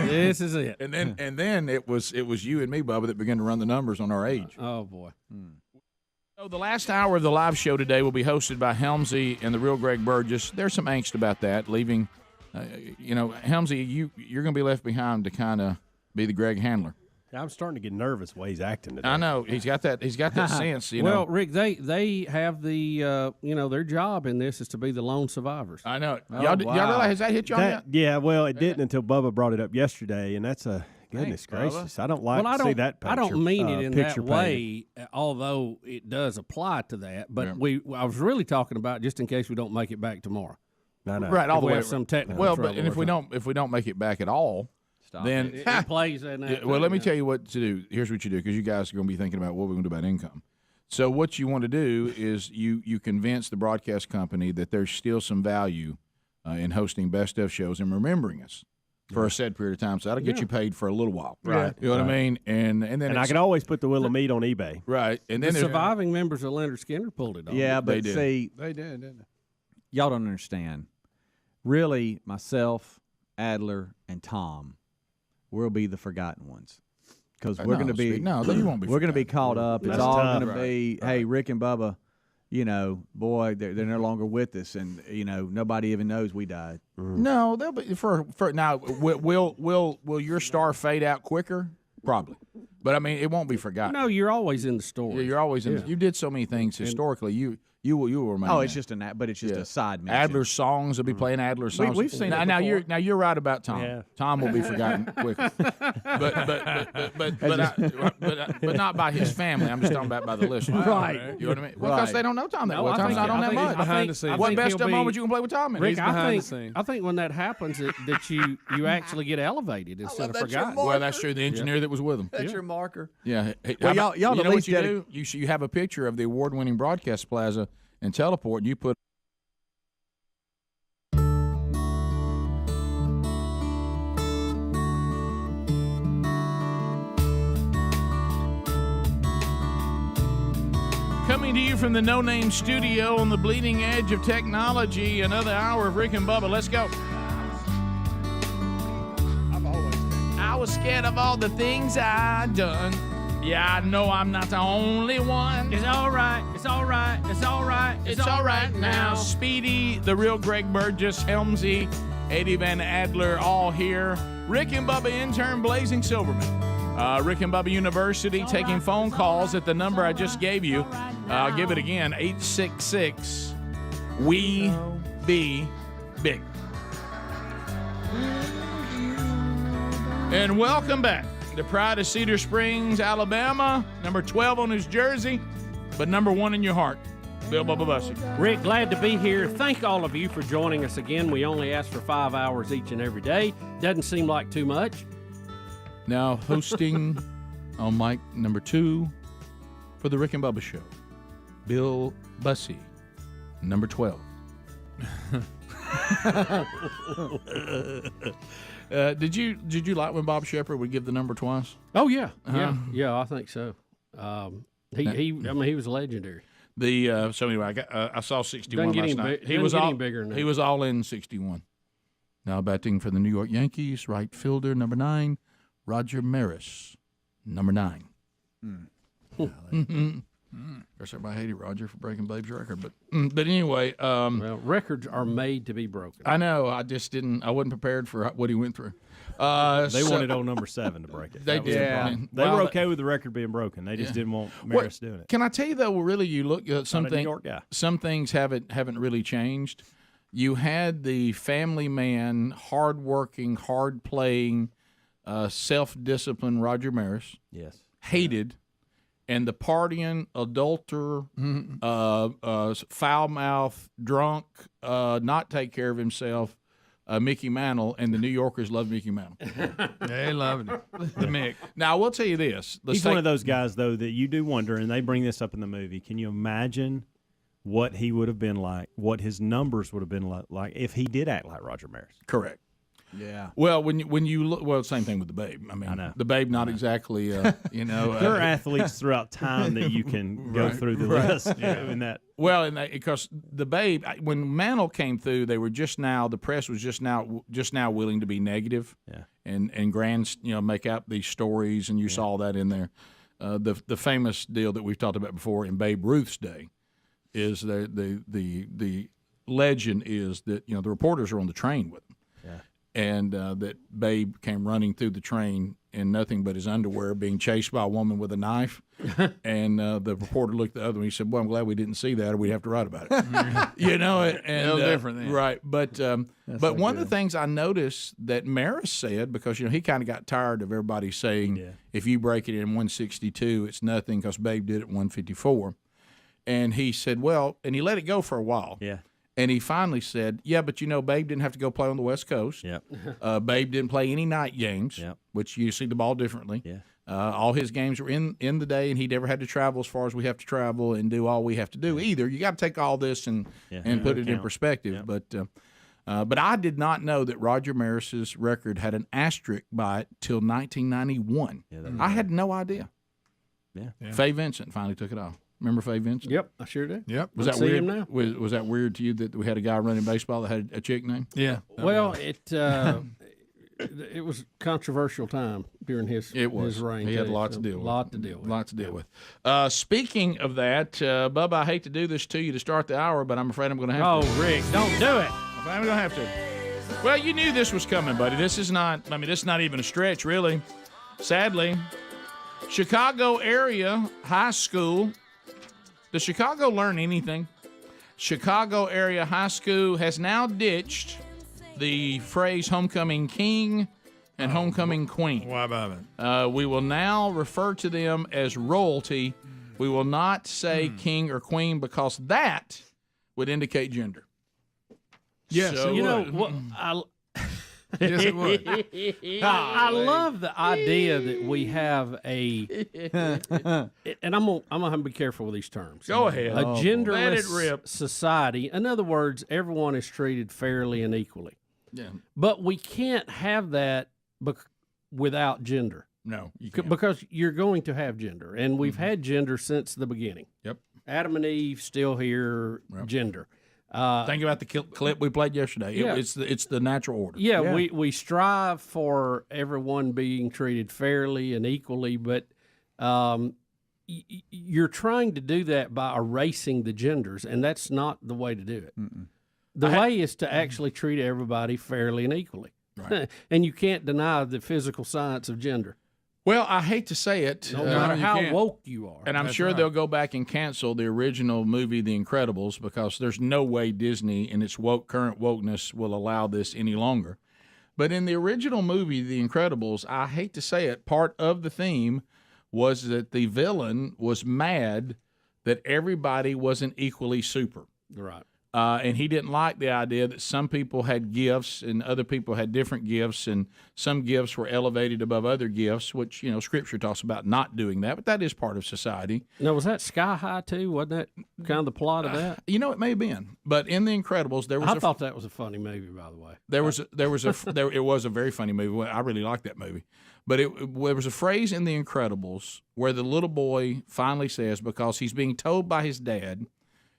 This is it. And then it was you and me, Bubba, that began to run the numbers on our age. Oh boy. So the last hour of the live show today will be hosted by Helmsley and the real Greg Burgess. There's some angst about that, leaving, Helmsley, you're going to be left behind to kind of be the Greg handler. I'm starting to get nervous the way he's acting today. I know he's got that sense. Well, Rick, they have the their job in this is to be the lone survivors. I know. Y'all realize has that hit y'all yet? Yeah, well, it didn't until Bubba brought it up yesterday, and that's a. Goodness gracious! I don't like to see that picture. I don't mean it in that way, painted. Although it does apply to that. But I was really talking about just in case we don't make it back tomorrow. No. Right, all the way. Have some technical well, trouble but if we don't make it back at all, then it plays in that. Well, let me tell you what to do. Here's what you do, because you guys are going to be thinking about what we're going to do about income. So what you want to do is you convince the broadcast company that there's still some value in hosting best of shows and remembering us for a set period of time, so that'll get you paid for a little while, right? You know what I mean? And then I can always put the wheel of meat on eBay, right? And then the surviving members of Leonard Skinner pulled it off. Yeah, but they did, didn't they? Y'all don't understand. Really, myself, Adler, and Tom will be the forgotten ones because we're going to be you won't be. We're going to be caught up. It's That's all tough. going to be hey, Rick and Bubba. Boy, they're no longer with us, and nobody even knows we died. No, they'll be for now. Will your star fade out quicker? Probably. But I mean, it won't be forgotten. No, you're always in the story. Yeah, you're always in. Yeah. You did so many things historically. You will remain. Oh, it's that. just a side mention. Adler's songs will be playing Adler's songs. We've seen it now before. you're right about Tom. Yeah. Tom will be forgotten quickly. but not by his family. I'm just talking about by the listeners. Right. You know what I mean? Well, because they don't know Tom that well. Tom's not on that much. Behind the scenes. What best of moment you can play with Tom in? Rick, I scenes. think when that happens, that you actually get elevated instead of forgotten. Well, that's true. The engineer that was with him. That's your marker. Yeah. Hey, Well, how about- y'all you at know what least you get do? You have a picture of the award-winning broadcast plaza and teleport, and you put. Coming to you from the No Name Studio on the bleeding edge of technology, another hour of Rick and Bubba. Let's go. I was scared of all the things I'd done. Yeah, I know I'm not the only one. It's all right. It's all right. It's all right. It's all right now. Speedy, the real Greg Burgess, Helmsley, Eddie Van Adler, all here. Rick and Bubba intern Blazing Silverman. Rick and Bubba University taking phone calls at the number I just gave you. I'll give it again, 866 We Be Big. And welcome back. The pride of Cedar Springs, Alabama, number 12 on his jersey, but number 1 in your heart. Bill Bubba Bussey. Rick, glad to be here. Thank all of you for joining us again. We only ask for 5 hours each and every day. Doesn't seem like too much. Now hosting on mic number 2 for the Rick and Bubba Show, Bill Bussey, number 12. Did you like when Bob Shepard would give the number twice? Oh yeah, Uh-huh. yeah, I think so. He was legendary. So anyway, I saw 61 Doesn't get last him night. bi- doesn't get him bigger than that. He was all in 61. Now batting for the New York Yankees, right fielder number 9, Roger Maris, number 9. Of course, everybody hated Roger for breaking Babe's record, but anyway. Well, records are made to be broken. I know. I just didn't. I wasn't prepared for what he went through. They wanted old number 7 to break it. They That was did. the problem. They Well, were okay with the record being broken. They just didn't want Maris doing it. Can I tell you though? Really, you look at Not a New York guy. Some things haven't really changed. You had the family man, hard-working, hard-playing, self-disciplined Roger Maris. Yes. Hated. And the partying, adulterer, foul-mouthed, drunk, not take care of himself, Mickey Mantle, and the New Yorkers love Mickey Mantle. They loved it. The Mick. Now, I will tell you this. He's one of those guys, though, that you do wonder, and they bring this up in the movie. Can you imagine what he would have been like, what his numbers would have been like if he did act like Roger Maris? Correct. Yeah. Well, when you look, same thing with the Babe. I mean, the Babe not exactly, there are athletes throughout time that you can go through the list. In that. Well, because the Babe, when Mantle came through, they were the press was just now willing to be negative, and grand, make out these stories, and you saw that in there. The famous deal that we've talked about before in Babe Ruth's day is the legend is that the reporters are on the train with him. And that Babe came running through the train in nothing but his underwear, being chased by a woman with a knife. And the reporter looked at the other one. He said, "Well, I'm glad we didn't see that, or we'd have to write about it." And different then. right? But one of the things I noticed that Maris said, because he kind of got tired of everybody saying, if you break it in 162, it's nothing, because Babe did it 154. And he said, and he let it go for a while. Yeah. And he finally said, but Babe didn't have to go play on the West Coast. Yep. Babe didn't play any night games, which you see the ball differently. Yeah. All his games were in the day, and he never had to travel as far as we have to travel and do all we have to do either. You got to take all this and put it in perspective. Yeah. But I did not know that Roger Maris's record had an asterisk by it till 1991. I had no idea. Yeah. Faye Vincent finally took it off. Remember Faye Vincent? Yep, I sure do. Yep. Was that weird? Was that weird to you that we had a guy running baseball that had a chick name? Yeah. Well, it was a controversial time during his reign. He had a lot to deal with. Lot to deal with. Speaking of that, Bubba, I hate to do this to you to start the hour, but I'm afraid I'm going to have to. Oh, Rick, don't do it. I'm going to have to. Well, you knew this was coming, buddy. This is not even a stretch, really. Sadly, Chicago area high school. Does Chicago learn anything? Chicago area high school has now ditched the phrase homecoming king and homecoming queen. Why about it? We will now refer to them as royalty. We will not say king or queen because that would indicate gender. Yes, So, You know what? Yes, it would. I love the idea that we have and I'm gonna have to be careful with these terms. Go ahead. A Let genderless it rip. society. In other words, everyone is treated fairly and equally. Yeah. But we can't have that without gender. No, you can't. Because you're going to have gender, and we've had gender since the beginning. Yep. Adam and Eve still here. Gender. Think about the clip we played yesterday. Yeah. It's the natural order. Yeah, we strive for everyone being treated fairly and equally, but you're trying to do that by erasing the genders, and that's not the way to do it. The way is to actually treat everybody fairly and equally. Right. And you can't deny the physical science of gender. Well, I hate to say it. No matter how can't. woke you are. And I'm sure they'll go back and cancel the original movie, The Incredibles, because there's no way Disney in its current wokeness will allow this any longer. But in the original movie, The Incredibles, I hate to say it, part of the theme was that the villain was mad that everybody wasn't equally super. Right. And he didn't like the idea that some people had gifts and other people had different gifts, and some gifts were elevated above other gifts, which, Scripture talks about not doing that, but that is part of society. Now, was that Sky High, too? Wasn't that kind of the plot of that? It may have been. But in The Incredibles, there was I thought that was a funny movie, by the way. It was a very funny movie. I really liked that movie. But there was a phrase in The Incredibles where the little boy finally says, because he's being told by his dad,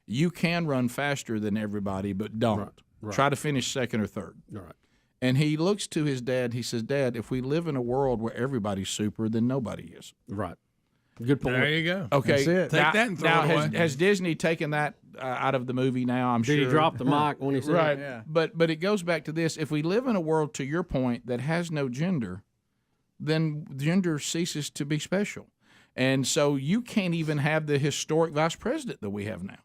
you can run faster than everybody, but don't. Right. Try to finish second or third. Right. And he looks to his dad. He says, Dad, if we live in a world where everybody's super, then nobody is. Right. Good point. There you go. Okay. That's it. Take that and throw it away. Has Disney taken that out of the movie now? I'm sure. Did he drop the mic when he said right. it? Yeah. But it goes back to this. If we live in a world, to your point, that has no gender, then gender ceases to be special. And so you can't even have the historic vice president that we have now.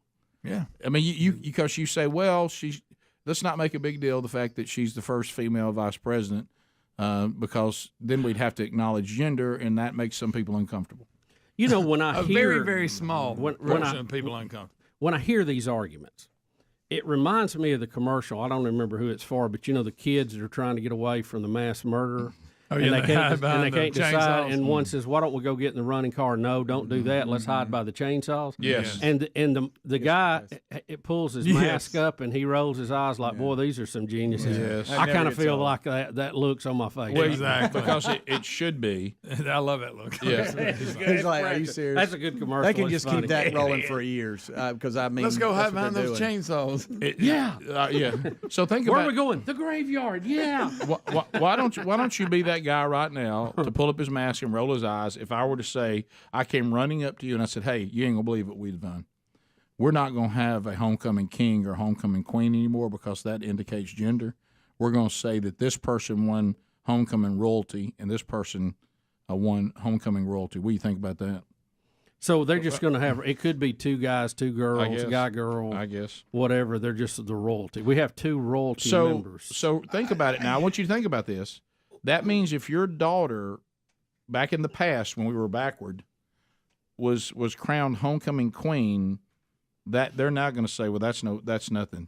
Yeah. I mean, you because you say, well, let's not make a big deal of the fact that she's the first female vice president, because then we'd have to acknowledge gender, and that makes some people uncomfortable. When I hear very, very small portion of people uncomfortable. When I hear these arguments, it reminds me of the commercial. I don't remember who it's for, but the kids that are trying to get away from the mass murderer. Oh, and yeah, they can't the decide. chainsaws. And one says, "Why don't we go get in the running car?" No, don't do that. Let's hide by the chainsaws. Yes. And the guy it pulls his mask up and he rolls his eyes like, "Boy, these are some geniuses." Yes. I kind of feel like that looks on my face. Well, Exactly. because it should be. I love that look. Yeah. He's like, are you serious? That's a good commercial. They can It's just funny. keep that rolling for years, because I mean, Let's go that's hide what behind they're those doing. chainsaws. Yeah. So think Where about are we going? The graveyard. Yeah. why don't you be that guy right now to pull up his mask and roll his eyes? If I were to say, I came running up to you and I said, hey, you ain't gonna believe what we've done. We're not gonna have a homecoming king or homecoming queen anymore because that indicates gender. We're gonna say that this person won homecoming royalty and this person won homecoming royalty. What do you think about that? So they're just going to have. It could be two guys, two girls, guy, girl. I guess. Whatever. They're just the royalty. We have two royalty members. So think about it now. I want you to think about this. That means if your daughter, back in the past when we were backward, was crowned homecoming queen, that they're not going to say, well, that's nothing.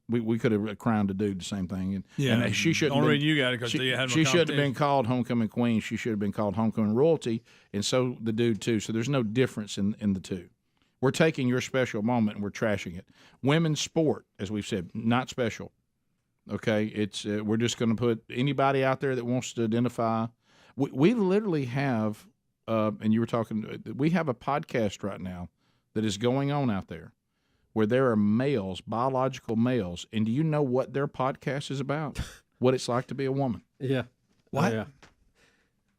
We could have crowned a dude the same thing, and she shouldn't. Only you got it because she should have been called homecoming queen. She should have been called homecoming royalty, and so the dude too. So there's no difference in the two. We're taking your special moment and we're trashing it. Women's sport, as we've said, not special. Okay, it's we're just going to put anybody out there that wants to identify. We literally have, and you were talking. We have a podcast right now that is going on out there, where there are males, biological males, and do you know what their podcast is about? What it's like to be a woman. Yeah. What? Yeah.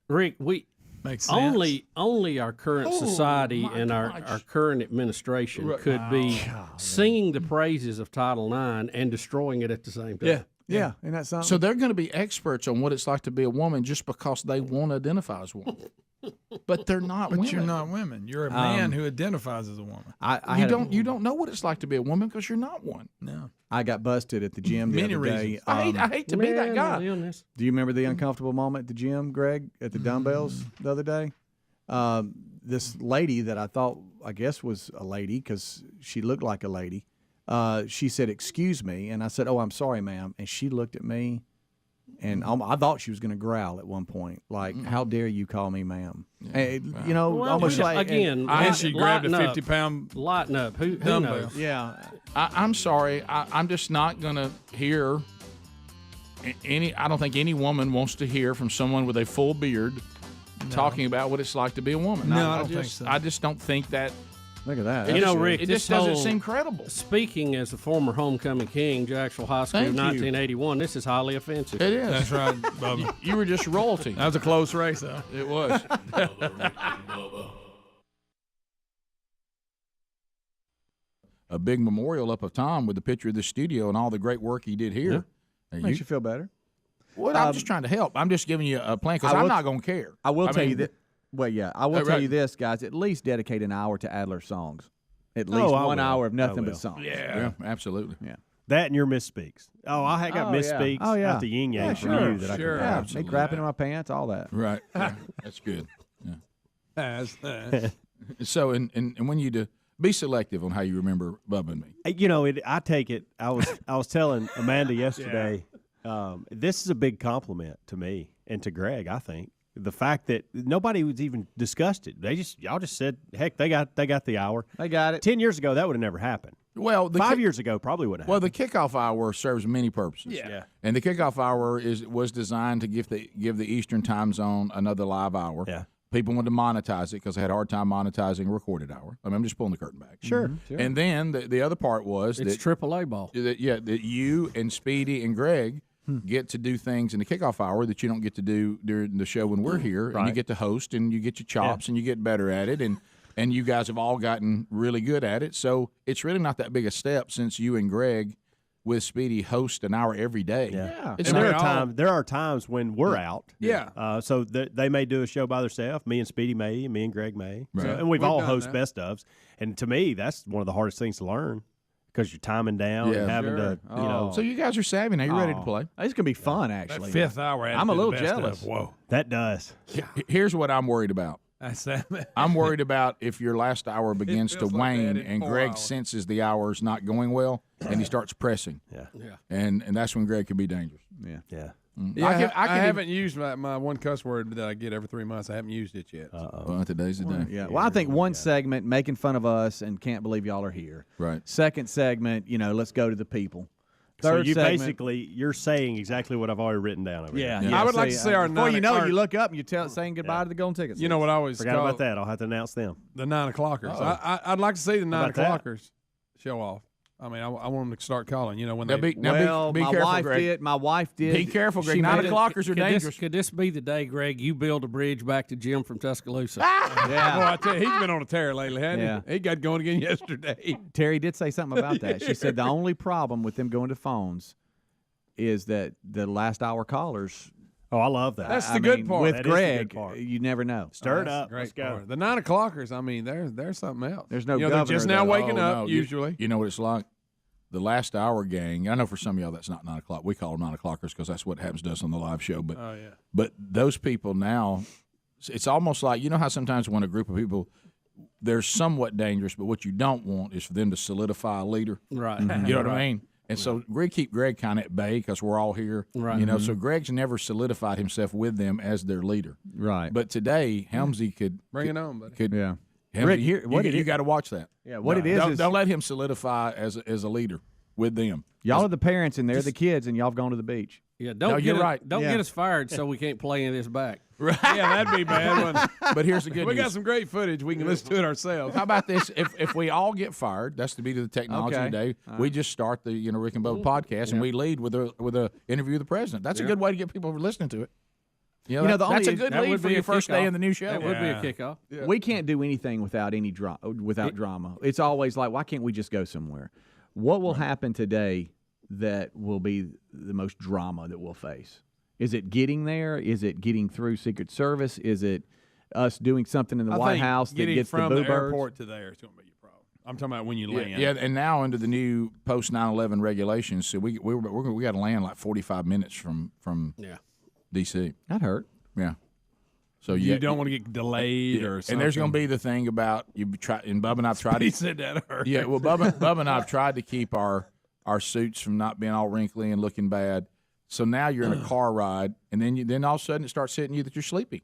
Rick, we Makes sense. only our current society and our current administration could be singing the praises of Title IX and destroying it at the same time. Yeah, and that's something. So they're going to be experts on what it's like to be a woman just because they want to identify as one. But they're not women. But you're not women. You're a man who identifies as a woman. You don't know what it's like to be a woman because you're not one. No. I got busted at the gym the other day. I hate to be that guy. Do you remember the uncomfortable moment at the gym, Greg, at the dumbbells the other day? This lady that I guess was a lady because she looked like a lady, she said, "Excuse me," and I said, "Oh, I'm sorry, ma'am," and she looked at me, and I thought she was going to growl at one point, like, "How dare you call me ma'am?" And, almost like again. And she grabbed a 50-pound lighten up. Who dumbbell. knows? Yeah, I'm sorry. I'm just not going to hear any. I don't think any woman wants to hear from someone with a full beard talking about what it's like to be a woman. No, I don't think so. I just don't think that. Look at that. Rick, it just doesn't seem credible. Speaking as a former homecoming king, Jacksonville High School, Thank you. 1981, this is highly offensive. It is. That's right, Bubba. You were just royalty. That was a close race, though. It was. A big memorial up of Tom with the picture of the studio and all the great work he did here. Yeah. Makes you feel better. Well, I'm just trying to help. I'm just giving you a plan because I'm not going to care. I will tell you that. Well, yeah, I will tell right. you this, guys. At least dedicate an hour to Adler songs. At least 1 hour of nothing but songs. Yeah, absolutely. Yeah. That and your misspeaks. Oh, I got misspeaks out the yin yang from you that I can me crapping in my pants, all that. Right. That's good. Yeah. So, and when you do, be selective on how you remember Bubba and me. I take it. I was telling Amanda yesterday. This is a big compliment to me and to Greg. I think the fact that nobody was even discussed it. Y'all just said, heck, they got the hour. They got it. 10 years ago, that would have never happened. Well, 5 years ago, probably wouldn't have. Well, the kickoff hour serves many purposes. Yeah. And the kickoff hour was designed to give the Eastern time zone another live hour. Yeah. People wanted to monetize it because they had a hard time monetizing a recorded hour. I mean, I'm just pulling the curtain back. Sure. Sure. And then the other part was It's AAA ball. that you and Speedy and Greg get to do things in the kickoff hour that you don't get to do during the show when we're here. Right. And you get to host and you get your chops and you get better at it. And you guys have all gotten really good at it. So it's really not that big a step since you and Greg with Speedy host an hour every day. Yeah. It's And not there are times when we're out. Yeah. So they may do a show by themselves. Me and Speedy may, and me and Greg may. Right. So, and we've all done host that. best ofs. And to me, that's one of the hardest things to learn because you're timing down and having to, So you guys are savvy now. You're ready to play. It's gonna be fun, actually. That 5th hour. I'm a little jealous. Whoa. That does. Here's what I'm worried about. That's that. I'm worried about if your last hour begins to feels like wane that in and 4 Greg hours. senses the hour's not going well and he starts pressing. Yeah. And that's when Greg could be dangerous. Yeah. Yeah. Yeah, I haven't used my one cuss word that I get every 3 months. I haven't used it yet. Well, today's the day. Yeah. Well, I think one segment, making fun of us and can't believe y'all are here. Right. Second segment, let's go to the people. So Third you segment, you're saying exactly what I've already written down over here. Yeah. I would like to say our before you know it, our- you look up and you saying goodbye to the golden tickets. You know what I always Forgot call about that. I'll have to announce them. the 9 o'clockers. Uh-oh. I'd like to see the 9 about that? o'clockers show off. I mean, I want them to start calling. When Now they be Well, be my careful, wife Greg. did. My wife did. Be careful, Greg. She 9 made it- o'clockers are dangerous. Could this be the day, Greg, you build a bridge back to Jim from Tuscaloosa? Yeah. Boy, I tell you, he's been on a tear lately, hasn't Yeah. he? He got going again yesterday. Terry did say something about that. She said the only problem with them going to phones is that the last hour callers. Oh, I love that. That's I the good mean, part. With That is the Greg, good part. you never know. Stir it That's up. the great Let's go. part. The 9 o'clockers, I mean, they're something else. There's no they're governor just now there. waking Oh, up, no. usually. You know what it's like? The last hour gang. I know for some of y'all that's not 9 o'clock. We call them 9 o'clockers because that's what happens to us on the live show. But Oh, yeah. But those people now, it's almost like, you know how sometimes when a group of people, they're somewhat dangerous, but what you don't want is for them to solidify a leader. Right. You know what I mean? And so we keep Greg kind of at bay because we're all here. Right. You know, so Greg's never solidified himself with them as their leader. Right. But today, Helmsley could. Bring it on, buddy. Could, Yeah. Helmsley, Rick, here- what it you is- got to watch that. Yeah, what it is Don't let him solidify as a leader with them. y'all are the parents and they're the kids, and y'all have gone to the beach. Yeah, No, don't you're get right. Don't Yeah. get us fired so we can't play any of this back. Right. Yeah, that'd be bad. wouldn't it? But here's the good We news. got some great footage. We can listen to it ourselves. How about this? If we all get fired, that's the beauty of the technology Okay. today. We just start the Rick and Bubba podcast, and we lead with a interview of the president. That's a good way to get people listening to it. You know, the that's only- a good that lead would for be your a first day kickoff. in the new show. That would be a kickoff. We can't do anything without any drama. It's always like, why can't we just go somewhere? What will happen today that will be the most drama that we'll face? Is it getting there? Is it getting through Secret Service? Is it us doing something in the I White think House that getting gets from the the boo birds. airport to there is going to be a problem. I'm talking about when you land. Yeah, and now under the new post 9/11 regulations, so we got to land like 45 minutes from D.C. That hurt. Yeah. So you don't want to get delayed or something. And there's going to be the thing about you try, and Bubba and I've tried He to. said that hurt. Yeah, well, Bubba and I've tried to keep our suits from not being all wrinkly and looking bad. So now you're in a car ride, and then all of a sudden it starts hitting you that you're sleepy.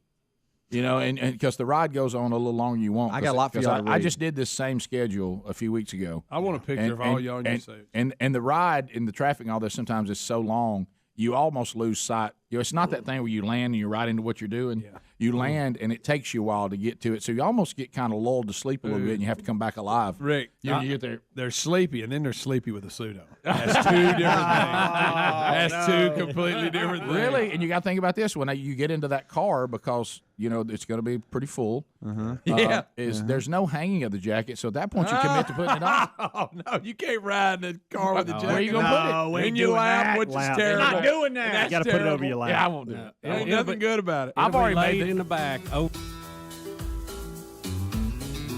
You know, and because the ride goes on a little longer than you want. I got a lot for y'all to I read. just did this same schedule a few weeks ago. I want a picture of all y'all in your suits. And the ride in the traffic and all this sometimes is so long, you almost lose sight. You know, it's not that thing where you land and you're right into what you're doing. Yeah. You land and it takes you a while to get to it, so you almost get kind of lulled to sleep a little bit, and you have to come back alive. Rick, you get there. They're sleepy, and then they're sleepy with a suit on. That's two different things. That's two completely different things. Really? And you got to think about this when you get into that car, because you know it's going to be pretty full. There's no hanging of the jacket, so at that point you commit to putting it on. Oh no, you can't ride in a car with a jacket. Where are you going to put it? When you lap, which is terrible. You're not doing that. You got to put it over your lap. Yeah, I won't do it. Ain't nothing good about it. I've already made Laid in the back. Oh.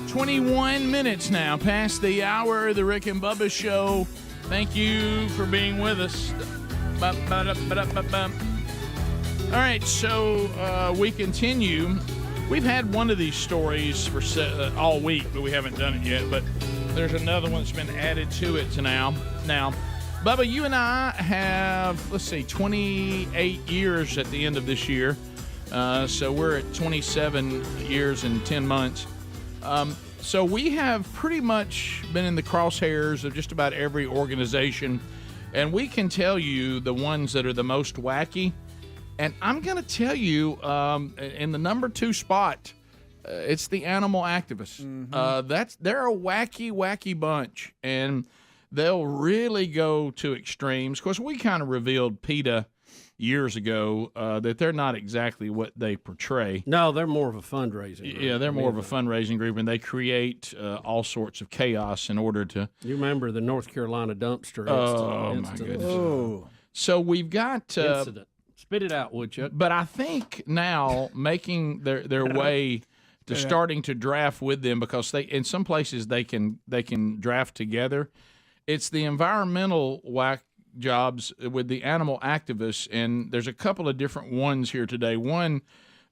21 minutes now past the hour of the Rick and Bubba Show. Thank you for being with us. All right, so we continue. We've had one of these stories for all week, but we haven't done it yet. But there's another one that's been added to it now. Now, Bubba, you and I have, 28 years at the end of this year. So we're at 27 years and 10 months. So we have pretty much been in the crosshairs of just about every organization, and we can tell you the ones that are the most wacky. And I'm going to tell you, in the number 2 spot, it's the animal activists. They're a wacky bunch, and they'll really go to extremes. Of course, we kind of revealed PETA years ago that they're not exactly what they portray. No, they're more of a fundraising group. Yeah, they're more of a fundraising group, and they create all sorts of chaos in order to... You remember the North Carolina dumpster incident? My goodness. Oh. So we've got... incident. Spit it out, Woodchuck. But I think now making their way to starting to draft with them, because they in some places they can draft together. It's the environmental whack jobs with the animal activists, and there's a couple of different ones here today. One,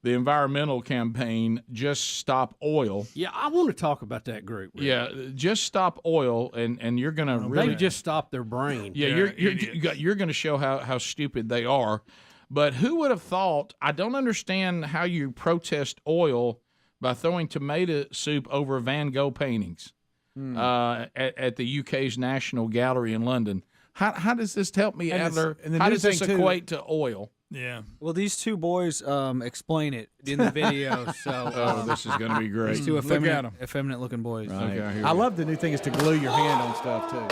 the environmental campaign, Just Stop Oil. Yeah, I want to talk about that group. Rick. Yeah, Just Stop Oil, and you're going to really... They just stop their brain. Yeah, you're going to show how stupid they are. But who would have thought? I don't understand how you protest oil by throwing tomato soup over Van Gogh paintings at the UK's National Gallery in London. How does this help me, Adler? How does this equate to oil? Yeah. Well, these two boys explain it in the video. So this is going to be great. These two effeminate-looking boys. Right. Okay, I love the new thing is to glue your hand on stuff too.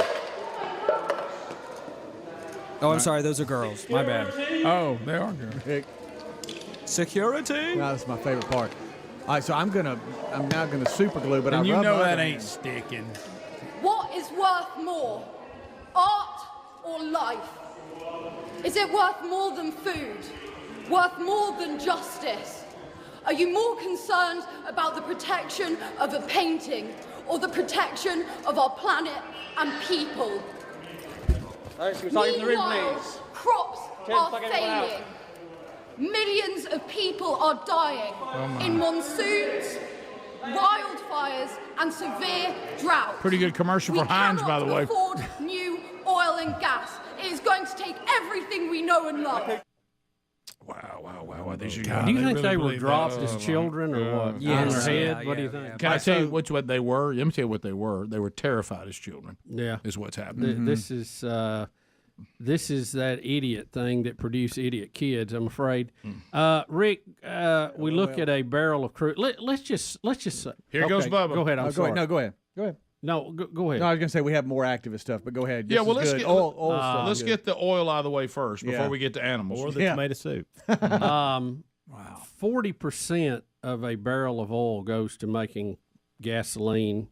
Oh, I'm sorry. Those are girls. My bad. Oh, they are girls. Security? No, that's my favorite part. All right, so I'm now gonna super glue, but and I you rub know my that other ain't hand. sticking. What is worth more, art or life? Is it worth more than food? Worth more than justice? Are you more concerned about the protection of a painting or the protection of our planet and people? Meanwhile, crops are failing. Millions of people are dying in monsoons, wildfires, and severe drought. Pretty good commercial for Heinz, by the way. We cannot afford new oil and gas. It is going to take everything we know and love. Wow. Do you think they were dropped as children or what? Yes. On their head? Yeah, what do you think? Can I tell you what they were? Let me tell you what they were. They were terrified as children. Yeah. Is what's happening. This is that idiot thing that produced idiot kids, I'm afraid. Rick, we look at a barrel of crude. Let's just say. Here goes Bubba. Go ahead. I'm sorry. No, go ahead. No, go ahead. No, I was gonna say we have more activist stuff, but go ahead. Yeah, well, let's get oil stuff. Let's get the oil out of the way first before we get to animals. Or the tomato soup. 40% of a barrel of oil goes to making gasoline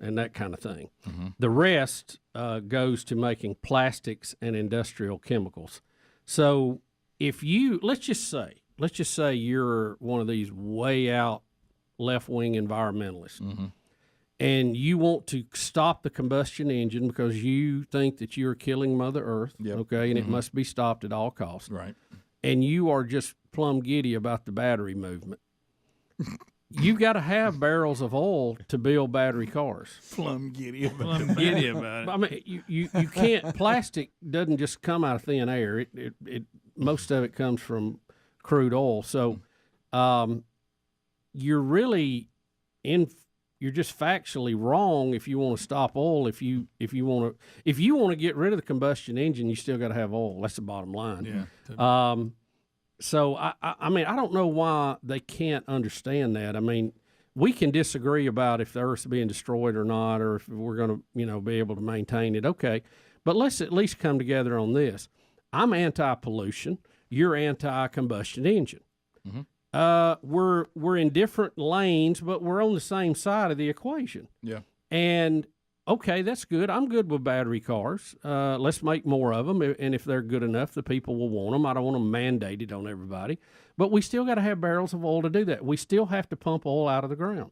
and that kind of thing. The rest goes to making plastics and industrial chemicals. So if you let's just say you're one of these way out left-wing environmentalist. And you want to stop the combustion engine because you think that you're killing Mother Earth, okay, and it must be stopped at all costs. Right. And you are just plumb giddy about the battery movement. You've got to have barrels of oil to build battery cars. Plumb giddy about it. I mean, you can't. Plastic doesn't just come out of thin air. It most of it comes from crude oil. So, you're really you're just factually wrong if you want to stop oil. If you want to get rid of the combustion engine, you still got to have oil. That's the bottom line. Yeah. So I mean, I don't know why they can't understand that. I mean, we can disagree about if the Earth's being destroyed or not, or if we're going to, be able to maintain it. Okay, but let's at least come together on this. I'm anti-pollution. You're anti-combustion engine. We're in different lanes, but we're on the same side of the equation. Yeah. And okay, that's good. I'm good with battery cars. Let's make more of them, and if they're good enough, the people will want them. I don't want them mandated on everybody, but we still got to have barrels of oil to do that. We still have to pump oil out of the ground.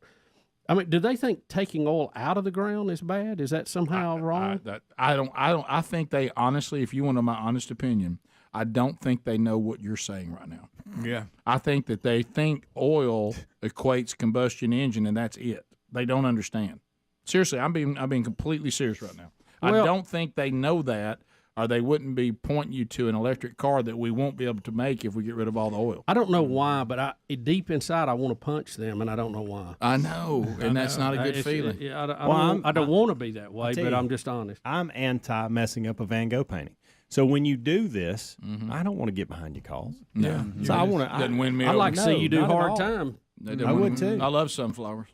I mean, do they think taking oil out of the ground is bad? Is that somehow wrong? I think they honestly, if you want my honest opinion, I don't think they know what you're saying right now. Yeah. I think that they think oil equates combustion engine, and that's it. They don't understand. Seriously, I'm being completely serious right now. Well, I don't think they know that, or they wouldn't be pointing you to an electric car that we won't be able to make if we get rid of all the oil. I don't know why, but deep inside I want to punch them, and I don't know why. I know, and that's not a good feeling. I don't want to be that way, but I'm just honest. I'm anti messing up a Van Gogh painting. So when you do this, I don't want to get behind your calls. Yeah. So I want to. Doesn't win me I'd over. like to see you do not at hard all. time. I would too. I love sunflowers.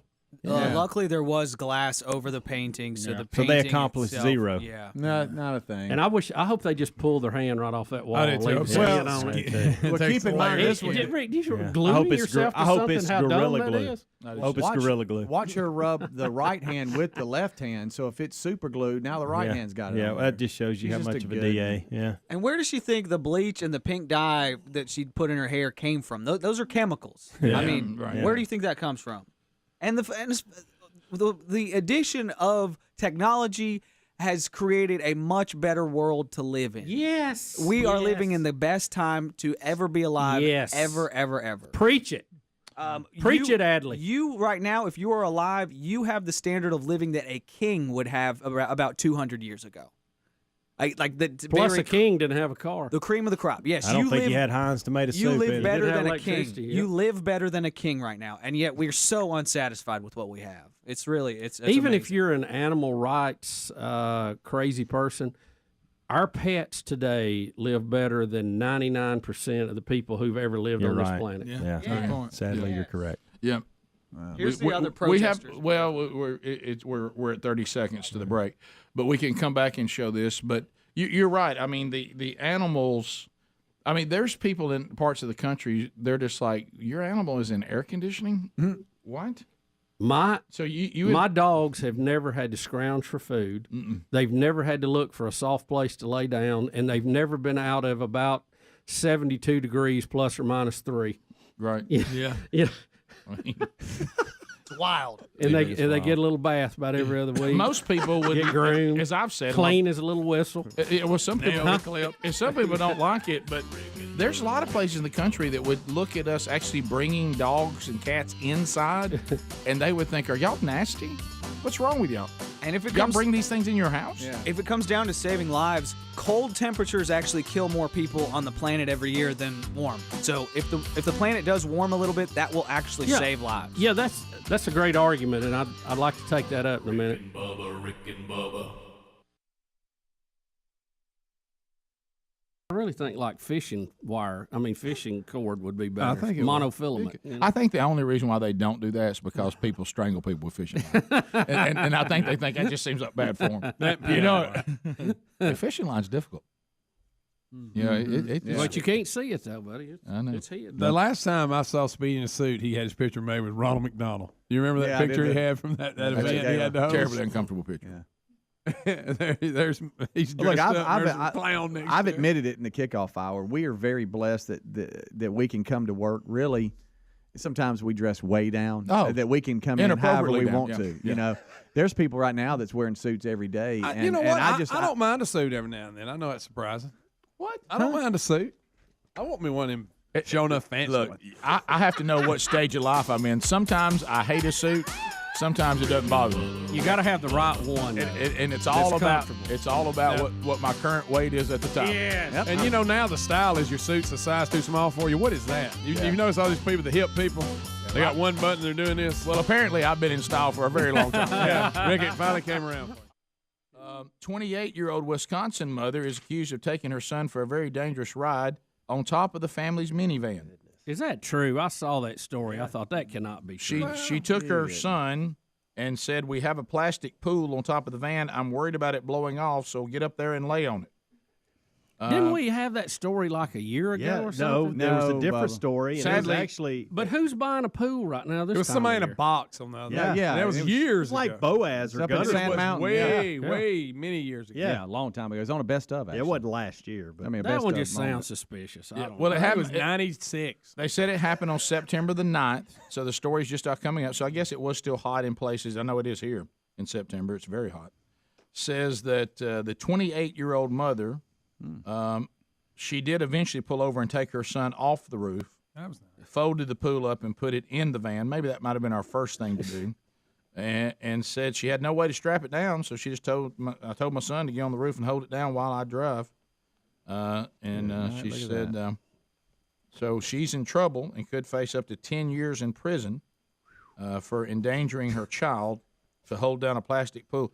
Luckily, there was glass over the painting, so the So painting they accomplished itself, zero. Yeah. Not a thing. And I hope they just pull their hand right off that wall. I do and too. leave it Well, sitting on it. Well, keep in mind this one. Rick, you Yeah. gluing yourself to I hope something, it's how dumb Gorilla that Glue. is? I hope it's Gorilla Glue. Watch her rub the right hand with the left hand. So if it's super glued, now the right hand's got it. Yeah, on that just shows you She's how just much a of a good DA. Yeah. And where does she think the bleach and the pink dye that she'd put in her hair came from? Those are chemicals. Yeah. I mean, Right. where do you think that comes from? And the addition of technology has created a much better world to live in. Yes. We are living in the best time to ever be alive. Yes. Ever, ever, ever. Preach it. Preach it, Adler. You right now, if you are alive, you have the standard of living that a king would have about 200 years ago. Plus, a king didn't have a car. The cream of the crop. Yes, I don't think he had Heinz tomato soup. You live in it. better Didn't have than a king. electricity, yeah. You live better than a king right now, and yet we're so unsatisfied with what we have. It's really it's Even amazing. if you're an animal rights crazy person, our pets today live better than 99% of the people who've ever lived You're on right. this planet. Yeah. Sadly, you're correct. Yeah. Here's the other We protesters. have we're at 30 seconds to the break, but we can come back and show this. But you're right. I mean the animals. I mean, there's people in parts of the country. They're just like, your animal is in air conditioning. What? My my dogs have never had to scrounge for food. They've never had to look for a soft place to lay down, and they've never been out of about 72 degrees plus or minus 3. Right. Yeah. It's wild. And they get a little bath about every other week. Most people would get groomed, as I've said, clean as a little whistle. Well, some people don't like it, but there's a lot of places in the country that would look at us actually bringing dogs and cats inside, and they would think, "Are y'all nasty? What's wrong with y'all?" And if it y'all comes, bring these things in your house, if it comes down to saving lives, cold temperatures actually kill more people on the planet every year than warm. So if the planet does warm a little bit, that will actually save lives. Yeah, that's a great argument, and I'd like to take that up in a minute. Rick and Bubba. I really think like fishing cord would be better. I think it monofilament. would. I think the only reason why they don't do that is because people strangle people with fishing lines. and I think they think that just seems like bad form. The fishing line's difficult. But you can't see it though, buddy. I know. It's hidden. The last time I saw Speedy in a suit, he had his picture made with Ronald McDonald. You remember that picture he had from that event he had to host? Terribly uncomfortable picture. Yeah. He's dressed up. There's a clown next I've to him. admitted it in the kickoff hour. We are very blessed that we can come to work really sometimes we dress way down, Oh, that we can come in however we inappropriately down, want yeah, to. yeah. You know, there's people right now that's wearing suits every day. And, you know and what? I don't mind a suit every now and then. I know that's surprising. What? I don't mind a suit. I want me one of them showing up fancy Look, ones. I have to know what stage of life I'm in. Sometimes I hate a suit. Sometimes it doesn't bother me. You got to have the right one. And it's all about what my current weight is at the time. Yes. Yep. And you know now the style is your suit's a size too small for you. What is that? You notice all these people, the hip people, they got one button, they're doing this. Well, apparently I've been in style for a very long time. Yeah, Rick, it finally came around. 28-year-old Wisconsin mother is accused of taking her son for a very dangerous ride on top of the family's minivan. Is that true? I saw that story. I thought that cannot be true. She took her son and said, "We have a plastic pool on top of the van. I'm worried about it blowing off, so get up there and lay on it." Didn't we have that story like a year ago or something? No, there was a different story. And Sadly, it was actually, But who's buying a pool right now? This It was time somebody of in a year? box on the other. Yeah. That was years like ago. Boaz or up in Gunner. Sand Mountain. Way many years ago. Yeah, a long time ago. It was on a best of. Yeah, Actually. it wasn't last year, but I mean, a That best one of just moment. sounds suspicious. I don't Well, know. it It happened. was 96. They said it happened on September the 9th, so the story's just not coming up. So I guess it was still hot in places. I know it is here in September. It's very hot. Says that the 28-year-old mother, she did eventually pull over and take her son off the roof, That was nice. folded the pool up and put it in the van. Maybe that might have been our first thing to do. And said she had no way to strap it down, so she just told my son to get on the roof and hold it down while I drive. She said, so she's in trouble and could face up to 10 years in prison for endangering her child to hold down a plastic pool.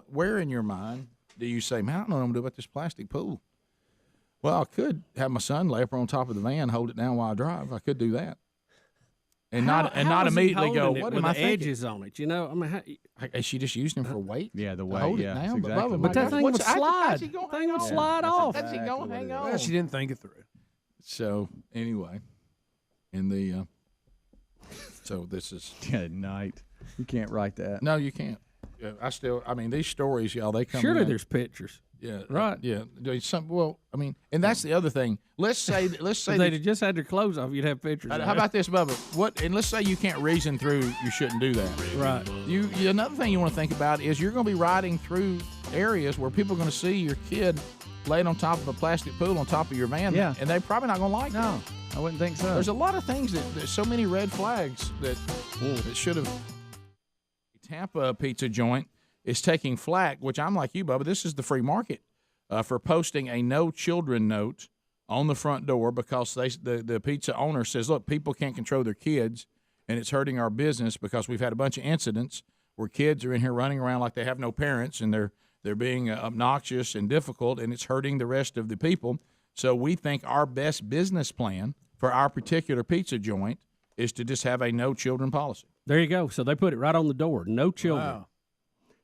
Where in your mind do you say, man, I don't know what I'm going to do about this plastic pool? Well, I could have my son lay up on top of the van, hold it down while I drive. I could do that. And not How is he immediately go, holding it what with am I the thinking? edges on it? You know, I mean, Is she just using them for weight? Yeah, the To weight. hold Yeah, it that's down? exactly Bubba, but that thing would how's slide. he gonna That thing hang would on? slide off. How's he going to hang on? Well, she didn't think it through. So anyway, in the so this is Good night. You can't write that. no, you can't. I mean, these stories, y'all, they come. Surely in. there's pictures. Yeah, Right. Yeah, I mean, and that's the other thing. Let's say If that, they'd have just had their clothes off, you'd have pictures. how about this, Bubba? And let's say you can't reason through. You shouldn't do that. Right. Another thing you want to think about is you're going to be riding through areas where people are going to see your kid laying on top of a plastic pool on top of your van. Yeah. And they're probably not going to like that. No, I wouldn't think so. There's a lot of things there's so many red flags that should have. Tampa pizza joint is taking flack, which I'm like you, Bubba. This is the free market for posting a no children note on the front door because the pizza owner says, look, people can't control their kids, and it's hurting our business because we've had a bunch of incidents where kids are in here running around like they have no parents, and they're being obnoxious and difficult, and it's hurting the rest of the people. So we think our best business plan for our particular pizza joint is to just have a no children policy. There you go. So they put it right on the door. No children. Wow.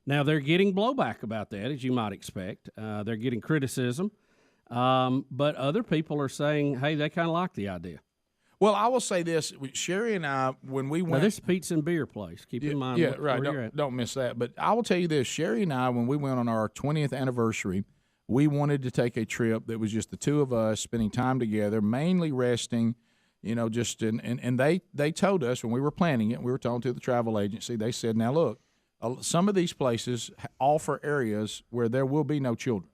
Now they're getting blowback about that, as you might expect. They're getting criticism, but other people are saying, "Hey, they kind of like the idea." Well, I will say this: Sherry and I, when we Now went, this is a pizza and beer place. Keep in mind, yeah, right. where you're at. Don't miss that. But I will tell you this: Sherry and I, when we went on our 20th anniversary, we wanted to take a trip that was just the two of us spending time together, mainly resting. Just and they told us when we were planning it, we were talking to the travel agency. They said, "Now look, some of these places offer areas where there will be no children.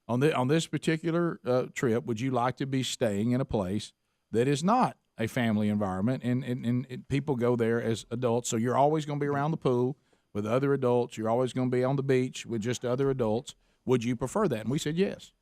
On this particular trip, would you like to be staying in a place that is not a family environment, and people go there as adults, so you're always going to be around the pool with other adults. You're always going to be on the beach with just other adults. Would you prefer that?" And we said yes.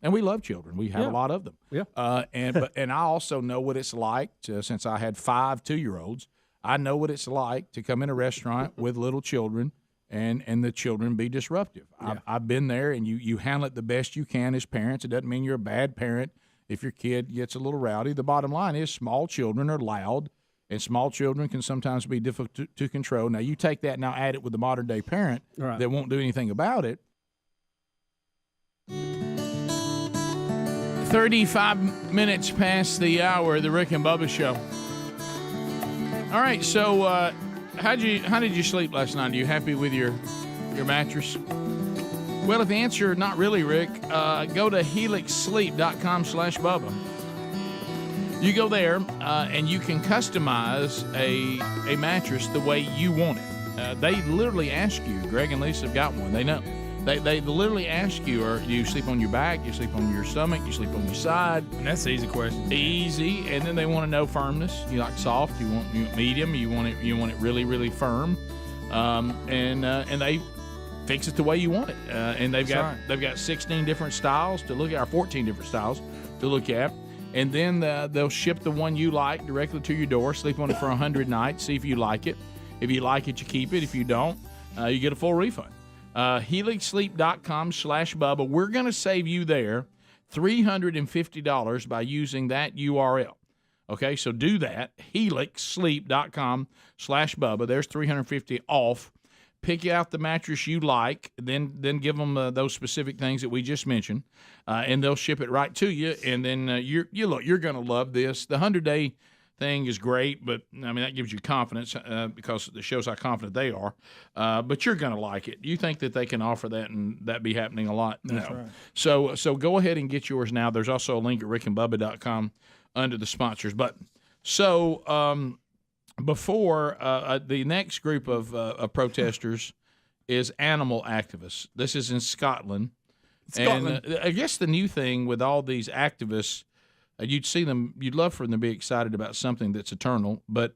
And we love children. We have a lot of them. Yeah. And I also know what it's like since I had 5 2-year-olds. I know what it's like to come in a restaurant with little children and the children be disruptive. Yeah. I've been there, and you handle it the best you can as parents. It doesn't mean you're a bad parent if your kid gets a little rowdy. The bottom line is small children are loud, and small children can sometimes be difficult to control. Now, you take that now, add it with the modern-day parent Right. that won't do anything about it. 35 minutes past the hour of the Rick and Bubba Show. All right, so how did you sleep last night? Are you happy with your mattress? Well, if the answer not really, Rick, go to helixsleep.com/Bubba. You go there and you can customize a mattress the way you want it. They literally ask you. Greg and Lisa have got one. They know. They literally ask you, or you sleep on your back, you sleep on your stomach, you sleep on your side. And that's an easy question. Easy, and then they want to know firmness. You like soft? You want medium? You want it really, really firm, and they fix it the way you want it. And they've got 16 different styles to look at, or 14 different styles to look at, and then they'll ship the one you like directly to your door. Sleep on it for 100 nights. See if you like it. If you like it, you keep it. If you don't, you get a full refund. HelixSleep.com/Bubba. We're going to save you there $350 by using that URL. Okay, so do that. HelixSleep.com/Bubba. There's $350 off. Pick out the mattress you like, then give them those specific things that we just mentioned, and they'll ship it right to you. And then you're going to love this. The 100-day thing is great, but I mean that gives you confidence because it shows how confident they are. But you're going to like it. You think that they can offer that and that be happening a lot? That's no. right. So go ahead and get yours now. There's also a link at rickandbubba.com under the sponsors button. So before the next group of protesters is animal activists. This is in Scotland. And I guess the new thing with all these activists, you'd see them, you'd love for them to be excited about something that's eternal, but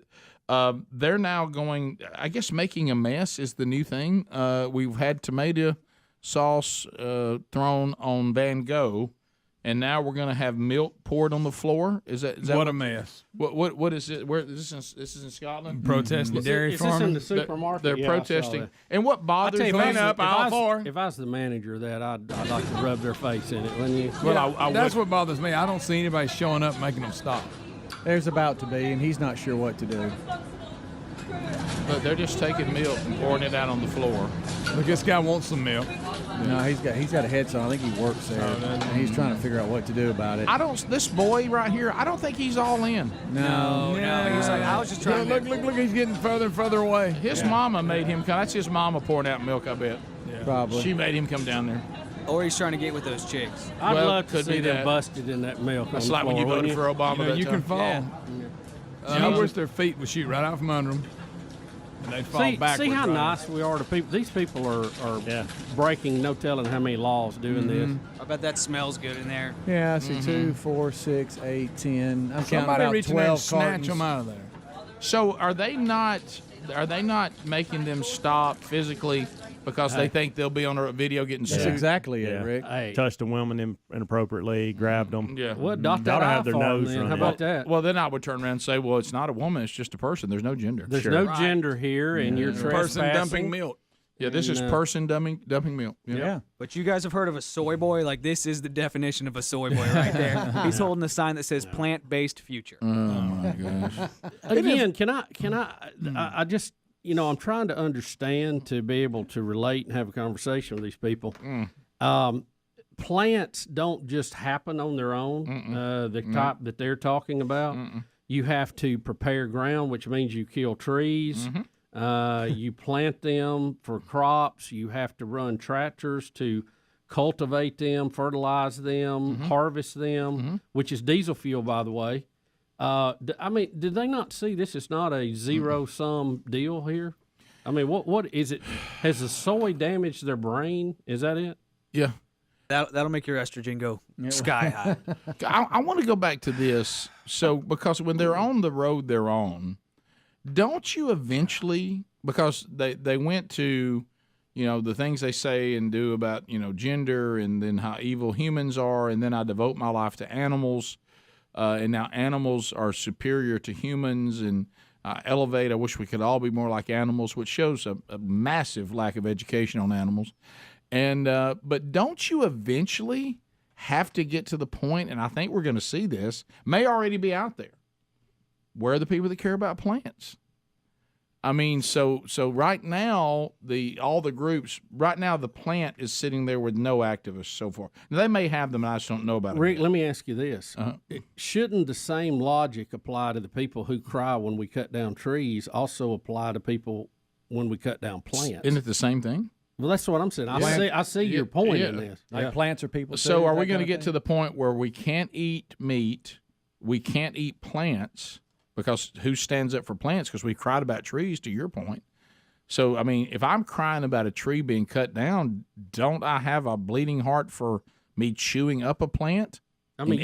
they're now going, I guess making a mess is the new thing. We've had tomato sauce thrown on Van Gogh, and now we're going to have milk poured on the floor. Is that what a mess? What is it? Where this is in Scotland? Protesting dairy farming. Is this in the supermarket? They're protesting. And what bothers me? If I was the manager of that, I'd like to rub their face in it, wouldn't you? Well, that's what bothers me. I don't see anybody showing up making them stop. There's about to be, and he's not sure what to do. But they're just taking milk and pouring it out on the floor. Look, this guy wants some milk. No, he's got a headset on. I think he works there, and he's trying to figure out what to do about it. This boy right here, I don't think he's all in. No. He's like, I was just trying to. Look, he's getting further and further away. His mama made him come. That's his mama pouring out milk, I bet. Yeah. Probably. She made him come down there. Or he's trying to get with those chicks. I'd love to could see be them that. busted in that milk. That's on like the when you floor, voted for Obama. You that can time. fall. Yeah. I wish their feet would shoot right out from under them. And they'd fall backwards. See how right nice we are to people. These people are breaking no telling how many laws doing this. I bet that smells good in there. Yeah, I see 2, 4, 6, 8, 10. I'm counting Somebody about reach in there 12 and snatch cartons. them out of there. So are they not making them stop physically because they think they'll be on a video getting That's sued? exactly it, Rick. Hey, Touched a woman inappropriately, grabbed them. Yeah. what dot They ought that to I have their for 'em nose then? run How out. about that? Well, then I would turn around and say, well, it's not a woman, it's just a person. There's no gender. There's Sure. no gender here, and you're trespassing. Person dumping milk. Yeah, this is person dumping milk. Yeah. But you guys have heard of a soy boy? Like, this is the definition of a soy boy right there. He's holding a sign that says plant-based future. Oh, my gosh. Again, can I just, I'm trying to understand to be able to relate and have a conversation with these people. Plants don't just happen on their own, the type that they're talking about. You have to prepare ground, which means you kill trees. You plant them for crops. You have to run tractors to cultivate them, fertilize them, harvest them, which is diesel fuel, by the way. Did they not see this is not a zero-sum deal here? I mean, what is it? Has the soy damaged their brain? Is that it? Yeah. That'll make your estrogen go sky high. I want to go back to this. So, because when they're on the road they're on, don't you eventually, because they went to, the things they say and do about, gender and then how evil humans are, and then I devote my life to animals, and now animals are superior to humans, and elevate. I wish we could all be more like animals, which shows a massive lack of education on animals. And but don't you eventually have to get to the point, and I think we're going to see this, may already be out there, where are the people that care about plants? I mean, so right now, all the groups, right now the plant is sitting there with no activists so far. Now, they may have them, and I just don't know about Rick, them. let me ask you this. Shouldn't the same logic apply to the people who cry when we cut down trees also apply to people when we cut down plants? Isn't it the same thing? Well, that's what I'm saying. I see your point in this. Like plants are people. So too, are that we going kind to of get thing? to the point where we can't eat meat we can't eat plants because who stands up for plants? Because we cried about trees, to your point. So, I mean, if I'm crying about a tree being cut down, don't I have a bleeding heart for me chewing up a plant? I mean,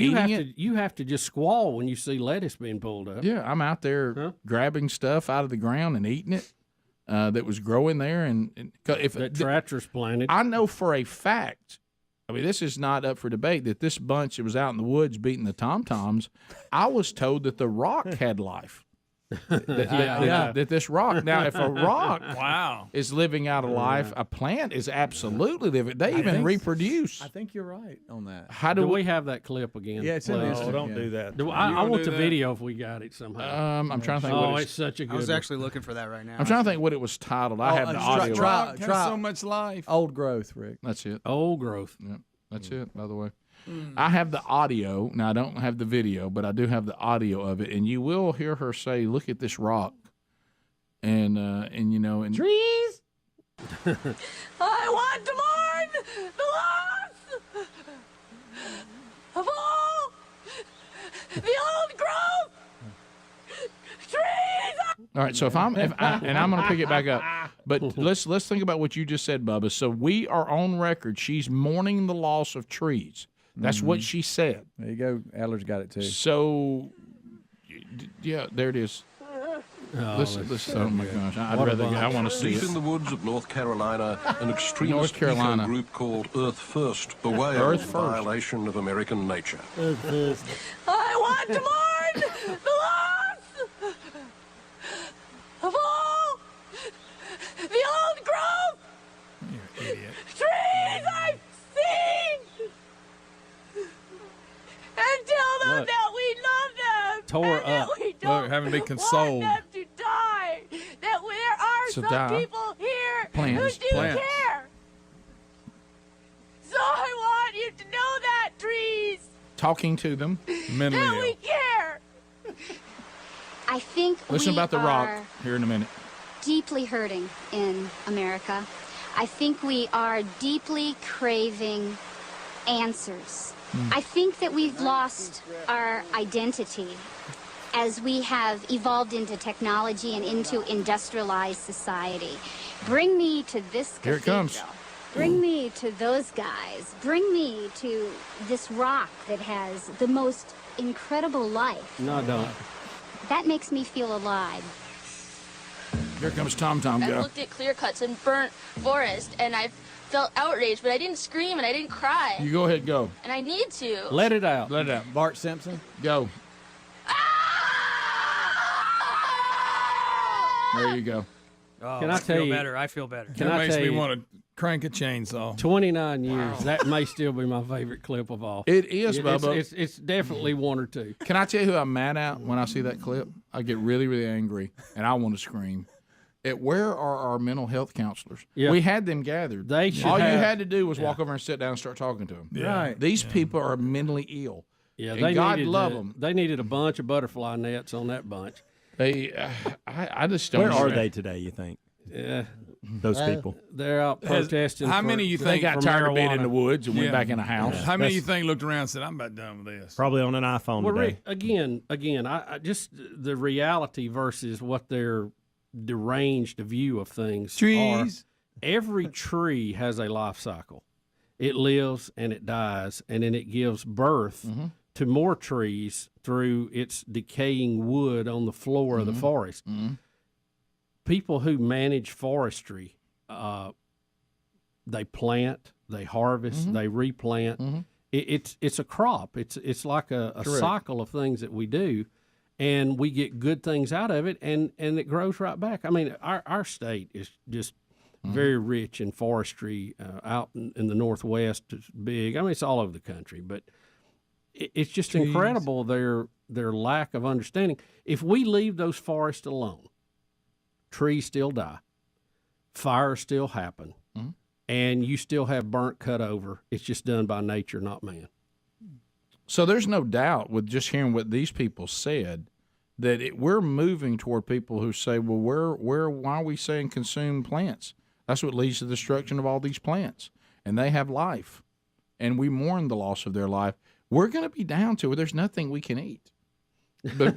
you have to just squall when you see lettuce being pulled up. Yeah, I'm out there grabbing stuff out of the ground and eating it that was growing there. And if that tractors planted. I know for a fact, I mean, this is not up for debate, that this bunch that was out in the woods beating the tom-toms, I was told that the rock had life. That this rock. Now, if a rock is living out a life, a plant is absolutely living. They even reproduce. I think you're right on that. How do we have that clip again? Yeah, it's in Oh, don't do that. I want the video if we got it somehow. I'm trying to think. Oh, it's such a good. I was actually looking for that right now. I'm trying to think what it was titled. I have the audio. Try so much life. Old growth, Rick. That's it. Old growth. Yep, that's it. By the way. I have the audio. Now, I don't have the video, but I do have the audio of it, and you will hear her say, "Look at this rock," and you know, and trees. I want to mourn the loss of all the old growth trees. All right, so I'm going to pick it back up, but let's think about what you just said, Bubba. So we are on record. She's mourning the loss of trees. That's what she said. There you go. Adler's got it too. So, yeah, there it is. Listen, oh my gosh! I want to see Deep it. in the woods of North Carolina, an extremist North Carolina eco group called Earth First bewails violation of American nature. I want to mourn the loss of all the old growth trees I've seen, and tell them that we love them. Tore and that up. we don't having to be consoled. want them to die. That there are So some die. people here Plants. who do care. So I want you to know that, trees, Talking to them. Mentally that ill. we care. I think Listen we about the are rock here in a minute. deeply hurting in America. I think we are deeply craving answers. I think that we've lost our identity as we have evolved into technology and into industrialized society. Bring me to this cathedral. Here it comes. Bring me to those guys. Bring me to this rock that has the most incredible life. No, don't. That makes me feel alive. Here comes Tom I've go. looked at clear cuts and burnt forest, and I've felt outraged, but I didn't scream and I didn't cry. You go ahead, go. And I need to. Let it out. Let it out. Bart Simpson, go. There you go. Oh, Can I tell feel you? better. I feel better. Can It I makes tell me you? want to crank a chainsaw. 29 years. That may still be my favorite clip of all. It is, Bubba. It's definitely one or two. Can I tell you who I'm mad at when I see that clip? I get really, really angry, and I want to scream. Where are our mental health counselors? Yeah. We had them gathered. They should All you have- had to do was walk over and sit down and start talking to them. Yeah. Right. These people are mentally ill. Yeah, And they God needed love them. They needed a bunch of butterfly nets on that bunch. They, I just don't. Where are understand. they today, you think? Yeah, Those people. they're out protesting. How for- many you They think got for tired of being marijuana. in the woods and went Yeah. back in a house. How many That's- you think looked around and said, "I'm about done with this"? Probably on an iPhone Well, today. Rick, again, I just the reality versus what their deranged view of things trees. are. Every tree has a life cycle. It lives and it dies, and then it gives birth to more trees through its decaying wood on the floor of the forest. People who manage forestry, they plant, they harvest, they replant. It's a crop. It's like a cycle of things that we do, and we get good things out of it, and it grows right back. I mean, our state is just very rich in forestry. Out in the Northwest, it's big. I mean, it's all over the country, but it's just incredible their lack of understanding. If we leave those forests alone, trees still die, fires still happen, and you still have burnt cut over. It's just done by nature, not man. So there's no doubt with just hearing what these people said that we're moving toward people who say, well, why are we saying consume plants? That's what leads to the destruction of all these plants. And they have life. And we mourn the loss of their life. We're going to be down to where there's nothing we can eat. but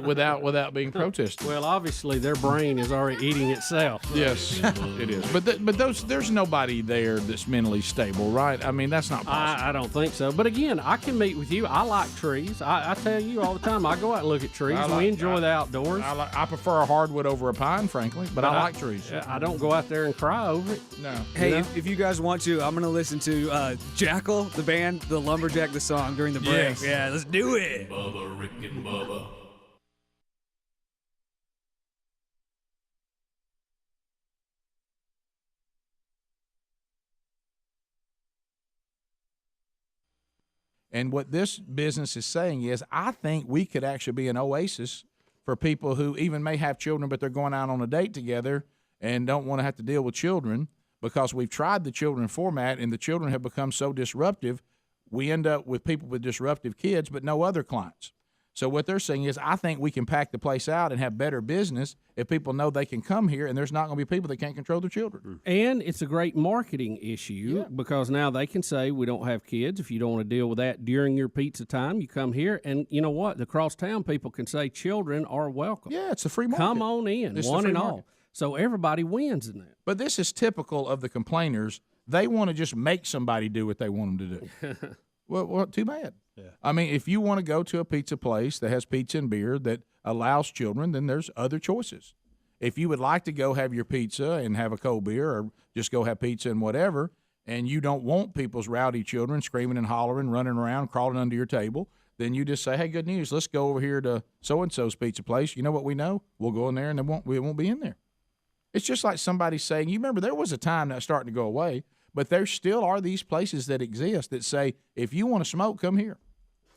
without being protested. Well, obviously their brain is already eating itself. Yes, it is. But there's nobody there that's mentally stable, right? I mean, that's not possible. I don't think so. But again, I can meet with you. I like trees. I tell you all the time, I go out and look at trees. We enjoy the outdoors. I prefer a hardwood over a pine, frankly, but I like trees. I don't go out there and cry over it. No. Hey, if you guys want to, I'm going to listen to Jackal, the band, the Lumberjack, the song during the break. Yes. Yeah, let's do it. Bubba, Rick and Bubba. And what this business is saying is, I think we could actually be an oasis for people who even may have children, but they're going out on a date together and don't want to have to deal with children, because we've tried the children format and the children have become so disruptive. We end up with people with disruptive kids, but no other clients. So what they're saying is, I think we can pack the place out and have better business if people know they can come here, and there's not going to be people that can't control their children. And it's a great marketing issue because now they can say, we don't have kids. If you don't want to deal with that during your pizza time, you come here. And you know what? The crosstown people can say children are welcome. Yeah, it's a free market. Come on in, It's one the free and market. all. So everybody wins in that. But this is typical of the complainers. They want to just make somebody do what they want them to do. Well, too bad. Yeah. I mean, if you want to go to a pizza place that has pizza and beer that allows children, then there's other choices. If you would like to go have your pizza and have a cold beer, or just go have pizza and whatever, and you don't want people's rowdy children screaming and hollering, running around, crawling under your table, then you just say, hey, good news, let's go over here to so-and-so's pizza place. You know what we know? We'll go in there, and we won't be in there. It's just like somebody saying, you remember there was a time that's starting to go away, but there still are these places that exist that say, if you want to smoke, come here.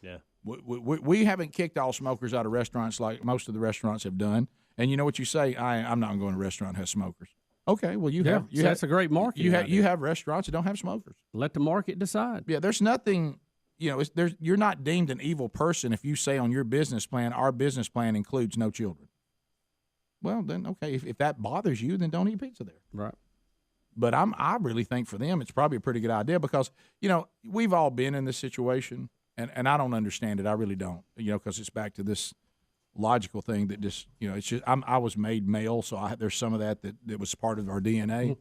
Yeah. We haven't kicked all smokers out of restaurants like most of the restaurants have done. And you know what you say? I'm not going to a restaurant that has smokers. Okay, well, that's a great market. You have restaurants that don't have smokers. Let the market decide. Yeah, there's nothing, you're not deemed an evil person if you say on your business plan, our business plan includes no children. Well, then, okay, if that bothers you, then don't eat pizza there. Right. But I really think for them it's probably a pretty good idea because, we've all been in this situation, and I don't understand it. I really don't, because it's back to this logical thing that just, it's just I was made male, so there's some of that was part of our DNA.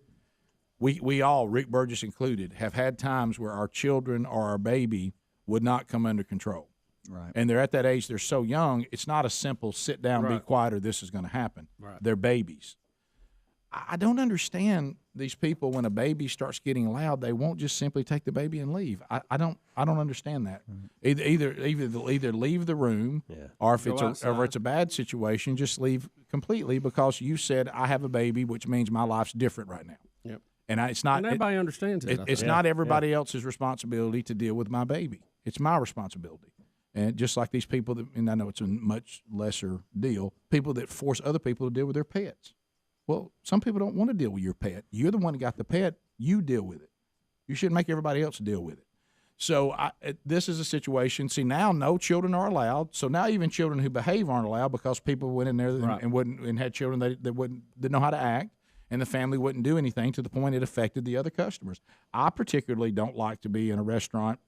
We all, Rick Burgess included, have had times where our children or our baby would not come under control. Right. And they're at that age, they're so young, it's not a simple sit down, be quiet, or this is going to happen. Right. They're babies. I don't understand these people when a baby starts getting loud, they won't just simply take the baby and leave. I don't understand that. Either they'll either leave the room, or if it's a bad situation, just leave completely because you said I have a baby, which means my life's different right now. Yep. And it's not. And everybody understands it. It's not everybody else's responsibility to deal with my baby. It's my responsibility. And just like these people and I know it's a much lesser deal, people that force other people to deal with their pets. Well, some people don't want to deal with your pet. You're the one that got the pet. You deal with it. You shouldn't make everybody else deal with it. So this is a situation. See, now no children are allowed. So now even children who behave aren't allowed because people went in there and had children that didn't know how to act, and the family wouldn't do anything to the point it affected the other customers. I particularly don't like to be in a restaurant,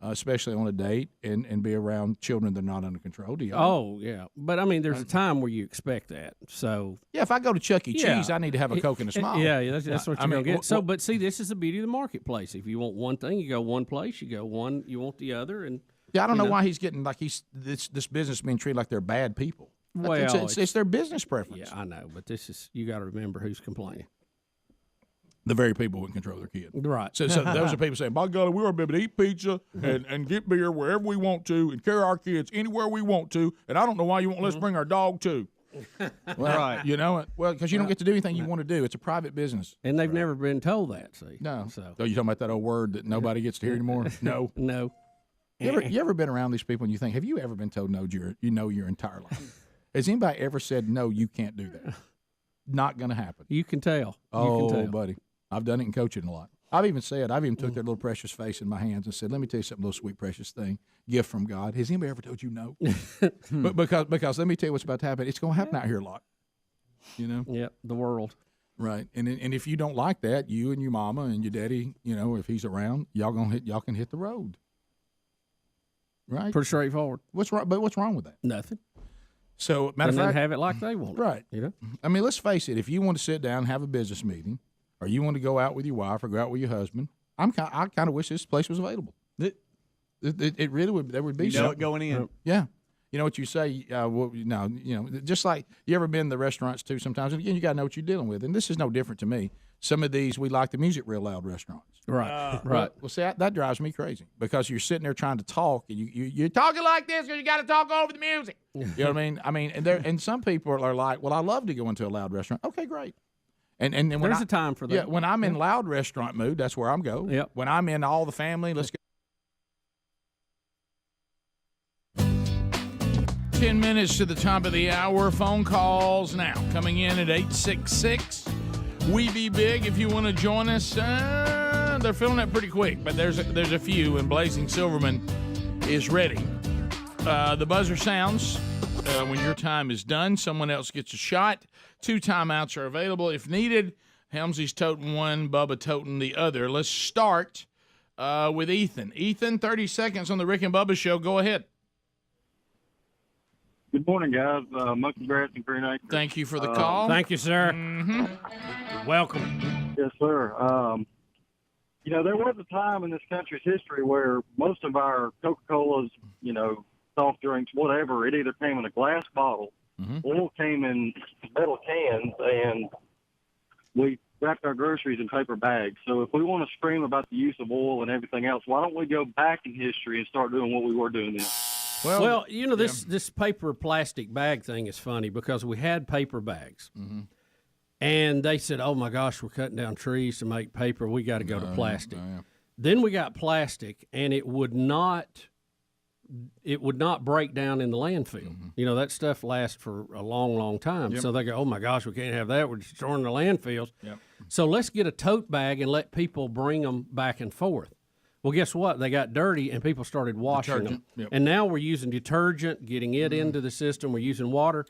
especially on a date, and be around children that are not under control. Do you? Oh, yeah. But, I mean, there's a time where you expect that. So yeah, if I go to Chuck E. Cheese, I need to have a Coke and a smile. Yeah, that's what you're going to get. So, but see, this is the beauty of the marketplace. If you want one thing, you go one place. You go one, you want the other. And yeah, I don't know why he's getting like this business being treated like they're bad people. Well, it's their business preference. Yeah, I know. But you got to remember who's complaining. The very people who control their kids. Right. So those are people saying, by golly, we ought to be able to eat pizza and get beer wherever we want to and carry our kids anywhere we want to. And I don't know why you won't let us bring our dog too. Well, right. Because you don't get to do anything you want to do. It's a private business. And they've never been told that, see. No. So you talking about that old word that nobody gets to hear anymore? No. No. You ever been around these people and you think, have you ever been told no your entire life? Has anybody ever said, no, you can't do that? Not going to happen. You can tell. Buddy. I've done it in coaching a lot. I've even took their little precious face in my hands and said, let me tell you something, little sweet precious thing, gift from God. Has anybody ever told you no? But because let me tell you what's about to happen. It's going to happen out here a lot. Yep, the world. Right. And if you don't like that, you and your mama and your daddy, if he's around, y'all can hit the road. Right. Pretty straightforward. What's wrong? But what's wrong with that? Nothing. So, matter of And then fact, have it like they want it. right. You know? I mean, let's face it. If you want to sit down and have a business meeting, or you want to go out with your wife or go out with your husband, I kind of wish this place was available. It really would. There would be it going in. Yeah. You know what you say? Well, no, just like you ever been to the restaurants too sometimes. And again, you got to know what you're dealing with. And this is no different to me. Some of these, we like the music real loud restaurants. Right. Right. Well, see, that drives me crazy because you're sitting there trying to talk and you're talking like this because you got to talk over the music. You know what I mean? I mean, and some people are like, well, I love to go into a loud restaurant. Okay, great. And when There's a time for that. Yeah, when I'm in loud restaurant mood, that's where I'm go. Yep. When I'm in all the family, let's go. 10 minutes to the top of the hour. Phone calls now coming in at 866. We Be Big. If you want to join us, they're filling it pretty quick, but there's a few, and Blazing Silverman is ready. The buzzer sounds when your time is done. Someone else gets a shot. 2 timeouts are available if needed. Helmsley's toting one, Bubba toting the other. Let's start with Ethan. Ethan, 30 seconds on the Rick and Bubba show. Go ahead. Good morning, guys. Monkey Grass and Green Acres. Thank you for the call. Thank you, sir. Mm-hmm. Welcome. Yes, sir. There was a time in this country's history where most of our Coca-Colas, soft drinks, whatever, it either came in a glass bottle or came in metal cans, and we wrapped our groceries in paper bags. So if we want to scream about the use of oil and everything else, why don't we go back in history and start doing what we were doing then? Well, this paper plastic bag thing is funny because we had paper bags. Mm-hmm. And they said, oh, my gosh, we're cutting down trees to make paper. We got to go to plastic. Then we got plastic, and it would not break down in the landfill. Mm-hmm. That stuff lasts for a long, long time. Yep. So they go, oh, my gosh, we can't have that. We're destroying the landfills. Yep. So let's get a tote bag and let people bring them back and forth. Well, guess what? They got dirty, and people started washing them. Yep. And now we're using detergent, getting it into the system. We're using water.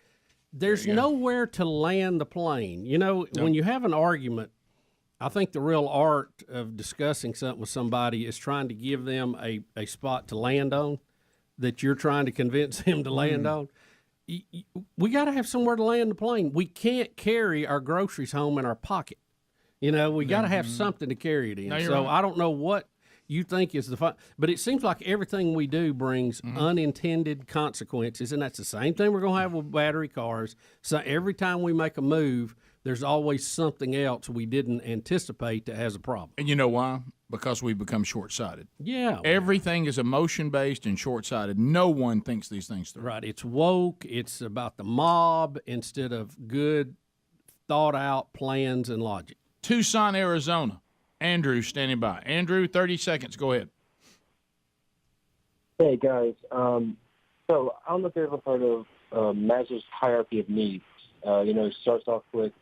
There's nowhere to land the plane. When you have an argument, I think the real art of discussing something with somebody is trying to give them a spot to land on that you're trying to convince him to land on. We got to have somewhere to land the plane. We can't carry our groceries home in our pocket. We got to have something to carry it in. No, So right. I don't know what you think is the fun, but it seems like everything we do brings unintended consequences, and that's the same thing we're going to have with battery cars. So every time we make a move, there's always something else we didn't anticipate that has a problem. And you know why? Because we've become short-sighted. Yeah. Everything is emotion-based and short-sighted. No one thinks these things through. Right. It's woke. It's about the mob instead of good, thought-out plans and logic. Tucson, Arizona. Andrew standing by. Andrew, 30 seconds. Go ahead. Hey, guys. So I don't know if you've ever heard of Maslow's hierarchy of needs. It starts off with,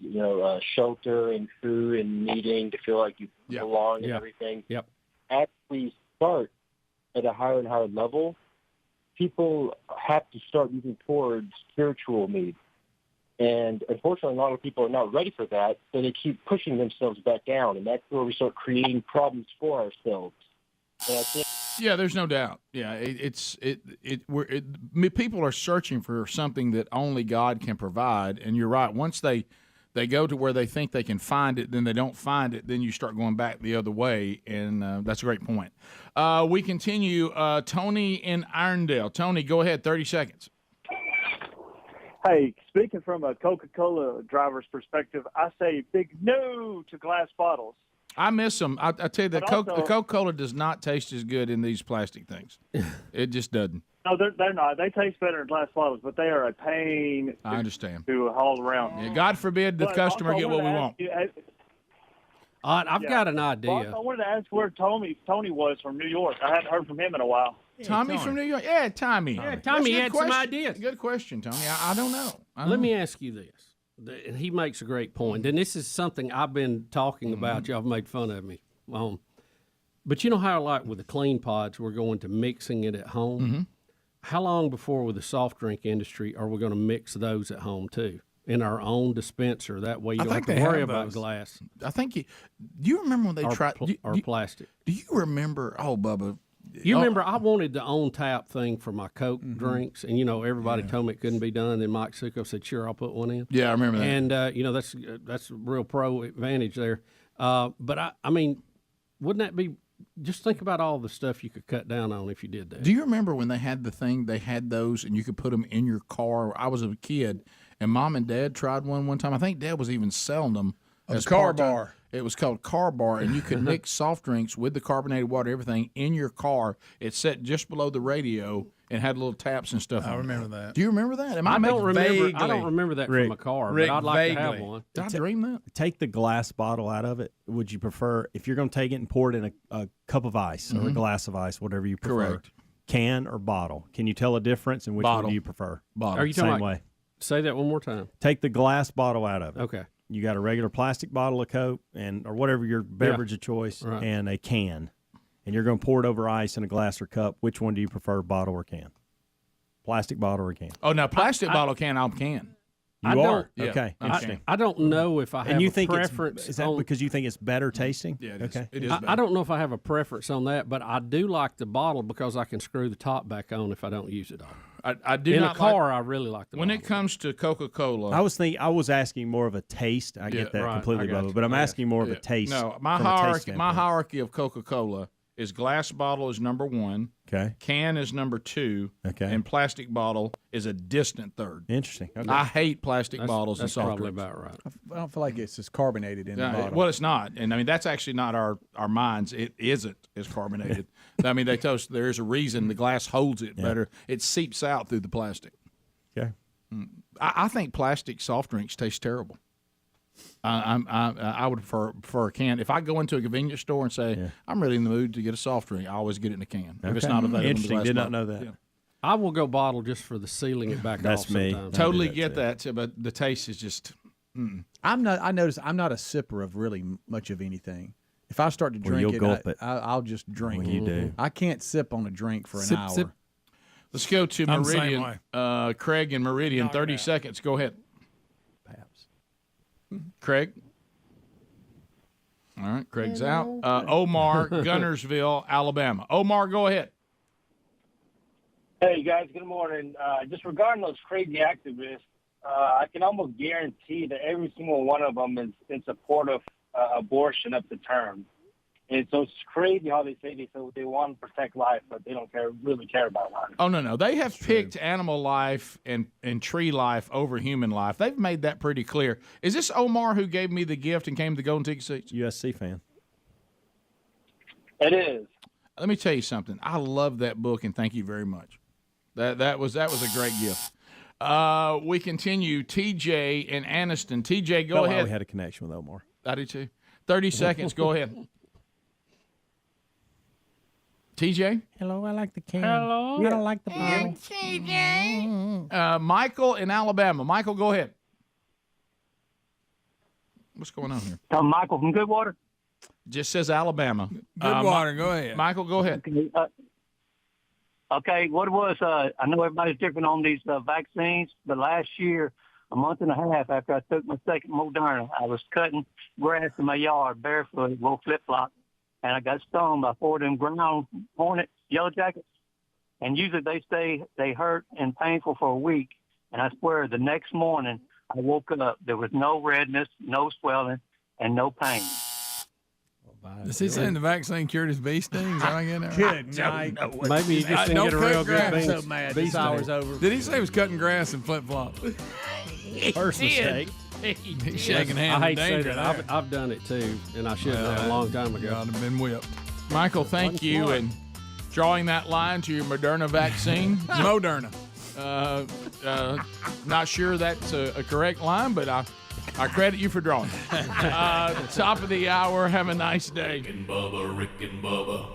shelter and food and needing to feel like you belong and everything. Yep. As we start at a higher and higher level, people have to start moving towards spiritual needs. And unfortunately, a lot of people are not ready for that, so they keep pushing themselves back down, and that's where we start creating problems for ourselves. And I think Yeah, there's no doubt. Yeah, people are searching for something that only God can provide, and you're right. Once they go to where they think they can find it, then they don't find it, then you start going back the other way, and that's a great point. We continue. Tony in Irondale. Tony, go ahead. 30 seconds. Hey, speaking from a Coca-Cola driver's perspective, I say big no to glass bottles. I miss them. I tell you, the But also- Coca-Cola does not taste as good in these plastic things. It just doesn't. No, they're not. They taste better in glass bottles, but they are a pain I understand. to haul around. Yeah, God forbid the But customer also, I get what we wanted to want. ask you- I've Yeah. got an idea. Also, I wanted to ask where Tony was from New York. I hadn't heard from him in a while. Tommy from New York. Yeah, Tommy. Yeah, Tommy That's a good had some question. ideas. Good question, Tony. I don't know. Let me ask you this. And he makes a great point, and this is something I've been talking about. Y'all have made fun of me. But you know how, like with the clean pods, we're going to mixing it at home? How long before with the soft drink industry are we going to mix those at home too? In our own dispenser. That way you don't have to worry about glass. I think do you remember when they tried? Or plastic. Do you remember, Bubba, You remember I wanted the on-tap thing for my Coke drinks, and, everybody told me it couldn't be done. Then Mike Succo said, sure, I'll put one in. Yeah, I remember that. And, that's a real pro advantage there. But, I mean, wouldn't that be – just think about all the stuff you could cut down on if you did that. Do you remember when they had those, and you could put them in your car? I was a kid, and Mom and Dad tried one time. I think Dad was even selling them as Car part-time. Bar. It was called Car Bar, and you could mix soft drinks with the carbonated water, everything in your car. It sat just below the radio and had little taps and stuff. I remember that. Do you remember that? I don't remember that Rick, from a car, Rick, but I'd like to have vaguely. one. Did I dream that? Take the glass bottle out of it. Would you prefer, if you're going to take it and pour it in a cup of ice or a glass of ice, whatever you prefer, Correct. Can or bottle? Can you tell a difference, and which one do you prefer? Bottle. Are you talking Same about, way. say that one more time. Take the glass bottle out of it. Okay. You got a regular plastic bottle of Coke or whatever your beverage of choice, Right. and a can, and you're going to pour it over ice in a glass or cup. Which one do you prefer, bottle or can? Plastic bottle or can? Oh, now plastic bottle can. You I are? don't- Okay, Yeah, interesting. I don't know if I have And you a think preference. is that on, because you think it's better tasting? Yeah, it is. Okay. It is. I don't know if I have a preference on that, but I do like the bottle because I can screw the top back on if I don't use it all. I do In not a car, like, I really like the when bottle. it comes to Coca-Cola. I was asking more of a taste. I get that right. completely, I got Bubba, you. but I'm Yeah. asking more of a taste. No, my from a taste hierarchy. My standpoint. hierarchy of Coca-Cola is glass bottle is number 1. Okay. Can is number 2. Okay. And plastic bottle is a distant third. Interesting. Okay. I hate plastic That's- bottles that's and soft probably drinks. about right. I don't feel like it's as carbonated in the bottle. Well, it's not, and I mean that's actually not our minds. It isn't as carbonated. I mean they tell us there's a reason the glass holds it better. It seeps out through the plastic. Okay. I think plastic soft drinks taste terrible. I would prefer a can. If I go into a convenience store and say I'm really in the mood to get a soft drink, I always get it in a can. If it's Okay. not available, in the Interesting. glass Did not bottle. know that. Yeah. I will go bottle just for the sealing it back That's off me. sometimes. Totally that get too. that, too, but the taste is just. I notice I'm not a sipper of really much of anything. If I start to Well, drink you'll it, gulp it. I'll just drink Well, it. you do. I can't sip on a drink for an hour. Sip. Let's go to I'm the same Meridian. Craig and Meridian, 30 seconds. Go ahead. Perhaps. Craig. All right, Craig's out. Omar, Gunnersville, Alabama. Omar, go ahead. Hey, guys, good morning. Just regarding those crazy activists, I can almost guarantee that every single one of them is in support of abortion up to term. And so it's crazy how they say they want to protect life, but they don't really care about life. Oh, no. They have picked animal life and tree life over human life. They've made that pretty clear. Is this Omar who gave me the gift and came to the Golden Ticket Seats? USC fan. It is. Let me tell you something. I love that book, and thank you very much. That was a great gift. We continue. TJ and Anniston. TJ, go Felt like ahead. we had a connection with Omar. I did too. 30 seconds. Go ahead. TJ? Hello, I like the can. Hello. I don't like the bottle. Michael in Alabama. Michael, go ahead. What's going on here? Michael from Goodwater. Just says Alabama. Goodwater, go ahead. Michael, go ahead. Okay, what it was, I know everybody's different on these vaccines, but last year, a month and a half after I took my second Moderna, I was cutting grass in my yard barefoot, wore flip-flops, and I got stung by 4 of them ground hornet yellow jackets. And usually they hurt and painful for a week. And I swear the next morning I woke up, there was no redness, no swelling, and no pain. Is he saying the vaccine cured his bee stings? Am I getting that right? Good night. Maybe you just didn't get a real good I'm bean. so mad this hour's over. Did he say he was cutting grass in flip-flops? First mistake. He's shaking hands. I hate with to say danger that. there. I've done it too, and I should have a long time ago. I'd have been whipped. Michael, thank you. And drawing that line to your Moderna vaccine. Moderna. Not sure that's a correct line, but I credit you for drawing. Top of the hour. Have a nice day. Rick and Bubba.